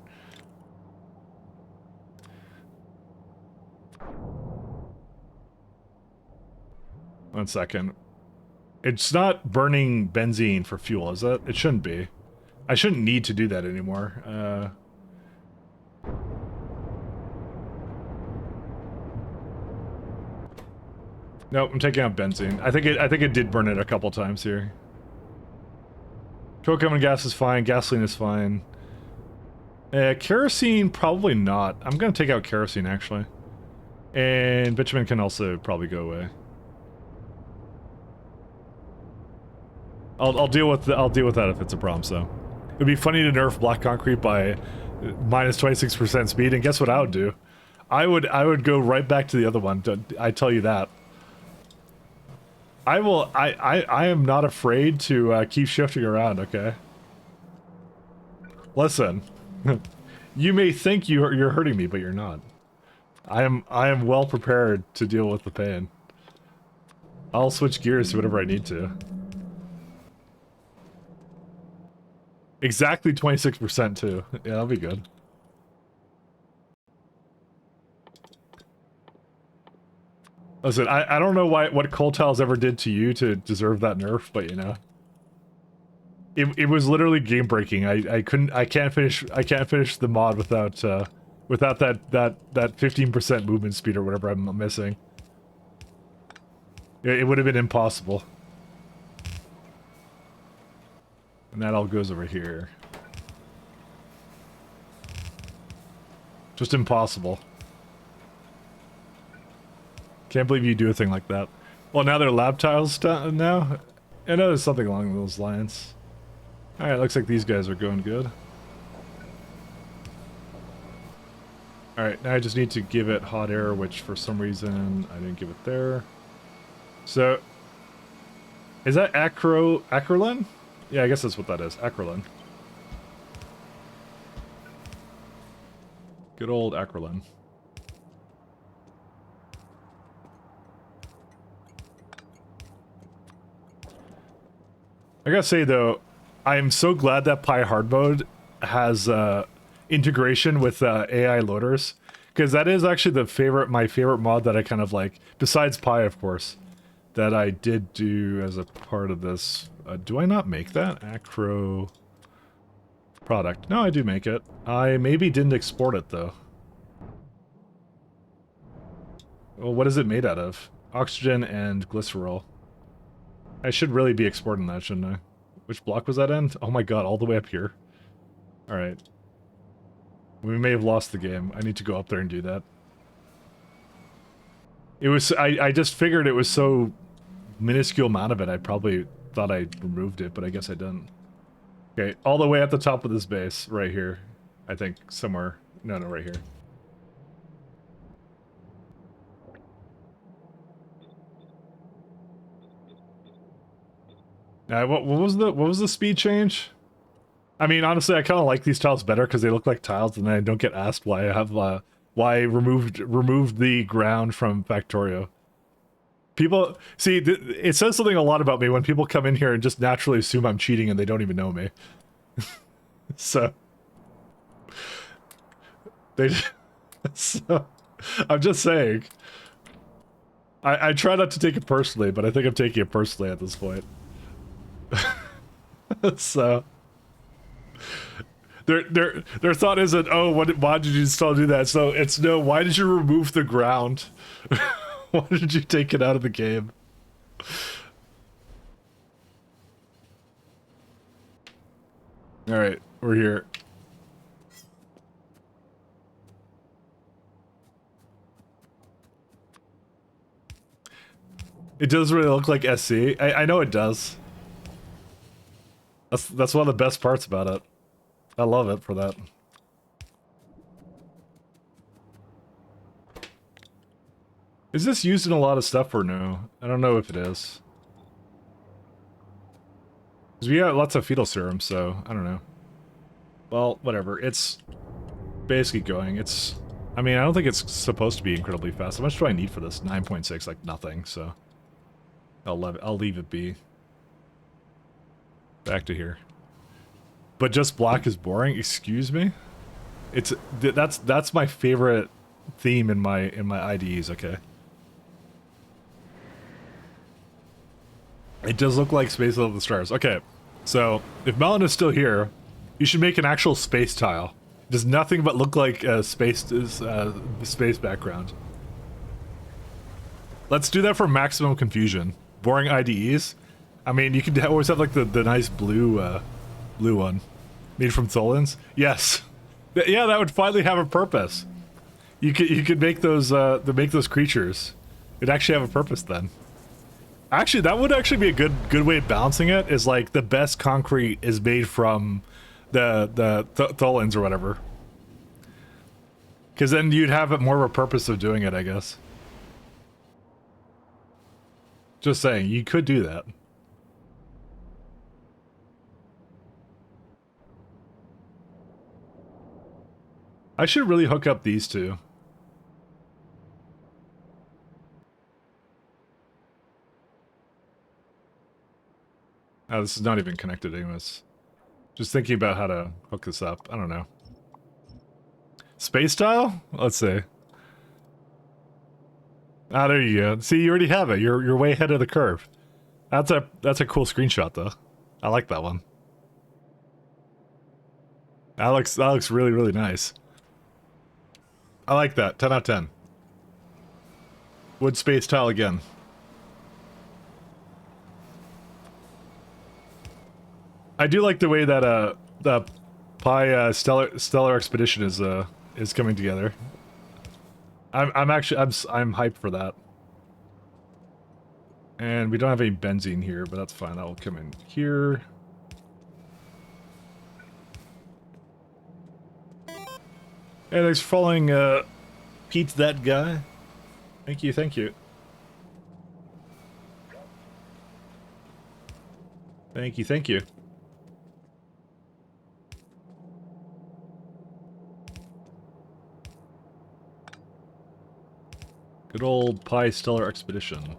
One second. It's not burning benzene for fuel, is it? It shouldn't be. I shouldn't need to do that anymore. Nope, I'm taking out benzene. I think it did burn it a couple times here. Coke oven gas is fine. Gasoline is fine. Kerosene, probably not. I'm gonna take out kerosene actually, and bitumen can also probably go away. I'll deal with that if it's a problem. So it'd be funny to nerf black concrete by minus 26% speed, and guess what I would do? I would go right back to the other one. I tell you that. I am not afraid to keep shifting around, okay? Listen, you may think you're hurting me, but you're not. I am well prepared to deal with the pain. I'll switch gears to whatever I need to. Exactly 26% too. Yeah, that'll be good. Listen, I don't know what Cold Tiles ever did to you to deserve that nerf, but you know. It was literally game breaking. I can't finish the mod without without that 15% movement speed or whatever I'm missing. It would have been impossible. And that all goes over here. Just impossible. Can't believe you do a thing like that. Well, now they're lab tiles now? I know there's something along those lines. Alright, looks like these guys are going good. Alright, now I just need to give it hot air, which for some reason I didn't give it there. So, is that acrolein? Yeah, I guess that's what that is, acrolein. Good old acrolein. I gotta say though, I am so glad that Pi Hard Mode has integration with AI loaders, because that is actually my favorite mod that I kind of like, besides Pi of course, that I did do as a part of this. Do I not make that? Acro product. No, I do make it. I maybe didn't export it though. Well, what is it made out of? Oxygen and glycerol. I should really be exporting that, shouldn't I? Which block was that in? Oh my god, all the way up here. Alright. We may have lost the game. I need to go up there and do that. It was... I just figured it was so minuscule amount of it, I probably thought I removed it, but I guess I didn't. Okay, all the way at the top of this base, right here. I think, somewhere. No, right here. What was the speed change? I mean, honestly, I kind of like these tiles better because they look like tiles, and I don't get asked why I have why I removed the ground from Factorio. People see it says something a lot about me when people come in here and just naturally assume I'm cheating and they don't even know me. So they so I'm just saying. I try not to take it personally, but I think I'm taking it personally at this point. So their thought isn't, oh, why did you still do that? So it's, no, why did you remove the ground? Why did you take it out of the game? Alright, we're here. It does really look like SC. I know it does. That's one of the best parts about it. I love it for that. Is this used in a lot of stuff or no? I don't know if it is. Because we got lots of fetal serum, so I don't know. Well, whatever. It's basically going. It's... I mean, I don't think it's supposed to be incredibly fast. How much do I need for this? 9.6, like nothing, so... I'll leave it be. Back to here. But just black is boring? Excuse me? It's... That's my favorite theme in my IDEs, okay? It does look like Space of the Stars. Okay, so if Melon is still here, you should make an actual space tile. It does nothing but look like a space background. Let's do that for maximum confusion. Boring IDEs. I mean, you could always have like the nice blue one, made from Tholins. Yes, yeah, that would finally have a purpose. You could make those creatures. It'd actually have a purpose then. Actually, that would actually be a good way of balancing it, is like the best concrete is made from the Tholins or whatever. Because then you'd have it more of a purpose of doing it, I guess. Just saying, you could do that. I should really hook up these two. Oh, this is not even connected anyways. Just thinking about how to hook this up. I don't know. Space tile? Let's see. Ah, there you go. See, you already have it. You're way ahead of the curve. That's a cool screenshot though. I like that one. That looks really, really nice. I like that. 10 out of 10. Wood space tile again. I do like the way that the Pi Stellar Expedition is coming together. I'm actually I'm hyped for that. And we don't have any benzene here, but that's fine. That will come in here. Hey, thanks for following Pete that guy. Thank you, thank you. Thank you, thank you. Good old Pi Stellar Expedition.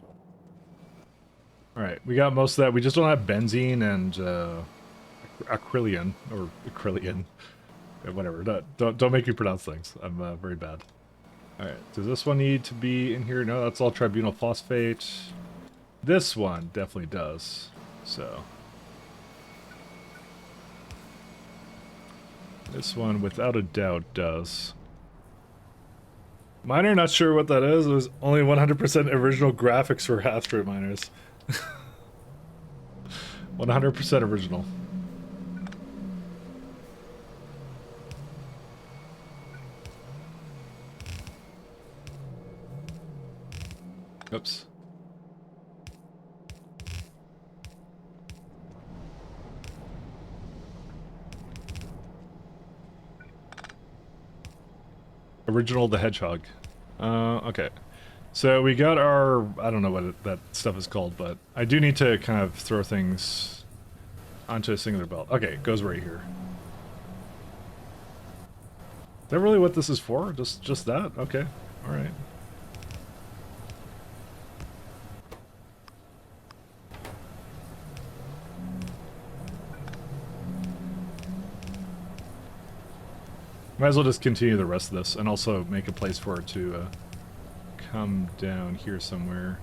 Alright, we got most of that. We just don't have benzene and acrylion, or acrylion. Whatever, don't make me pronounce things. I'm very bad. Alright, does this one need to be in here? No, that's all tribunal phosphate. This one definitely does, so. This one, without a doubt, does. Miner, not sure what that is. It was only 100% original graphics for asteroid miners. 100% original. Oops. Original the Hedgehog. Okay. So we got our... I don't know what that stuff is called, but I do need to kind of throw things onto a singular belt. Okay, it goes right here. Is that really what this is for? Just that? Okay. Alright. Might as well just continue the rest of this, and also make a place for it to come down here somewhere.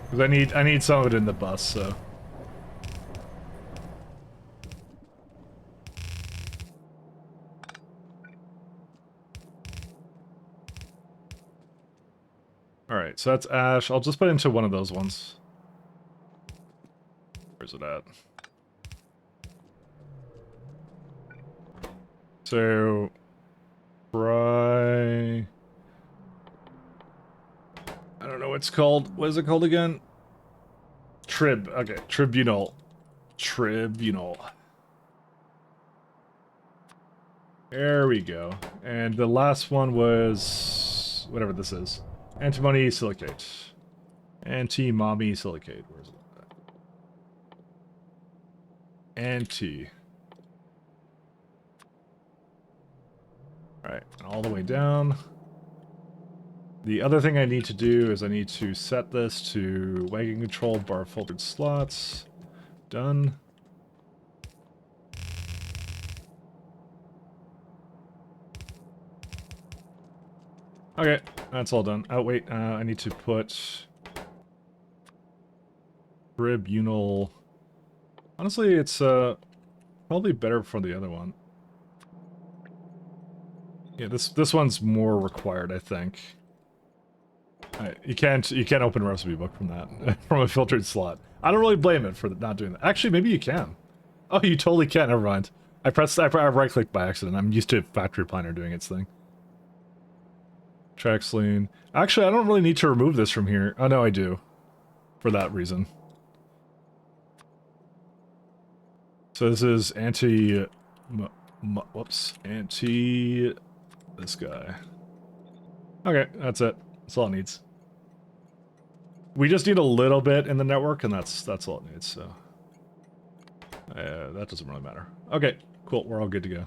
Because I need some of it in the bus, so. Alright, so that's ash. I'll just put it into one of those ones. Where's it at? So, try... I don't know what it's called. What is it called again? Trib. Okay, tribunal. Tribunal. There we go. And the last one was... whatever this is. Antimony silicate. Anti-mommy silicate. Where is it? Anti. Alright, all the way down. The other thing I need to do is I need to set this to wagon control bar filtered slots. Done. Okay, that's all done. Oh wait, I need to put tribunal. Honestly, it's probably better for the other one. Yeah, this one's more required, I think. You can't open a recipe book from that from a filtered slot. I don't really blame it for not doing that. Actually, maybe you can. Oh, you totally can. Never mind. I right clicked by accident. I'm used to Factorio Planner doing its thing. Traxline. Actually, I don't really need to remove this from here. Oh no, I do. For that reason. So this is anti... whoops. Anti... this guy. Okay, that's it. That's all it needs. We just need a little bit in the network, and that's all it needs, so... that doesn't really matter. Okay, cool. We're all good to go.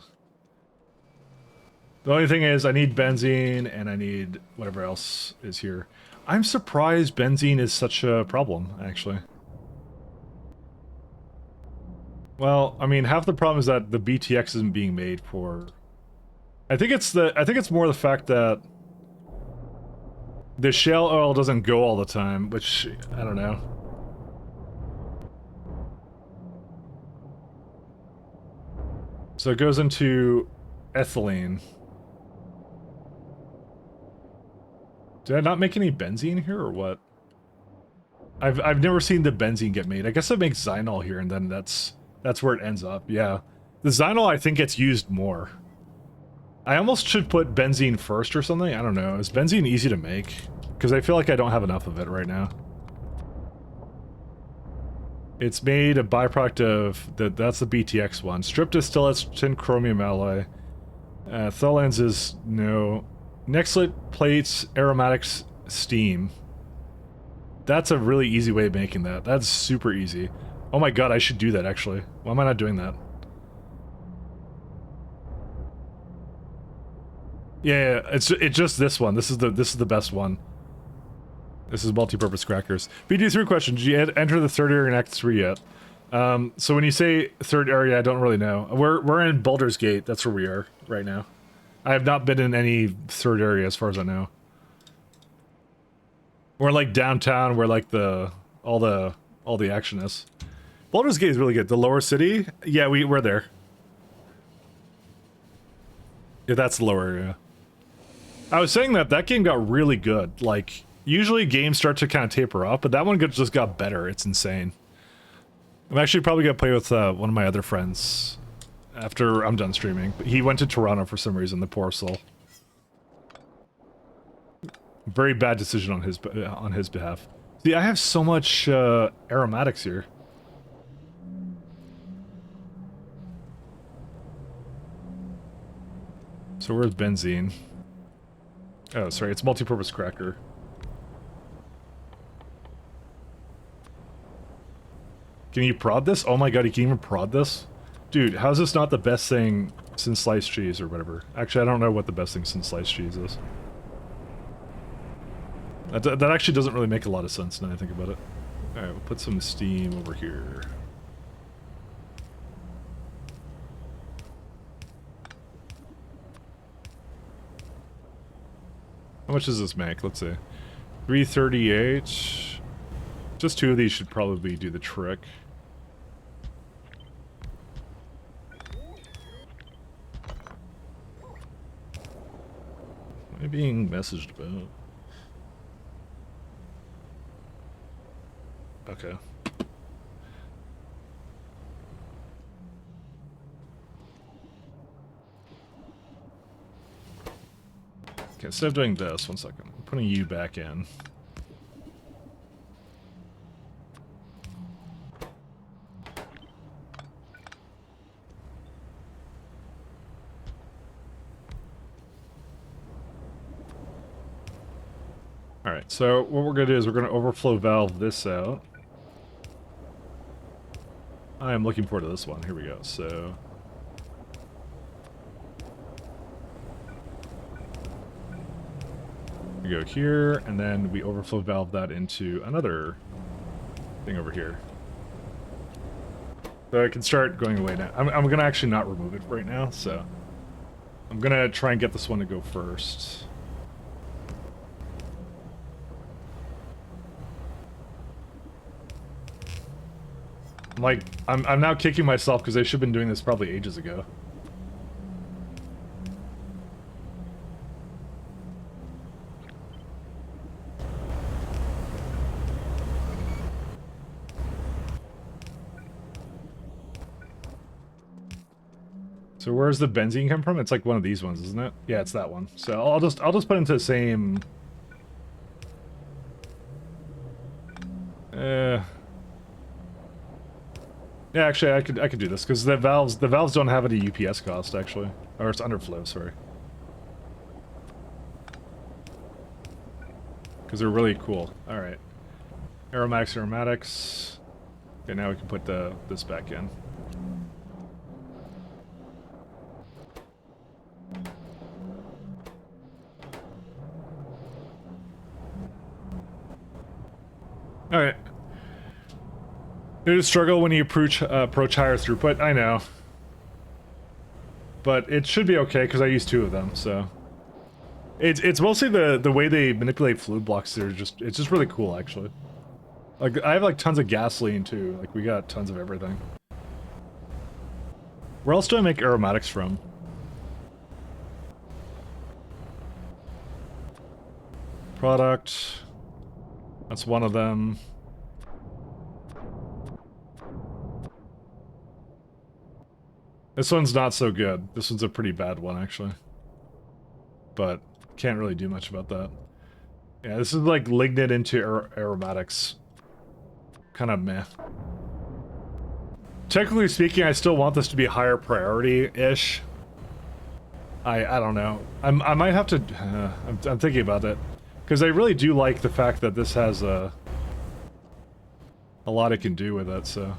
The only thing is, I need benzene, and I need whatever else is here. I'm surprised benzene is such a problem, actually. Well, I mean, half the problem is that the BTX isn't being made for... I think it's more the fact that the shale oil doesn't go all the time, which, I don't know. So it goes into ethylene. Did I not make any benzene here, or what? I've never seen the benzene get made. I guess it makes xynol here, and then that's where it ends up, yeah. The xynol, I think, gets used more. I almost should put benzene first or something, I don't know. Is benzene easy to make? Because I feel like I don't have enough of it right now. It's made a byproduct of... that's the BTX one. Strip distillates tin chromium alloy. Tholins is no. Nextlit plates aromatics steam. That's a really easy way of making that. That's super easy. Oh my god, I should do that actually. Why am I not doing that? Yeah, it's just this one. This is the best one. This is multi-purpose crackers. BD3 question: did you enter the third area in Act 3 yet? So when you say third area, I don't really know. We're in Baldur's Gate. That's where we are right now. I have not been in any third area as far as I know. We're like downtown, where like all the action is. Baldur's Gate is really good. The lower city, yeah, we're there. Yeah, that's the lower area. I was saying that game got really good. Like, usually games start to kind of taper off, but that one just got better. It's insane. I'm actually probably gonna play with one of my other friends after I'm done streaming. He went to Toronto for some reason, the poor soul. Very bad decision on his behalf. See, I have so much aromatics here. So where's benzene? Oh, sorry, it's multi-purpose cracker. Can you prod this? Oh my god, you can even prod this? Dude, how's this not the best thing since sliced cheese or whatever? Actually, I don't know what the best thing since sliced cheese is. That actually doesn't really make a lot of sense now I think about it. Alright, we'll put some steam over here. How much does this make? Let's see. 338. Just two of these should probably do the trick. What am I being messaged about? Okay. Okay, instead of doing this, one second. I'm putting you back in. Alright, so what we're going to do is we're going to overflow valve this out. I am looking forward to this one. Here we go. So... we go here, and then we overflow valve that into another thing over here. So I can start going away now. I'm going to actually not remove it right now, so... I'm going to try and get this one to go first. I'm now kicking myself because I should have been doing this probably ages ago. So where's the benzene come from? It's like one of these ones, isn't it? Yeah, it's that one. So I'll just put it into the same. Yeah, actually, I could do this because the valves don't have any UPS cost actually, or it's underflow. Sorry, because they're really cool. All right, aromatics. Okay, now we can put this back in. All right. It is a struggle when you approach higher throughput. I know, but it should be okay because I use 2 of them. So it's mostly the way they manipulate fluid blocks. It's just really cool actually. Like I have like tons of gasoline too. Like we got tons of everything. Where else do I make aromatics from? Product. That's one of them. This one's not so good. This one's a pretty bad one, actually. But can't really do much about that. Yeah, this is like lignin into aromatics. Kind of meh. Technically speaking, I still want this to be higher priority-ish. I don't know. I might have to... I'm thinking about it. Because I really do like the fact that this has a lot it can do with it, so...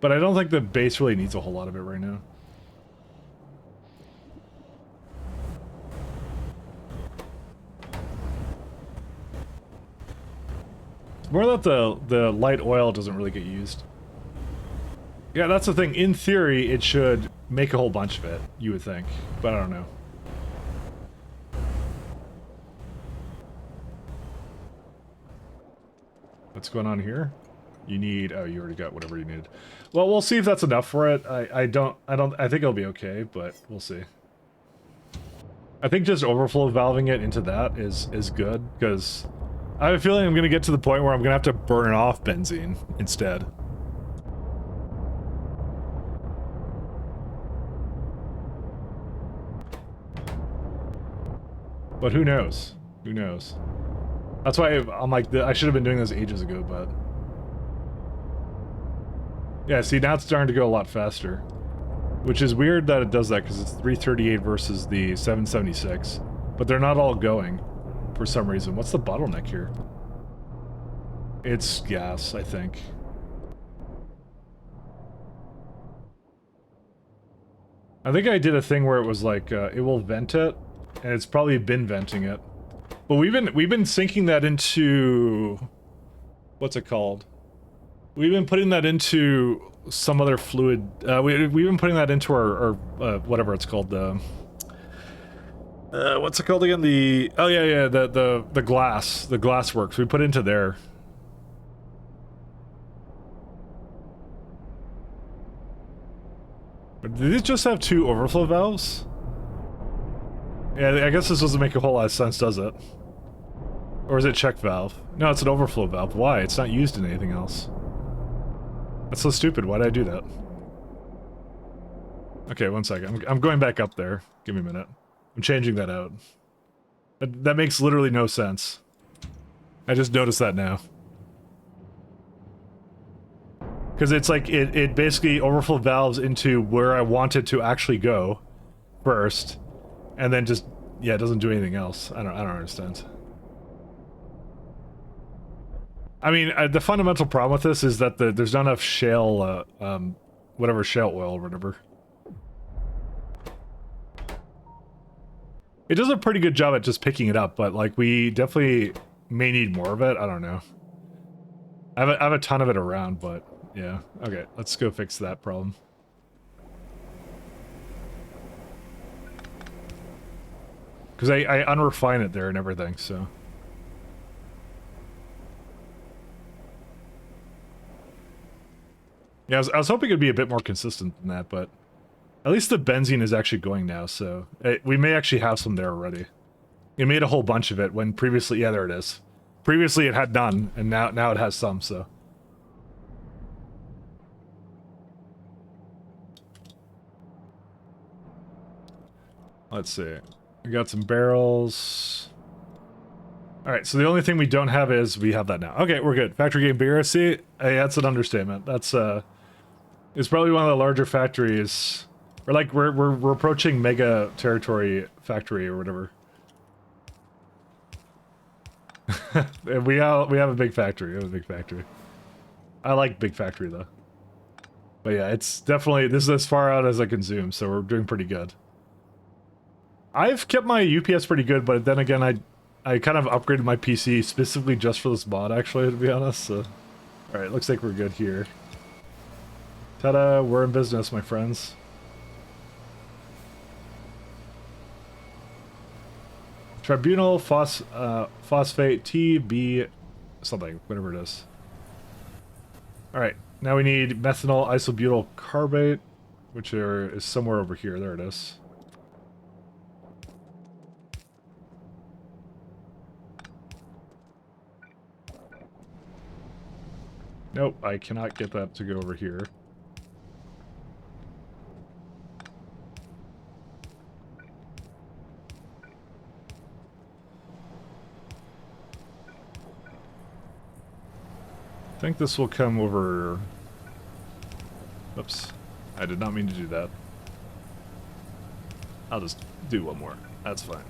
But I don't think the base really needs a whole lot of it right now. It's more that the light oil doesn't really get used. Yeah, that's the thing. In theory, it should make a whole bunch of it, you would think. But I don't know. What's going on here? You need... Oh, you already got whatever you needed. Well, we'll see if that's enough for it. I think it'll be okay, but we'll see. I think just overflow valving it into that is good, because I have a feeling I'm going to get to the point where I'm going to have to burn off benzene instead. But who knows? Who knows? That's why I'm like, I should have been doing this ages ago, but... Yeah, see, now it's starting to go a lot faster. Which is weird that it does that, because it's 338 versus the 776. But they're not all going, for some reason. What's the bottleneck here? It's gas, I think. I think I did a thing where it was like, it will vent it, and it's probably been venting it. But we've been syncing that into... What's it called? We've been putting that into some other fluid. We've been putting that into our whatever it's called. What's it called again? The glass. The glass works. We put into there. Did it just have 2 overflow valves? Yeah, I guess this doesn't make a whole lot of sense, does it? Or is it check valve? No, it's an overflow valve. Why? It's not used in anything else. That's so stupid. Why did I do that? Okay, one second. I'm going back up there. Give me a minute. I'm changing that out. That makes literally no sense. I just noticed that now. Because it's like, it basically overflow valves into where I want it to actually go first. And then just, yeah, it doesn't do anything else. I don't understand. I mean, the fundamental problem with this is that there's not enough shale, whatever, shale oil or whatever. It does a pretty good job at just picking it up, but, like, we definitely may need more of it. I don't know. I have a ton of it around, but, yeah. Okay, let's go fix that problem. Because I unrefine it there and everything, so... Yeah, I was hoping it'd be a bit more consistent than that, but at least the benzene is actually going now, so we may actually have some there already. It made a whole bunch of it when previously, yeah, there it is. Previously it had none, and now it has some, so. Let's see. We got some barrels. Alright, so the only thing we don't have is we have that now. Okay, we're good. Factory game beer, see? Hey, that's an understatement. That's, it's probably one of the larger factories. Or like, we're approaching mega territory factory or whatever. we have a big factory. We have a big factory. I like big factory, though. But yeah, it's definitely, this is as far out as I can zoom, so we're doing pretty good. I've kept my UPS pretty good, but then again, I kind of upgraded my PC specifically just for this mod, actually, to be honest, so... Alright, looks like we're good here. Ta-da, we're in business, my friends. Tribunal phosphate TB something, whatever it is. Alright, now we need methanol isobutyl carbate, which is somewhere over here. There it is. Nope, I cannot get that to go over here. I think this will come over... Oops. I did not mean to do that. I'll just do one more. That's fine.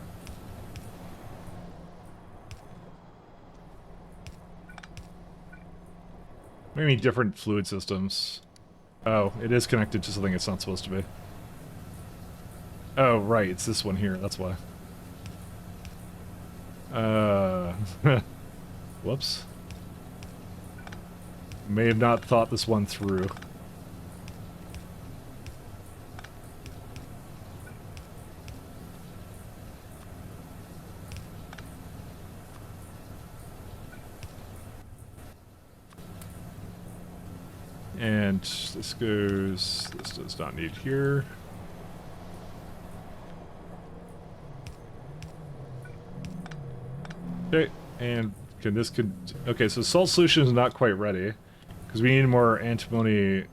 Maybe different fluid systems. Oh, it is connected to something it's not supposed to be. Oh, right, it's this one here, that's why. Whoops. May have not thought this one through. And this goes... This does not need here. Okay, and okay, so salt solution is not quite ready. Because we need more antimony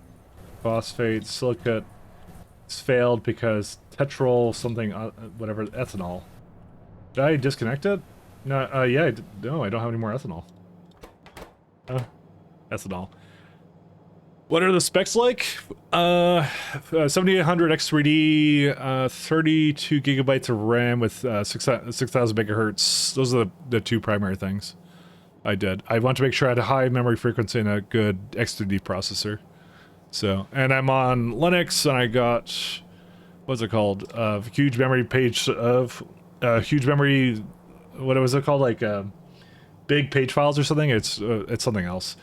phosphate. Silicate it's failed because tetral something, whatever, ethanol. Did I disconnect it? No, yeah, no, I don't have any more ethanol. Ethanol. What are the specs like? 7800 X3D, 32 gigabytes of RAM with 6,000 megahertz. Those are the two primary things I did. I want to make sure I had a high memory frequency and a good X3D processor. So, and I'm on Linux, and I got, what's it called? Huge memory page of, huge memory, what was it called? Like, big page files or something? It's something else.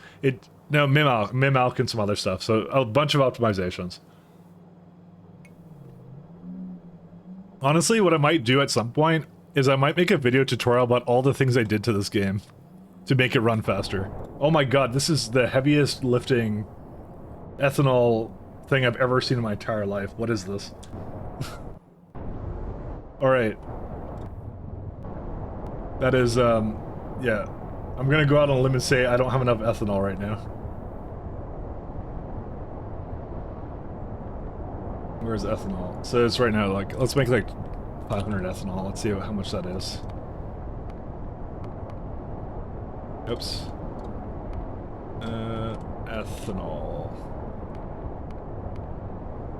No, Mimалk and some other stuff. So a bunch of optimizations. Honestly, what I might do at some point is I might make a video tutorial about all the things I did to this game to make it run faster. Oh my god, this is the heaviest lifting ethanol thing I've ever seen in my entire life. What is this? Alright. That is, yeah. I'm gonna go out on a limb and say I don't have enough ethanol right now. Where's ethanol? So it's right now, like, let's make like 500 ethanol. Let's see how much that is. Oops. Ethanol.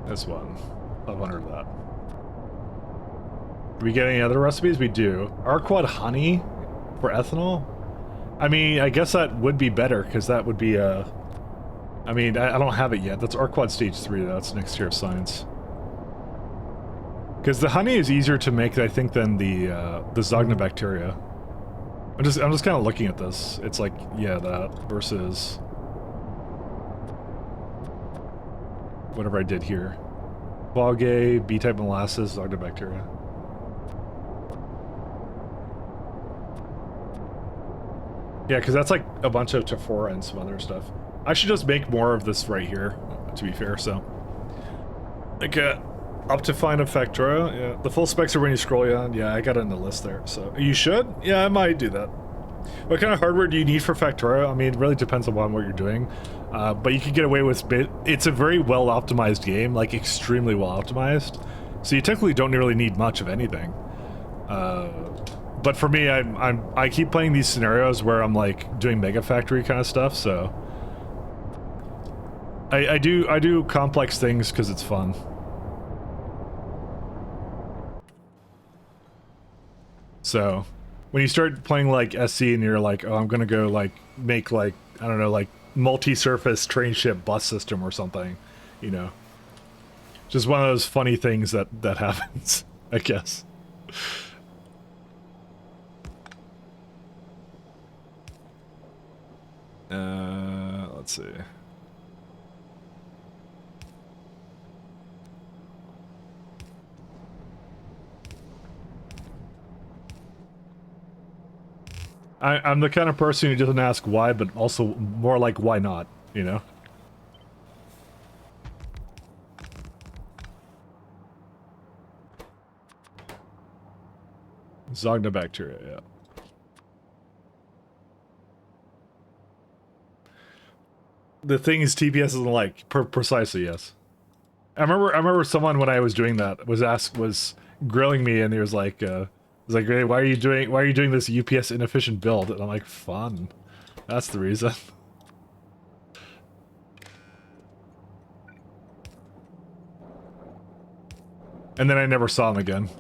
This one. 500 of that. Do we get any other recipes? We do. Arquad honey for ethanol? I mean, I guess that would be better, because that would be, I mean, I don't have it yet. That's Arquad Stage 3, that's next year of science. Because the honey is easier to make, I think, than the Zognobacteria. I'm just kind of looking at this. It's like, yeah, that versus whatever I did here. Bogay, B-type molasses, Zognobacteria. Yeah, because that's like a bunch of tephora and some other stuff. I should just make more of this right here, to be fair, so. Like, Optifine of Factorio, yeah. The full specs are when you scroll down. Yeah, I got it in the list there, so. You should? Yeah, I might do that. What kind of hardware do you need for Factorio? I mean, it really depends on what you're doing. But you can get away with it's a very well-optimized game, like extremely well-optimized. So you technically don't really need much of anything. But for me, I keep playing these scenarios where I'm like doing Mega Factory kind of stuff, so I do complex things because it's fun. So when you start playing like SC and you're like, oh, I'm gonna go like make like, I don't know, like multi-surface train ship bus system or something, you know, just one of those funny things that happens, I guess. Let's Let's see. I'm the kind of person who doesn't ask why, but also more like why not, you know? Zognobacteria, yeah. The thing is TPS isn't like, precisely, yes. I remember someone when I was doing that was grilling me, and he was like, hey, why are you doing this UPS inefficient build? And I'm like, fun. That's the reason. And then I never saw him again.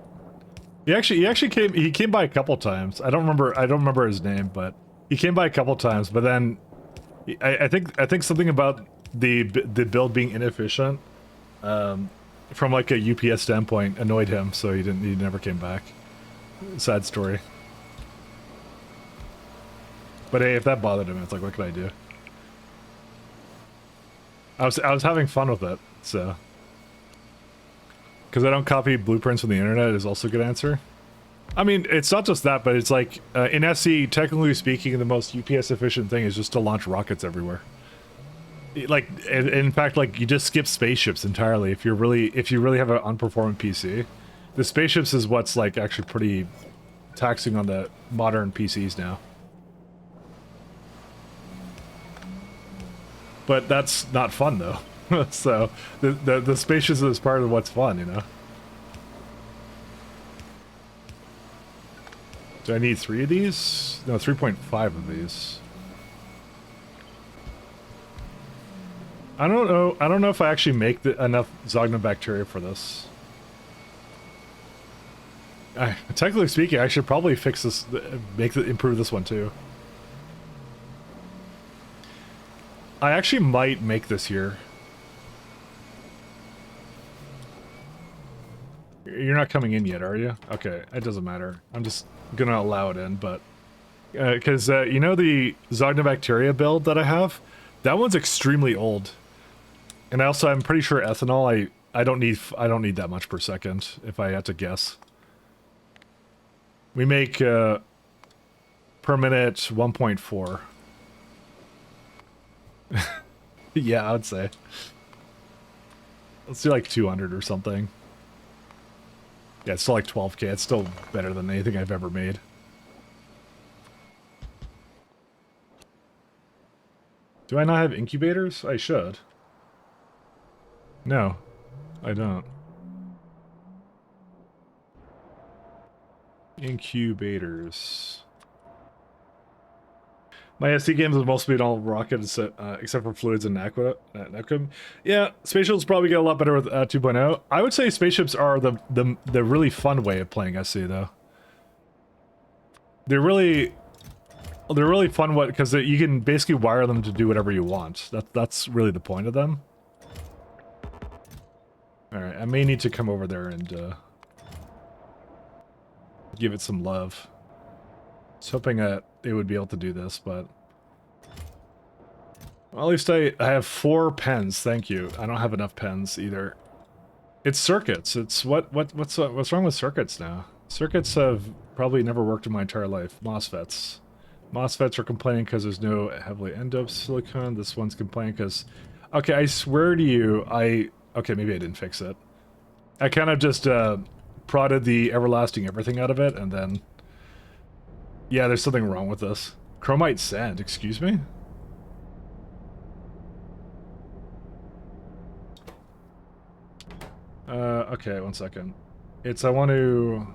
He actually came by a couple times. I don't remember his name, but he came by a couple times. But then I think something about the build being inefficient, from like a UPS standpoint, annoyed him, so he never came back. Sad story. But hey, if that bothered him, it's like, what can I do? I was having fun with it, so. Because I don't copy blueprints from the internet is also a good answer. I mean, it's not just that, but it's like, in SC, technically speaking, the most UPS efficient thing is just to launch rockets everywhere. Like, in fact, like, you just skip spaceships entirely if you really have an unperformant PC. The spaceships is what's, like, actually pretty taxing on the modern PCs now. But that's not fun, though. So, the spaceships is part of what's fun, you know? Do I need 3 of these? No, 3.5 of these. I don't know if I actually make enough Zognobacteria for this. Technically speaking, I should probably fix this, improve this one too. I actually might make this here. You're not coming in yet, are you? Okay, it doesn't matter. I'm just gonna allow it in, but... Because, you know the Zognobacteria build that I have? That one's extremely old. And also, I'm pretty sure ethanol, I don't need that much per second, if I had to guess. We make, per minute 1.4. Yeah, I would say. Let's do like 200 or something. Yeah, it's still like 12k. It's still better than anything I've ever made. Do I not have incubators? I should. No, I don't. Incubators. My SC games have mostly been all rockets, except for fluids and Necum. Yeah, spaceships probably get a lot better with 2.0. I would say spaceships are the really fun way of playing SC though. They're really fun because you can basically wire them to do whatever you want. That's really the point of them. All right, I may need to come over there and give it some love. I was hoping that they would be able to do this, but... Well, at least I have 4 pens, thank you. I don't have enough pens either. It's circuits. It's what's wrong with circuits now? Circuits have probably never worked in my entire life. MOSFETs. MOSFETs are complaining because there's no heavily end-doped silicon. This one's complaining because... Okay, I swear to you, okay, maybe I didn't fix it. I kind of just prodded the everlasting everything out of it, and then... Yeah, there's something wrong with this. Chromite sand, excuse me? Okay, one second. I want to...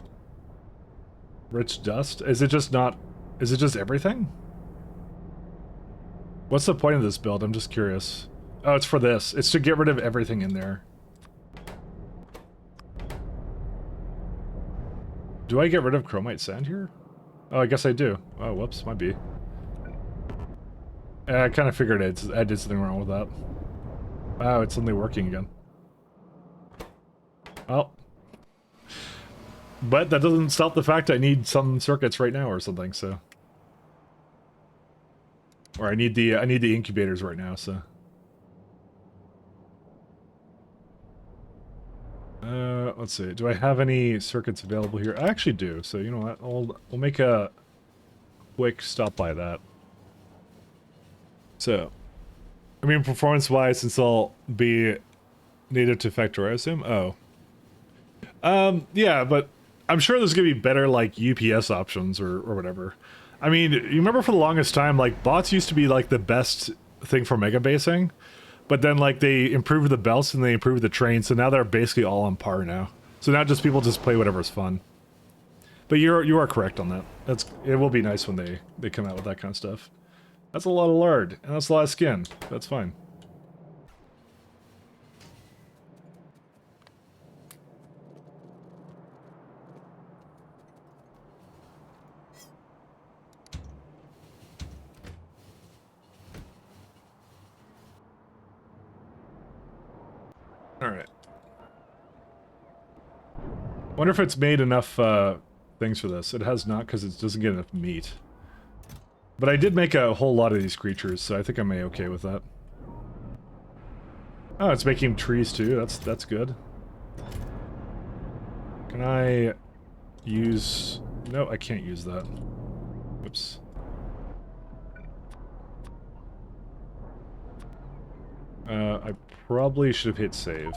Rich dust? Is it just everything? What's the point of this build? I'm just curious. Oh, it's for this. It's to get rid of everything in there. Do I get rid of chromite sand here? Oh, I guess I do. Oh, whoops, might be. I kind of figured I did something wrong with that. Wow, it's suddenly working again. Well. But that doesn't stop the fact I need some circuits right now or something, so. Or I need the incubators right now, so. Let's see. Do I have any circuits available here? I actually do. So you know what? We'll make a quick stop by that. So, I mean, performance-wise, since I'll be native to Factorio, I assume. Oh. Yeah, but I'm sure there's gonna be better like UPS options or whatever. I mean, you remember for the longest time, like bots used to be like the best thing for mega basing. But then, like, they improved the belts and they improved the train, so now they're basically all on par now. So now just people just play whatever's fun. But you are correct on that. It will be nice when they come out with that kind of stuff. That's a lot of lard, and that's a lot of skin. That's fine. Alright. Wonder if it's made enough things for this. It has not, because it doesn't get enough meat. But I did make a whole lot of these creatures, so I think I'm okay with that. Oh, it's making trees too. That's good. Can I use... No, I can't use that. Whoops. I probably should have hit save.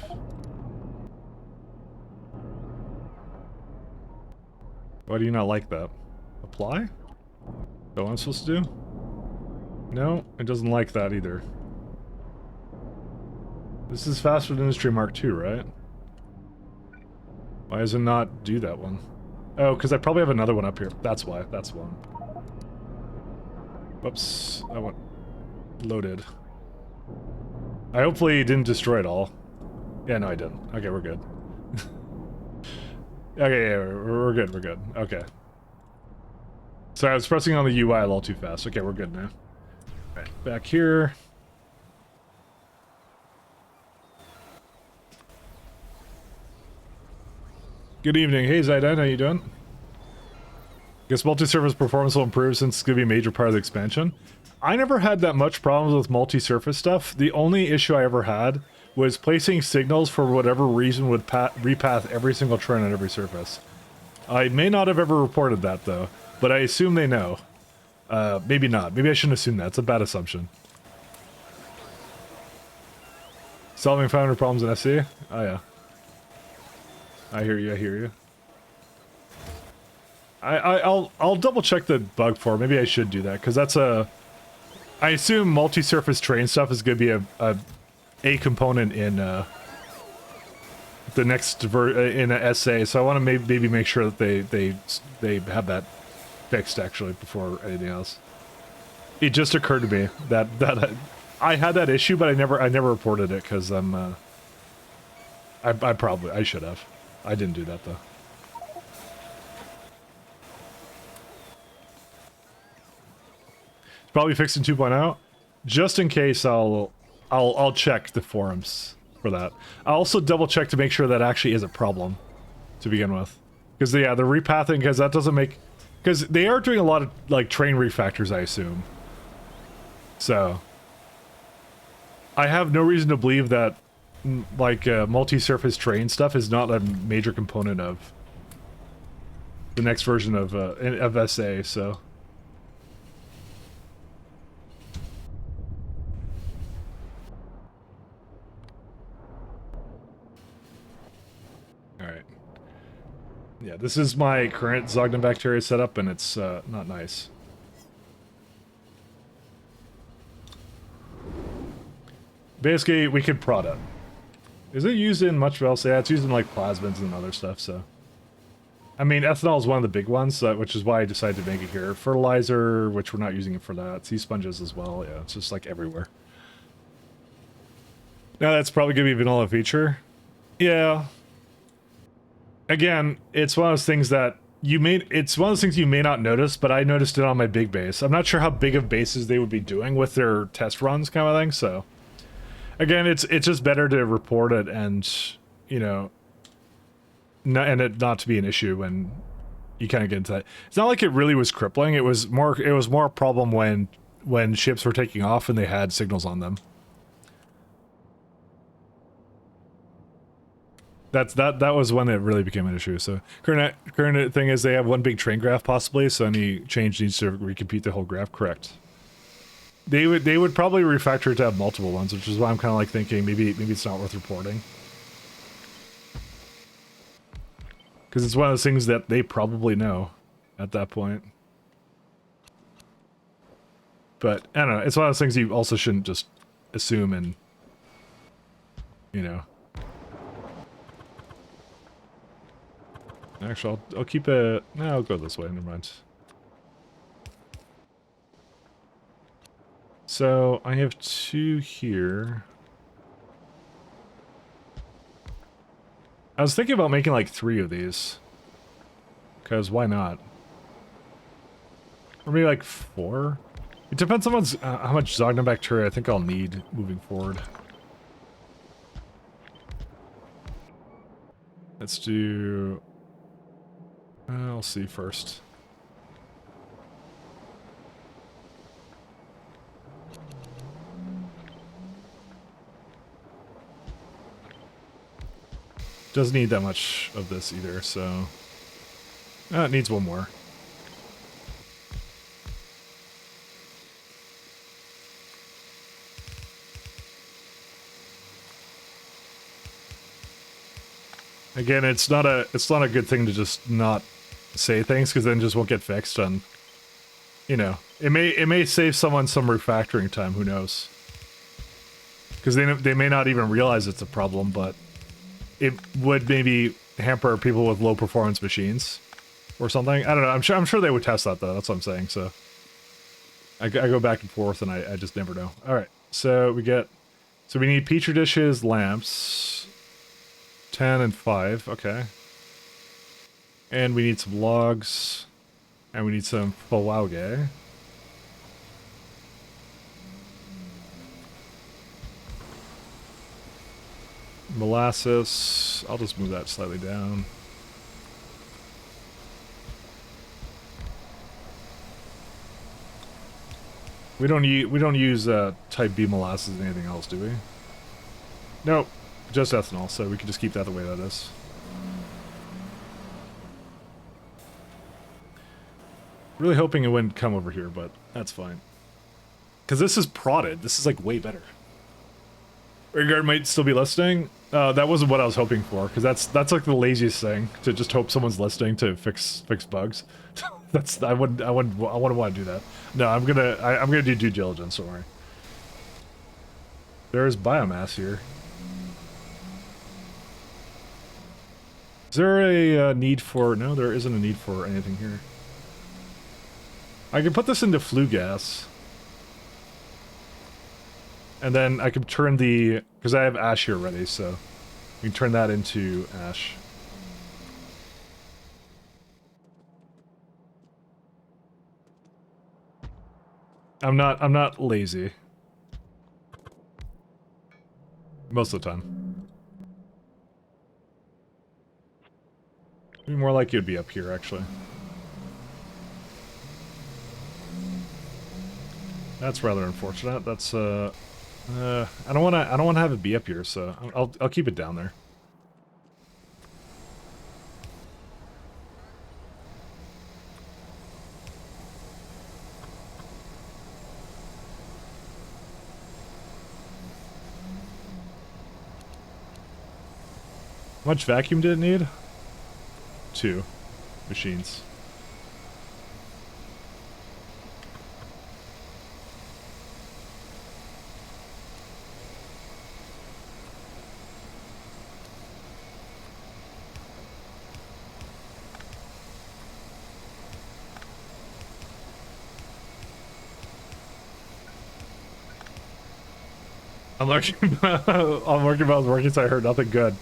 Why do you not like that? Apply? Is that what I'm supposed to do? No, it doesn't like that either. This is Fast Food Industry Mark II, right? Why does it not do that one? Oh, because I probably have another one up here. That's why. That's one. Whoops. I went loaded. I hopefully didn't destroy it all. Yeah, no, I didn't. Okay, we're good. Okay, yeah, we're good, we're good. Okay. Sorry, I was pressing on the UI a little too fast. Okay, we're good now. Alright, back here. Good evening. Hey, Zaidan, how you doing? Guess multi-surface performance will improve since it's going to be a major part of the expansion. I never had that much problems with multi-surface stuff. The only issue I ever had was placing signals for whatever reason would repath every single train on every surface. I may not have ever reported that, though, but I assume they know. Maybe not. Maybe I shouldn't assume that. It's a bad assumption. Solving 500 problems in SC? Oh, yeah. I hear you, I hear you. I'll double check the bug for. Maybe I should do that, because that's a... I assume multi-surface train stuff is going to be a component in the next in a SA, so I want to maybe make sure that they have that fixed actually before anything else. It just occurred to me that I had that issue, but I never reported it because I should have. I didn't do that though. Probably fixed in 2.0. Just in case, I'll check the forums for that. I'll also double check to make sure that actually is a problem to begin with. Because yeah, the repathing, because that doesn't make... Because they are doing a lot of like train refactors, I assume. So I have no reason to believe that like multi-surface train stuff is not a major component of the next version of SA, so... Alright. Yeah, this is my current Zogden bacteria setup, and it's not nice. Basically, we could prod it. Is it used in much else? Yeah, it's used in like plasmids and other stuff, so... I mean, ethanol is one of the big ones, which is why I decided to make it here. Fertilizer, which we're not using it for that. Sea sponges as well, yeah, it's just like everywhere. Now that's probably going to be a vanilla feature. Yeah. Again, it's one of those things that it's one of those things you may not notice, but I noticed it on my big base. I'm not sure how big of bases they would be doing with their test runs kind of thing, so... Again, it's just better to report it and, you know... and it not to be an issue when you kind of get into that. It's not like it really was crippling. It was more a problem when when ships were taking off and they had signals on them. That was when it really became an issue. So current thing is they have one big train graph possibly, so any change needs to recompute the whole graph. Correct. They would probably refactor it to have multiple ones, which is why I'm kind of like thinking maybe it's not worth reporting. Because it's one of those things that they probably know at that point. But I don't know, it's one of those things you also shouldn't just assume and, you know. Actually, I'll keep it. No, I'll go this way. Never mind. So I have 2 here. I was thinking about making like 3 of these. Because why not? Or maybe like 4? It depends on how much Zognobacteria I think I'll need moving forward. Let's do... I'll see first. Doesn't need that much of this either, so... it needs 1 more. Again, it's not a good thing to just not say things, because then just won't get fixed, and you know, it may save someone some refactoring time, who knows, because they may not even realize it's a problem, but it would maybe hamper people with low performance machines or something. I don't know. I'm sure they would test that though. That's what I'm saying. So I go back and forth, and I just never know. All right, so we need petri dishes, lamps, 10 and 5. Okay. And we need some logs, and we need some Fawauge. Molasses. I'll just move that slightly down. We don't use type B molasses and anything else, do we? Nope, just ethanol. So we can just keep that the way that is. Really hoping it wouldn't come over here, but that's fine. Because this is prodded. This is like way better. Regard might still be listening. That wasn't what I was hoping for, because that's like the laziest thing, to just hope someone's listening to fix bugs. I wouldn't want to do that. No, I'm gonna do due diligence. Don't worry. There is biomass here. Is there a need for? No, there isn't a need for anything here. I can put this into flue gas. And then I can turn because I have ash here already, so we can turn that into ash. I'm not lazy. Most of the time. It'd be more like you'd be up here, actually. That's rather unfortunate. That's I don't want to have it be up here, so I'll keep it down there. How much vacuum did it need? 2 machines. I'm working while I was working, so I heard nothing good.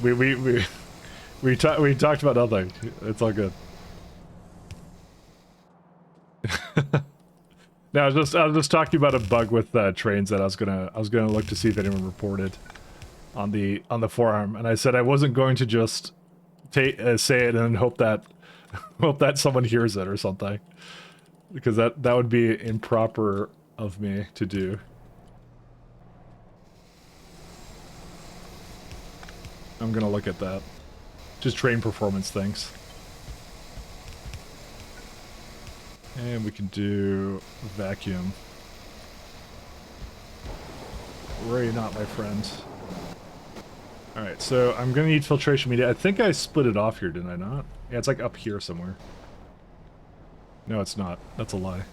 We talked about nothing. It's all good. No, I was just talking about a bug with trains that I was gonna look to see if anyone reported on the forum, and I said I wasn't going to just say it and hope that someone hears it or something. because that would be improper of me to do. I'm gonna look at that. Just train performance things. And we can do vacuum. Worry not, my friend. Alright, so I'm gonna need filtration media. I think I split it off here, didn't I not? Yeah, it's like up here somewhere. No, it's not. That's a lie.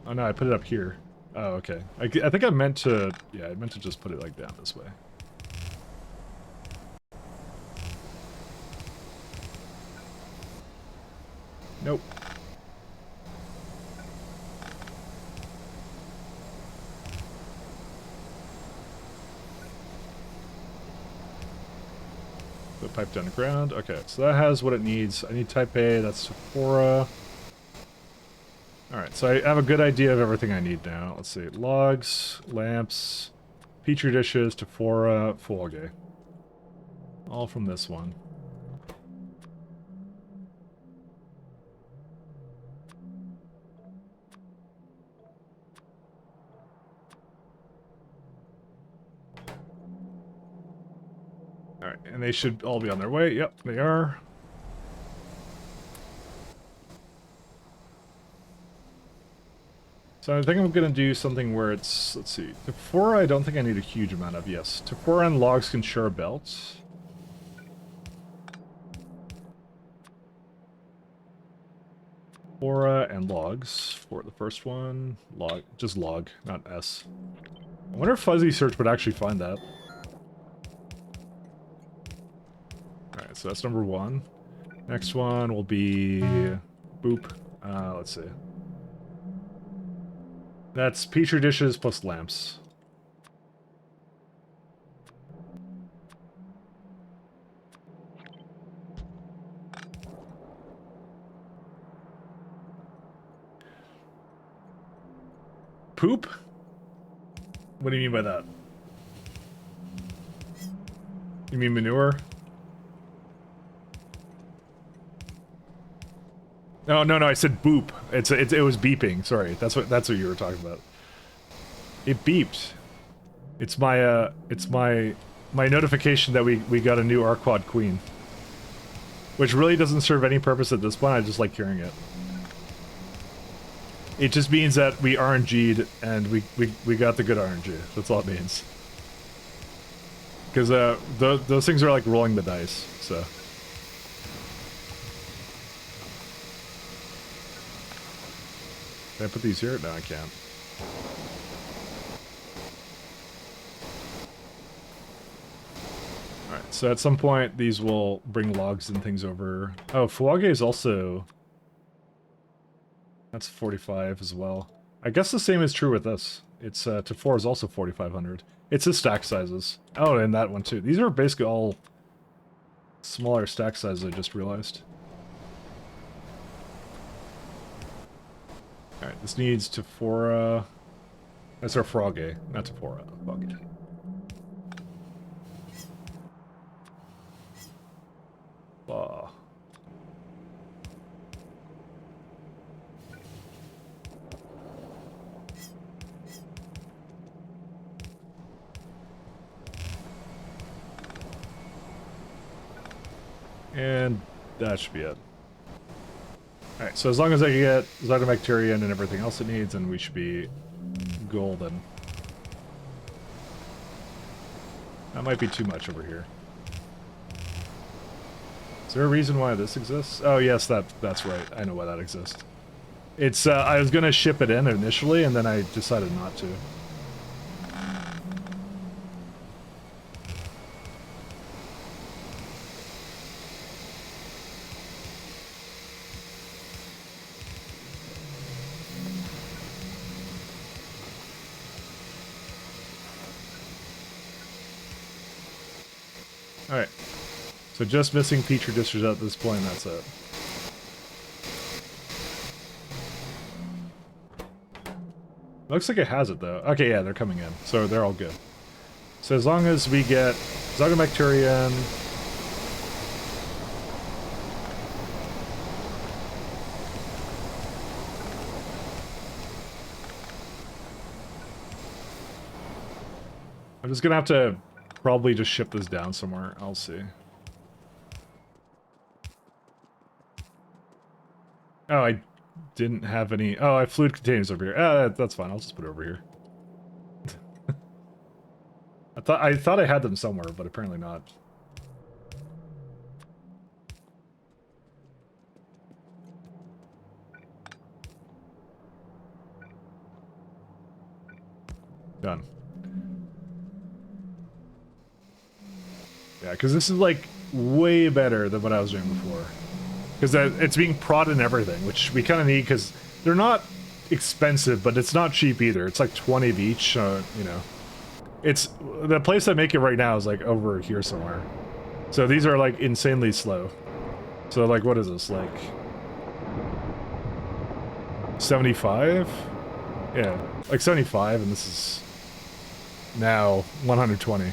Oh no, I put it up here. Oh, okay. I think I meant to... Yeah, I meant to just put it like down this way. Nope. The pipe down the ground. Okay, so that has what it needs. I need type A, that's Sephora. Alright, so I have a good idea of everything I need now. Let's see. Logs, lamps, petri dishes, Sephora, Fuoge. All from this one. Alright, and they should all be on their way. Yep, they are. So I think I'm gonna do something where it's, let's see, Tephora I don't think I need a huge amount of, yes. Tephora and logs can share a belt. Tephora and logs for the first one. Log, just log, not S. I wonder if Fuzzy Search would actually find that. Alright, so that's number one. Next one will be boop. Let's see. That's petri dishes plus lamps. Poop? What do you mean by that? You mean manure? No, no, no, I said boop. It was beeping. Sorry. That's what you were talking about. It beeped. It's my notification that we got a new Arquad Queen. Which really doesn't serve any purpose at this point. I just like hearing it. It just means that we RNG'd and we got the good RNG. That's all it means. Because those things are like rolling the dice, so. Can I put these here? No, I can't. Alright, so at some point these will bring logs and things over. Oh, Fuage is also... That's 45 as well. I guess the same is true with this. It's, to 4 is also 4,500. It's the stack sizes. Oh, and that one too. These are basically all smaller stack sizes, I just realized. Alright, this needs Tephora. That's our Froggy, not Tephora. Froggy. Ah. And that should be it. Alright, so as long as I get Zytomacterian and everything else it needs, then we should be golden. That might be too much over here. Is there a reason why this exists? Oh yes, that's right. I know why that exists. It's, I was gonna ship it in initially, and then I decided not to. Alright. So just missing Petri dishes at this point, that's it. Looks like it has it though. Okay, yeah, they're coming in. So they're all good. So as long as we get Zytomacterian... I'm just gonna have to probably just ship this down somewhere. I'll see. Oh, I didn't have any... Oh, I have fluid containers over here. That's fine. I'll just put it over here. I thought I had them somewhere, but apparently not. Done. Yeah, because this is like way better than what I was doing before. Because it's being prod and everything, which we kind of need because they're not expensive, but it's not cheap either. It's like 20 of each, you know. It's the place I make it right now is like over here somewhere. So these are like insanely slow. So like, what is this, like 75? Yeah, like 75, and this is now 120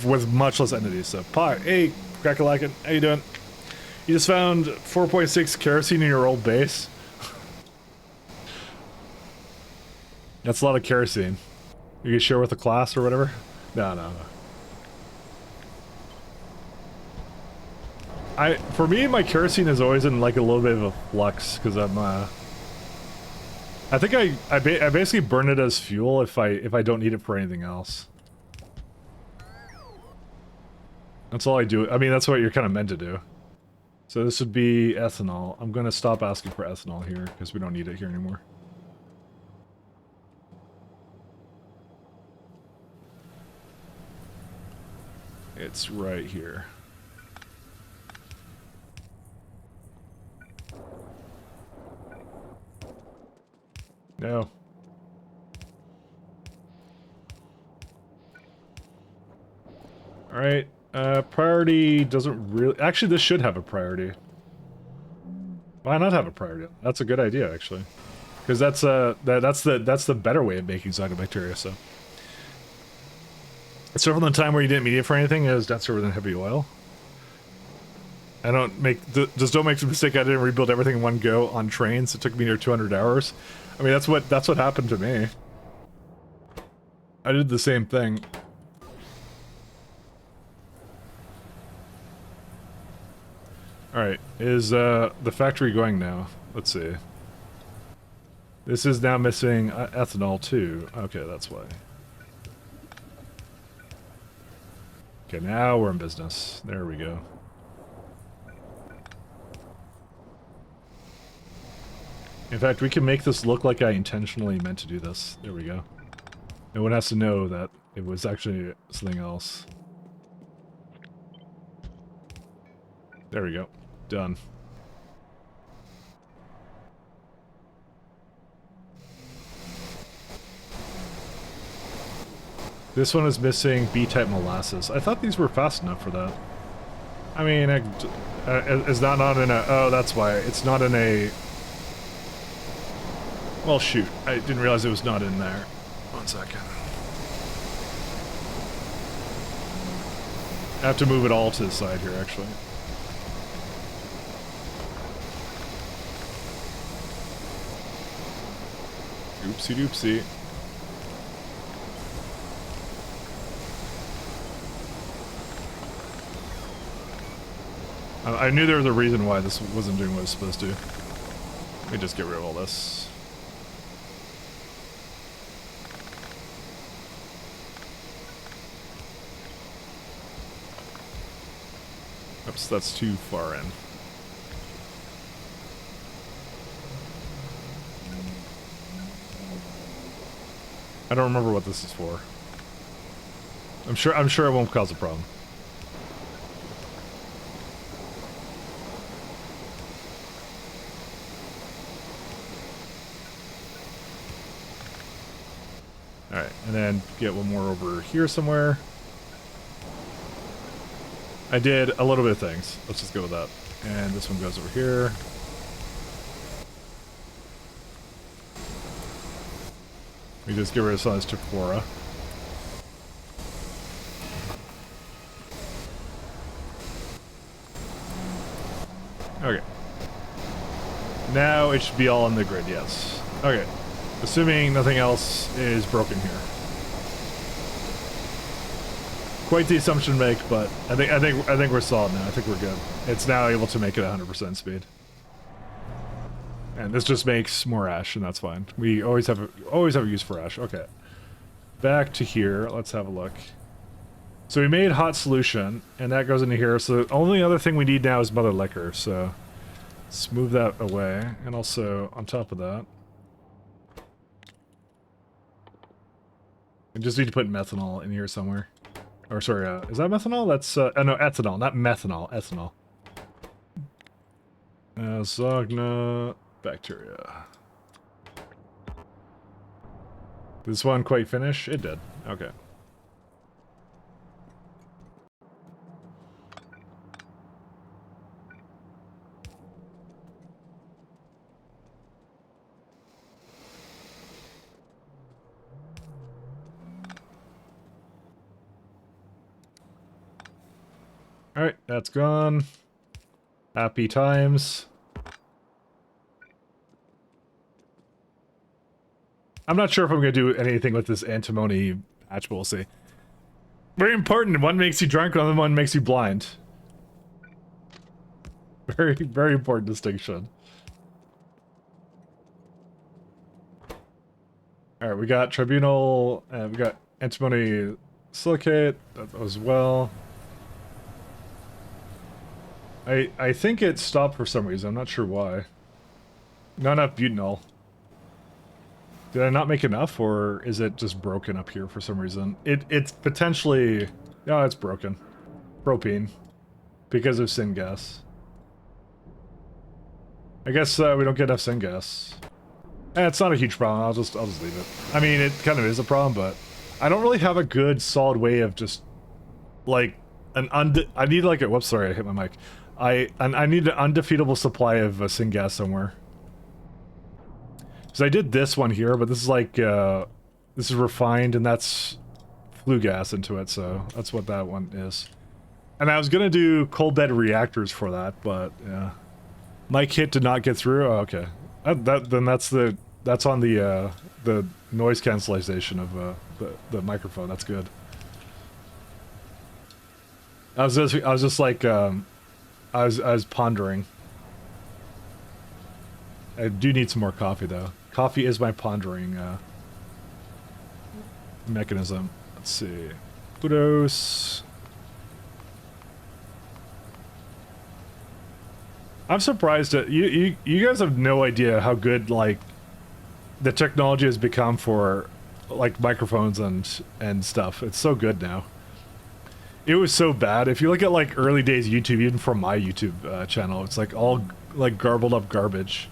with much less entities. So Pi, hey, Crackalakin, how you doing? You just found 4.6 kerosene in your old base. That's a lot of kerosene. You can share with the class or whatever? No. For me, my kerosene is always in like a little bit of a flux because I'm I think I basically burn it as fuel if I don't need it for anything else. That's all I do. I mean, that's what you're kind of meant to do. So this would be ethanol. I'm going to stop asking for ethanol here because we don't need it here anymore. It's right here. No. Alright, priority doesn't really... Actually, this should have a priority. Why not have a priority? That's a good idea, actually. Because that's the better way of making cyanobacteria, so... So from the time where you didn't media for anything, it was denser than heavy oil. I don't make... Just don't make the mistake I didn't rebuild everything in one go on trains. It took me near 200 hours. I mean, that's what happened to me. I did the same thing. Alright, is the factory going now? Let's see. This is now missing ethanol too. Okay, that's why. Okay, now we're in business. There we go. In fact, we can make this look like I intentionally meant to do this. There we go. No one has to know that it was actually something else. There we go. Done. This one is missing B-type molasses. I thought these were fast enough for that. I mean, is that not in a... Oh, that's why. It's not in a... Well, shoot. I didn't realize it was not in there. 1 second. I have to move it all to the side here, actually. Oopsie doopsie. I knew there was a reason why this wasn't doing what it was supposed to. Let me just get rid of all this. Oops, that's too far in. I don't remember what this is for. I'm sure it won't cause a problem. Alright, and then get one more over here somewhere. I did a little bit of things. Let's just go with that. And this one goes over here. We just get rid of some of this Tephora. Okay. Now it should be all on the grid, yes. Okay. Assuming nothing else is broken here. Quite the assumption to make, but I think we're solid now. I think we're good. It's now able to make it 100% speed. And this just makes more ash, and that's fine. We always have a use for ash. Okay. Back to here. Let's have a look. So we made hot solution, and that goes into here. So the only other thing we need now is mother liquor. So let's move that away. And also on top of that, I just need to put methanol in here somewhere. Or sorry, is that methanol? That's no, ethanol, not methanol. Ethanol. Zogna bacteria. Did this one quite finish? It did. Okay. Alright, that's gone. Happy times. I'm not sure if I'm going to do anything with this antimony patch, but we'll see. Very important. One makes you drunk, the other one makes you blind. Very, very important distinction. Alright, we got tribunal, we got antimony silicate as well. I think it stopped for some reason. I'm not sure why. Not enough butanol. Did I not make enough, or is it just broken up here for some reason? It's potentially... No, it's broken. Propene. Because of syngas. I guess we don't get enough syngas. It's not a huge problem. I'll just leave it. I mean, it kind of is a problem, but I don't really have a good solid way of just like I need like a... Whoops, sorry, I hit my mic. I need an undefeatable supply of syngas somewhere. So I did this one here, but this is like, this is refined, and that's flue gas into it, so that's what that one is. And I was gonna do cold bed reactors for that, but yeah. My kit did not get through. Oh, okay. Then that's on the noise cancellation of the microphone. That's good. I was just like, I was pondering. I do need some more coffee, though. Coffee is my pondering mechanism. Let's see. Kudos. I'm surprised that you guys have no idea how good like the technology has become for like microphones and stuff. It's so good now. It was so bad. If you look at like early days YouTube, even from my YouTube channel, it's like all like garbled up garbage.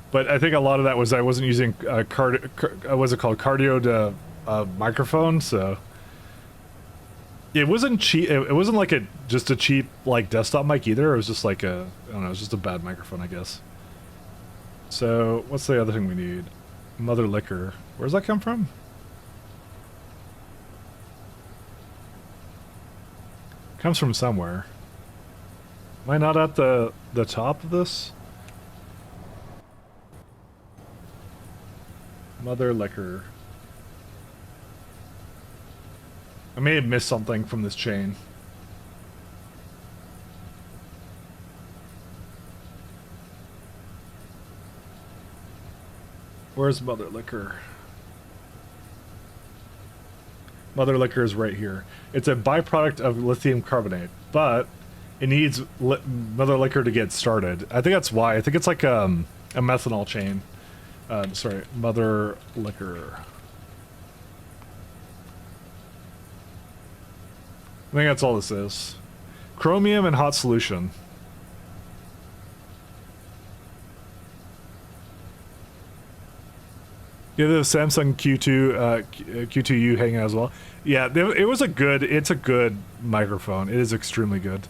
But I think a lot of that was I wasn't using what's it called, cardio to microphone, so it wasn't cheap. It wasn't like just a cheap like desktop mic either. It was just like I don't know. It was just a bad microphone, I guess. So what's the other thing we need? Mother liquor. Where's that come from? Comes from somewhere. Am I not at the top of this? Mother liquor. I may have missed something from this chain. Where's mother liquor? Mother liquor is right here. It's a byproduct of lithium carbonate, but it needs mother liquor to get started. I think that's why. I think it's like a methanol chain. Sorry, mother liquor. I think that's all this is. Chromium and hot solution. Yeah, the Samsung Q2U hanging out as well. Yeah, it was it's a good microphone. It is extremely good.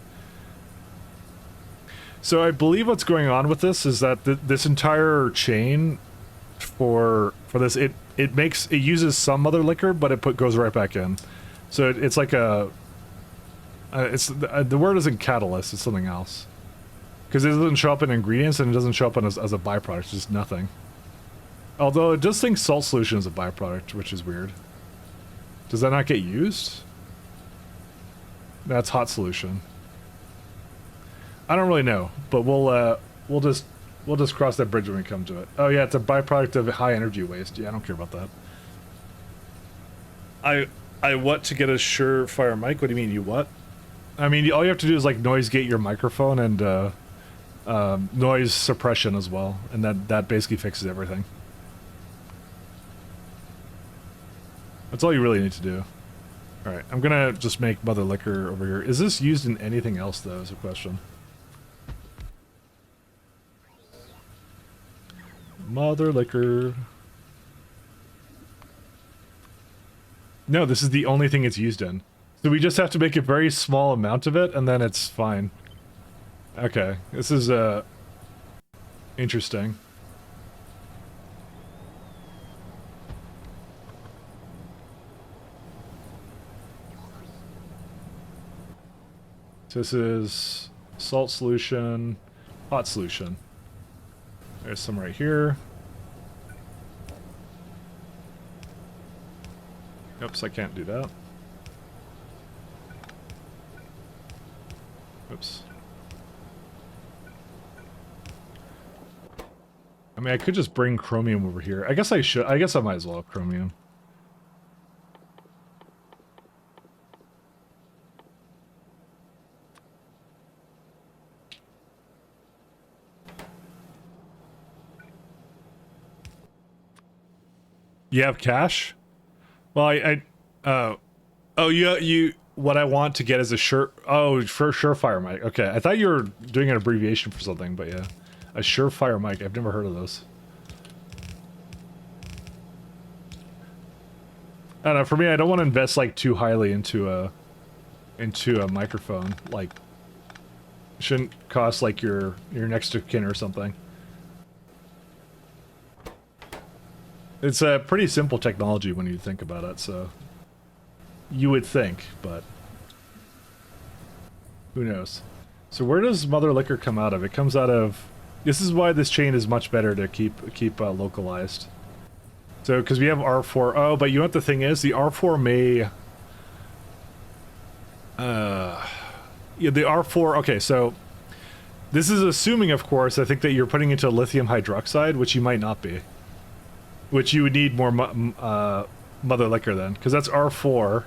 So I believe what's going on with this is that this entire chain for this, it uses some mother liquor, but it goes right back in. So it's like a, the word isn't catalyst, it's something else. Because it doesn't show up in ingredients and it doesn't show up as a byproduct, it's just nothing. Although it does think salt solution is a byproduct, which is weird. Does that not get used? That's hot solution. I don't really know, but we'll just cross that bridge when we come to it. Oh yeah, it's a byproduct of high energy waste. Yeah, I don't care about that. I what to get a surefire mic? What do you mean, you what? I mean, all you have to do is like noise gate your microphone and noise suppression as well, and that basically fixes everything. That's all you really need to do. Alright, I'm gonna just make mother liquor over here. Is this used in anything else though, is a question. Mother liquor. No, this is the only thing it's used in. So we just have to make a very small amount of it, and then it's fine. Okay, this is, interesting. So this is salt solution, hot solution. There's some right here. Oops, I can't do that. Oops. I mean, I could just bring chromium over here. I guess I should. I guess I might as well have chromium. You have cash? Well, oh, you, what I want to get is a surefire mic. Okay, I thought you were doing an abbreviation for something, but yeah. A surefire mic, I've never heard of those. I don't know, for me, I don't want to invest, like, too highly into a microphone. Like, it shouldn't cost, like, your next of kin or something. It's a pretty simple technology when you think about it, so... You would think, but... Who knows? So where does Mother Liquor come out of? It comes out of... This is why this chain is much better to keep localized. So, because we have R4... Oh, but you know what the thing is? The R4 may... Yeah, the R4... Okay, so... This is assuming, of course, I think that you're putting into lithium hydroxide, which you might not be. Which you would need more Mother Liquor then, because that's R4.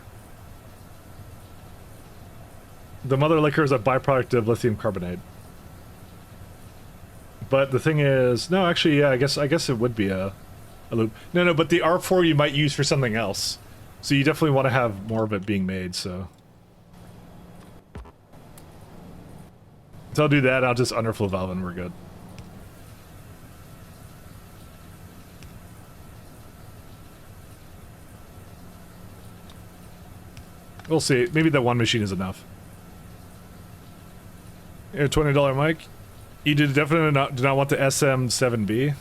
The Mother Liquor is a byproduct of lithium carbonate. But the thing is, no, actually, yeah, I guess it would be a loop. No, but the R4 you might use for something else. So you definitely want to have more of it being made, so. So I'll do that, I'll just underflow valve and we're good. We'll see. Maybe that one machine is enough. A $20 mic. You definitely do not want the SM7B.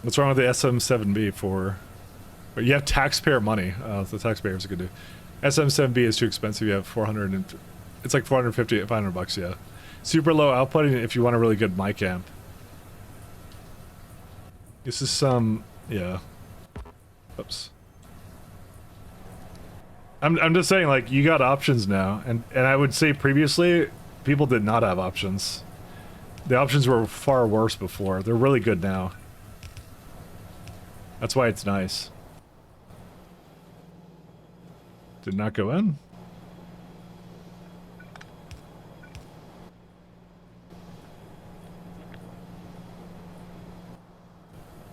What's wrong with the SM7B for? You have taxpayer money. The taxpayers could do. SM7B is too expensive. You have 400 and it's like 450, 500 bucks. Yeah. Super low output if you want a really good mic amp. This is some, yeah. Oops. I'm just saying, like, you got options now, and I would say previously, people did not have options. The options were far worse before. They're really good now. That's why it's nice. Did not go in?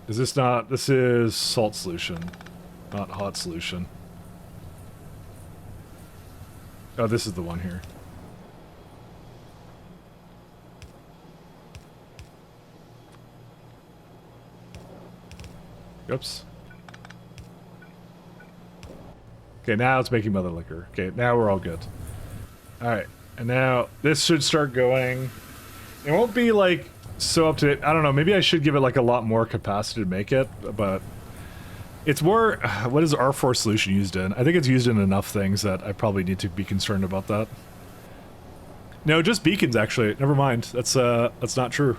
Is this not... This is salt solution, not hot solution. Oh, this is the one here. Oops. Okay, now it's making Mother Liquor. Okay, now we're all good. Alright, and now this should start going. It won't be like so up to date. I don't know, maybe I should give it like a lot more capacity to make it, but it's more, what is R4 solution used in? I think it's used in enough things that I probably need to be concerned about that. No, just beacons actually. Never mind. That's not true.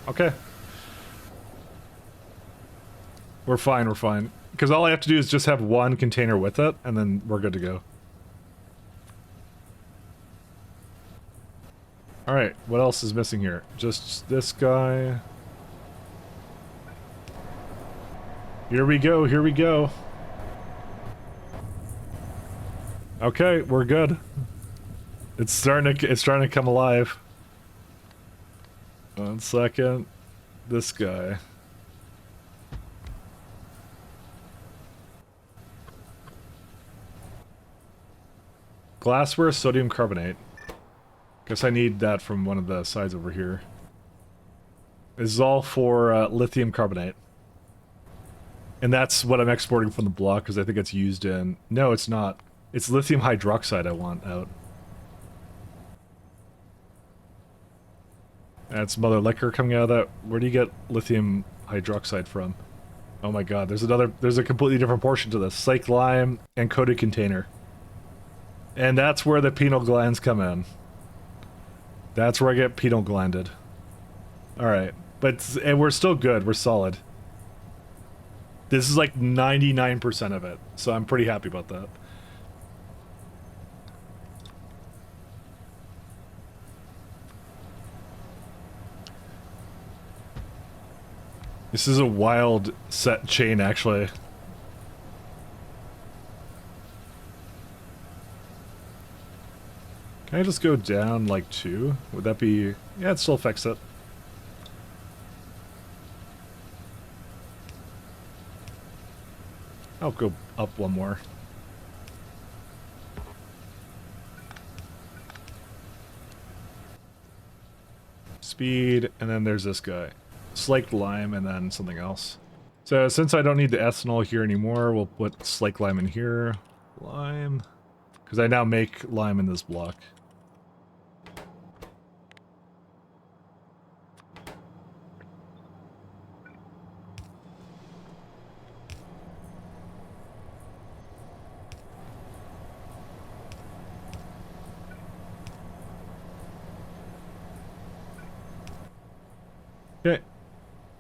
Okay. We're fine, we're fine. Because all I have to do is just have one container with it, and then we're good to go. Alright, what else is missing here? Just this guy. Here we go, here we go. Okay, we're good. It's starting to come alive. 1 second. This guy. Glassware, sodium carbonate. Guess I need that from one of the sides over here. This is all for lithium carbonate. And that's what I'm exporting from the block because I think it's used in... No, it's not. It's lithium hydroxide I want out. That's mother liquor coming out of that. Where do you get lithium hydroxide from? Oh my god, there's a completely different portion to this. Slaked lime and coated container. And that's where the penal glands come in. That's where I get penal glanded. Alright. And we're still good. We're solid. This is like 99% of it. So I'm pretty happy about that. This is a wild set chain, actually. Can I just go down like 2? Would that be... Yeah, it still affects it. I'll go up 1 more. Speed, and then there's this guy. Slaked lime, and then something else. So since I don't need the ethanol here anymore, we'll put slaked lime in here. Lime. Because I now make lime in this block. Okay.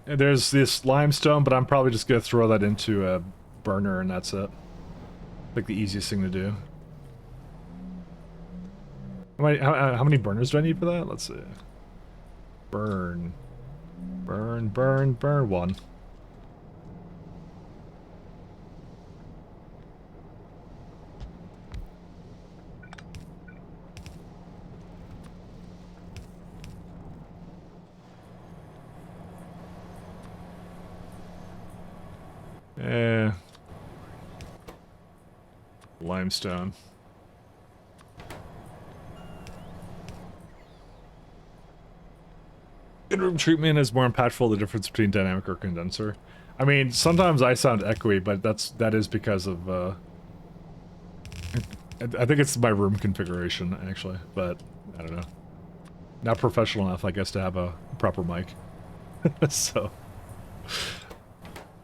And there's this limestone, but I'm probably just going to throw that into a burner and that's it. Like the easiest thing to do. How many burners do I need for that? Let's see. Burn. Burn, burn, burn. 1. Limestone. In-room treatment is more impactful the difference between dynamic or condenser. I mean, sometimes I sound echoey, but that is because of I think it's my room configuration actually, but I don't know. Not professional enough, I guess, to have a proper mic. So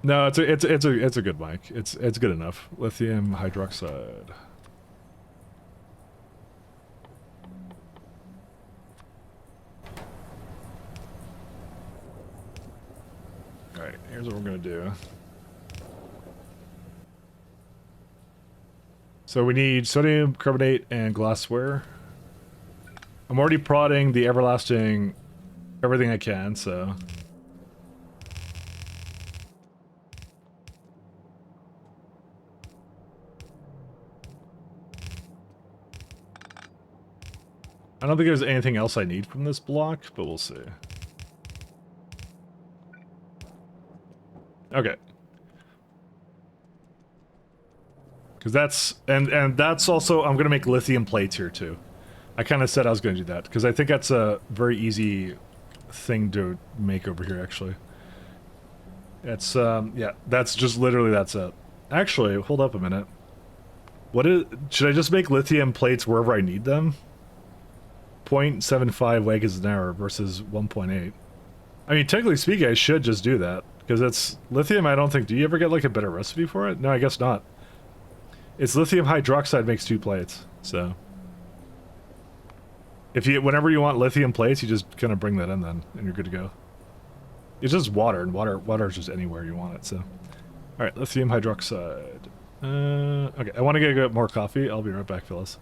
no, it's a good mic. It's good enough. Lithium hydroxide. All right, here's what we're gonna do. So we need sodium carbonate and glassware. I'm already prodding the everlasting everything I can, so. I don't think there's anything else I need from this block, but we'll see. Okay. Because that's... And that's also... I'm going to make lithium plates here, too. I kind of said I was going to do that, because I think that's a very easy thing to make over here, actually. It's, yeah, that's just literally that's it. Actually, hold up a minute. Should I just make lithium plates wherever I need them? 0.75 wagons an hour versus 1.8. I mean, technically speaking, I should just do that. Because it's lithium, I don't think... Do you ever get, like, a better recipe for it? No, I guess not. It's lithium hydroxide makes 2 plates, so... Whenever you want lithium plates, you just kind of bring that in then, and you're good to go. It's just water, and water is just anywhere you want it, so... Alright, lithium hydroxide. Okay, I want to get more coffee. I'll be right back, fellas.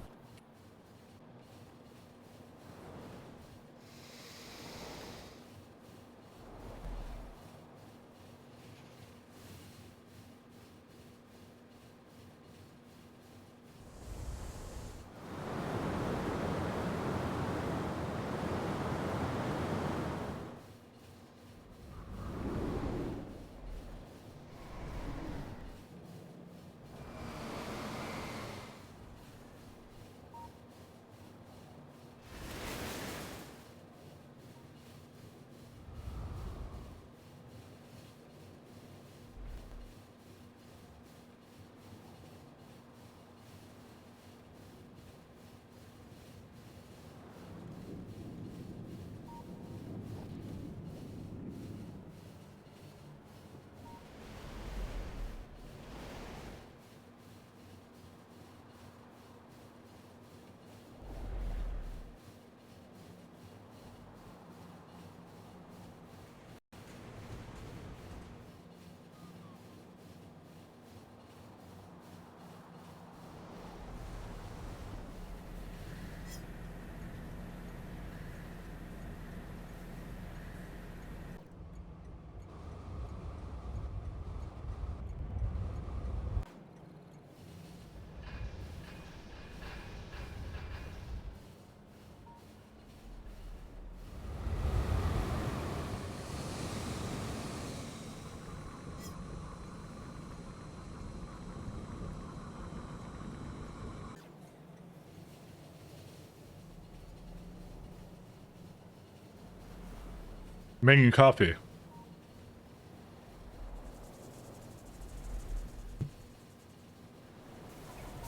Making coffee.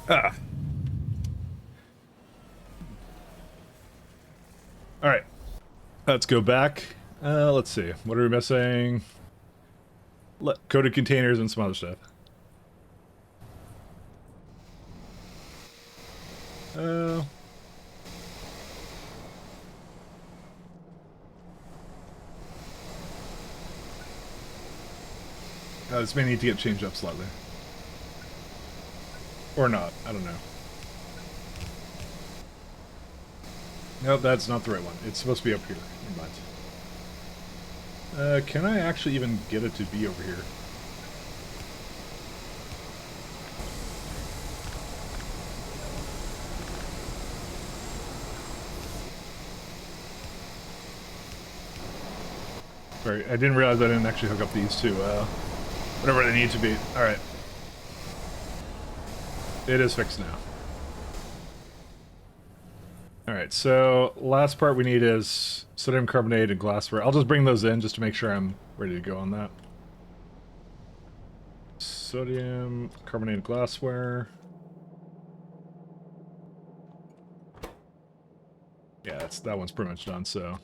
Ah. All right. Let's go back. Let's see. What are we missing? Coded containers and some other stuff. Uh, this may need to get changed up slightly. Or not. I don't know. Nope, that's not the right one. It's supposed to be up here. Never mind. Can I actually even get it to be over here? Sorry, I didn't realize I didn't actually hook up these two. Whatever they need to be. Alright. It is fixed now. Alright, so last part we need is sodium carbonate and glassware. I'll just bring those in just to make sure I'm ready to go on that. Sodium carbonate glassware. Yeah, that one's pretty much done, so.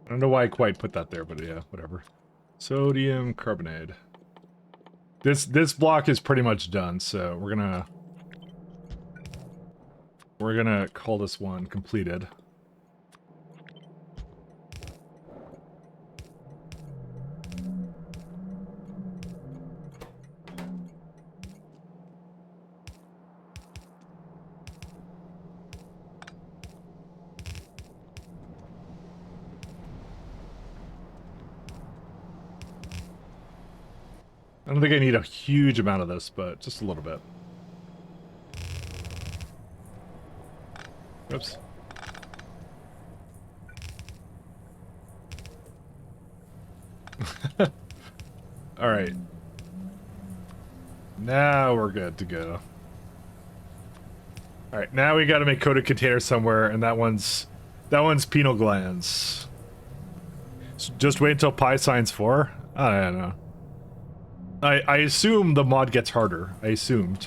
I don't know why I quite put that there, but yeah, whatever. Sodium carbonate. This block is pretty much done, so we're gonna call this one completed. I don't think I need a huge amount of this, but just a little bit. Oops. Alright. Now we're good to go. Alright, now we gotta make coated container somewhere, and that one's penal glands. So just wait until pi signs 4? I don't know. I assume the mod gets harder. I assumed.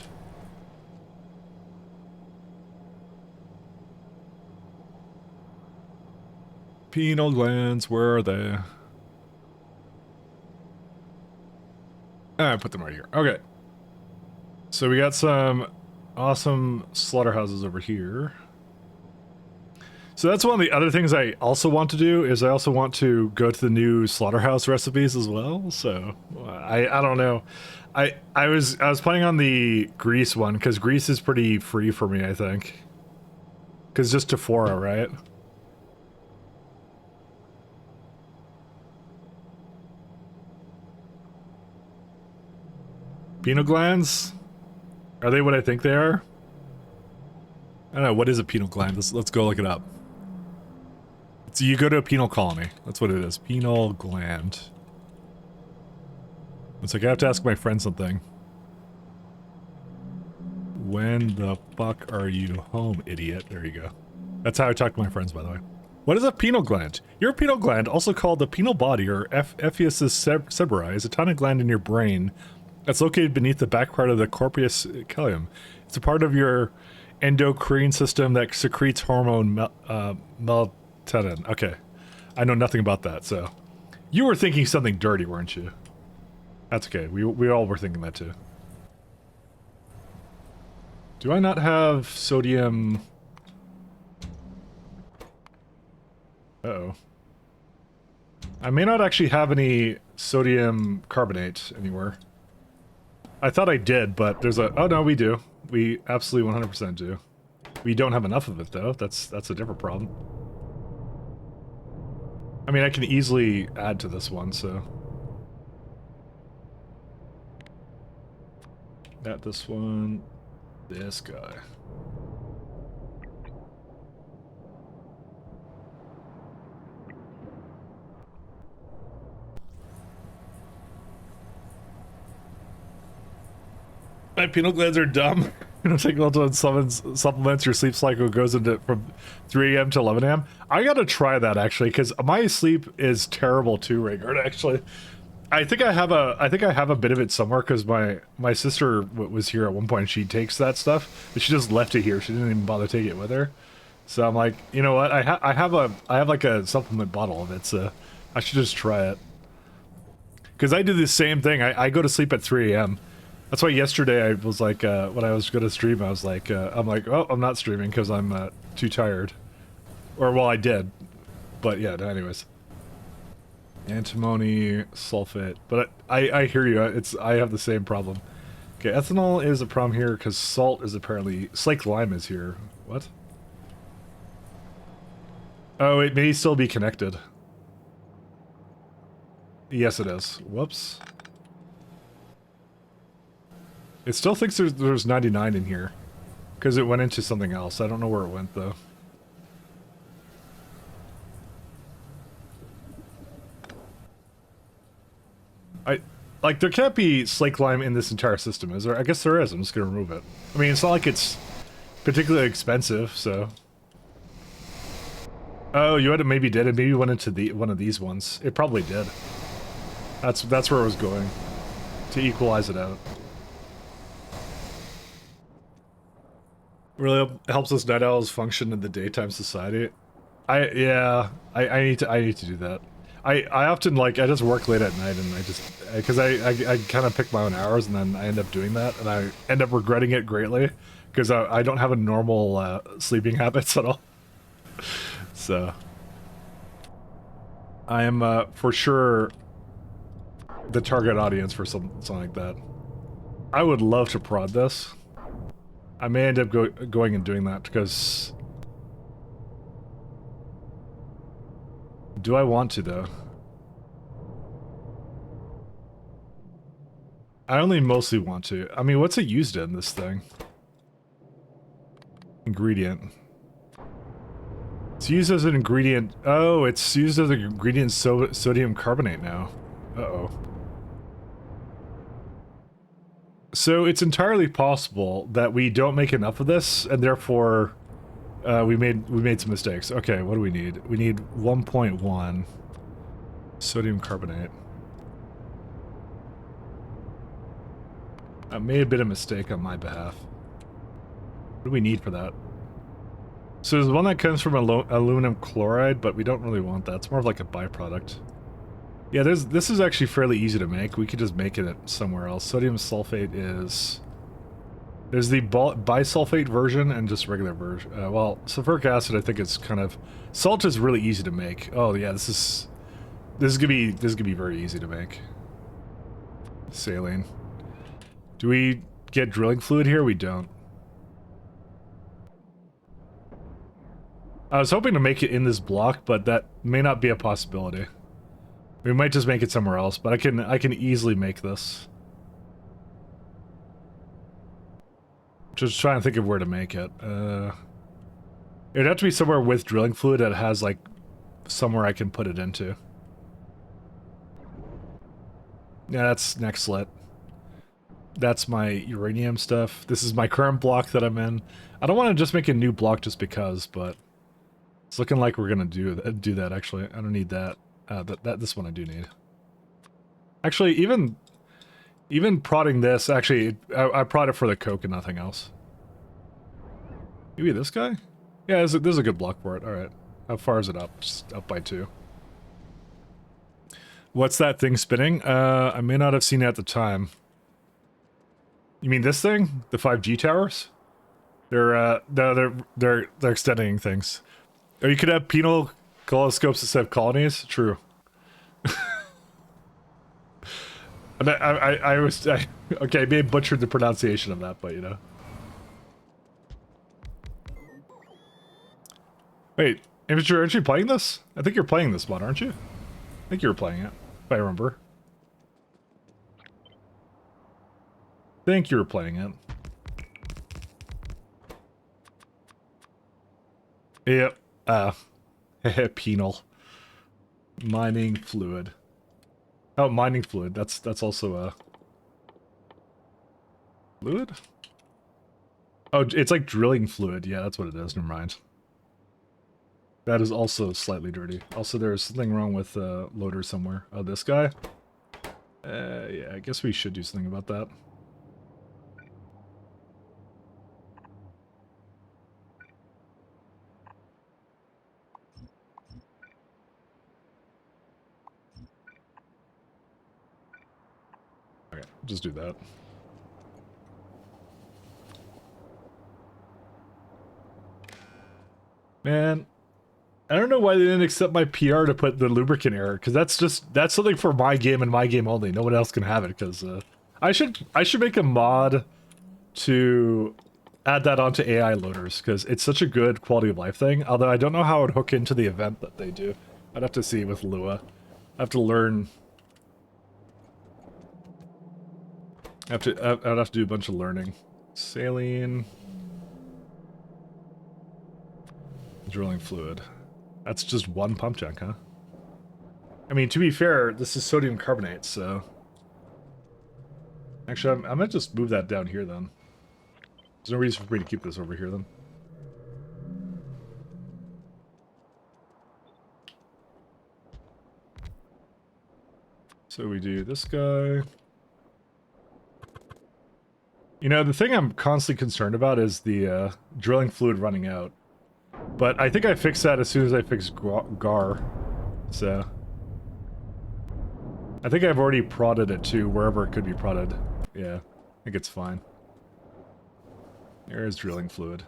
Penal glands, where are they? I put them right here. Okay. So we got some awesome slaughterhouses over here. So that's one of the other things I also want to do, is I also want to go to the new slaughterhouse recipes as well. So I don't know. I was planning on the Greece one, because Greece is pretty free for me, I think. Because just Tephora, right? Penal glands? Are they what I think they are? I don't know, what is a penal gland? Let's go look it up. So you go to a penal colony. That's what it is. Penal gland. It's like I have to ask my friend something. When the fuck are you home, idiot? There you go. That's how I talk to my friends, by the way. What is a penal gland? Your penal gland, also called the penal body or epiphysis seborrhei, is a tiny gland in your brain that's located beneath the back part of the corpus callosum. It's a part of your endocrine system that secretes hormone melatonin. Okay. I know nothing about that, so. You were thinking something dirty, weren't you? That's okay. We all were thinking that too. Do I not have sodium? Uh-oh. I may not actually have any sodium carbonate anywhere. I thought I did, but there's a... Oh no, we do. We absolutely 100% do. We don't have enough of it though. That's a different problem. I mean, I can easily add to this one, so... Add this one. This guy. My pineal glands are dumb. You know, take multiple supplements, your sleep cycle goes into from 3 a.m. to 11 a.m. I gotta try that actually, because my sleep is terrible too, Raygard. Actually, I think I have a bit of it somewhere because my sister was here at one point. And she takes that stuff, but she just left it here. She didn't even bother taking it with her. So I'm like, you know what? I have like a supplement bottle of it, so I should just try it. Because I do the same thing. I go to sleep at 3 a.m. That's why yesterday I was like, when I was going to stream, I was like, oh, I'm not streaming because I'm too tired. Or, well, I did. But yeah, anyways. Antimony, sulfate. But I hear you. I have the same problem. Okay, ethanol is a problem here because salt is apparently... Slaked lime is here. What? Oh, it may still be connected. Yes, it is. Whoops. It still thinks there's 99 in here. Because it went into something else. I don't know where it went, though. Like, there can't be slake lime in this entire system, is there? I guess there is. I'm just gonna remove it. I mean, it's not like it's particularly expensive, so... Oh, you had it maybe did. It maybe went into one of these ones. It probably did. That's where it was going. To equalize it out. Really helps us night owls function in the daytime society. I need to do that. I often, like, I just work late at night and I just, because I kind of pick my own hours and then I end up doing that and I end up regretting it greatly because I don't have a normal sleeping habits at all. So I am for sure the target audience for something like that. I would love to prod this. I may end up going and doing that because... Do I want to, though? I only mostly want to. I mean, what's it used in, this thing? Ingredient. It's used as an ingredient... Oh, it's used as an ingredient sodium carbonate now. Uh-oh. So it's entirely possible that we don't make enough of this, and therefore... we made some mistakes. Okay, what do we need? We need 1.1 sodium carbonate. I made a bit of mistake on my behalf. What do we need for that? So there's one that comes from aluminum chloride, but we don't really want that. It's more of like a byproduct. Yeah, this is actually fairly easy to make. We could just make it somewhere else. Sodium sulfate is... There's the bisulfate version and just regular version. Well, sulfuric acid, I think it's kind of... Salt is really easy to make. Oh yeah, this is gonna be very easy to make. Saline. Do we get drilling fluid here? We don't. I was hoping to make it in this block, but that may not be a possibility. We might just make it somewhere else, but I can easily make this. Just trying to think of where to make it. It'd have to be somewhere with drilling fluid that has, like, somewhere I can put it into. Yeah, that's next slit. That's my uranium stuff. This is my current block that I'm in. I don't want to just make a new block just because, but it's looking like we're gonna do that. Actually, I don't need that. This one I do need. Actually, even prodding this, actually, I prod it for the coke and nothing else. Maybe this guy? Yeah, there's a good block for it. Alright. How far is it up? Just up by 2. What's that thing spinning? I may not have seen it at the time. You mean this thing? The 5G towers? They're extending things. Or you could have penal telescopes instead of colonies? True. Okay, I may have butchered the pronunciation of that, but you know. Wait, Infantry, aren't you playing this? I think you're playing this mod, aren't you? I think you were playing it, if I remember. I think you were playing it. Yep. Penal. Mining fluid. Oh, mining fluid. That's also a... Fluid? Oh, it's like drilling fluid. Yeah, that's what it is. Never mind. That is also slightly dirty. Also, there's something wrong with the loader somewhere. Oh, this guy? Yeah, I guess we should do something about that. Okay, just do that. Man, I don't know why they didn't accept my PR to put the lubricant error, because that's something for my game and my game only. No one else can have it, because I should make a mod to add that onto AI loaders, because it's such a good quality of life thing. Although I don't know how it would hook into the event that they do. I'd have to see with Lua. I have to learn. I'd have to do a bunch of learning. Saline. Drilling fluid. That's just one pump check, huh? I mean, to be fair, this is sodium carbonate, so... Actually, I might just move that down here, then. There's no reason for me to keep this over here, then. So we do this guy. You know, the thing I'm constantly concerned about is the drilling fluid running out. But I think I fixed that as soon as I fixed GAR. So... I think I've already prodded it too, wherever it could be prodded. Yeah, I think it's fine. There's drilling fluid.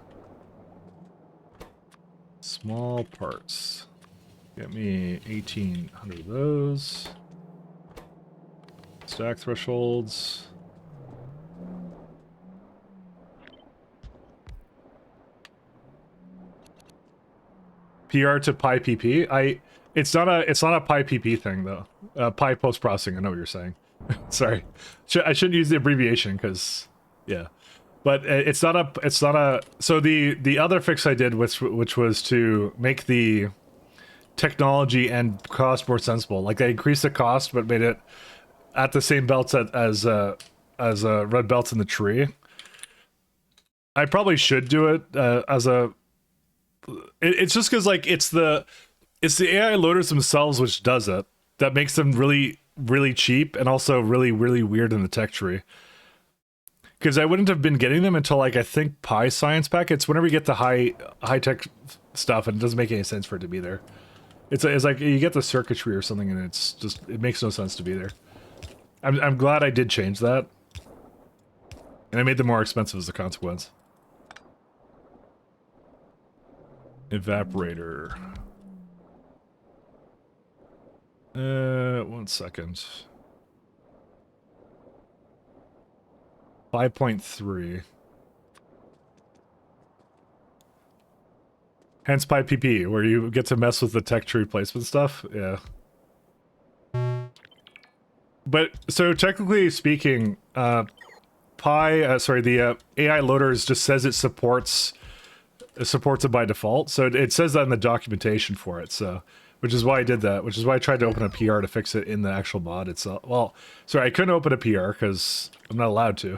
Small parts. Get me 1,800 of those. Stack thresholds. PR to PyPP. It's not a PyPP thing though. Pi post processing. I know what you're saying. Sorry, I shouldn't use the abbreviation because, yeah. But it's not a. So the other fix I did, which was to make the technology and cost more sensible. Like they increased the cost, but made it at the same belts as red belts in the tree. I probably should do it as a. It's just because like it's the AI loaders themselves which does it that makes them really cheap and also really weird in the tech tree. Because I wouldn't have been getting them until like I think Pi Science Pack. It's whenever you get the high tech stuff and it doesn't make any sense for it to be there. It's like you get the circuitry or something and it makes no sense to be there. I'm glad I did change that, and I made them more expensive as a consequence. Evaporator. 1 second. 5.3. Hence PyPP, where you get to mess with the tech tree placement stuff. Yeah. But, so technically speaking, the AI loaders just says it supports it by default. So it says that in the documentation for it, so... Which is why I did that, which is why I tried to open a PR to fix it in the actual mod itself. Well, sorry, I couldn't open a PR because I'm not allowed to.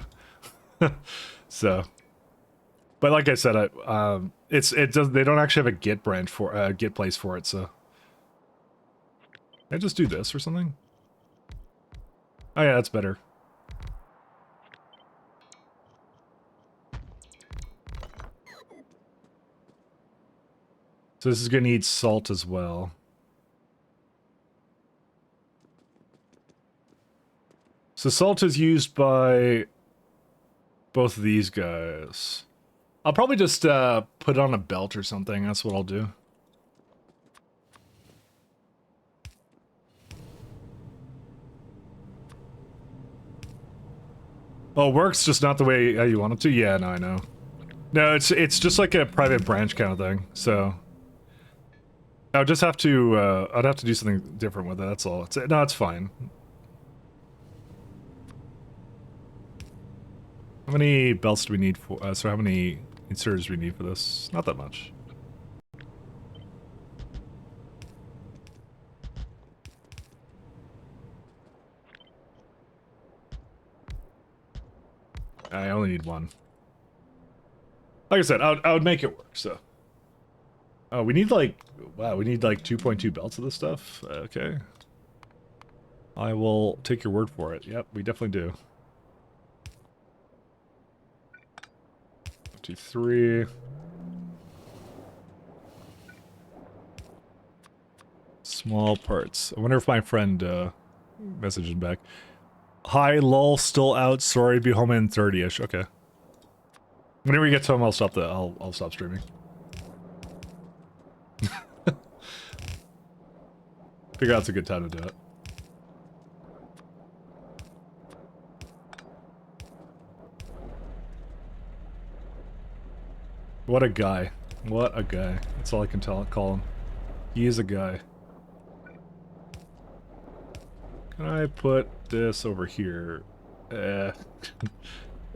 So, but like I said, they don't actually have a Git branch for Git place for it. So, can I just do this or something? Oh yeah, that's better. So this is gonna need salt as well. So salt is used by both of these guys. I'll probably just put it on a belt or something. That's what I'll do. Oh, it works just not the way you want it to? Yeah, no, I know. No, it's just like a private branch kind of thing, so... I'll just have to, I'd have to do something different with it, that's all. No, it's fine. How many belts do we need for, so how many inserters do we need for this? Not that much. I only need one. Like I said, I would make it work, so. Oh, we need like, wow, we need like 2.2 belts of this stuff? Okay. I will take your word for it. Yep, we definitely do. 2, 3. Small parts. I wonder if my friend messaged back. Hi, lol, still out. Sorry, be home in 30ish. Okay. Whenever you get home, I'll stop I'll stop streaming. Figure out it's a good time to do it. What a guy. What a guy. That's all I can call him. He is a guy. Can I put this over here? That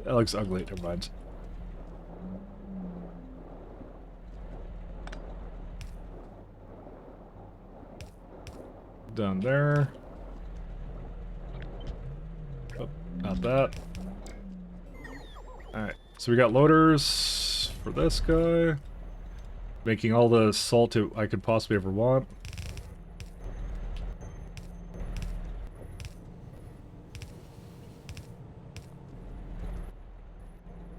looks ugly. Never mind. Down there. Oh, not that. Alright, so we got loaders for this guy. Making all the salt I could possibly ever want.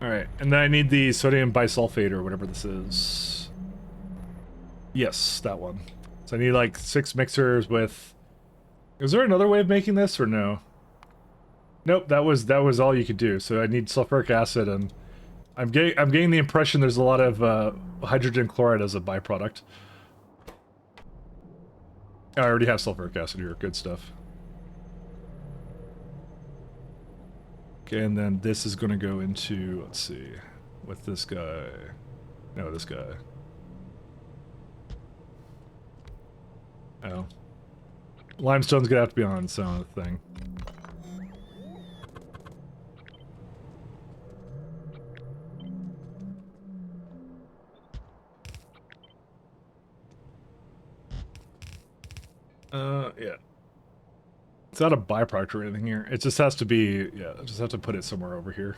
Alright, and then I need the sodium bisulfate or whatever this is. Yes, that one. So I need like 6 mixers with... Is there another way of making this or no? Nope, that was all you could do. So I need sulfuric acid, and I'm getting the impression there's a lot of hydrogen chloride as a byproduct. I already have sulfuric acid here. Good stuff. Okay, and then this is going to go into, let's see, with this guy. No, this guy. Oh. Limestone's going to have to be on its own thing. Yeah. It's not a byproduct or anything here. It just has to be, yeah, I just have to put it somewhere over here.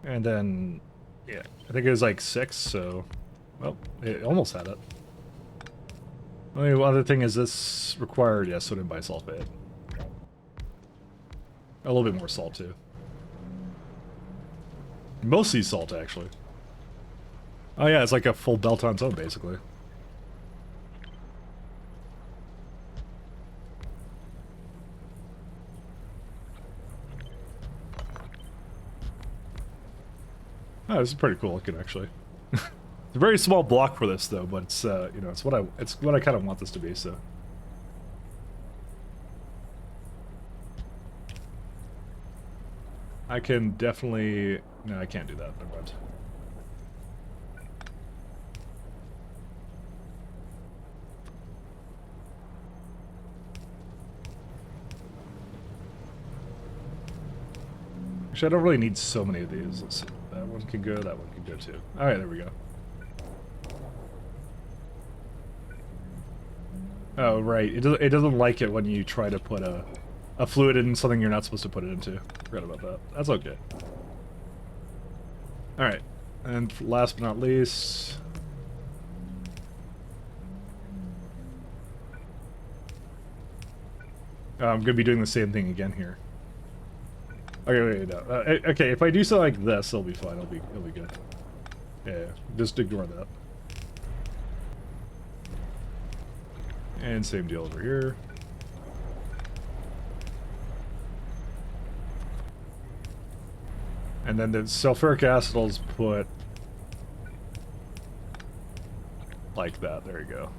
And then, yeah, I think it was like 6, so, well, it almost had it. The only other thing is this required, yeah, sodium bisulfate. A little bit more salt, too. Mostly salt, actually. Oh yeah, it's like a full belt on its own, basically. Oh, this is pretty cool looking, actually. It's a very small block for this, though, but it's you know, it's what I kind of want this to be. So. I can definitely... No, I can't do that. Never mind. Actually, I don't really need so many of these. Let's see. That one can go, that one can go too. Alright, there we go. Oh, right. It doesn't like it when you try to put a fluid in something you're not supposed to put it into. Forgot about that. That's okay. Alright. And last but not least... I'm gonna be doing the same thing again here. Okay, wait, no. Okay, if I do something like this, it'll be fine. It'll be good. Yeah, just ignore that. And same deal over here. And then the sulfuric acid will put like that. There you go.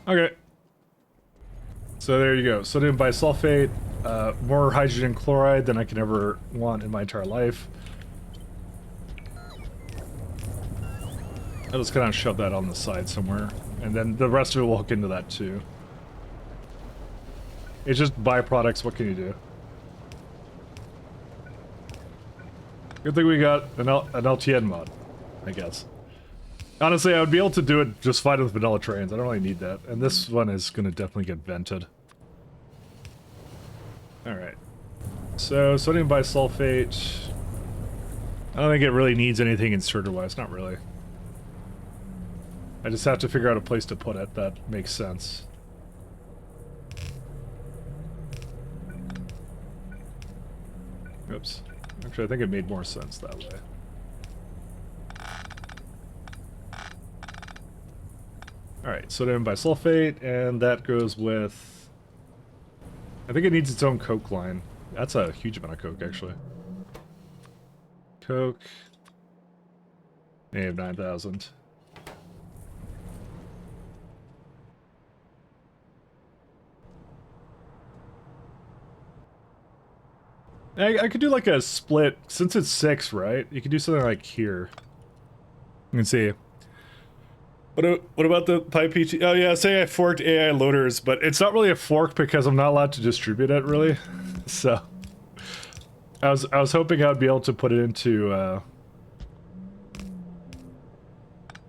Okay. So there you go. Sodium bisulfate, more hydrogen chloride than I can ever want in my entire life. I'll just kind of shove that on the side somewhere. And then the rest of it will hook into that too. It's just byproducts, what can you do? Good thing we got an LTN mod, I guess. Honestly, I would be able to do it just fine with vanilla trains. I don't really need that. And this one is going to definitely get vented. Alright. So, sodium bisulfate. I don't think it really needs anything inserter-wise. Not really. I just have to figure out a place to put it that makes sense. Oops. Actually, I think it made more sense that way. Alright, sodium bisulfate, and that goes with... I think it needs its own Coke line. That's a huge amount of Coke, actually. Coke... Negative 9,000. I could do like a split, since it's 6, right? You could do something like here. You can see. What about the PyPT? Oh yeah, say I forked AI loaders, but it's not really a fork because I'm not allowed to distribute it, really. So... I was hoping I'd be able to put it into, I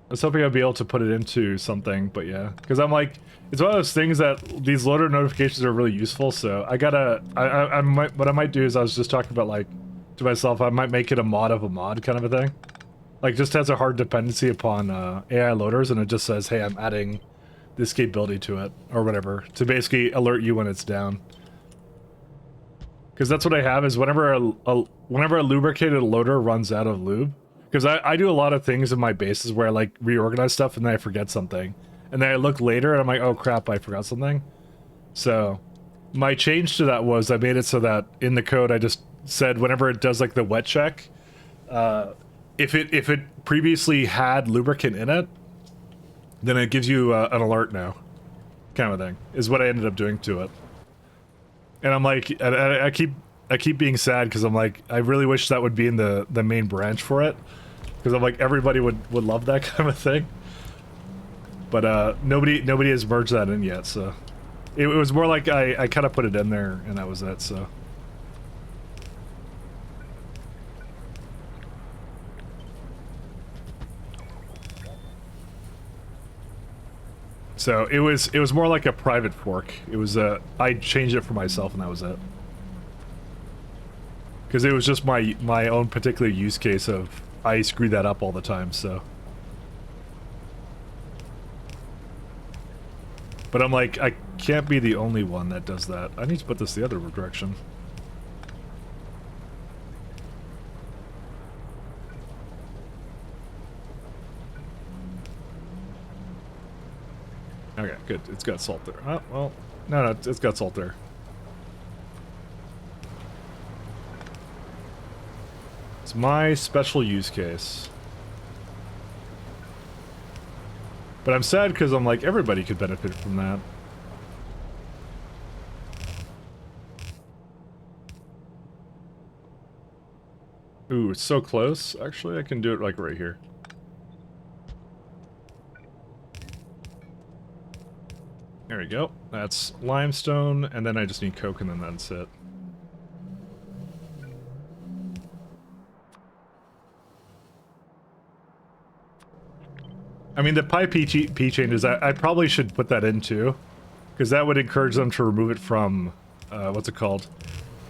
was hoping I'd be able to put it into something, but yeah. Because I'm like, it's one of those things that these loader notifications are really useful, so I gotta, I might, what I might do is I was just talking about, like, to myself, I might make it a mod of a mod kind of a thing. Like, just has a hard dependency upon AI loaders, and it just says, hey, I'm adding this capability to it, or whatever, to basically alert you when it's down. Because that's what I have, is whenever whenever a lubricated loader runs out of lube, because I do a lot of things in my bases where I like reorganize stuff and then I forget something. And then I look later and I'm like, oh crap, I forgot something. So my change to that was I made it so that in the code I just said whenever it does like the wet check, if it previously had lubricant in it, then it gives you an alert now, kind of thing, is what I ended up doing to it. And I'm like, I keep being sad because I'm like, I really wish that would be in the main branch for it, because I'm like, everybody would love that kind of thing. But nobody has merged that in yet, so it was more like I kind of put it in there and that was it. So it was more like a private fork. It was I changed it for myself and that was it. Because it was just my own particular use case of I screw that up all the time, so. But I'm like, I can't be the only one that does that. I need to put this the other direction. Okay, good. It's got salt there. Oh, well, no, it's got salt there. It's my special use case. But I'm sad because I'm like, everybody could benefit from that. Ooh, it's so close. Actually, I can do it like right here. There we go. That's limestone, and then I just need coke, and then that's it. I mean, the P changes, I probably should put that in too, because that would encourage them to remove it from, what's it called?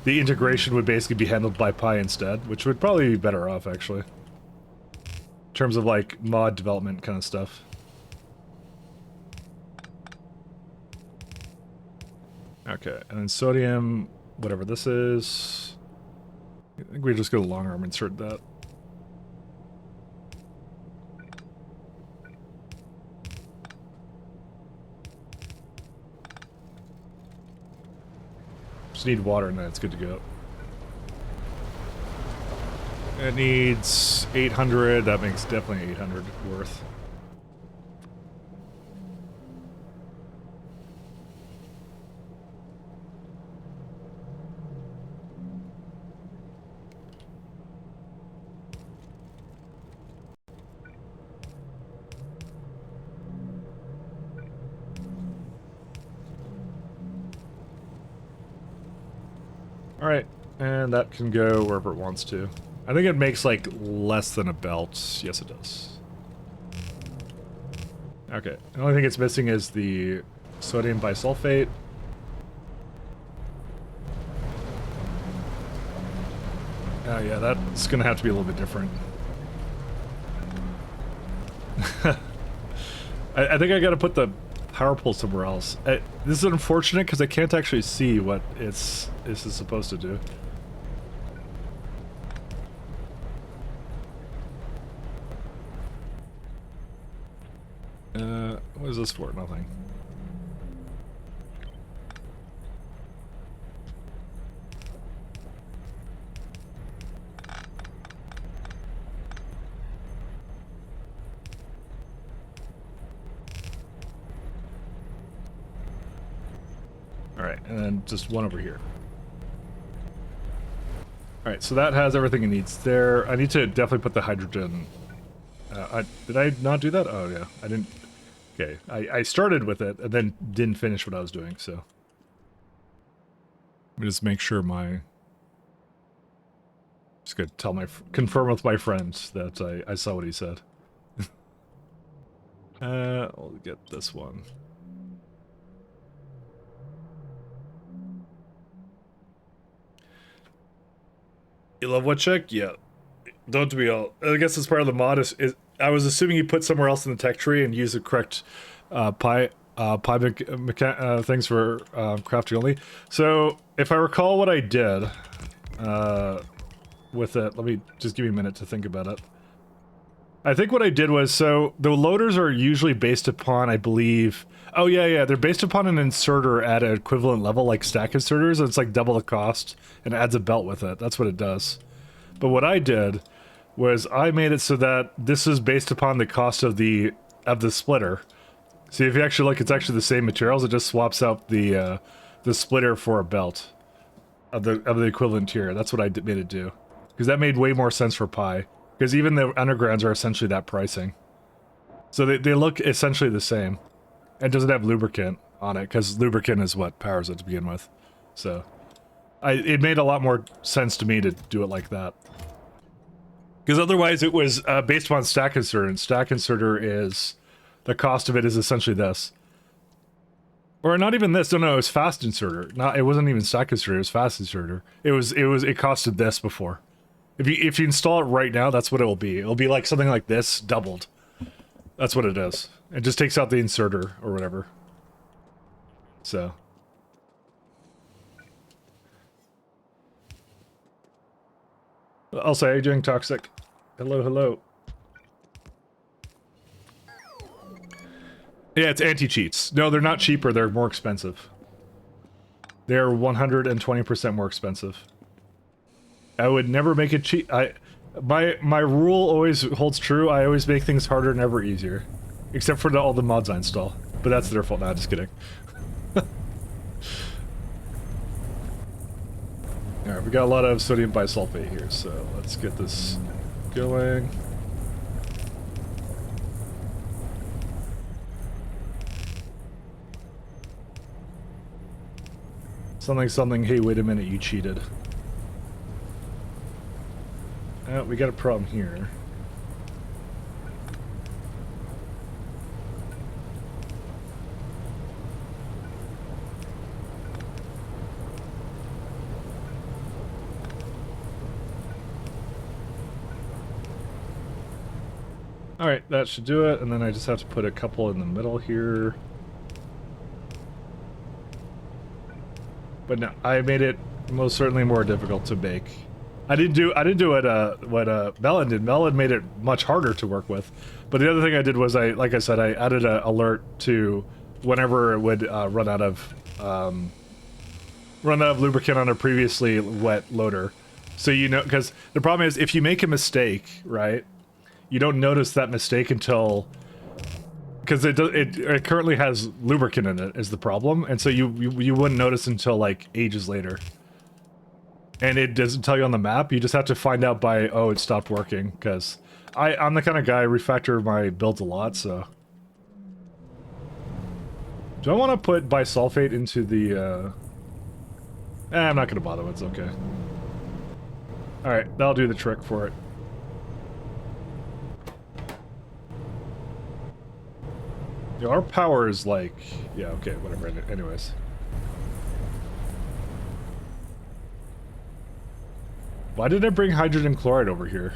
The integration would basically be handled by Pi instead, which would probably be better off, actually. In terms of, like, mod development kind of stuff. Okay, and then sodium, whatever this is. I think we just go to long arm, insert that. Just need water and then it's good to go. It needs 800, that makes definitely 800 worth. Alright, and that can go wherever it wants to. I think it makes, like, less than a belt. Yes, it does. Okay, the only thing it's missing is the sodium bisulfate. Oh yeah, that's gonna have to be a little bit different. I think I gotta put the power pole somewhere else. This is unfortunate because I can't actually see what this is supposed to do. What is this for? Nothing. Alright, and then just one over here. Alright, so that has everything it needs there. I need to definitely put the hydrogen... did I not do that? Oh, yeah. I didn't... Okay, I started with it, and then didn't finish what I was doing, so... Let me just make sure my... Just gonna tell my... Confirm with my friends that I saw what he said. I'll get this one. You love what check? Yeah. Don't we all? I guess it's part of the mod. I was assuming you put somewhere else in the tech tree and use the correct pi things for crafting only. So if I recall what I did with it, let me just give me a minute to think about it. I think what I did was, so the loaders are usually based upon, I believe, oh yeah, they're based upon an inserter at an equivalent level, like stack inserters, and it's like double the cost, and adds a belt with it. That's what it does. But what I did was I made it so that this is based upon the cost of the splitter. See, if you actually look, it's actually the same materials. It just swaps out the splitter for a belt of the equivalent tier. That's what I made it do, because that made way more sense for Pi. Because even the undergrounds are essentially that pricing. So they look essentially the same. It doesn't have lubricant on it, because lubricant is what powers it to begin with. So it made a lot more sense to me to do it like that. Because otherwise it was based upon stack inserter, and stack inserter is... The cost of it is essentially this. Or not even this, no, it was fast inserter. It wasn't even stack inserter, it was fast inserter. It costed this before. If you install it right now, that's what it will be. It'll be like something like this, doubled. That's what it is. It just takes out the inserter, or whatever. So. Also, how are you doing, Toxic? Hello, hello. Yeah, it's anti-cheats. No, they're not cheaper, they're more expensive. They're 120% more expensive. I would never make it cheap. My rule always holds true. I always make things harder, never easier. Except for all the mods I install. But that's their fault. Nah, just kidding. Alright, we got a lot of sodium bisulfate here, so let's get this going. Something, hey, wait a minute, you cheated. We got a problem here. Alright, that should do it, and then I just have to put a couple in the middle here. But no, I made it most certainly more difficult to make. I didn't do what Melon did. Melon made it much harder to work with. But the other thing I did was like I said, I added an alert to whenever it would run out of lubricant on a previously wet loader. So you know, because the problem is if you make a mistake, right, you don't notice that mistake until, because it currently has lubricant in it is the problem, and so you wouldn't notice until like ages later. And it doesn't tell you on the map, you just have to find out by, oh, it stopped working, because I'm the kind of guy, I refactor my builds a lot, so. Do I want to put bisulfate into the, I'm not gonna bother. It's okay. All right, that'll do the trick for it. Yeah, our power is like, yeah, okay, whatever. Anyways. Why did I bring hydrogen chloride over here?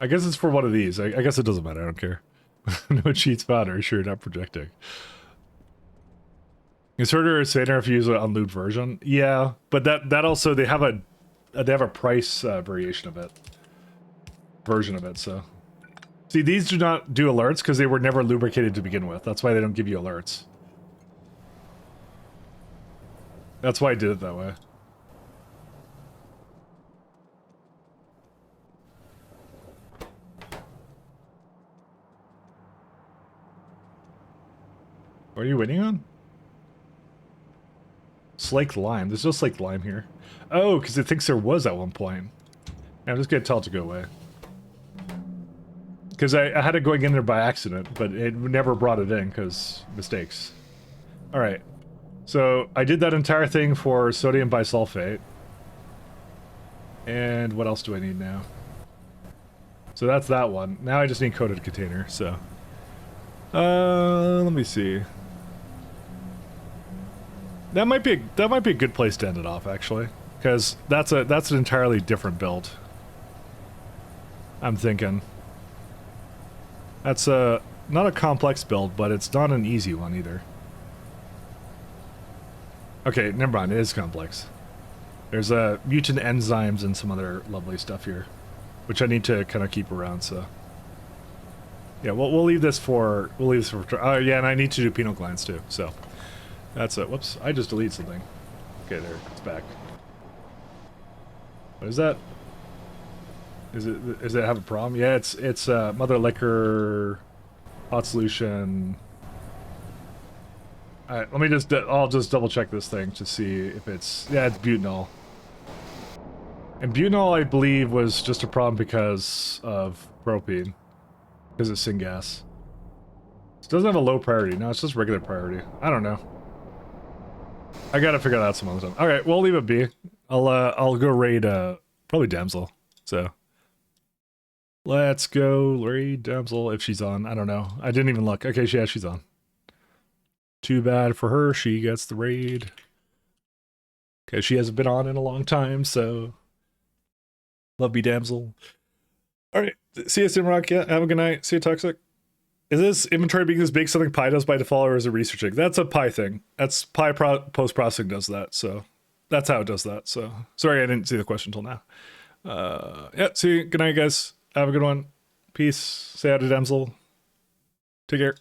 I guess it's for one of these. I guess it doesn't matter. I don't care. No cheats found. Are you sure you're not projecting? It's harder to say if you use an unlubed version. Yeah, but that also they have a price variation of it, version of it. So, see, these do not do alerts because they were never lubricated to begin with. That's why they don't give you alerts. That's why I did it that way. What are you waiting on? Slaked lime. There's no slaked lime here. Oh, because it thinks there was at one point. I'm just gonna tell it to go away. Because I had it going in there by accident, but it never brought it in because mistakes. Alright. So I did that entire thing for sodium bisulfate. And what else do I need now? So that's that one. Now I just need coated container, so. Let me see. That might be a good place to end it off, actually, because that's an entirely different build. I'm thinking. That's not a complex build, but it's not an easy one either. Okay, never mind. It is complex. There's mutant enzymes and some other lovely stuff here, which I need to kind of keep around. So yeah, we'll leave this for oh yeah, and I need to do penile glands too. So. That's it. Whoops. I just deleted something. Okay, there. It's back. What is that? Does it have a problem? Yeah, it's mother liquor, hot solution. Alright, let me I'll just double check this thing to see if it's, yeah, it's butanol. And butanol, I believe, was just a problem because of propene. Because it's syngas. It doesn't have a low priority. No, it's just regular priority. I don't know. I gotta figure that out some other time. All right, we'll leave it be. I'll go raid probably Damsel. So let's go raid Damsel if she's on. I don't know. I didn't even look. Okay, yeah, she's on. Too bad for her. She gets the raid. Okay, she hasn't been on in a long time. So love you, Damsel. All right, see you, Simrock. Yeah, have a good night. See you, Toxic. Is this inventory being as big something Pi does by default, or is it researching? That's a Pi thing. That's Pi post-processing does that, so that's how it does that. So sorry I didn't see the question until now. Yeah, see you. Good night, guys. Have a good one. Peace. Say hi to Damsel. Take care.